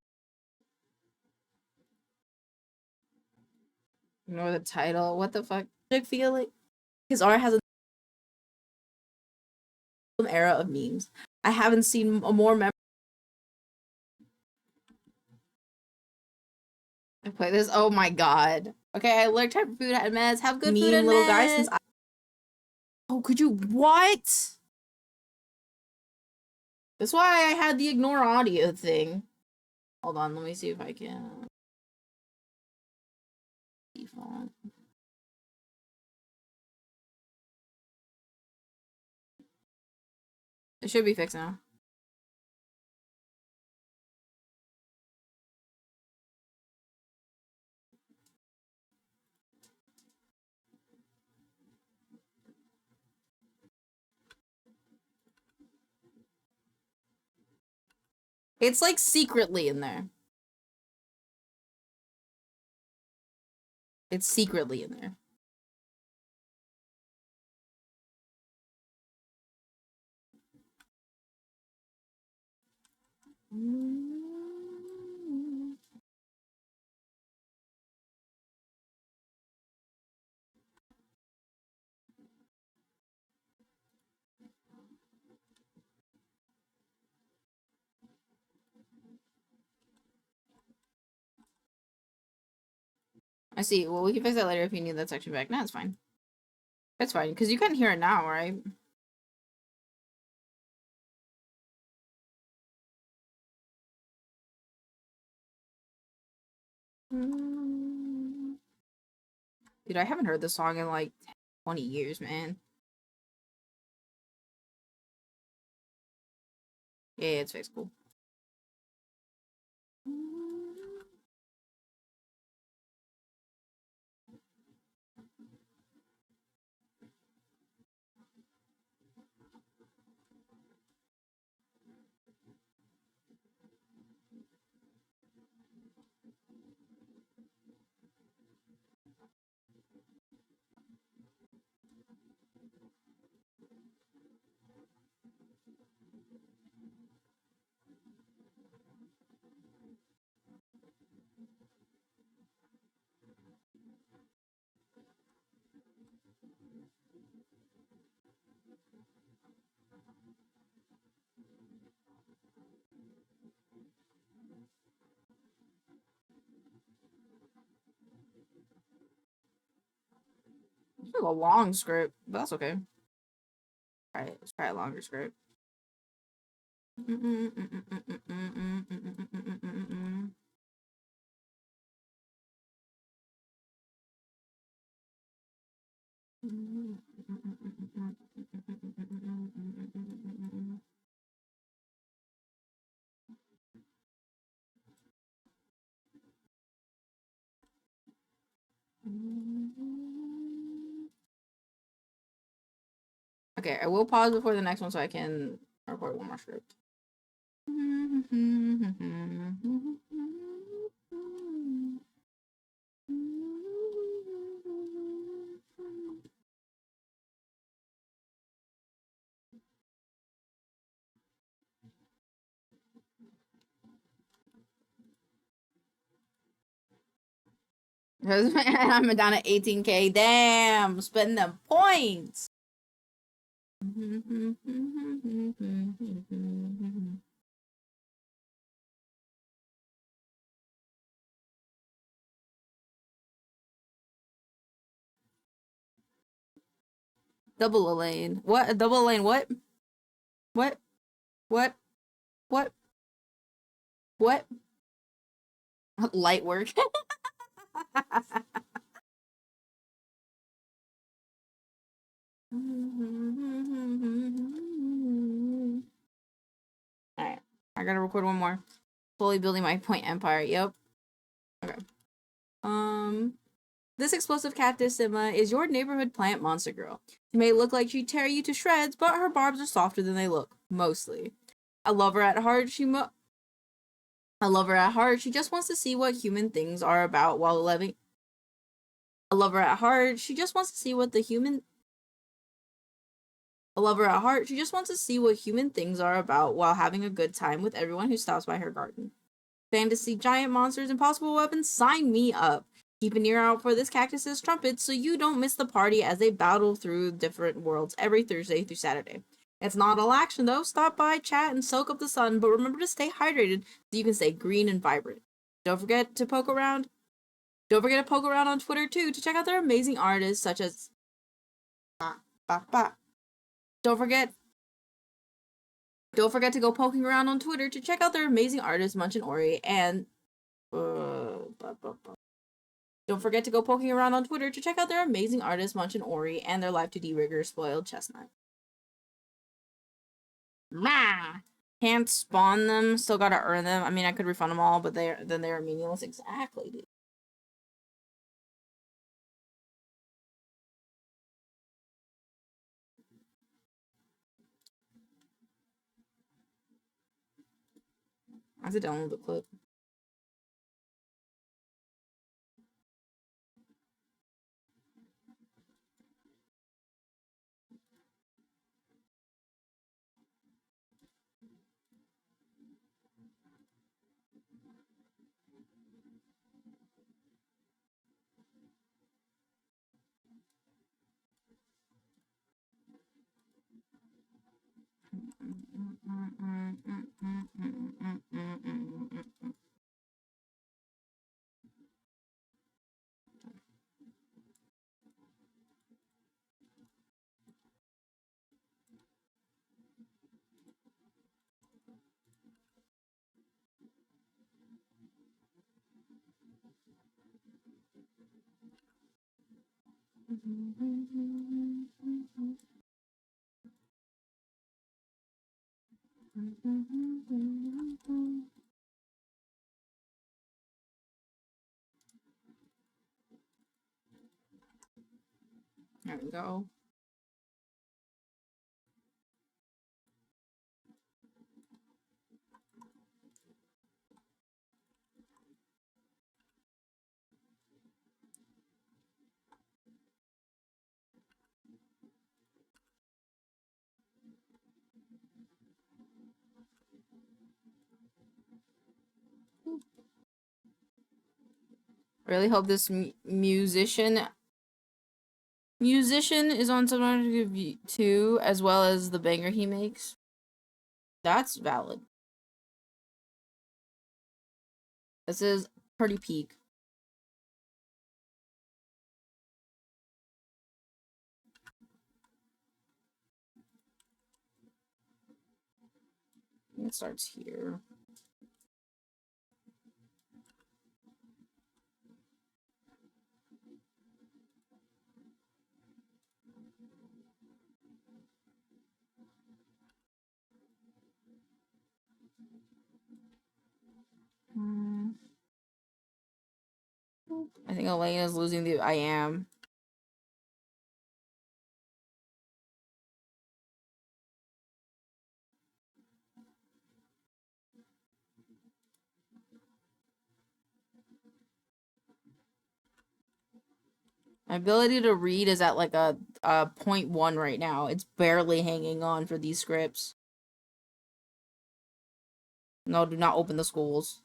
A: You know the title? What the fuck? Feeling. His art has an era of memes. I haven't seen a more I play this. Oh my god. Okay, I learned type of food and meds. Have good food and little meds. Guy since Oh, could you what? That's why I had the ignore audio thing. Hold on, let me see if I can. Default. It should be fixed now. It's like secretly in there. It's secretly in there. I see. Well, we can fix that later if you need that section back. No, it's fine. It's fine, because you can hear it now, right? Dude, I haven't heard this song in like 20 years, man. Yeah, it's face cool. This is a long script, but that's okay. Alright, let's try a longer script. Okay, I will pause before the next one so I can record one more script. I'm down at 18K. Damn, spend them points. Double a lane. What? A double lane? What? What? What? What? What? Light work. Alright. I gotta record one more. Slowly building my point empire. Yep. Okay. This explosive cactus Sigma is your neighborhood plant monster girl. She may look like she'd tear you to shreds, but her barbs are softer than they look. Mostly. I love her at heart. She just wants to see what human things are about while living. I love her at heart. She just wants to see what human things are about while having a good time with everyone who stops by her garden. Fantasy, giant monsters, impossible weapons, sign me up. Keep an ear out for this cactus's trumpet so you don't miss the party as they battle through different worlds every Thursday through Saturday. It's not all action though. Stop by, chat, and soak up the sun, but remember to stay hydrated so you can stay green and vibrant. Don't forget to poke around on Twitter too to check out their amazing artists such as Don't forget to go poking around on Twitter to check out their amazing artists Munch and Ori and Don't forget to go poking around on Twitter to check out their amazing artists Munch and Ori and their Life to D-Rigger Spoiled Chestnut. Mah! Can't spawn them, still gotta earn them. I mean, I could refund them all, but they are meaningless. Exactly, dude. I have to download the clip. There we go. Really hope this musician is on someone too, as well as the banger he makes. That's valid. This is pretty peak. It starts here. I think Elena's losing the I am. My ability to read is at like a 0.1 right now. It's barely hanging on for these scripts. No, do not open the schools.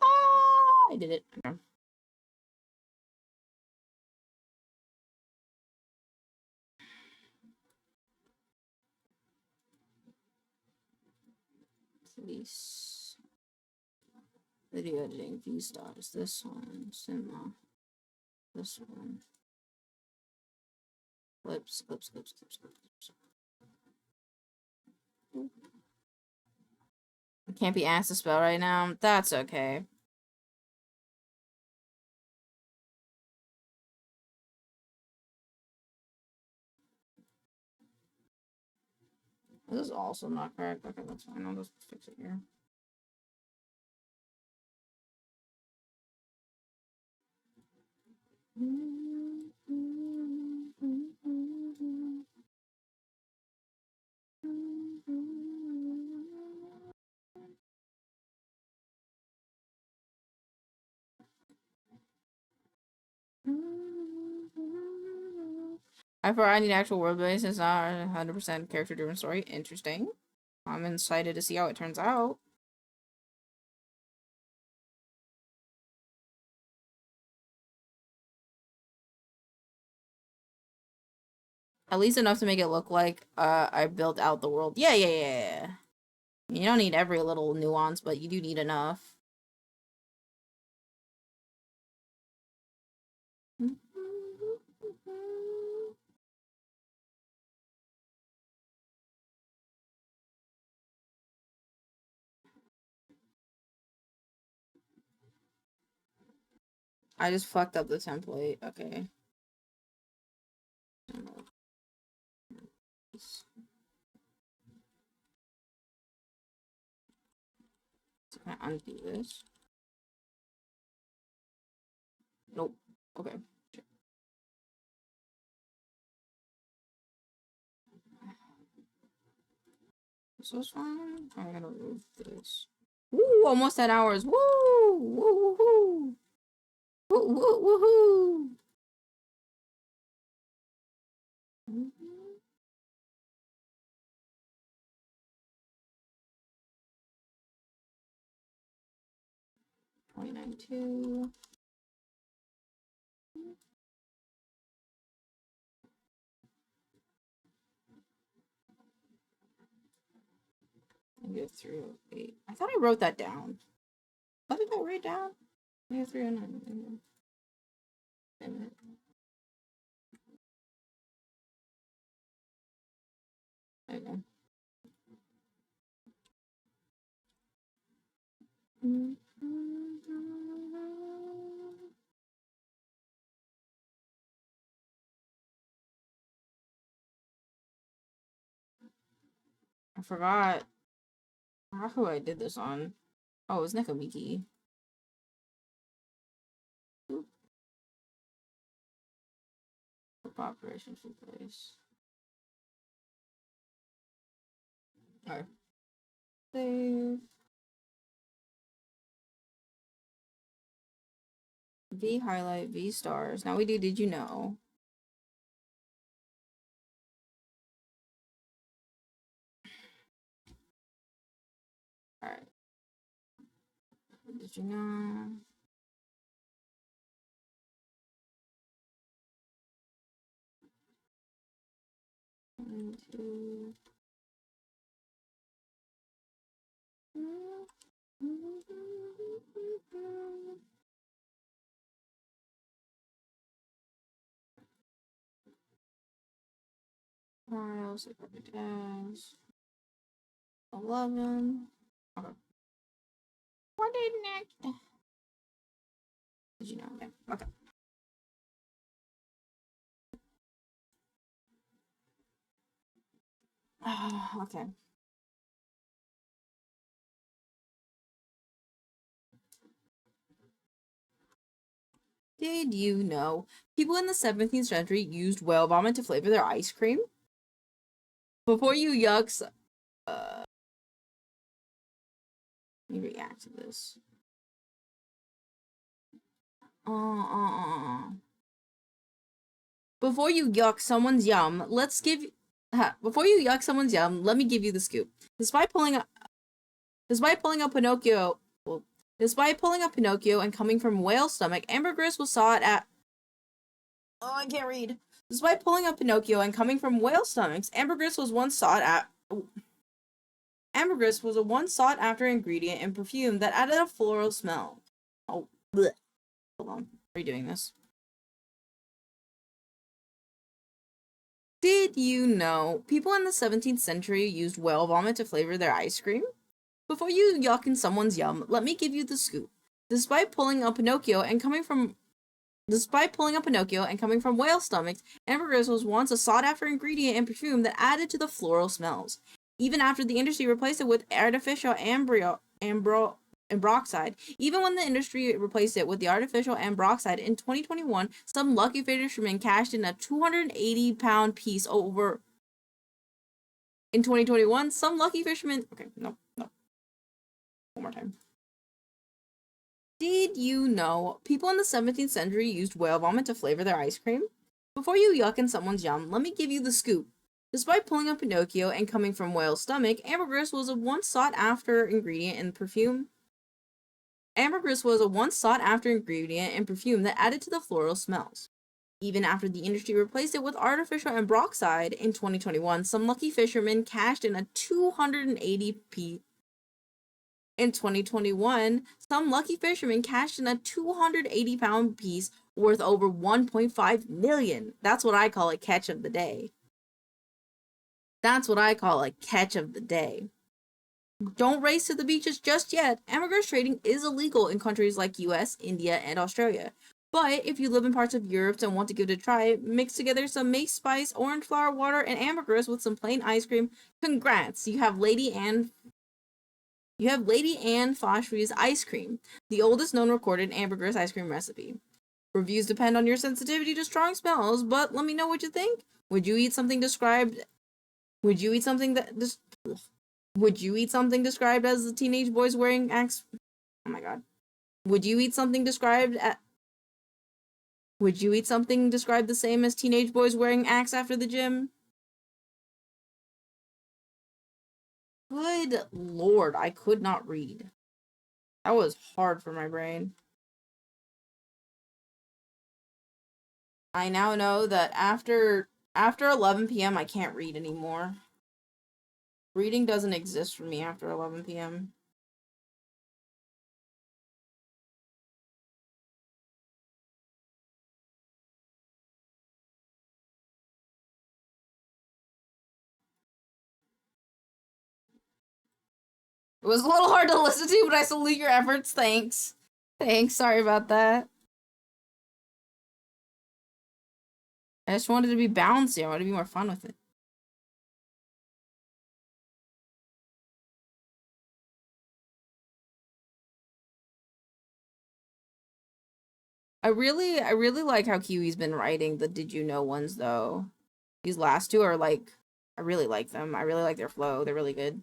A: Ah, I did it. Okay. Police. Video editing, V-stars. This one. Cinema. This one. Clips. I can't be asked to spell right now. That's okay. This is also not correct. Okay, that's fine. I'll just fix it here. I need actual world building. It's not 100% character-driven story. Interesting. I'm excited to see how it turns out. At least enough to make it look like I built out the world. Yeah. You don't need every little nuance, but you do need enough. I just fucked up the template. Okay. So can I undo this? Nope. Okay. This was fine. I'm gonna remove this. Woo! Almost 10 hours. Woo! Woo! Woo! Woo! Woo! Woohoo! 29.2. Negative 308. I thought I wrote that down. What did I write down? Negative 309. There you go. I forgot who I did this on. Oh, it was Nekomiki. Operation for place. Alright. Save. V highlight, V stars. Now we do Did You Know? Alright. Did you know? One, two. Files, 11. Okay. What did next? Did you know? Okay. Okay. Did you know people in the 17th century used whale vomit to flavor their ice cream? Before you yucks, let me react to this. Before you yuck someone's yum, before you yuck someone's yum, let me give you the scoop. Despite pulling up Pinocchio and coming from whale stomach, ambergris was sought at. Oh, I can't read. Despite pulling up Pinocchio and coming from whale stomachs, ambergris was once sought at. Ambergris was a once sought after ingredient in perfume that added a floral smell. Oh, bleh. Hold on. Redoing this. Did you know people in the 17th century used whale vomit to flavor their ice cream? Before you yuck in someone's yum, let me give you the scoop. Despite pulling up Pinocchio and coming from whale stomachs, ambergris was once a sought-after ingredient in perfume that added to the floral smells. Even after the industry replaced it with artificial ambroxide. Even when the industry replaced it with the artificial ambroxide in 2021, some lucky fishermen cashed in a 280-pound piece over. In 2021, some lucky fishermen. Okay, no. One more time. Did you know people in the 17th century used whale vomit to flavor their ice cream? Before you yuck in someone's yum, let me give you the scoop. Despite pulling up Pinocchio and coming from whale's stomach, ambergris was a once sought after ingredient in perfume. Ambergris was a once sought after ingredient in perfume that added to the floral smells. Even after the industry replaced it with artificial ambroxide in 2021, some lucky fishermen cashed in a 280 In 2021, some lucky fishermen cashed in a 280-pound piece worth over 1.5 million. That's what I call a catch of the day. That's what I call a catch of the day. Don't race to the beaches just yet. Ambergris trading is illegal in countries like US, India, and Australia. But if you live in parts of Europe and want to give it a try, mix together some mace spice, orange flower water, and ambergris with some plain ice cream. Congrats! You have Lady Anne Foshree's ice cream, the oldest known recorded ambergris ice cream recipe. Reviews depend on your sensitivity to strong smells, but let me know what you think. Would you eat something described as the teenage boys wearing axe? Oh my god. Would you eat something described the same as teenage boys wearing axe after the gym? Good lord, I could not read. That was hard for my brain. I now know that after 11 p.m. I can't read anymore. Reading doesn't exist for me after 11 p.m. It was a little hard to listen to, but I salute your efforts. Thanks. Thanks. Sorry about that. I just wanted to be bouncy. I wanted to be more fun with it. I really like how Kiwi's been writing the Did You Know ones, though. These last two are, like, I really like them. I really like their flow. They're really good.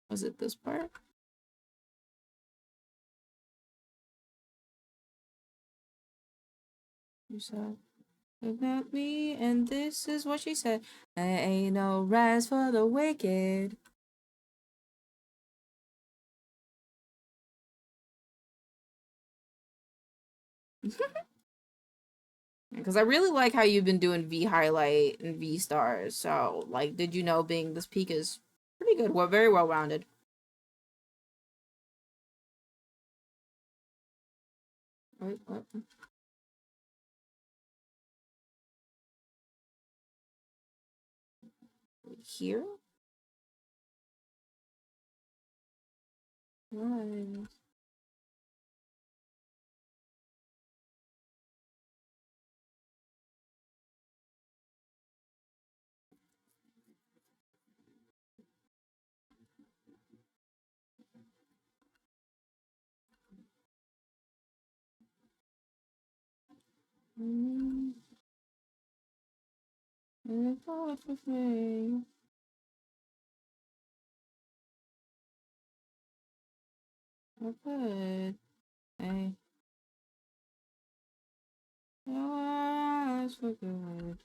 A: Was it this part? You said about me, and this is what she said. There ain't no rest for the wicked. Because I really like how you've been doing V highlight and V stars. So, like, Did You Know being this peak is pretty good. We're very well rounded. Wait, what? Here? Right. It's all with me. Good. Hey. That's so good.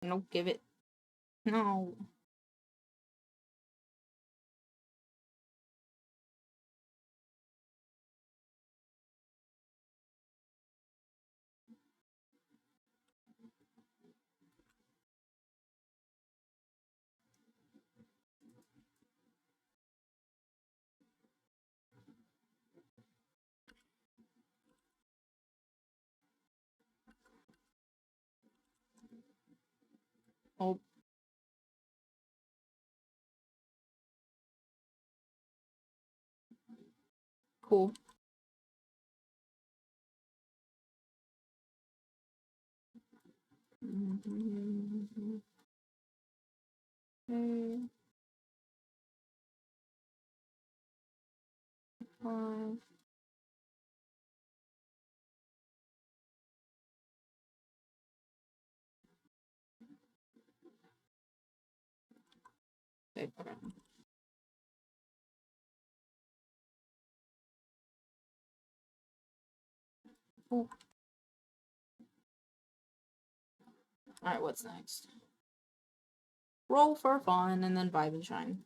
A: No, give it. No. Oh. Cool. Okay. Five. Okay. Cool. Alright, what's next? Roll for fun and then vibe and shine.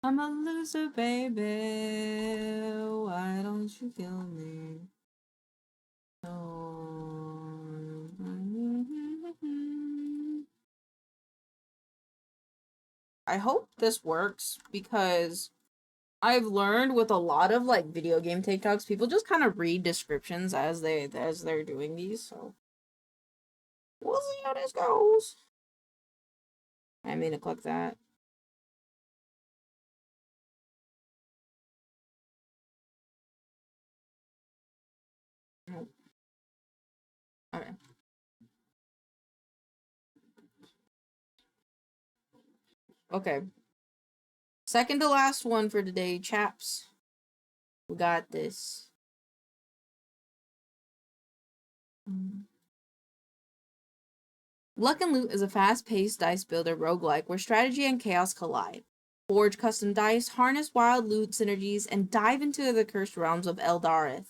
A: I'm a loser, baby. Why don't you kill me? I hope this works because I've learned with a lot of like video game TikToks, people just kind of read descriptions as they're doing these, so we'll see how this goes. I mean to click that. Okay. Okay. Second to last one for today, chaps. We got this. Luck and Loot is a fast-paced dice builder roguelike where strategy and chaos collide. Forge custom dice, harness wild loot synergies, and dive into the cursed realms of Eldritch.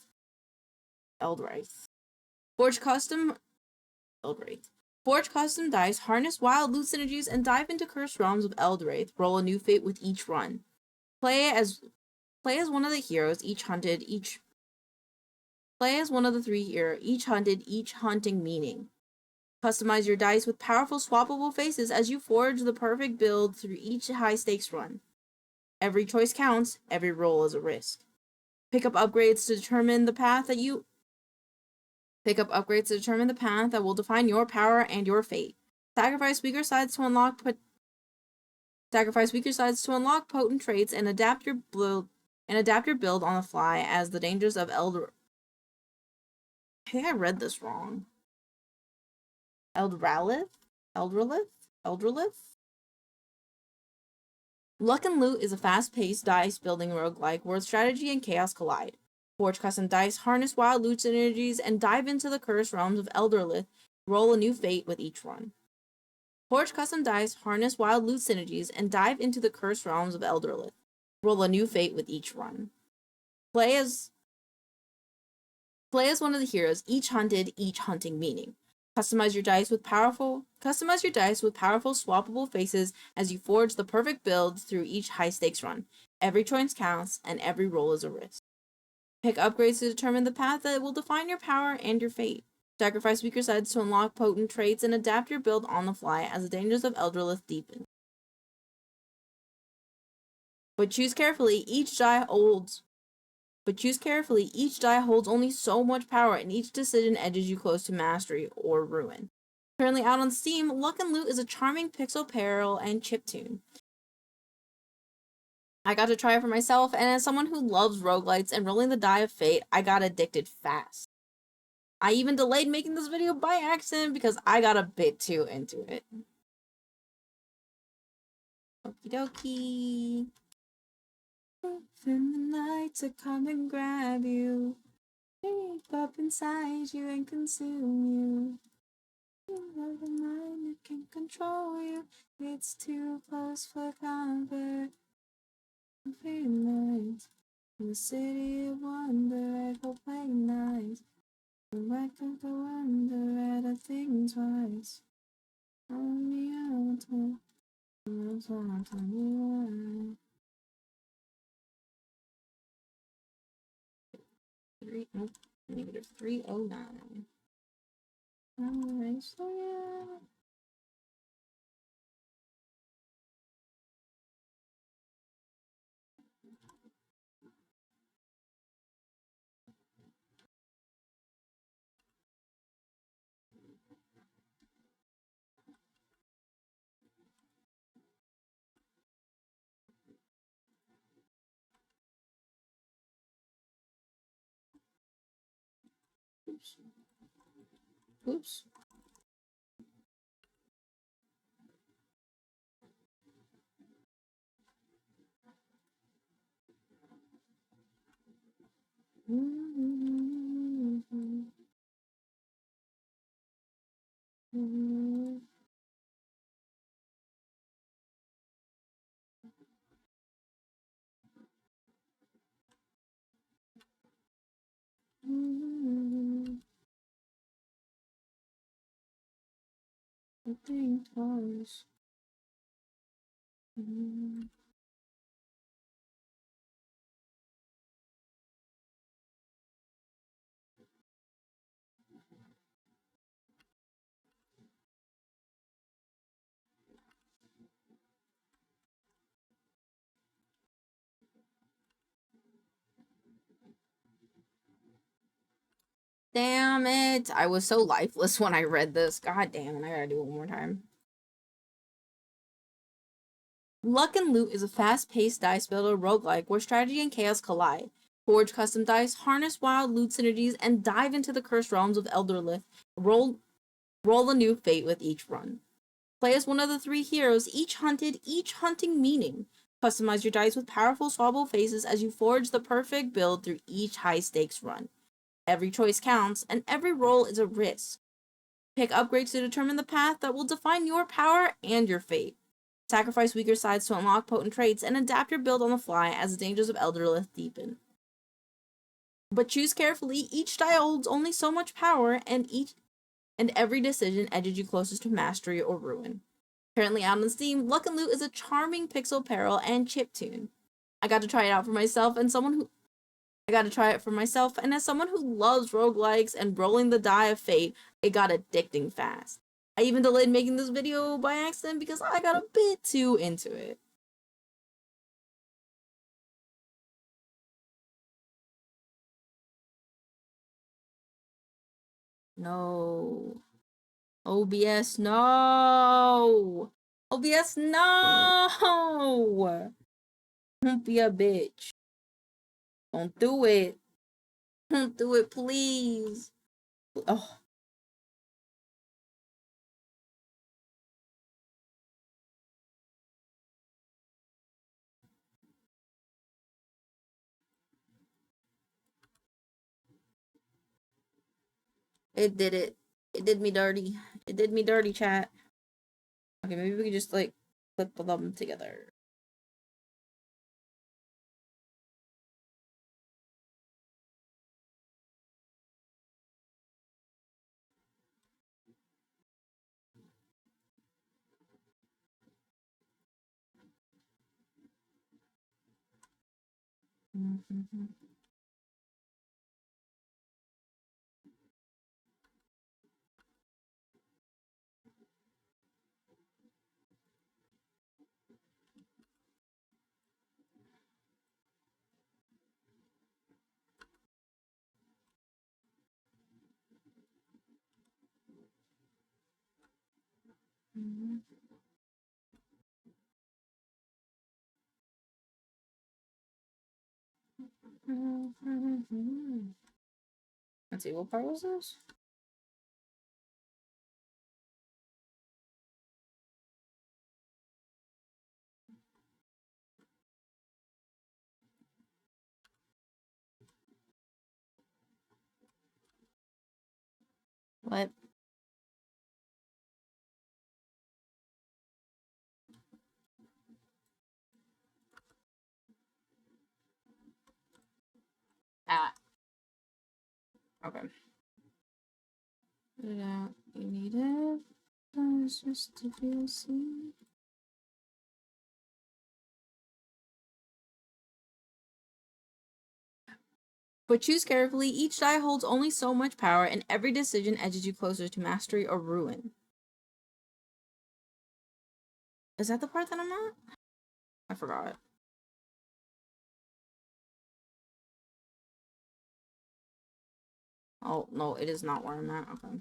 A: Forge custom Eldritch. Forge custom dice, harness wild loot synergies, and dive into cursed realms of Eldraith. Roll a new fate with each run. Play as one of the heroes, each hunted, Play as one of the 3 heroes, each hunted, each hunting meaning. Customize your dice with powerful swappable faces as you forge the perfect build through each high-stakes run. Every choice counts, every roll is a risk. Pick up upgrades to determine the path that will define your power and your fate. Sacrifice weaker sides to unlock potent traits and adapt your build on the fly as the dangers of I think I read this wrong. Eldralith? Luck and Loot is a fast-paced dice-building roguelike where strategy and chaos collide. Forge custom dice, harness wild loot synergies, and dive into the cursed realms of Eldralith. Roll a new fate with each run. Forge custom dice, harness wild loot synergies, and dive into the cursed realms of Eldralith. Roll a new fate with each run. Play as one of the heroes, each hunted, each hunting meaning. Customize your dice with powerful swappable faces as you forge the perfect build through each high-stakes run. Every choice counts, and every roll is a risk. Pick upgrades to determine the path that will define your power and your fate. Sacrifice weaker sides to unlock potent traits and adapt your build on the fly as the dangers of Eldralith deepen. But choose carefully, each die holds only so much power, and each decision edges you close to mastery or ruin. Currently out on Steam, Luck and Loot is a charming pixel peril and chiptune. I got to try it for myself, and as someone who loves roguelites and rolling the die of fate, I got addicted fast. I even delayed making this video by accident because I got a bit too into it. Okie dokie. When the nights are come and grab you, creep up inside you and consume you. You have a mind that can control you. It's too close for comfort. Nights in the city of wonder, I go play nights. I can go wonder at a thing twice. Only I want to. That's why I'm telling you why. 309. Alright, so yeah. Oops. I think twice. Damn it! I was so lifeless when I read this. God damn it, I gotta do it one more time. Luck and Loot is a fast-paced dice builder roguelike where strategy and chaos collide. Forge custom dice, harness wild loot synergies, and dive into the cursed realms of Eldralith. Roll a new fate with each run. Play as one of the 3 heroes, each hunted, each hunting meaning. Customize your dice with powerful swappable faces as you forge the perfect build through each high-stakes run. Every choice counts, and every roll is a risk. Pick upgrades to determine the path that will define your power and your fate. Sacrifice weaker sides to unlock potent traits, and adapt your build on the fly as the dangers of Eldralith deepen. But choose carefully, each die holds only so much power, and and every decision edges you closest to mastery or ruin. Currently out on Steam, Luck and Loot is a charming pixel peril and chiptune. I got to try it out for myself, and as someone who loves roguelikes and rolling the die of fate, it got addicting fast. I even delayed making this video by accident because I got a bit too into it. No. OBS, no! OBS, no! Don't be a bitch. Don't do it. Don't do it, please. Oh. It did it. It did me dirty. It did me dirty, chat. Okay, maybe we can just, like, clip them together. Mm-hmm. Mm-hmm. Let's see, what part was this? What? Ah. Okay. Put it out. You need it. That's just to feel seen. But choose carefully. Each die holds only so much power, and every decision edges you closer to mastery or ruin. Is that the part that I'm not? I forgot. Oh, no, it is not where I'm at. Okay.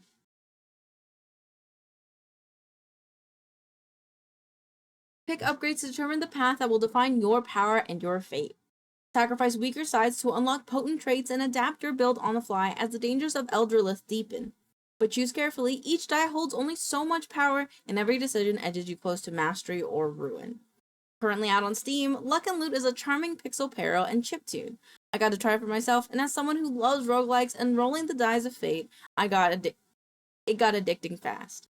A: Pick upgrades to determine the path that will define your power and your fate. Sacrifice weaker sides to unlock potent traits and adapt your build on the fly as the dangers of Elderlith deepen. But choose carefully. Each die holds only so much power, and every decision edges you close to mastery or ruin. Currently out on Steam, Luck and Loot is a charming pixel peril and chiptune. I got to try it for myself, and as someone who loves roguelikes and rolling the dice of fate, it got addicting fast.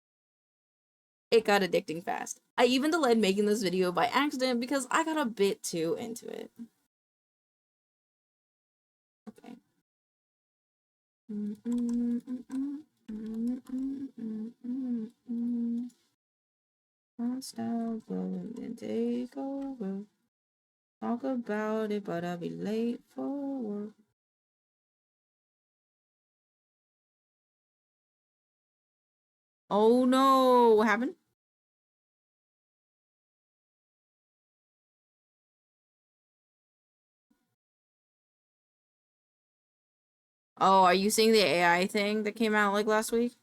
A: It got addicting fast. I even delayed making this video by accident because I got a bit too into it. Okay. Style blowing and take over. Talk about it, but I'll be late for work. Oh no, what happened? Oh, are you seeing the AI thing that came out like last week?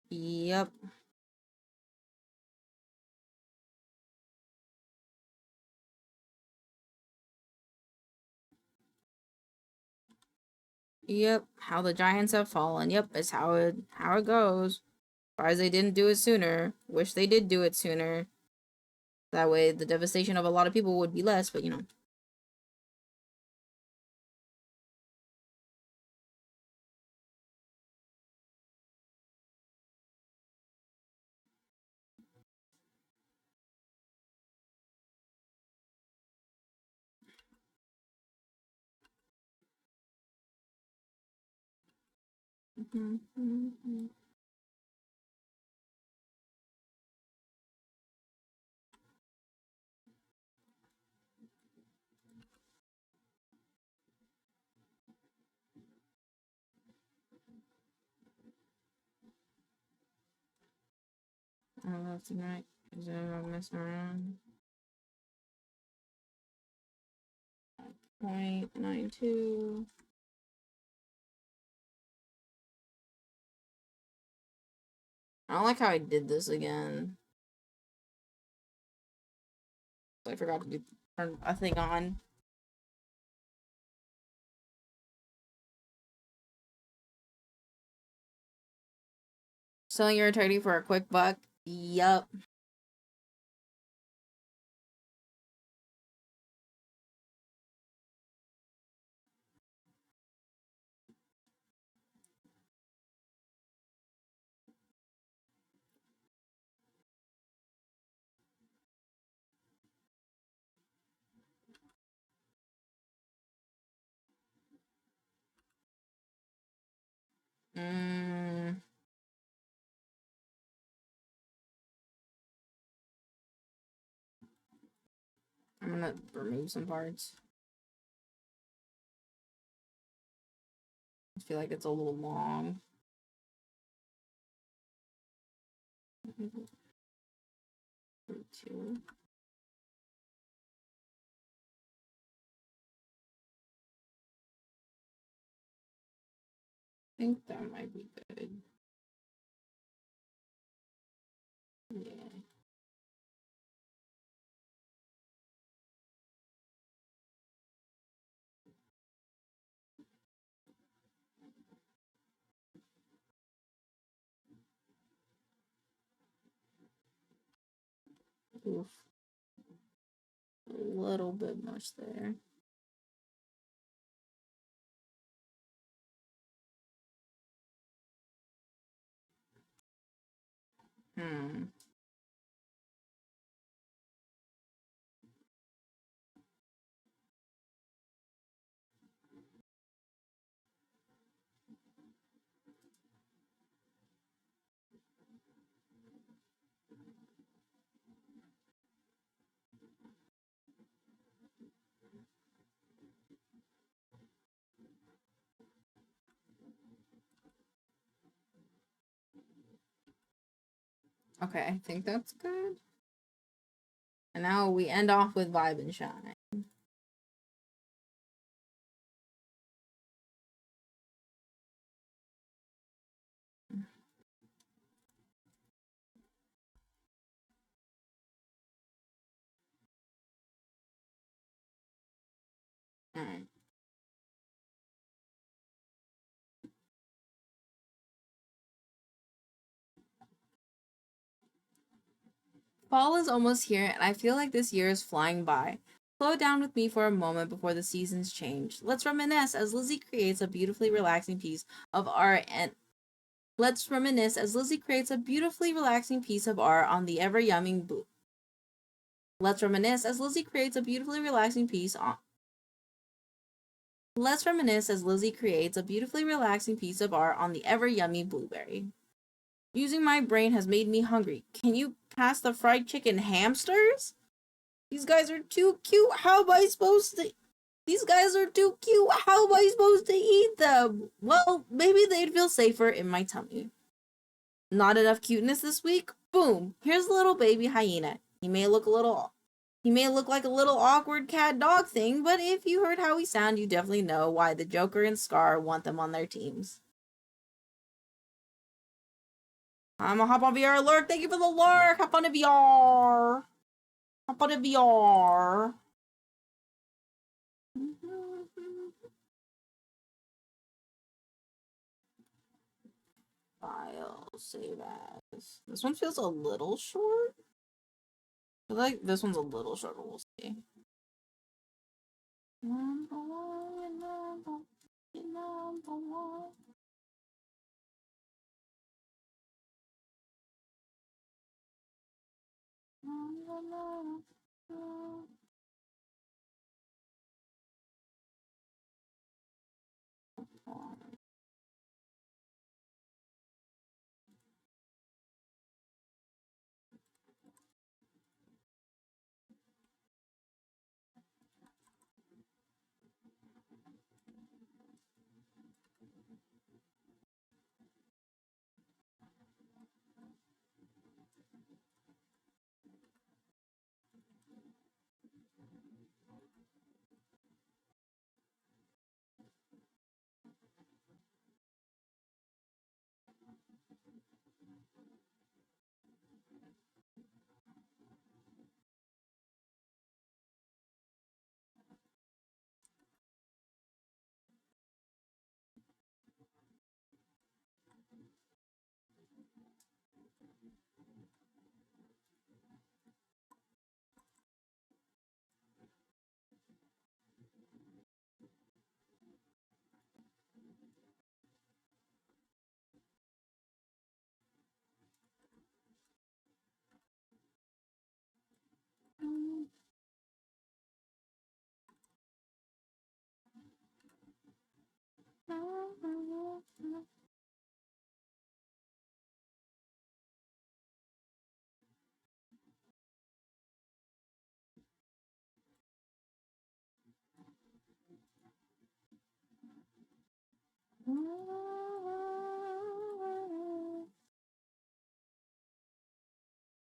A: Yep. Yep. How the giants have fallen. Yep, it's how it goes. Surprised they didn't do it sooner. Wish they did do it sooner. That way the devastation of a lot of people would be less, but you know. Left and right. Is anyone messing around? 0.92. I don't like how I did this again. I forgot to turn a thing on. Selling your attorney for a quick buck? Yup. I'm gonna remove some parts. I feel like it's a little long. Two. I think that might be good. Yeah. Oof. A little bit much there. Okay, I think that's good. And now we end off with Vibe and Shine. Alright. Fall is almost here, and I feel like this year is flying by. Slow down with me for a moment before the seasons change. Let's reminisce as Lizzie creates a beautifully relaxing piece of art on the ever yummy Let's reminisce as Lizzie creates a beautifully relaxing piece of art on the ever yummy blueberry. Using my brain has made me hungry. Can you pass the fried chicken hamsters? These guys are too cute. How am I supposed to... These guys are too cute. How am I supposed to eat them? Well, maybe they'd feel safer in my tummy. Not enough cuteness this week? Boom. Here's the little baby hyena. He may look like a little awkward cat dog thing, but if you heard how he sound, you definitely know why the Joker and Scar want them on their teams. I'm a hop on VR lurk. Thank you for the lurk. Hop on a VR. Hop on a VR. File, save as. This one feels a little short. I feel like this one's a little short, but we'll see. Number one, number one.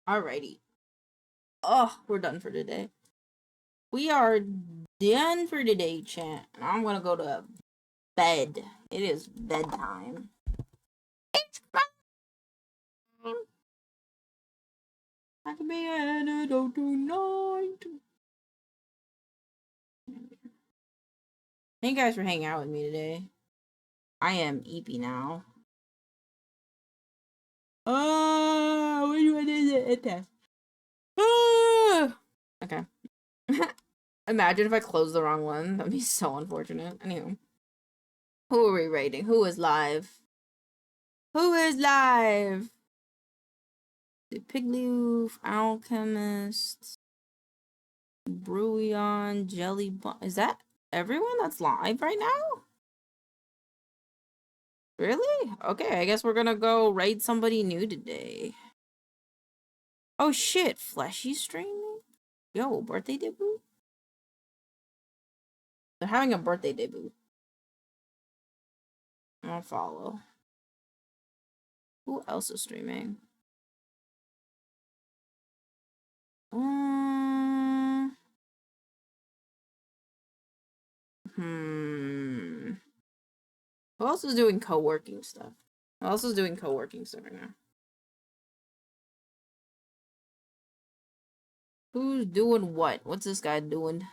A: Alrighty. Oh, we're done for today. We are done for today, chat. I'm gonna go to bed. It is bedtime. It's bedtime. I can be an adult tonight. Thank you guys for hanging out with me today. I am eepy now. Oh, what do I do? Okay. Imagine if I closed the wrong one. That'd be so unfortunate. Anywho. Who are we rating? Who is live? Who is live? The Pigloof, Alchemist, Brewion, Jelly Bomb. Is that everyone that's live right now? Really? Okay, I guess we're gonna go raid somebody new today. Oh shit, Fleshy's streaming? Yo, birthday debut? They're having a birthday debut. I'll follow. Who else is streaming? Who else is doing co-working stuff? Who else is doing co-working stuff right now? Who's doing what? What's this guy doing?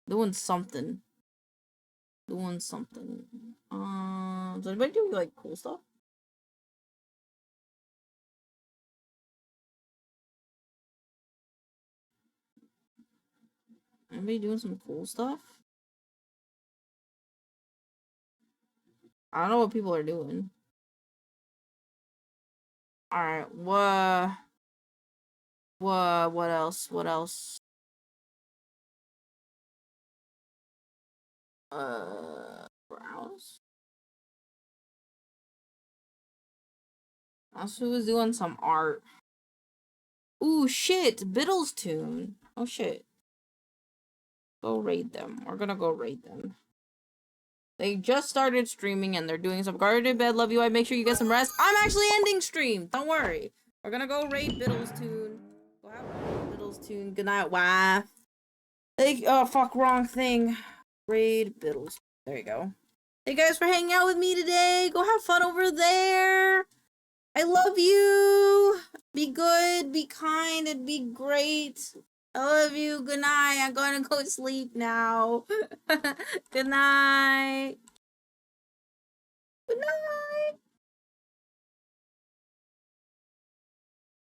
A: Doing something. Doing something. Is anybody doing like cool stuff? Anybody doing some cool stuff? I don't know what people are doing. Alright, what else? What else? Browse? Also, was doing some art. Ooh, shit! Biddle's tune. Oh, shit. Go raid them. We're gonna go raid them. They just started streaming and they're doing some guarded bed. Love you. I make sure you get some rest. I'm actually ending stream. Don't worry. We're gonna go raid Biddle's tune. Go have Biddle's tune. Good night, wife. Oh, fuck, wrong thing. Raid Biddle's. There you go. Thank you guys for hanging out with me today. Go have fun over there. I love you. Be good, be kind, and be great. I love you. Good night. I'm gonna go sleep now. Good night. Good night.